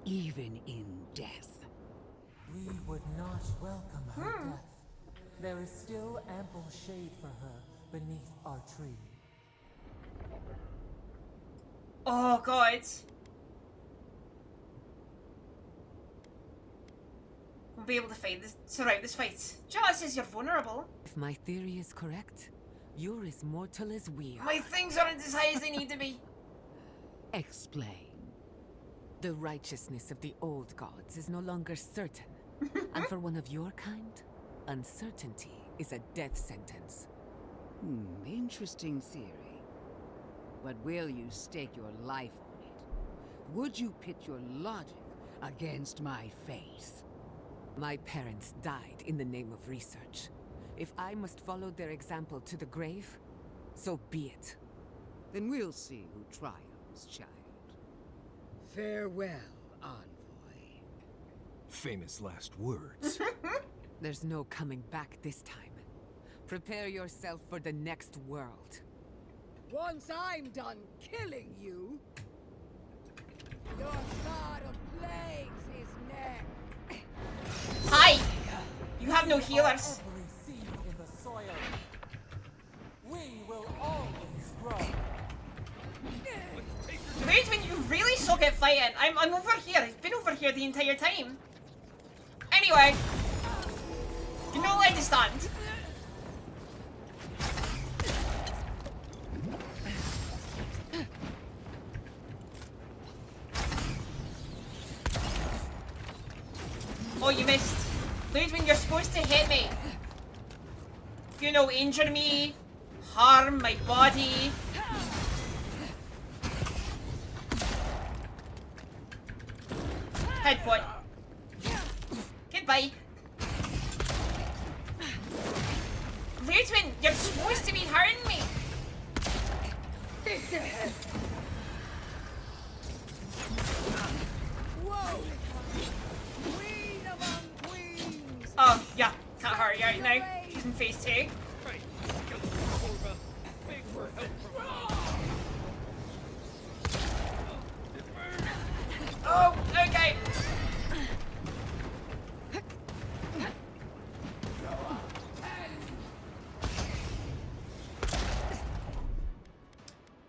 even in death. We would not welcome her death. There is still ample shade for her beneath our tree. Oh god. We'll be able to survive this fight. Jala says you're vulnerable. If my theory is correct, you're as mortal as we are. My things aren't as high as they need to be. Explain. The righteousness of the old gods is no longer certain. And for one of your kind, uncertainty is a death sentence. Interesting theory. But will you stake your life on it? Would you pit your logic against my faith? My parents died in the name of research. If I must follow their example to the grave, so be it. Then we'll see who triumphs, child. Farewell, envoy. Famous last words. There's no coming back this time. Prepare yourself for the next world. Once I'm done killing you, your god of plagues is next. Hi! You have no healers. Every seed in the soil. We will always grow. Great when you really suck at fighting. I'm over here. I've been over here the entire time. Anyway. You know where to stand. Oh, you missed. Ludwig, you're supposed to hit me. You know, injure me, harm my body. Headbutt. Goodbye. Ludwig, you're supposed to be hurting me. Whoa! Queen among queens! Oh, yeah. Can't hurt you right now. She's in phase 2. Oh, okay.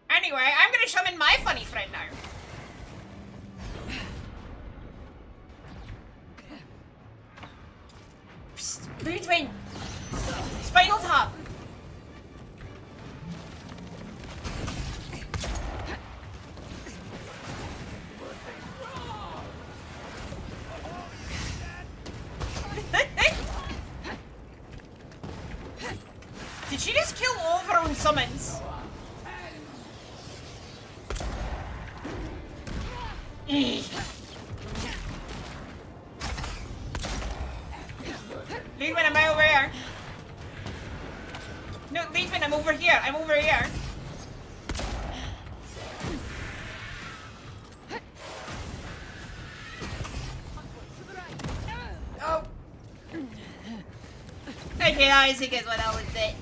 Anyway, I'm gonna summon my funny friend now. Psst, Ludwig! Spinal Tap! Did she just kill all of her own summons? Leavin, am I over here? No, Leavin, I'm over here. I'm over here. Oh. Okay, that is a good one. That was it.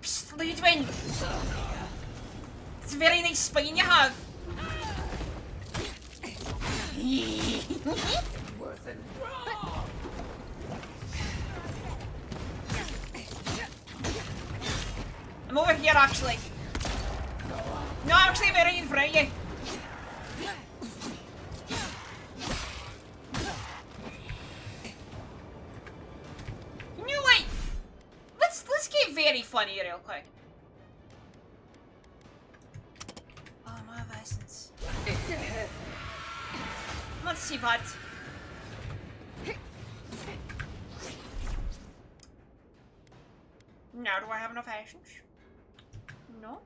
Psst, Ludwig. It's a very nice spine you have. I'm over here actually. No, actually I'm right in front of you. You know what? Let's get very funny real quick. Oh, my essence. Let's see, bud. Now, do I have enough actions? No.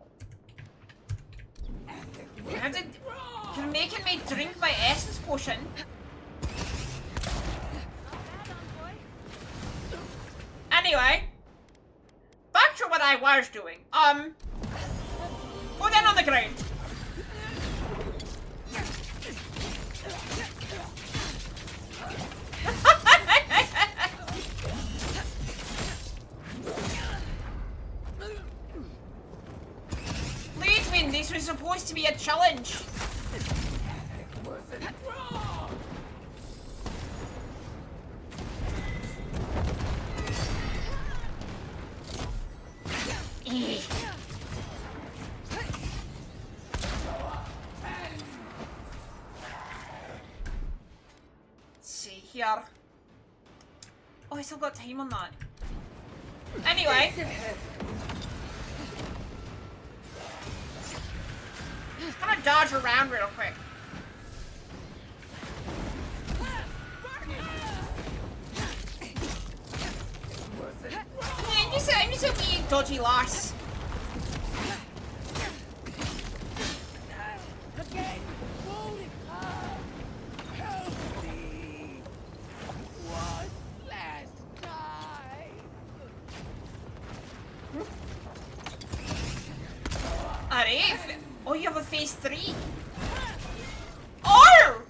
You're making me drink my essence potion. Anyway, back to what I was doing. Go down on the ground. this was supposed to be a challenge. Here. Oh, I still got time on that. Anyway. Just gonna dodge around real quick. Yeah, I'm just a wee dodgy lass. Oh, you have a phase 3. Oh!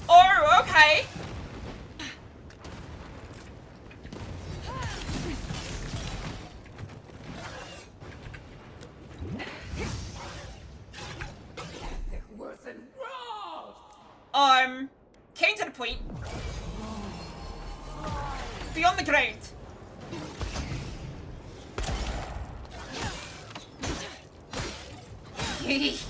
Oh, okay. Counterpoint. Be on the ground. It's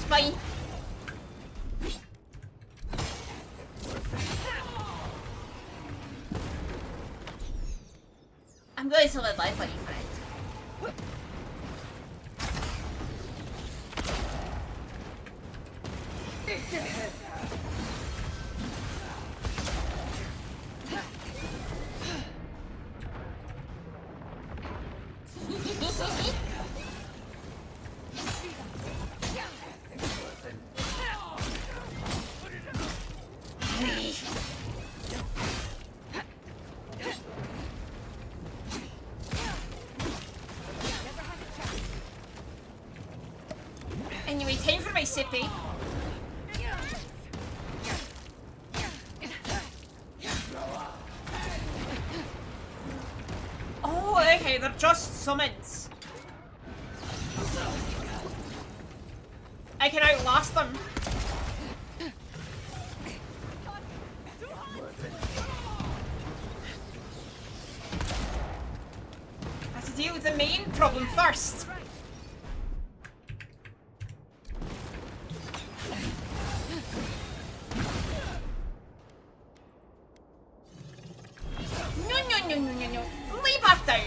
fine. I'm going to live life on you, friend. Anyway, time for my sippy. Oh, okay, they're just summons. I can outlast them. I have to deal with the main problem first. No. Lay back down.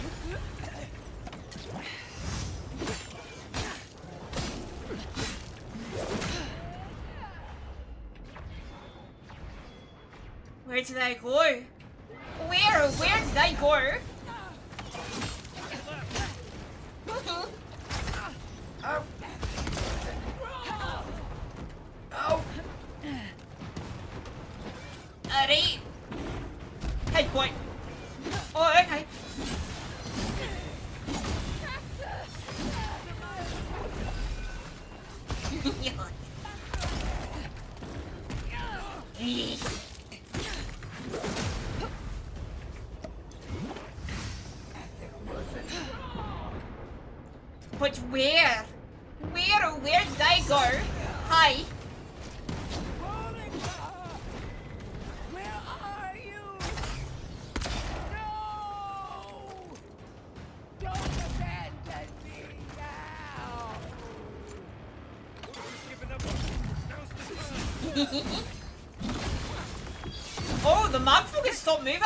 Where did I go? Where did I go? Oh. Oh. Alright. Head point. Oh, okay. But where? Where did I go? Hi. Oh, the map focus stopped moving.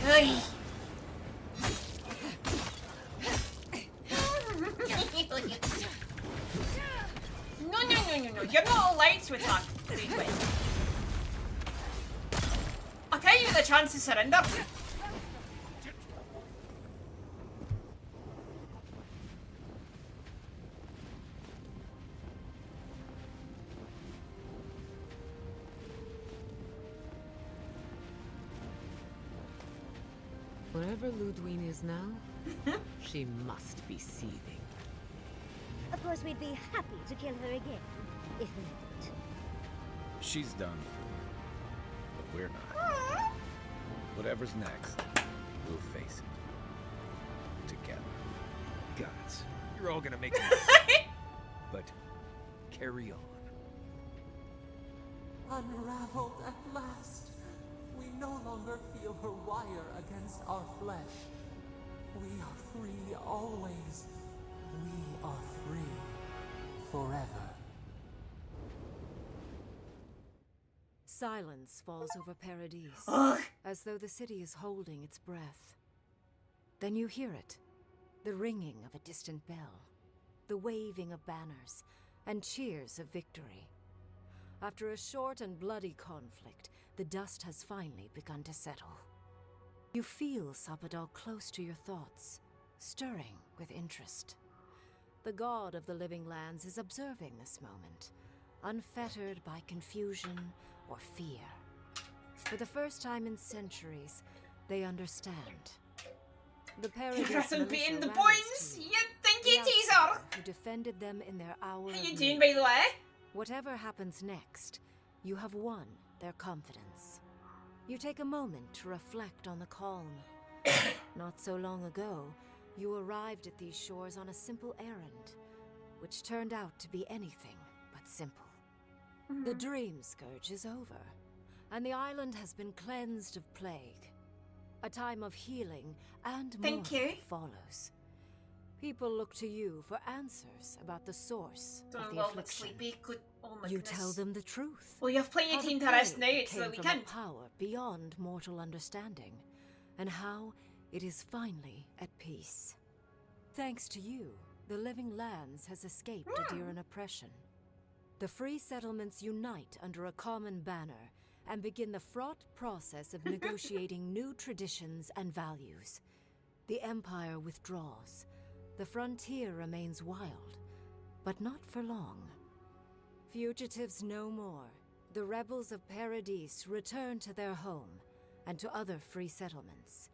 Hey. No. You're not allowed to attack Ludwig. I can't give you the chance to surrender. Wherever Ludwig is now, she must be seething. Of course, we'd be happy to kill her again, if we could. She's done for, but we're not. Whatever's next, we'll face it. Together. Guys, you're all gonna make me but carry on. Unraveled at last. We no longer feel her wire against our flesh. We are free always. We are free forever. Silence falls over Paradise, as though the city is holding its breath. Then you hear it, the ringing of a distant bell, the waving of banners, and cheers of victory. After a short and bloody conflict, the dust has finally begun to settle. You feel Sapadal close to your thoughts, stirring with interest. The god of the living lands is observing this moment, unfettered by confusion or fear. For the first time in centuries, they understand. The Paradise Hasn't militia beaten the rallies points. to you, You think the you teaser? who defended them in their hour How of you doing, need. by the way? Whatever happens next, you have won their confidence. You take a moment to reflect on the calm. Not so long ago, you arrived at these shores on a simple errand, which turned out to be anything but simple. The dream scourge is over, and the island has been cleansed of plague. A time of healing and Thank mourning you. follows. People look to you for answers about the source Don't of know the well, but affliction. sleepy could. Oh my You goodness. tell them the truth. Well, you have plenty How of the time to rest now. plague It's the came from weekend. a power beyond mortal understanding, and how it is finally at peace. Thanks to you, the living lands has escaped Adiran oppression. The free settlements unite under a common banner and begin the fraught process of negotiating new traditions and values. The Empire withdraws. The frontier remains wild, but not for long. Fugitives no more. The rebels of Paradise return to their home and to other free settlements,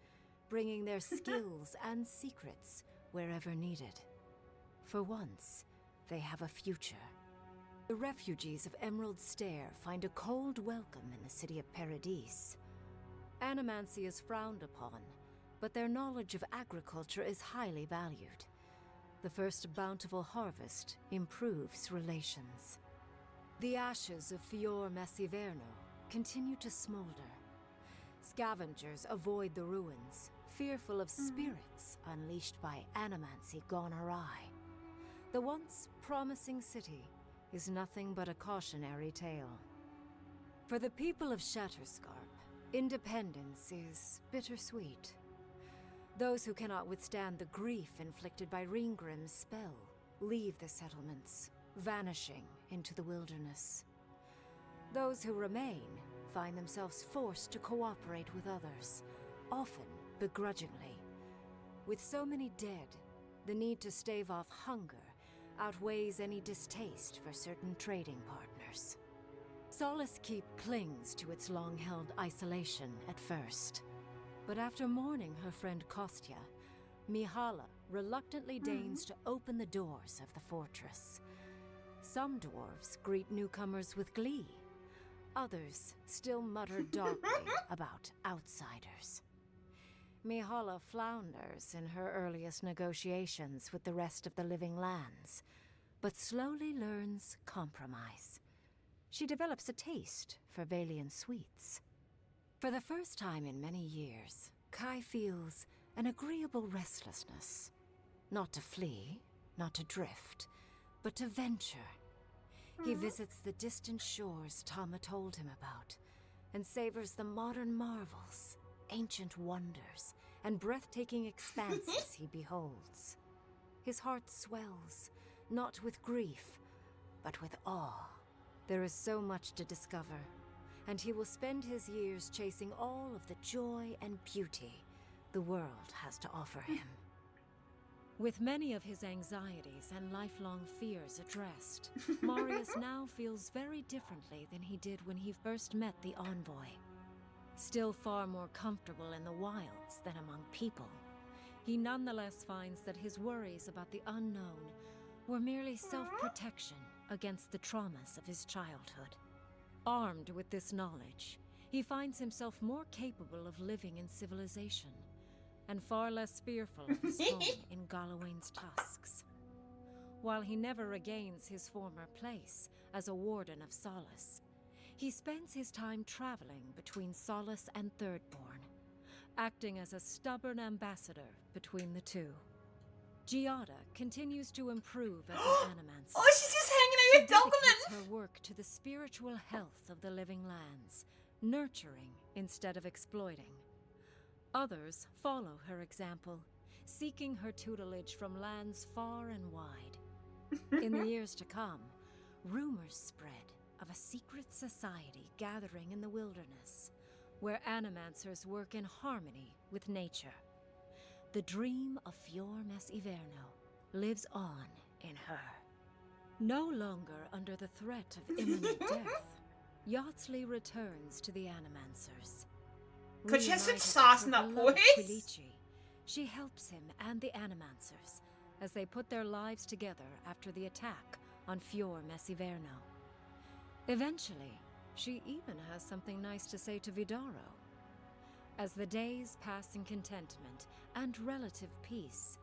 bringing their skills and secrets wherever needed. For once, they have a future. The refugees of Emerald Stair find a cold welcome in the city of Paradise. Animancy is frowned upon, but their knowledge of agriculture is highly valued. The first bountiful harvest improves relations. The ashes of Fior Messiverno continue to smolder. Scavengers avoid the ruins, fearful of spirits unleashed by animancy gone awry. The once promising city is nothing but a cautionary tale. For the people of Shatterscarp, independence is bittersweet. Those who cannot withstand the grief inflicted by Ringgrim's spell leave the settlements, vanishing into the wilderness. Those who remain find themselves forced to cooperate with others, often begrudgingly. With so many dead, the need to stave off hunger outweighs any distaste for certain trading partners. Solace Keep clings to its long-held isolation at first. But after mourning her friend Kostya, Mihala reluctantly deigns to open the doors of the fortress. Some dwarves greet newcomers with glee. Others still mutter darkly about outsiders. Mihala flounders in her earliest negotiations with the rest of the living lands, but slowly learns compromise. She develops a taste for Valian sweets. For the first time in many years, Kai feels an agreeable restlessness. Not to flee, not to drift, but to venture. He visits the distant shores Tama told him about, and savors the modern marvels ancient wonders and breathtaking expanses he beholds. His heart swells, not with grief, but with awe. There is so much to discover, and he will spend his years chasing all of the joy and beauty the world has to offer him. With many of his anxieties and lifelong fears addressed, Marius now feels very differently than he did when he first met the envoy. Still far more comfortable in the wilds than among people, he nonetheless finds that his worries about the unknown were merely self-protection against the traumas of his childhood. Armed with this knowledge, he finds himself more capable of living in civilization, and far less fearful of his home in Galawain's tusks. While he never regains his former place as a warden of Solace, he spends his time traveling between Solace and Thirdborn, acting as a stubborn ambassador between the two. Giada continues to improve as an animancer. Oh, she's just hanging out with Dublin! She dedicates her work to the spiritual health of the living lands, nurturing instead of exploiting. Others follow her example, seeking her tutelage from lands far and wide. In the years to come, rumors spread of a secret society gathering in the wilderness, where animancers work in harmony with nature. The dream of Fior Mes Iverno lives on in her. No longer under the threat of imminent death, Yardsley returns to the animancers. Could she have such Reunited sauce with in her that beloved voice? Quilici, she helps him and the animancers as they put their lives together after the attack on Fior Mes Iverno. Eventually, she even has something nice to say to Vidaro. As the days pass in contentment and relative peace,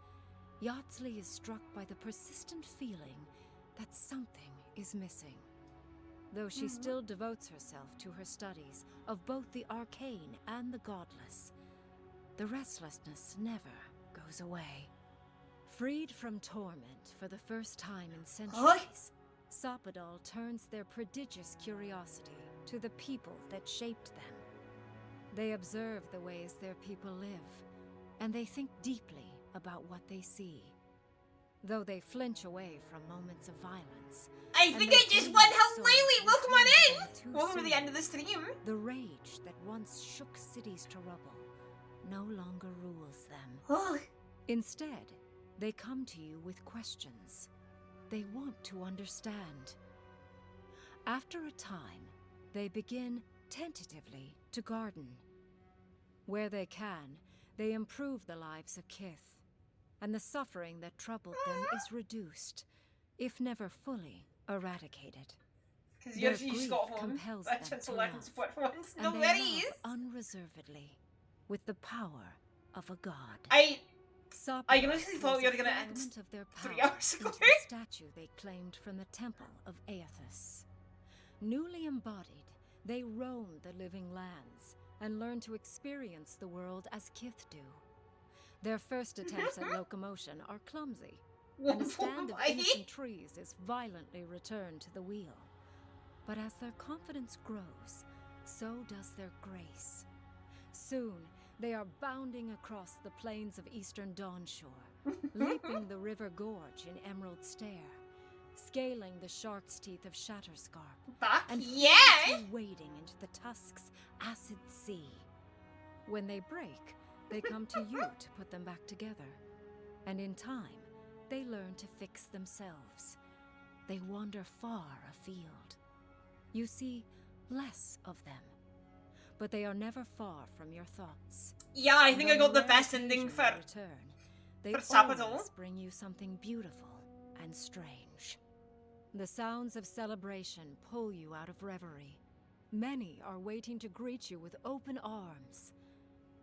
Yardsley is struck by the persistent feeling that something is missing. Though she still devotes herself to her studies of both the arcane and the godless, the restlessness never goes away. Freed from torment for the first time in centuries, Sapadal turns their prodigious curiosity to the people that shaped them. They observe the ways their people live, and they think deeply about what they see. Though they flinch away from moments of violence, I think I just won Halili! Welcome on in! Welcome to the end of the stream. the rage that once shook cities to rubble no longer rules them. Instead, they come to you with questions. They want to understand. After a time, they begin tentatively to garden. Where they can, they improve the lives of Kith, and the suffering that troubled them is reduced, if never fully eradicated. Because Their you just grief got home. compels That's them just to a lack love, of support for once. and No they worries. love unreservedly, with the power of a god. I Sapadal honestly thought throws we were a gonna end fragment of their 3 power hours ago. into the statue they claimed from the temple of Aethys. Newly embodied, they roam the living lands and learn to experience the world as Kith do. Their first attempts at locomotion are clumsy, and a stand of innocent trees is violently returned to the wheel. But as their confidence grows, so does their grace. Soon, they are bounding across the plains of eastern Dawnshore, leaping the river gorge in Emerald Stair, scaling the shark's teeth of Shatterscarp, and fearlessly wading into the Tusk's acid sea. When they break, they come to you to put them back together, and in time, they learn to fix themselves. They wander far afield. You see less of them, but they are never far from your thoughts. Yeah, I think I got the rare best ending for return, they Sapadal. always bring you something beautiful and strange. The sounds of celebration pull you out of reverie. Many are waiting to greet you with open arms.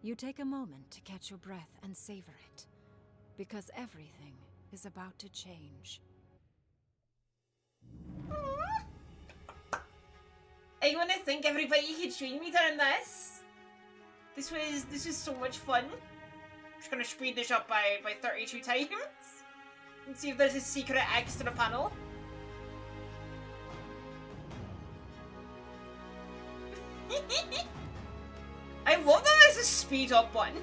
You take a moment to catch your breath and savor it, because everything is about to change. I want to thank everybody who joined me during this. This was so much fun. I'm just gonna speed this up by 32 times and see if there's a secret extra panel. I love that there's a speed up button.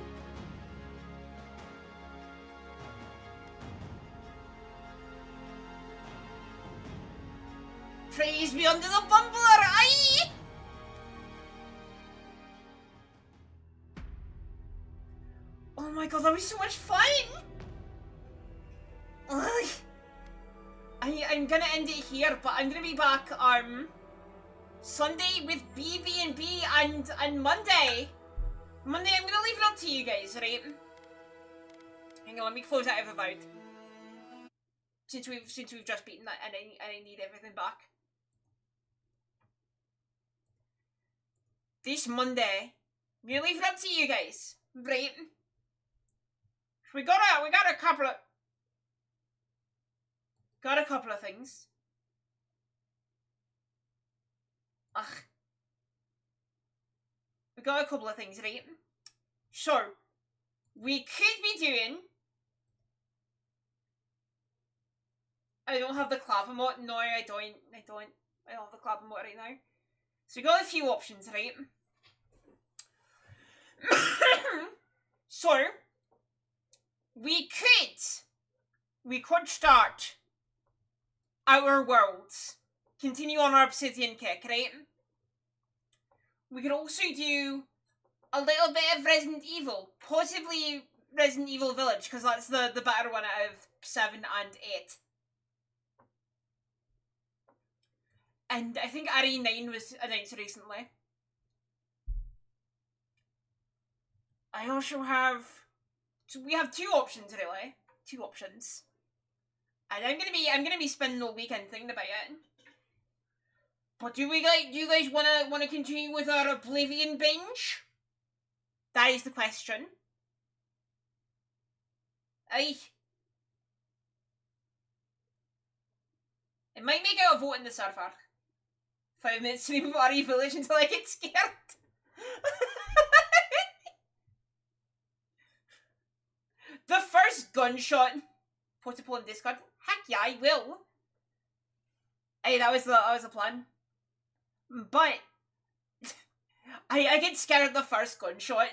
Praise be unto the bumbler, aye! Oh my god, that was so much fun! Ugh. I'm gonna end it here, but I'm gonna be back, Sunday with BB&B and Monday. Monday, I'm gonna leave it up to you guys, right? Hang on, let me close out of Avowed. Since we've just beaten that, and I need everything back. This Monday, I'm gonna leave it up to you guys, right? We got a couple of things. Ugh. We got a couple of things, right? So, we could be doing... I don't have the clap emote. No, I don't have the clap emote right now. So we got a few options, right? So, we could start Outer Worlds. Continue on our Obsidian kick, right? We could also do a little bit of Resident Evil. Possibly Resident Evil Village, because that's the better one out of 7 and 8. And I think RE9 was announced recently. I also have... So we have two options, really. Two options. And I'm gonna be spending the weekend thinking about it. But do you guys wanna continue with our Oblivion binge? That is the question. Aye. It might make out a vote in the server. 5 minutes stream of RE Village until I get scared. The first gunshot. Possible in Discord. Heck yeah, I will. Hey, that was the plan. But I get scared at the first gunshot.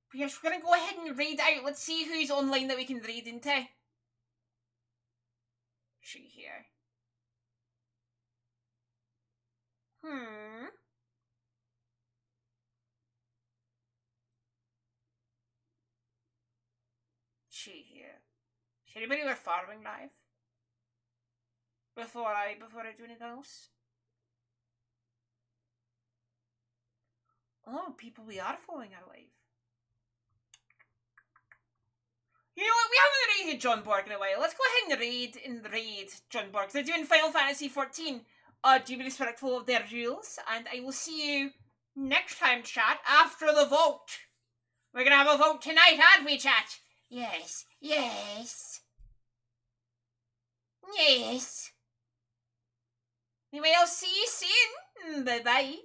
But yes, we're gonna go ahead and raid out. Let's see who's online that we can raid into. See here. See here. Should anybody wear farming live? Before I do anything else? Oh, people we are following are live. You know what? We haven't raided John Borg in a while. Let's go ahead and raid John Borg. They're doing Final Fantasy XIV. Do be respectful of their rules, and I will see you next time, chat, after the vote. We're gonna have a vote tonight, aren't we, chat? Yes. Yes. Yes. Anyway, I'll see you soon. Bye-bye.